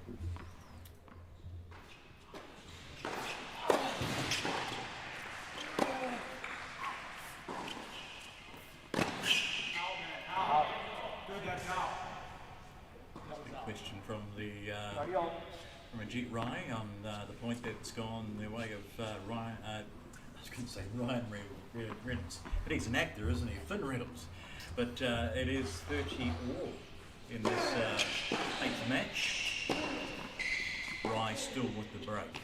Question from Ajeet Rai on the point that's gone the way of Ryan. I was going to say Ryan Reynolds, but he's an actor, isn't he? Finn Reynolds. But it is 30 all in this 8th match. Rai still with the break.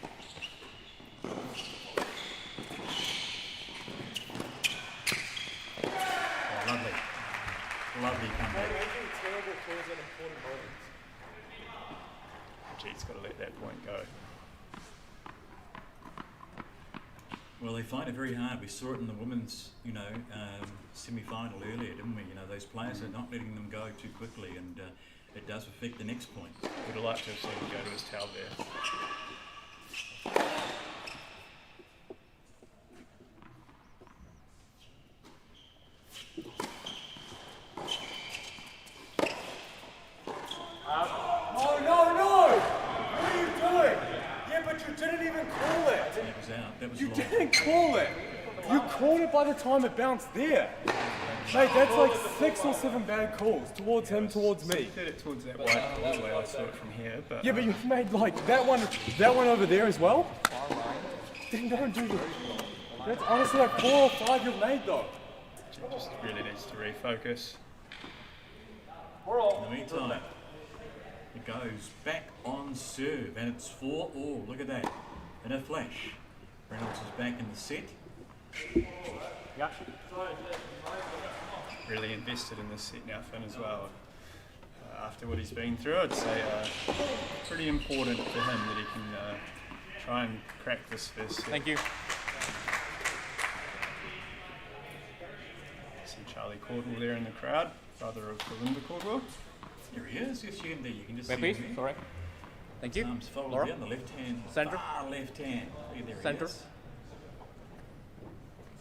Oh, lovely, lovely comeback. Ajeet's got to let that point go. Well, they find it very hard. We saw it in the women's, semi-final earlier, didn't we? Those players are not letting them go too quickly, and it does affect the next point. Would have liked to have seen him go to his towel there. You didn't call it. You called it by the time it bounced there. Mate, that's like 6 or 7 bad calls towards him, towards me. You did it towards that white the way I saw it from here, but... Yeah, but you made like that one over there as well. Then don't do that. That's honestly like 4 or 5 you've made though. Just really needs to refocus. In the meantime, it goes back on serve, and it's 4 all. Look at that. In a flash. Reynolds is back in the set. Yeah. Really invested in this set now, Finn, as well. After what he's been through, I'd say pretty important for him that he can try and crack this first set. Thank you. See Charlie Caldwell there in the crowd, brother of Belinda Caldwell. Here he is. Yes, you can just Back see please. him. Sorry. Thank you. Arms folded Laura. down, the left hand, Centre. far left hand. There Centre. he is.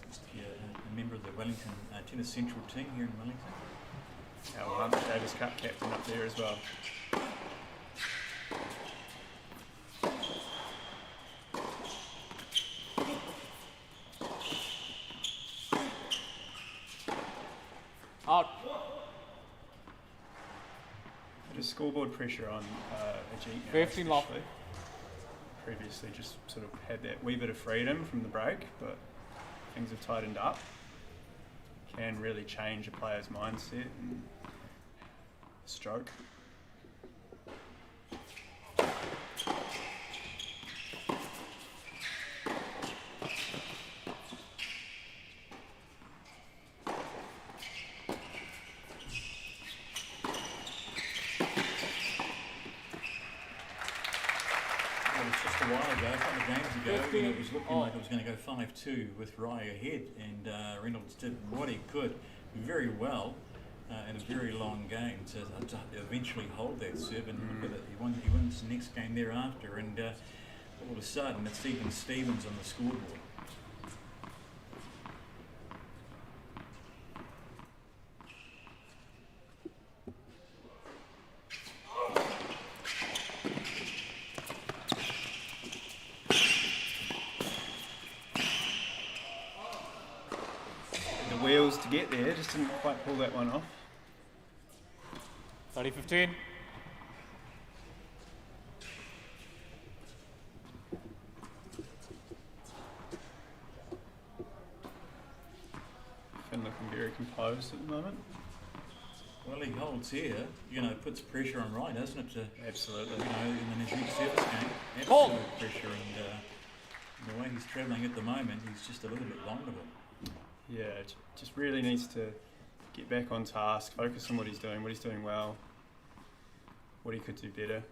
Just a member of the Wellington Tennis Central team here in Wellington. Our Hunt Davis Cup captain up there as well. Out. Just scoreboard pressure on Ajeet now. 15 off. Previously just sort of had that wee bit of freedom from the break, but things have tightened up. Can really change a player's mindset and stroke. A while ago, a couple of games ago, it was looking like it was going to go 5-2 with Rye ahead, and Reynolds did what he could very well in a very long game to eventually hold that serve, and look at it, he wins the next game thereafter, and all of a sudden it's even Stevens on the scoreboard. Wheels to get there, just didn't quite pull that one off. 30-15. Finn looking very composed at the moment. Well, he holds here, puts pressure on Rye, doesn't it? Absolutely. In the Najeet service game, absolute pressure, and the way he's travelling at the moment, he's just a little bit vulnerable. Yeah, just really needs to get back on task, focus on what he's doing well, what he could do better.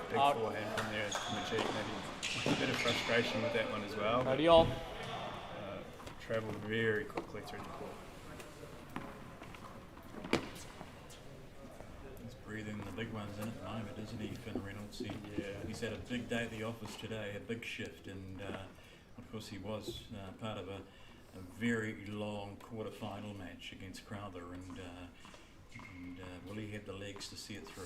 Big forehand from there from Ajeet, maybe a bit of frustration with that one as well. Ready all. Travelled very quickly through the court. breathing the big ones in at the moment, isn't he, Finn Reynolds? He's had a big day at the office today, a big shift, and of course he was part of a very long quarter-final match against Crowther, and will he have the legs to see it through?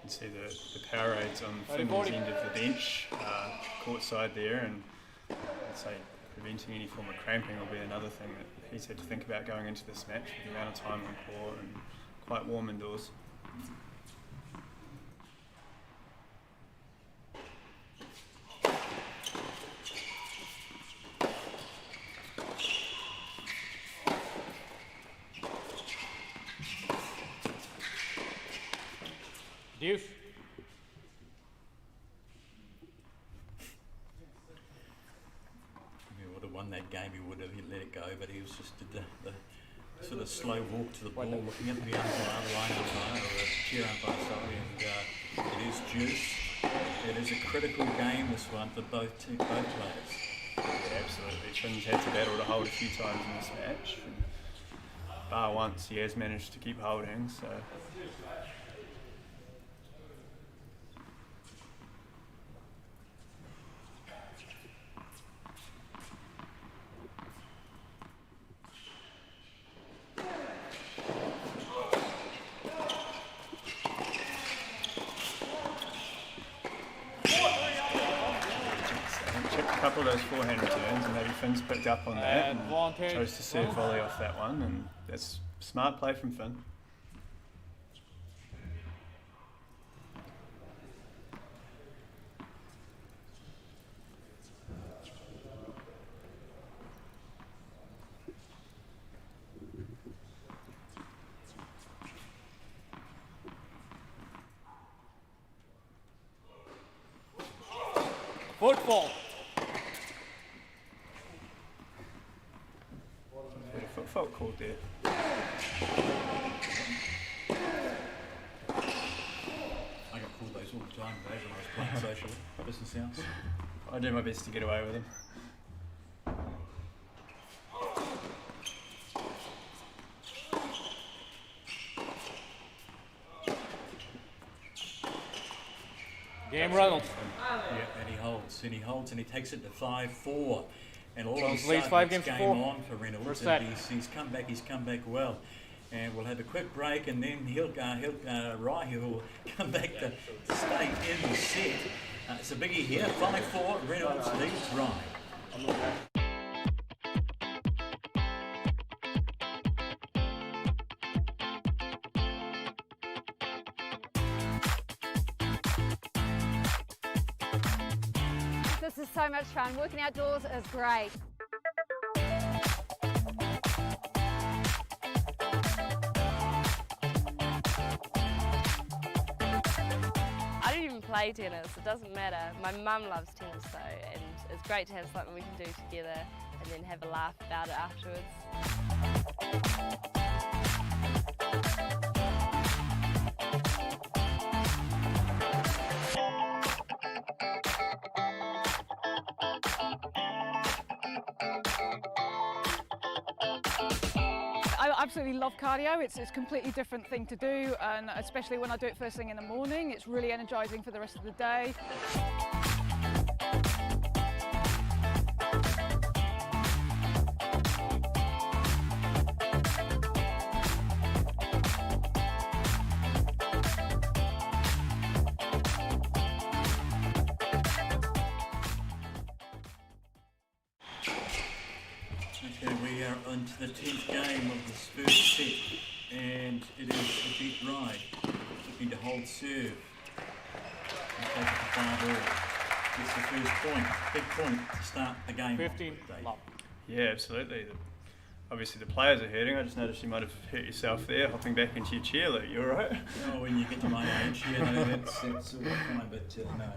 See the power aids on Finn's end of the bench, court side there, and I'd say preventing any form of cramping will be another thing that he's had to think about going into this match with the amount of time on court and quite warm indoors. Deuce. If he would have won that game, he would have let it go, but he was just did the sort of slow walk to the ball, looking at the umpire, the line umpire, or the chair umpire, sorry, and it is deuce. It is a critical game, this one, for both players. Yeah, absolutely. Finn's had to battle to hold a few times in this match. And bar once, he has managed to keep holding, so. A couple of those forehand returns, and maybe Finn's picked up on that and chose to serve volley off that one, and that's smart play from Finn. Football. Foot fault called there. I got called those all the time, Dave, when I was playing social business house. I do my best to get away with them. Game Reynolds. Yeah, and he holds, and he takes it to 5-4. And all of a Leads sudden, 5 it's games to game 4. on for Reynolds. First And set. he's come back well. And we'll have a quick break, and then Rye will come back to stay in the set. It's a biggie here, 5-4, Reynolds leads Rye. This is so much fun. Working outdoors is great. I don't even play tennis, it doesn't matter. My mum loves tennis though, and it's great to have something we can do together and then have a laugh about it afterwards. I absolutely love cardio. It's a completely different thing to do, and especially when I do it first thing in the morning, it's really energizing for the rest of the day. Okay, we are into the 10th game of this first set, and it is Ajeet Rye looking to hold serve and take it to 5-all. It's the first point, big point to start the game. 15. Yeah, absolutely. Obviously the players are hurting. I just noticed you might have hurt yourself there, hopping back into your chair, Luke. You alright? Oh, when you get to my age, yeah, no, that's sort of fine, but no,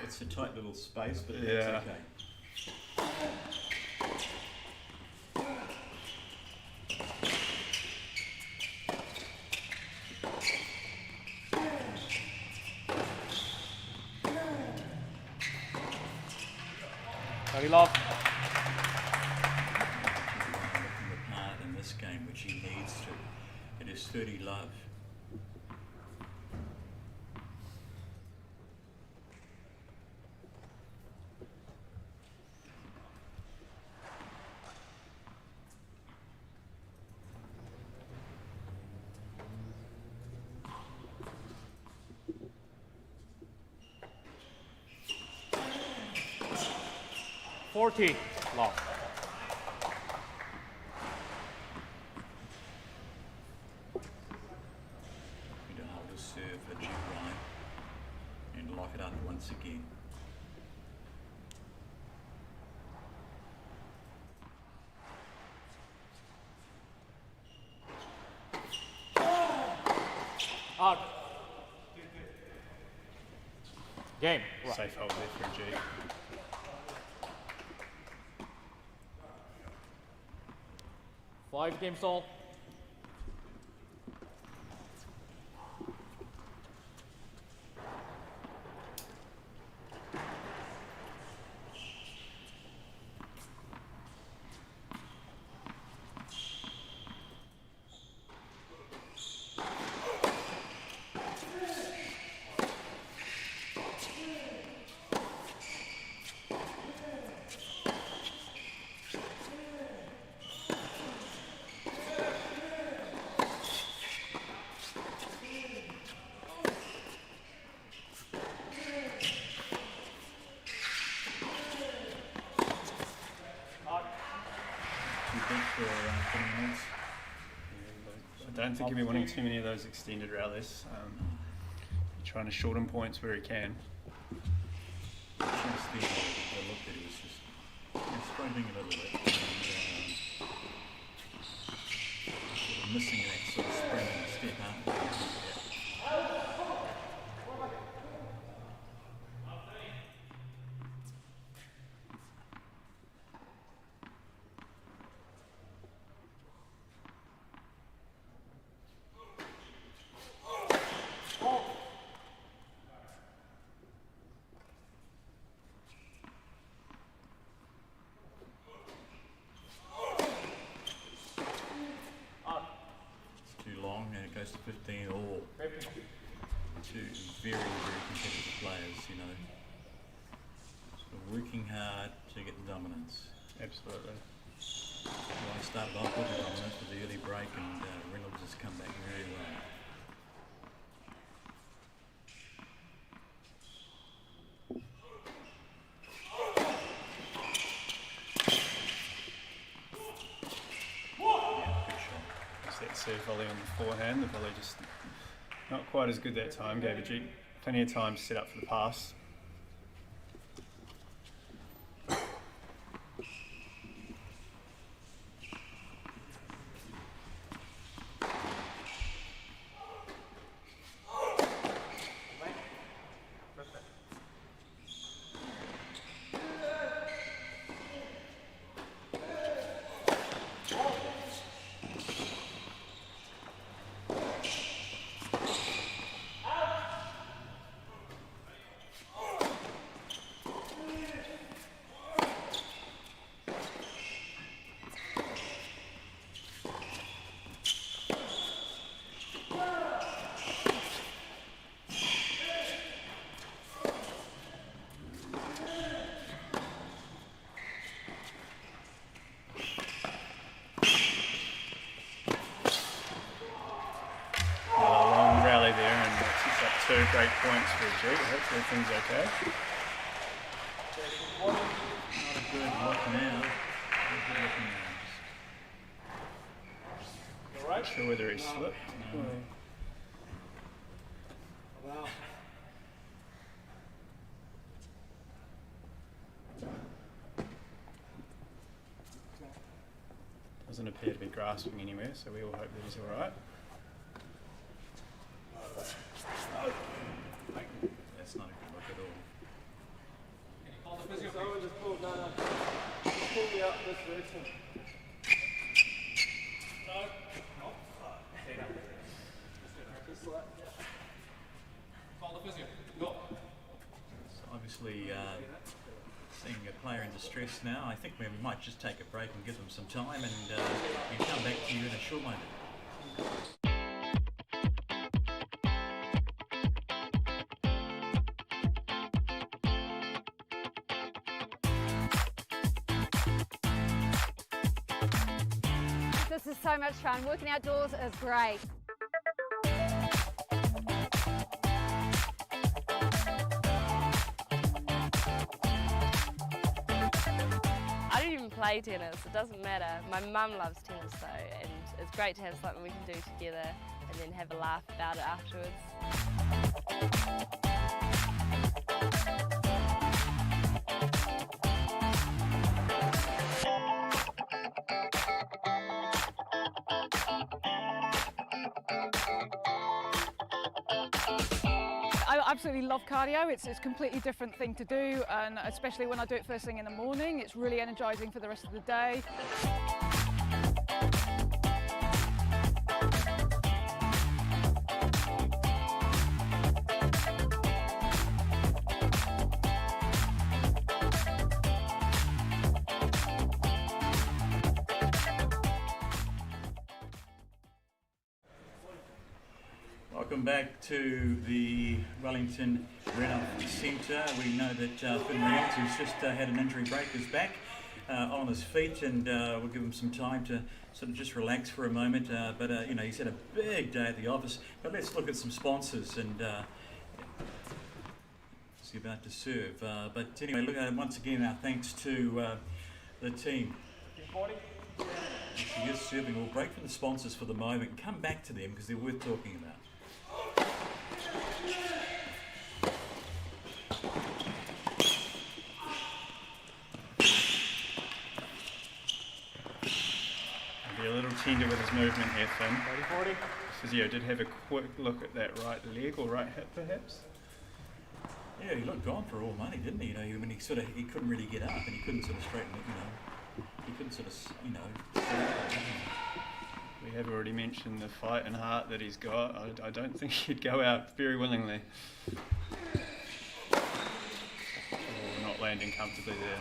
it's a tight little space, but that's okay. 30 love. The part in this game which he needs to. It is 30 love. Love. You to hold a serve a G right and lock it up once again. Out. Game. Right. Safe hold there for a G. Five game stall. I don't think he'll be wanting too many of those extended rallies. Trying to shorten points where he can. Just the look that he was just scraping a little bit and sort of missing that sort of spring and step up. Goes to 15 all. Two very, very competitive players, you know. So working hard to get the dominance. Absolutely. Well, I started off with the dominance with the early break and Reynolds has come back very well. Serve volley on the forehand. The volley just not quite as good that time. Gave Ajeet plenty of time to set up for the pass. Two great points for Jade. Hopefully everything's okay. Not a good look now. Not sure whether he slipped. No. Wow. Doesn't appear to be grasping anywhere, so we all hope that he's alright. That's not a good look at all. Call the physio. Just pull, no. Just pull me out this direction. No. Just like, Call the physio. Go. So obviously seeing a player in distress now. I think we might just take a break and give them some time and come back to you in a short moment. This is so much fun. Working outdoors is great. I don't even play tennis, it doesn't matter. My mum loves tennis though, and it's great to have something we can do together and then have a laugh about it afterwards. I absolutely love cardio. It's a completely different thing to do, and especially when I do it first thing in the morning, it's really energising for the rest of the day. Welcome back to the Wellington Renouf Centre. We know that Finn Reynolds, who's just had an injury break, is back on his feet, and we'll give him some time to sort of just relax for a moment. But you know, he's had a big day at the office. But let's look at some sponsors, and he's about to serve. But anyway, look, once again, our thanks to the team. She is serving. We'll break from the sponsors for the moment and come back to them because they're worth talking about. Be a little tender with his movement here, Finn. Physio did have a quick look at that right leg or right hip, perhaps. Yeah, he looked gone for all money, didn't he? You know, when he couldn't really get up and he couldn't sort of straighten it. You know, he couldn't sort of, you know. We have already mentioned the fight and heart that he's got. I don't think he'd go out very willingly. Oh, not landing comfortably there.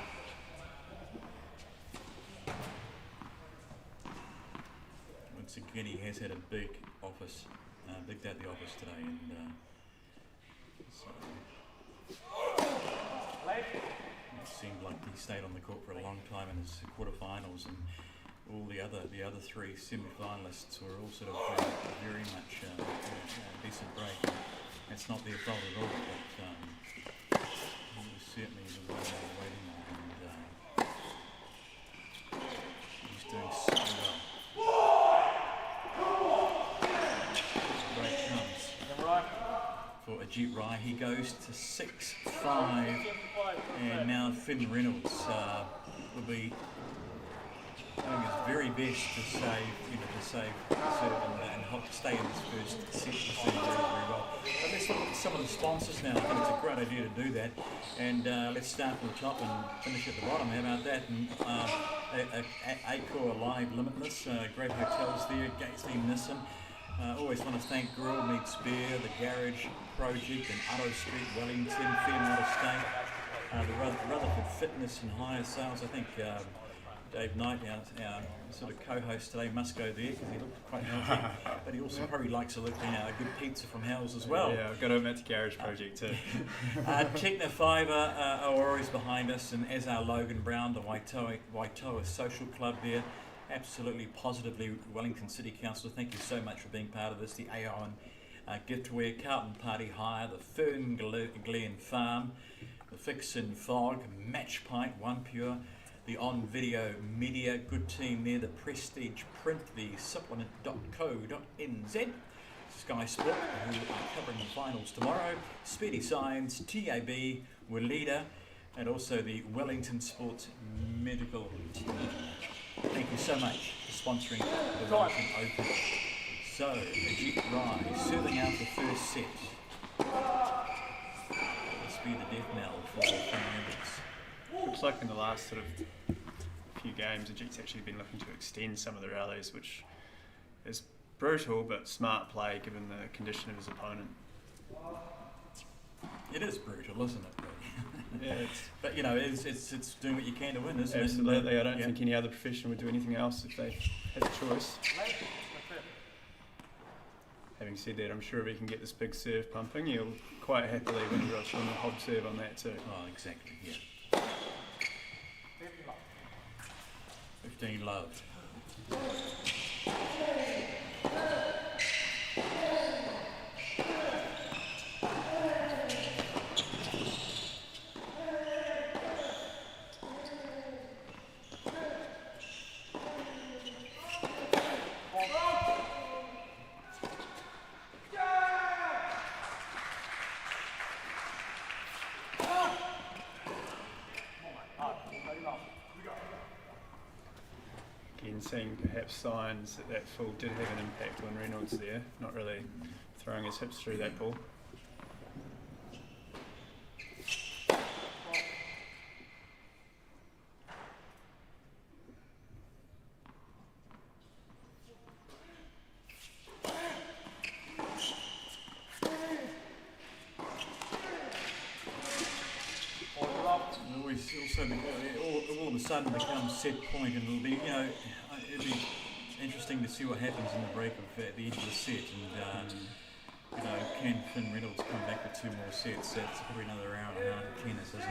Once again, he has had a big office, big day at the office today, and so it seemed like he stayed on the court for a long time in his quarterfinals, and all the other three semi-finalists were all sort of very much a decent break. It's not their fault at all, but it was certainly the one they were waiting on, and he's doing so well. Break comes for Ajeet Rai. He goes to 6-5, and now Finn Reynolds will be doing his very best to save serve and help stay in this first set. He's doing very, very well. But let's look at some of the sponsors now. I think it's a great idea to do that. And let's start from the top and finish at the bottom. How about that? And Accor Live Limitless, great hotels there, Gatesy, Nissan. Always want to thank Grill Meets Beer, the Garage Project in Otto Street, Wellington, Fairmont Estate, the Rutherford Fitness and Hire Sales. I think Dave Knight, our sort of co-host today, must go there because he looked quite healthy. But he also probably likes a good pizza from Hell's as well. Yeah, I've got to admit to Garage Project too. Techno Fibre are always behind us, and as our Logan Brown, the Waitoa Social Club there. Absolutely, positively, Wellington City Council, thank you so much for being part of this. The Aon Giftware, Carlton Party Hire, the Fern Glen Farm, the Fix and Fog, Match Pint, One Pure, the On Video Media, good team there, the Prestige Print, the supplement.co.nz, Sky Sport, who are covering the finals tomorrow, Speedy Science, TAB, Welida, and also the Wellington Sports Medical Team. Thank you so much for sponsoring the Wellington Open. So, Ajeet Rai serving out the first set. This will be the death knell for the members. Looks like in the last sort of few games, Ajeet's actually been looking to extend some of the rallies, which is brutal but smart play given the condition of his opponent. It is brutal, isn't it? Yeah, but you know, it's doing what you can to win, isn't it? absolutely. I don't Yeah. think any other profession would do anything else if they had a choice. Having said that, I'm sure if he can get this big serve pumping, he'll quite happily win a rush on the hob serve on that too. Oh, exactly, yeah. 15 love. Again, seeing perhaps signs that that full did have an impact on Reynolds there, not really throwing his hips through that ball. All of a sudden becomes set point, and it'll be, you know, it'll be interesting to see what happens in the break at the end of the set. And you know, can Finn Reynolds come back with 2 more sets? That's probably another hour and a half of tennis, isn't it?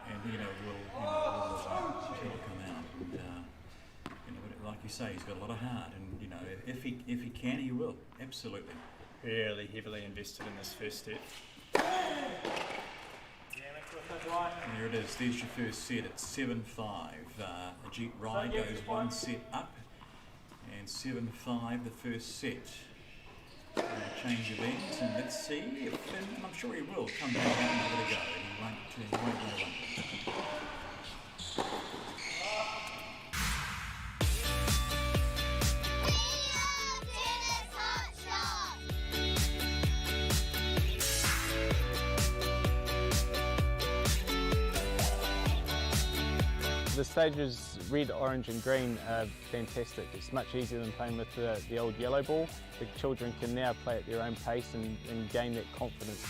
And you know, will come out. And you know, like you say, he's got a lot of heart, and you know, if he can, he will. Absolutely. Really heavily invested in this first set. And there it is, there's your first set at 7-5. Ajeet goes 1 set up, and 7-5 the first set. Change of ends, and let's see if, and I'm sure he will come back out and give it a go, and he won't know one. The stages red, orange and green are fantastic. It's much easier than playing with the old yellow ball. The children can now play at their own pace and gain that confidence.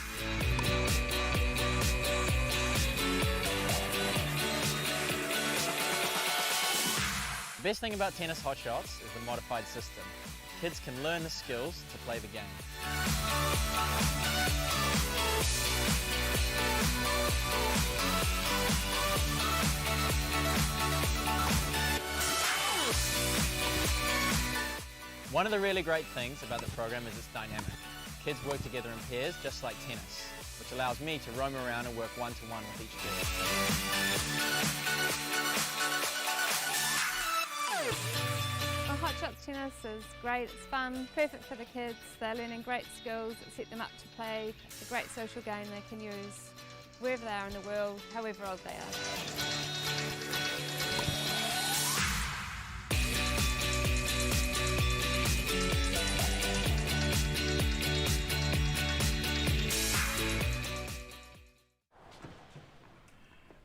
The best thing about tennis hot shots is the modified system. Kids can learn the skills to play the game. One of the really great things about the program is it's dynamic. Kids work together in pairs just like tennis, which allows me to roam around and work one-to-one with each kid. Hot shots tennis is great, it's fun, perfect for the kids. They're learning great skills that set them up to play a great social game they can use wherever they are in the world, however old they are.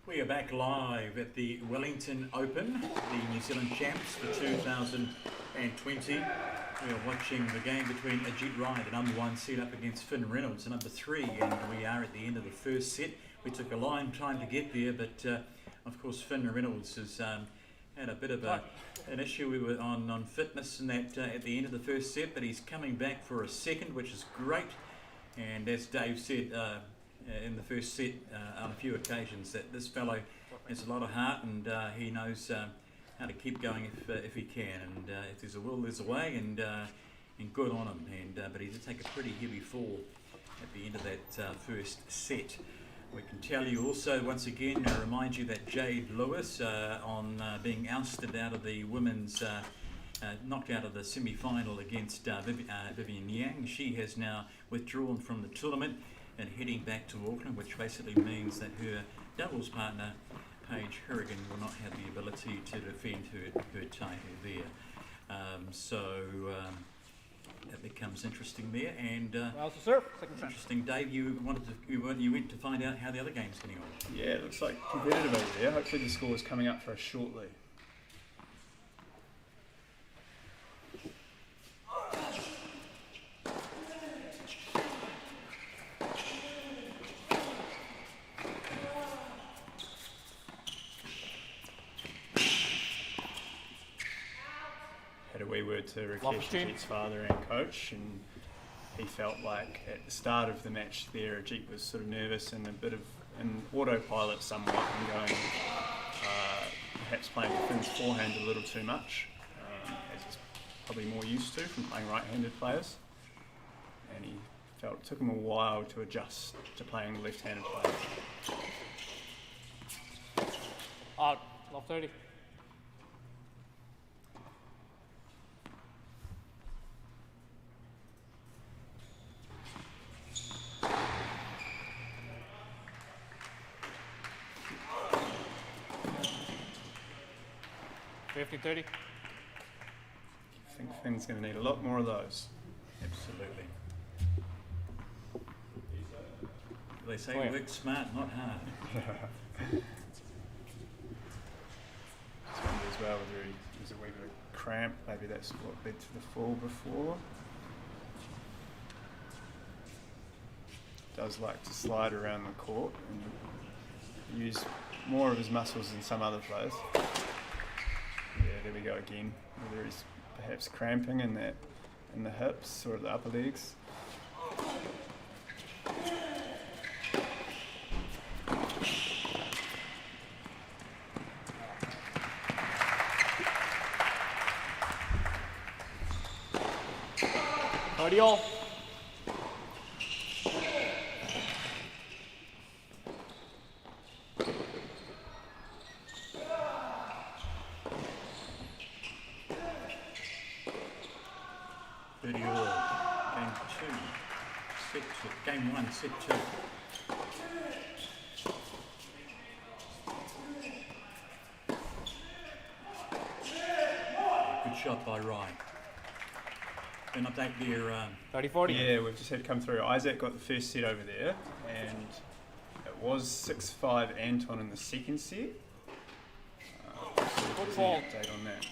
We are back live at the Wellington Open, the New Zealand champs for 2020. We are watching the game between Ajeet, the number 1 set, up against Finn Reynolds, the number 3, and we are at the end of the first set. We took a long time to get there, but of course Finn Reynolds has had a bit of an issue. We were on fitness and that at the end of the first set, but he's coming back for a second, which is great. And as Dave said, in the first set on a few occasions, that this fellow has a lot of heart, and he knows how to keep going if he can, and if there's a will there's a way, and good on him. And but he did take a pretty heavy fall at the end of that first set. We can tell you also once again, remind you that Jade Lewis on being ousted out of the women's knocked out of the semi-final against Vivian Yang. She has now withdrawn from the tournament and heading back to Auckland, which basically means that her doubles partner, Paige HOURIGAN, will not have the ability to defend her title there. That becomes interesting there. And interesting, Dave, you went to find out how the other game's getting on. Yeah, it looks like competitive over there. Hopefully the score is coming up for us shortly. we were to Rakesh, Ajeet's father and coach, and he felt like at the start of the match there, Ajeet was sort of nervous and a bit of an autopilot somewhat, and going perhaps playing Finn's forehand a little too much, as he's probably more used to from playing right-handed players. And he felt it took him a while to adjust to playing left-handed players. Out, love 30. $50-30. I think Finn's going to need a lot more of those. Absolutely. They say Oh, yeah. work smart, not hard. Just wonder as well whether there's a wee bit of cramp. Maybe that's what led to the fall before. Does like to slide around the court and use more of his muscles than some other players. Yeah, there we go again. Whether he's perhaps cramping in the hips or the upper legs. Audio. Game 1, set 2. Good shot by Rye. And update their 30-40. Yeah, we've just had come through. Isaac got the first set over there, and it was 6-5 Anton in the second set. Good ball. Update on that.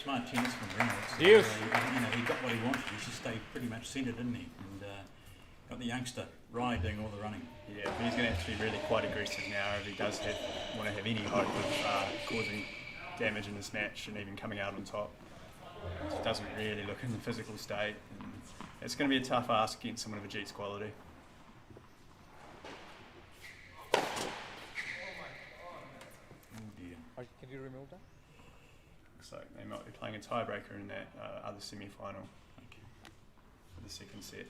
smart tennis from Reynolds. Yes. He got what he wanted. He just stayed pretty much centred, didn't he? And got the youngster Rye doing all the running. Yeah, but he's going to have to be really quite aggressive now if he does want to have any hope of causing damage in this match and even coming out on top. He doesn't really look in the physical state. And it's going to be a tough ask against someone of Ajeet's quality. Oh dear. Can you remove that? Looks like they might be playing a tiebreaker in that other semi-final for the second set.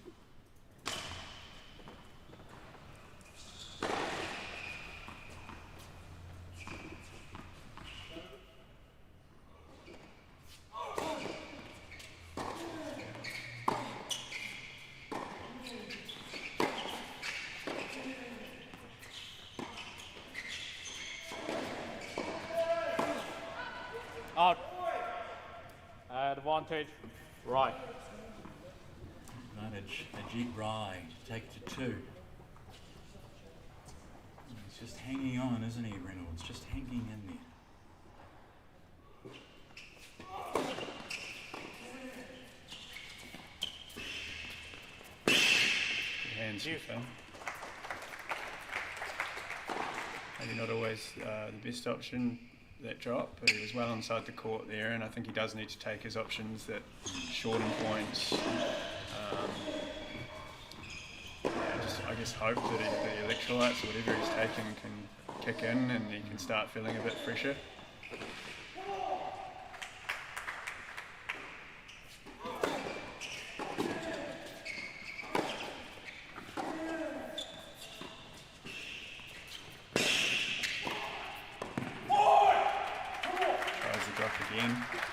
Out. Advantage. Right. Advantage. Ajeet Rye to take it to 2. He's just hanging on, isn't he, Reynolds? Just hanging in there. Good hands, Phil. Maybe not always the best option, that drop, but he was well inside the court there, and I think he does need to take his options that shorten points. I just hope that the electrolytes or whatever he's taking can kick in and he can start feeling a bit fresher.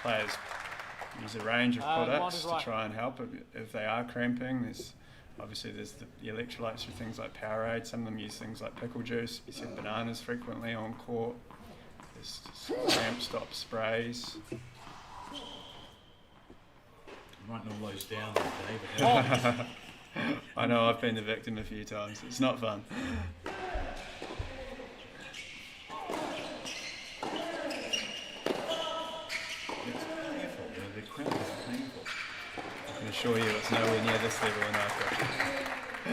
Players use a range of products to try and help if they are cramping. There's the electrolytes for things like Powerade. Some of them use things like pickle juice. You see bananas frequently on court. There's cramp stop sprays. I'm writing all those down there, David. I know, I've been the victim a few times. It's not fun. The crowd is painful. I can assure you it's nowhere near this level in Africa.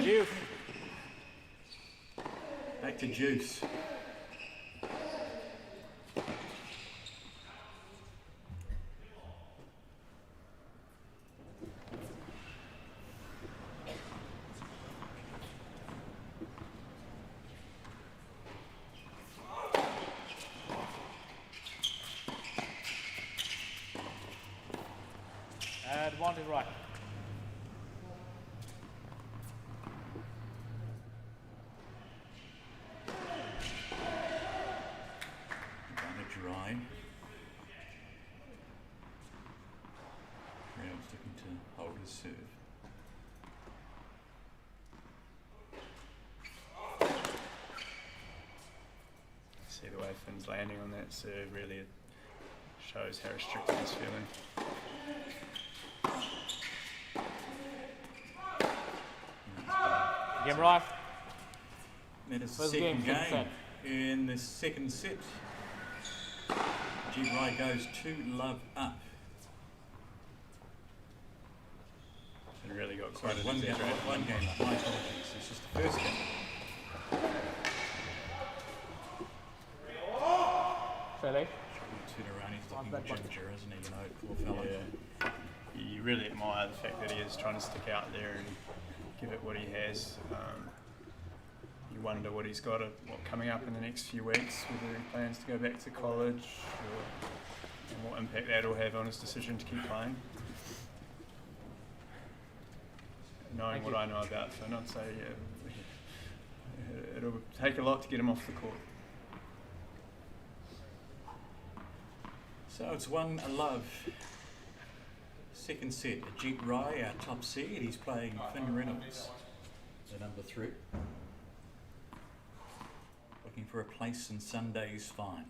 Juice. Back to Juice. Advantage right. Advantage right. Reynolds looking to hold his serve. See the way Finn's landing on that serve really shows how restricted he's feeling. Game right. That is the First second game, game. In the second set, Jade Rye goes 2-love up. It really got quite an one game exaggeration. up. My apologies. It's just the first game. Fairly. He's looking ginger, isn't he? You know, poor fellow. Yeah. You really admire the fact that he is trying to stick out there and give it what he has. You wonder what he's got coming up in the next few weeks, whether he plans to go back to college and what impact that will have on his decision to keep playing. Knowing what I know about Finn, I'd say it'll take a lot to get him off the court. So it's 1-love. Second set, Ajeet Rai, our top seed. He's playing Finn Reynolds, the number 3. Looking for a place in Sunday's fine.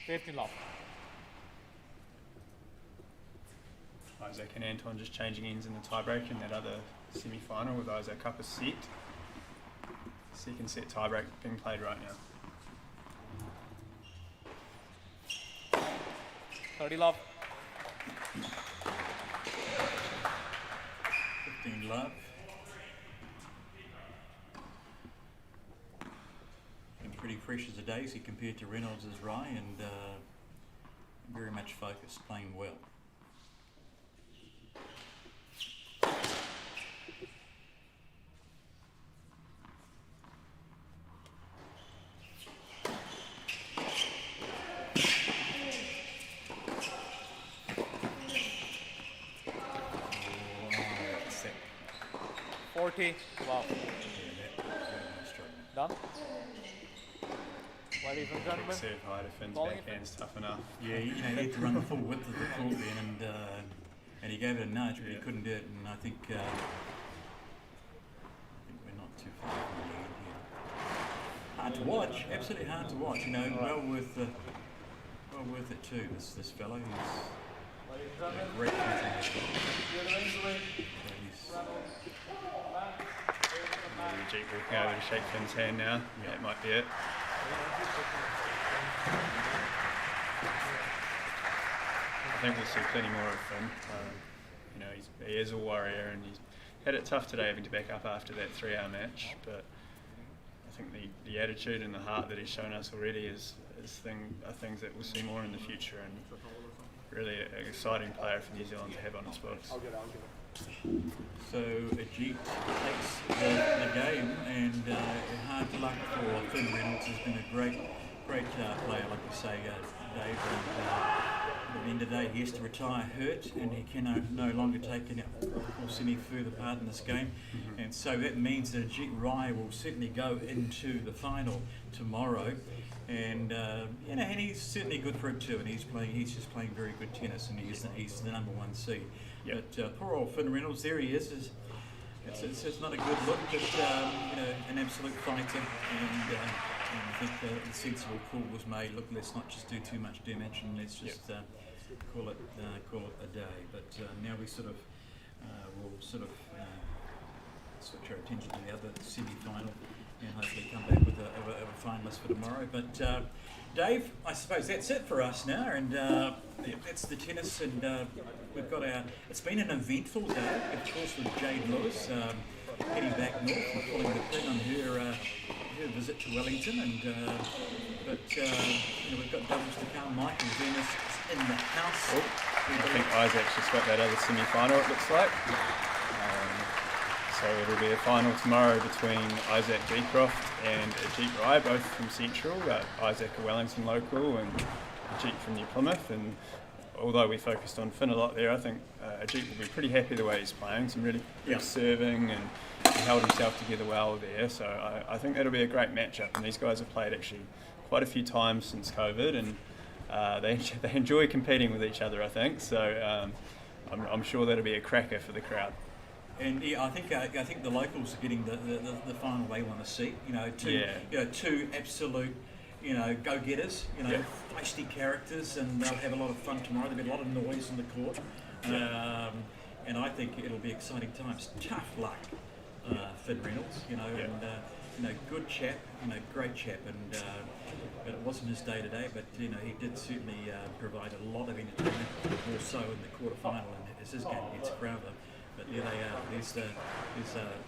15 love. Isaac and Anton just changing ends in the tiebreak in that other semi-final with Isaac up a set. Second set tiebreak being played right now. 30 love. 15 love. And pretty fresh as a daisy compared to Reynolds' Rye, and very much focused, playing well. Wow. Done? Ladies and gentlemen. Serve high to Finn's backhand's tough enough. Yeah, you know, he had to run the full width of the court then, and he gave it a nudge, but he couldn't do it. And I think we're not too far from the end here. Hard to watch, absolutely hard to watch. You know, well worth it too. This fellow, he's a great player. Ajeet walking over to shake Finn's hand now. Yeah, that might be it. I think we'll see plenty more of Finn. You know, he is a warrior, and he's had it tough today having to back up after that 3-hour match. But I think the attitude and the heart that he's shown us already are things that we'll see more in the future, and really an exciting player for New Zealand to have on his books. So Ajeet takes the game, and hard luck for Finn Reynolds. Has been a great player, like you say, Dave. And at the end of the day, he has to retire hurt, and he can no longer take any further part in this game. And so that means that Ajeet Rai will certainly go into the final tomorrow. And you know, and he's certainly good for it too. And he's just playing very good tennis, and he's the number 1 seed. Yep. But poor old Finn Reynolds, there he is. It's not a good look, but you know, an absolute fighter. And I think the sensible call was made. Look, let's not just do too much damage, and let's just call it a day. But now we sort of will sort of switch our attention to the other semi-final and hopefully come back with a finalist for tomorrow. But Dave, I suppose that's it for us now, and that's the tennis, and we've got it's been an eventful day, of course, with Jade Lewis heading back north and pulling the pin on her visit to Wellington, and we've got doubles to come. Michael Venus is in the house. Oh, I think Isaac's just got that other semi-final, it looks like. So it'll be a final tomorrow between Isaac Beecroft and Ajeet, both from Central. Isaac a Wellington local and Ajeet from New Plymouth. And although we focused on Finn a lot there, I think Ajeet will be pretty happy the way he's playing. Some really good serving, and he held himself together well there. So I think that'll be a great matchup. And these guys have played actually quite a few times since COVID, and they enjoy competing with each other, I think. So I'm sure that'll be a cracker for the crowd. And yeah, I think the locals are getting the final they want to see. Two absolute, go-getters. Feisty characters, and they'll have a lot of fun tomorrow. There'll be a lot of noise in the court, and I think it'll be exciting times. Tough luck, Finn Reynolds. And good chap, great chap, and but it wasn't his day today. But he did certainly provide a lot of entertainment, more so in the quarterfinal, and as his game gets CROWTHER. But there they are. There's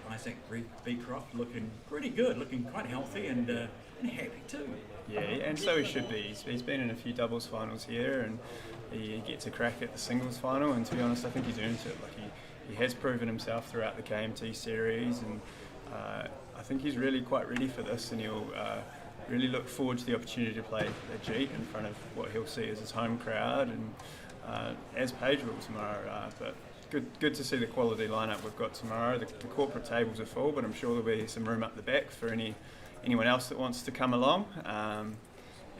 Isaac Beecroft looking pretty good, looking quite healthy and happy too. Yeah, and so he should be. He's been in a few doubles finals here, and he gets a crack at the singles final. And to be honest, I think he's earned it. Like he has proven himself throughout the KMT series, and I think he's really quite ready for this, and he'll really look forward to the opportunity to play Ajeet in front of what he'll see as his home crowd, and as Paige will tomorrow. But good to see the quality lineup we've got tomorrow. The corporate tables are full, but I'm sure there'll be some room up the back for anyone else that wants to come along.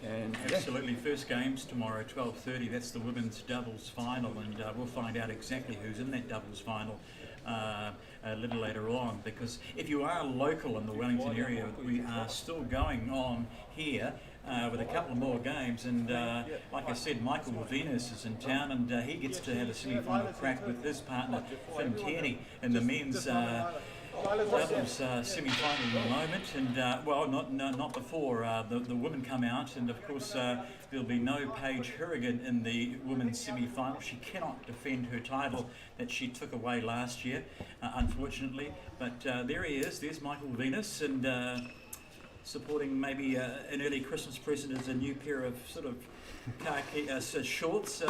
Absolutely. First games tomorrow, 12:30. That's the women's doubles final, and we'll find out exactly who's in that doubles final a little later on. Because if you are local in the Wellington area, we are still going on here with a couple more games, and like I said, Michael Venus is in town, and he gets to have a semi-final crack with his partner Finn Tierney in the men's doubles semi-final at the moment, and not before the women come out, and of course there'll be no Paige HOURIGAN in the women's semi-final. She cannot defend her title that she took away last year, unfortunately, but there he is. There's Michael Venus, and supporting maybe an early Christmas present as a new pair of sort of khaki shorts.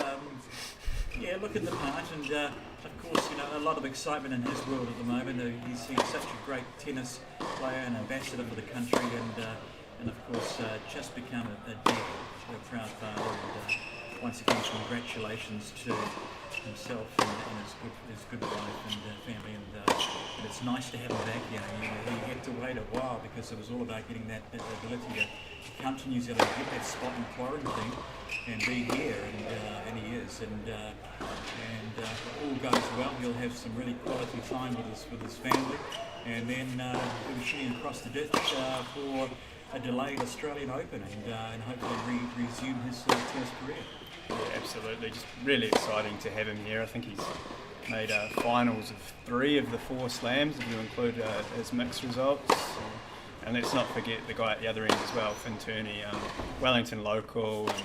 Looking the part, and of course, a lot of excitement in his world at the moment. He's such a great tennis player and ambassador for the country, and of course, just become a dad, a proud father. And once again, congratulations to himself and his good wife and family, and it's nice to have him back here. He had to wait a while because it was all about getting that ability to come to New Zealand, get that spot in quarantine, and be here, and he is, and if all goes well, he'll have some really quality time with his family, and then he'll be shooting across the ditch for a delayed Australian Open, and hopefully resume his tennis career. Yeah, absolutely. Just really exciting to have him here. I think he's made finals of 3 of the 4 slams, if you include his mixed results. And let's not forget the guy at the other end as well, Finn Tierney, Wellington local, and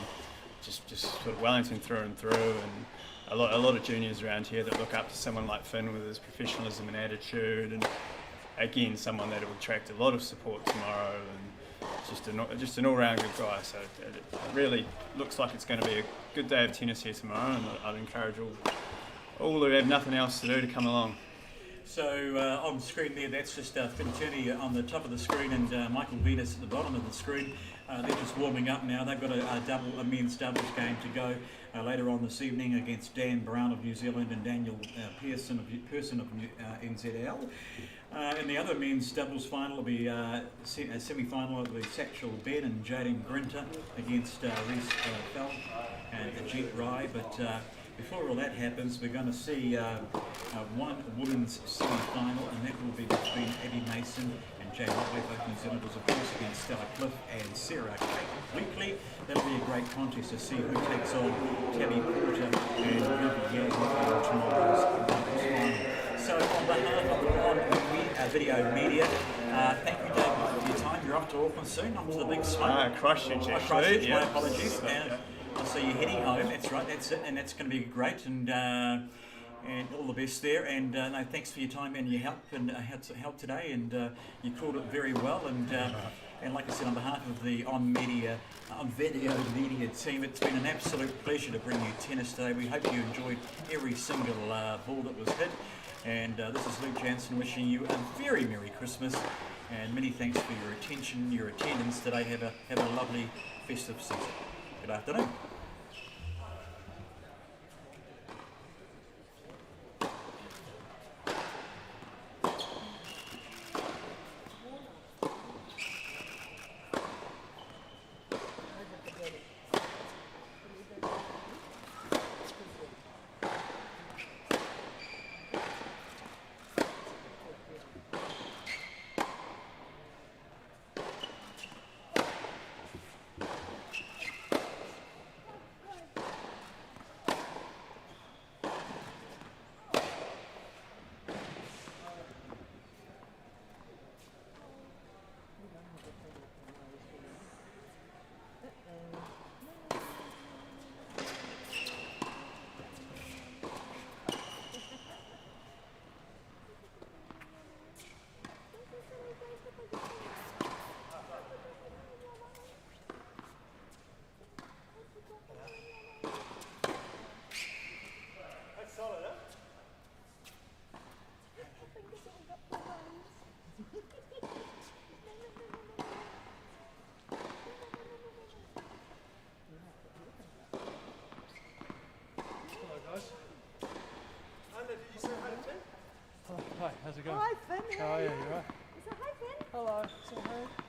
just sort of Wellington through and through, and a lot of juniors around here that look up to someone like Finn with his professionalism and attitude, and again, someone that will attract a lot of support tomorrow, and just an all-round good guy. So it really looks like it's going to be a good day of tennis here tomorrow, and I'd encourage all who have nothing else to do to come along. So on the screen there, that's just Finn Tierney on the top of the screen, and Michael Venus at the bottom of the screen. They're just warming up now. They've got a men's doubles game to go later on this evening against Dan Brown of New Zealand and Daniel PERSSON of NZL. In the other men's doubles final will be a semi-final of the Satchel Ben and Jade Grinter against Reese Fell and Ajeet. But before all that happens, we're going to see one women's semi-final, and that will be between Abby Mason and Jade, both New Zealanders, of course, against Stella Cliff and Sarah Kate weekly. That'll be a great contest to see who takes on Tabby Porter and Vivian in tomorrow's final. So on behalf of On Video Media, thank you, David, for your time. You're off to Auckland soon, off to the big smoke. Christchurch, actually. Christchurch, Yeah. my apologies. So you're heading home, that's right, that's it, and that's going to be great, and all the best there, and no, thanks for your time and your help help today, and you called it very well, and like I said, on behalf of the On Video Media team, it's been an absolute pleasure to bring you tennis today. We hope you enjoyed every single ball that was hit, and this is Luke Jansen wishing you a very Merry Christmas, and many thanks for your attention, your attendance today. Have a lovely festive season. Good afternoon. Hi, how's it going? Hi, Finn. How are you? You all right? Hi, Finn. Hello. Say hi.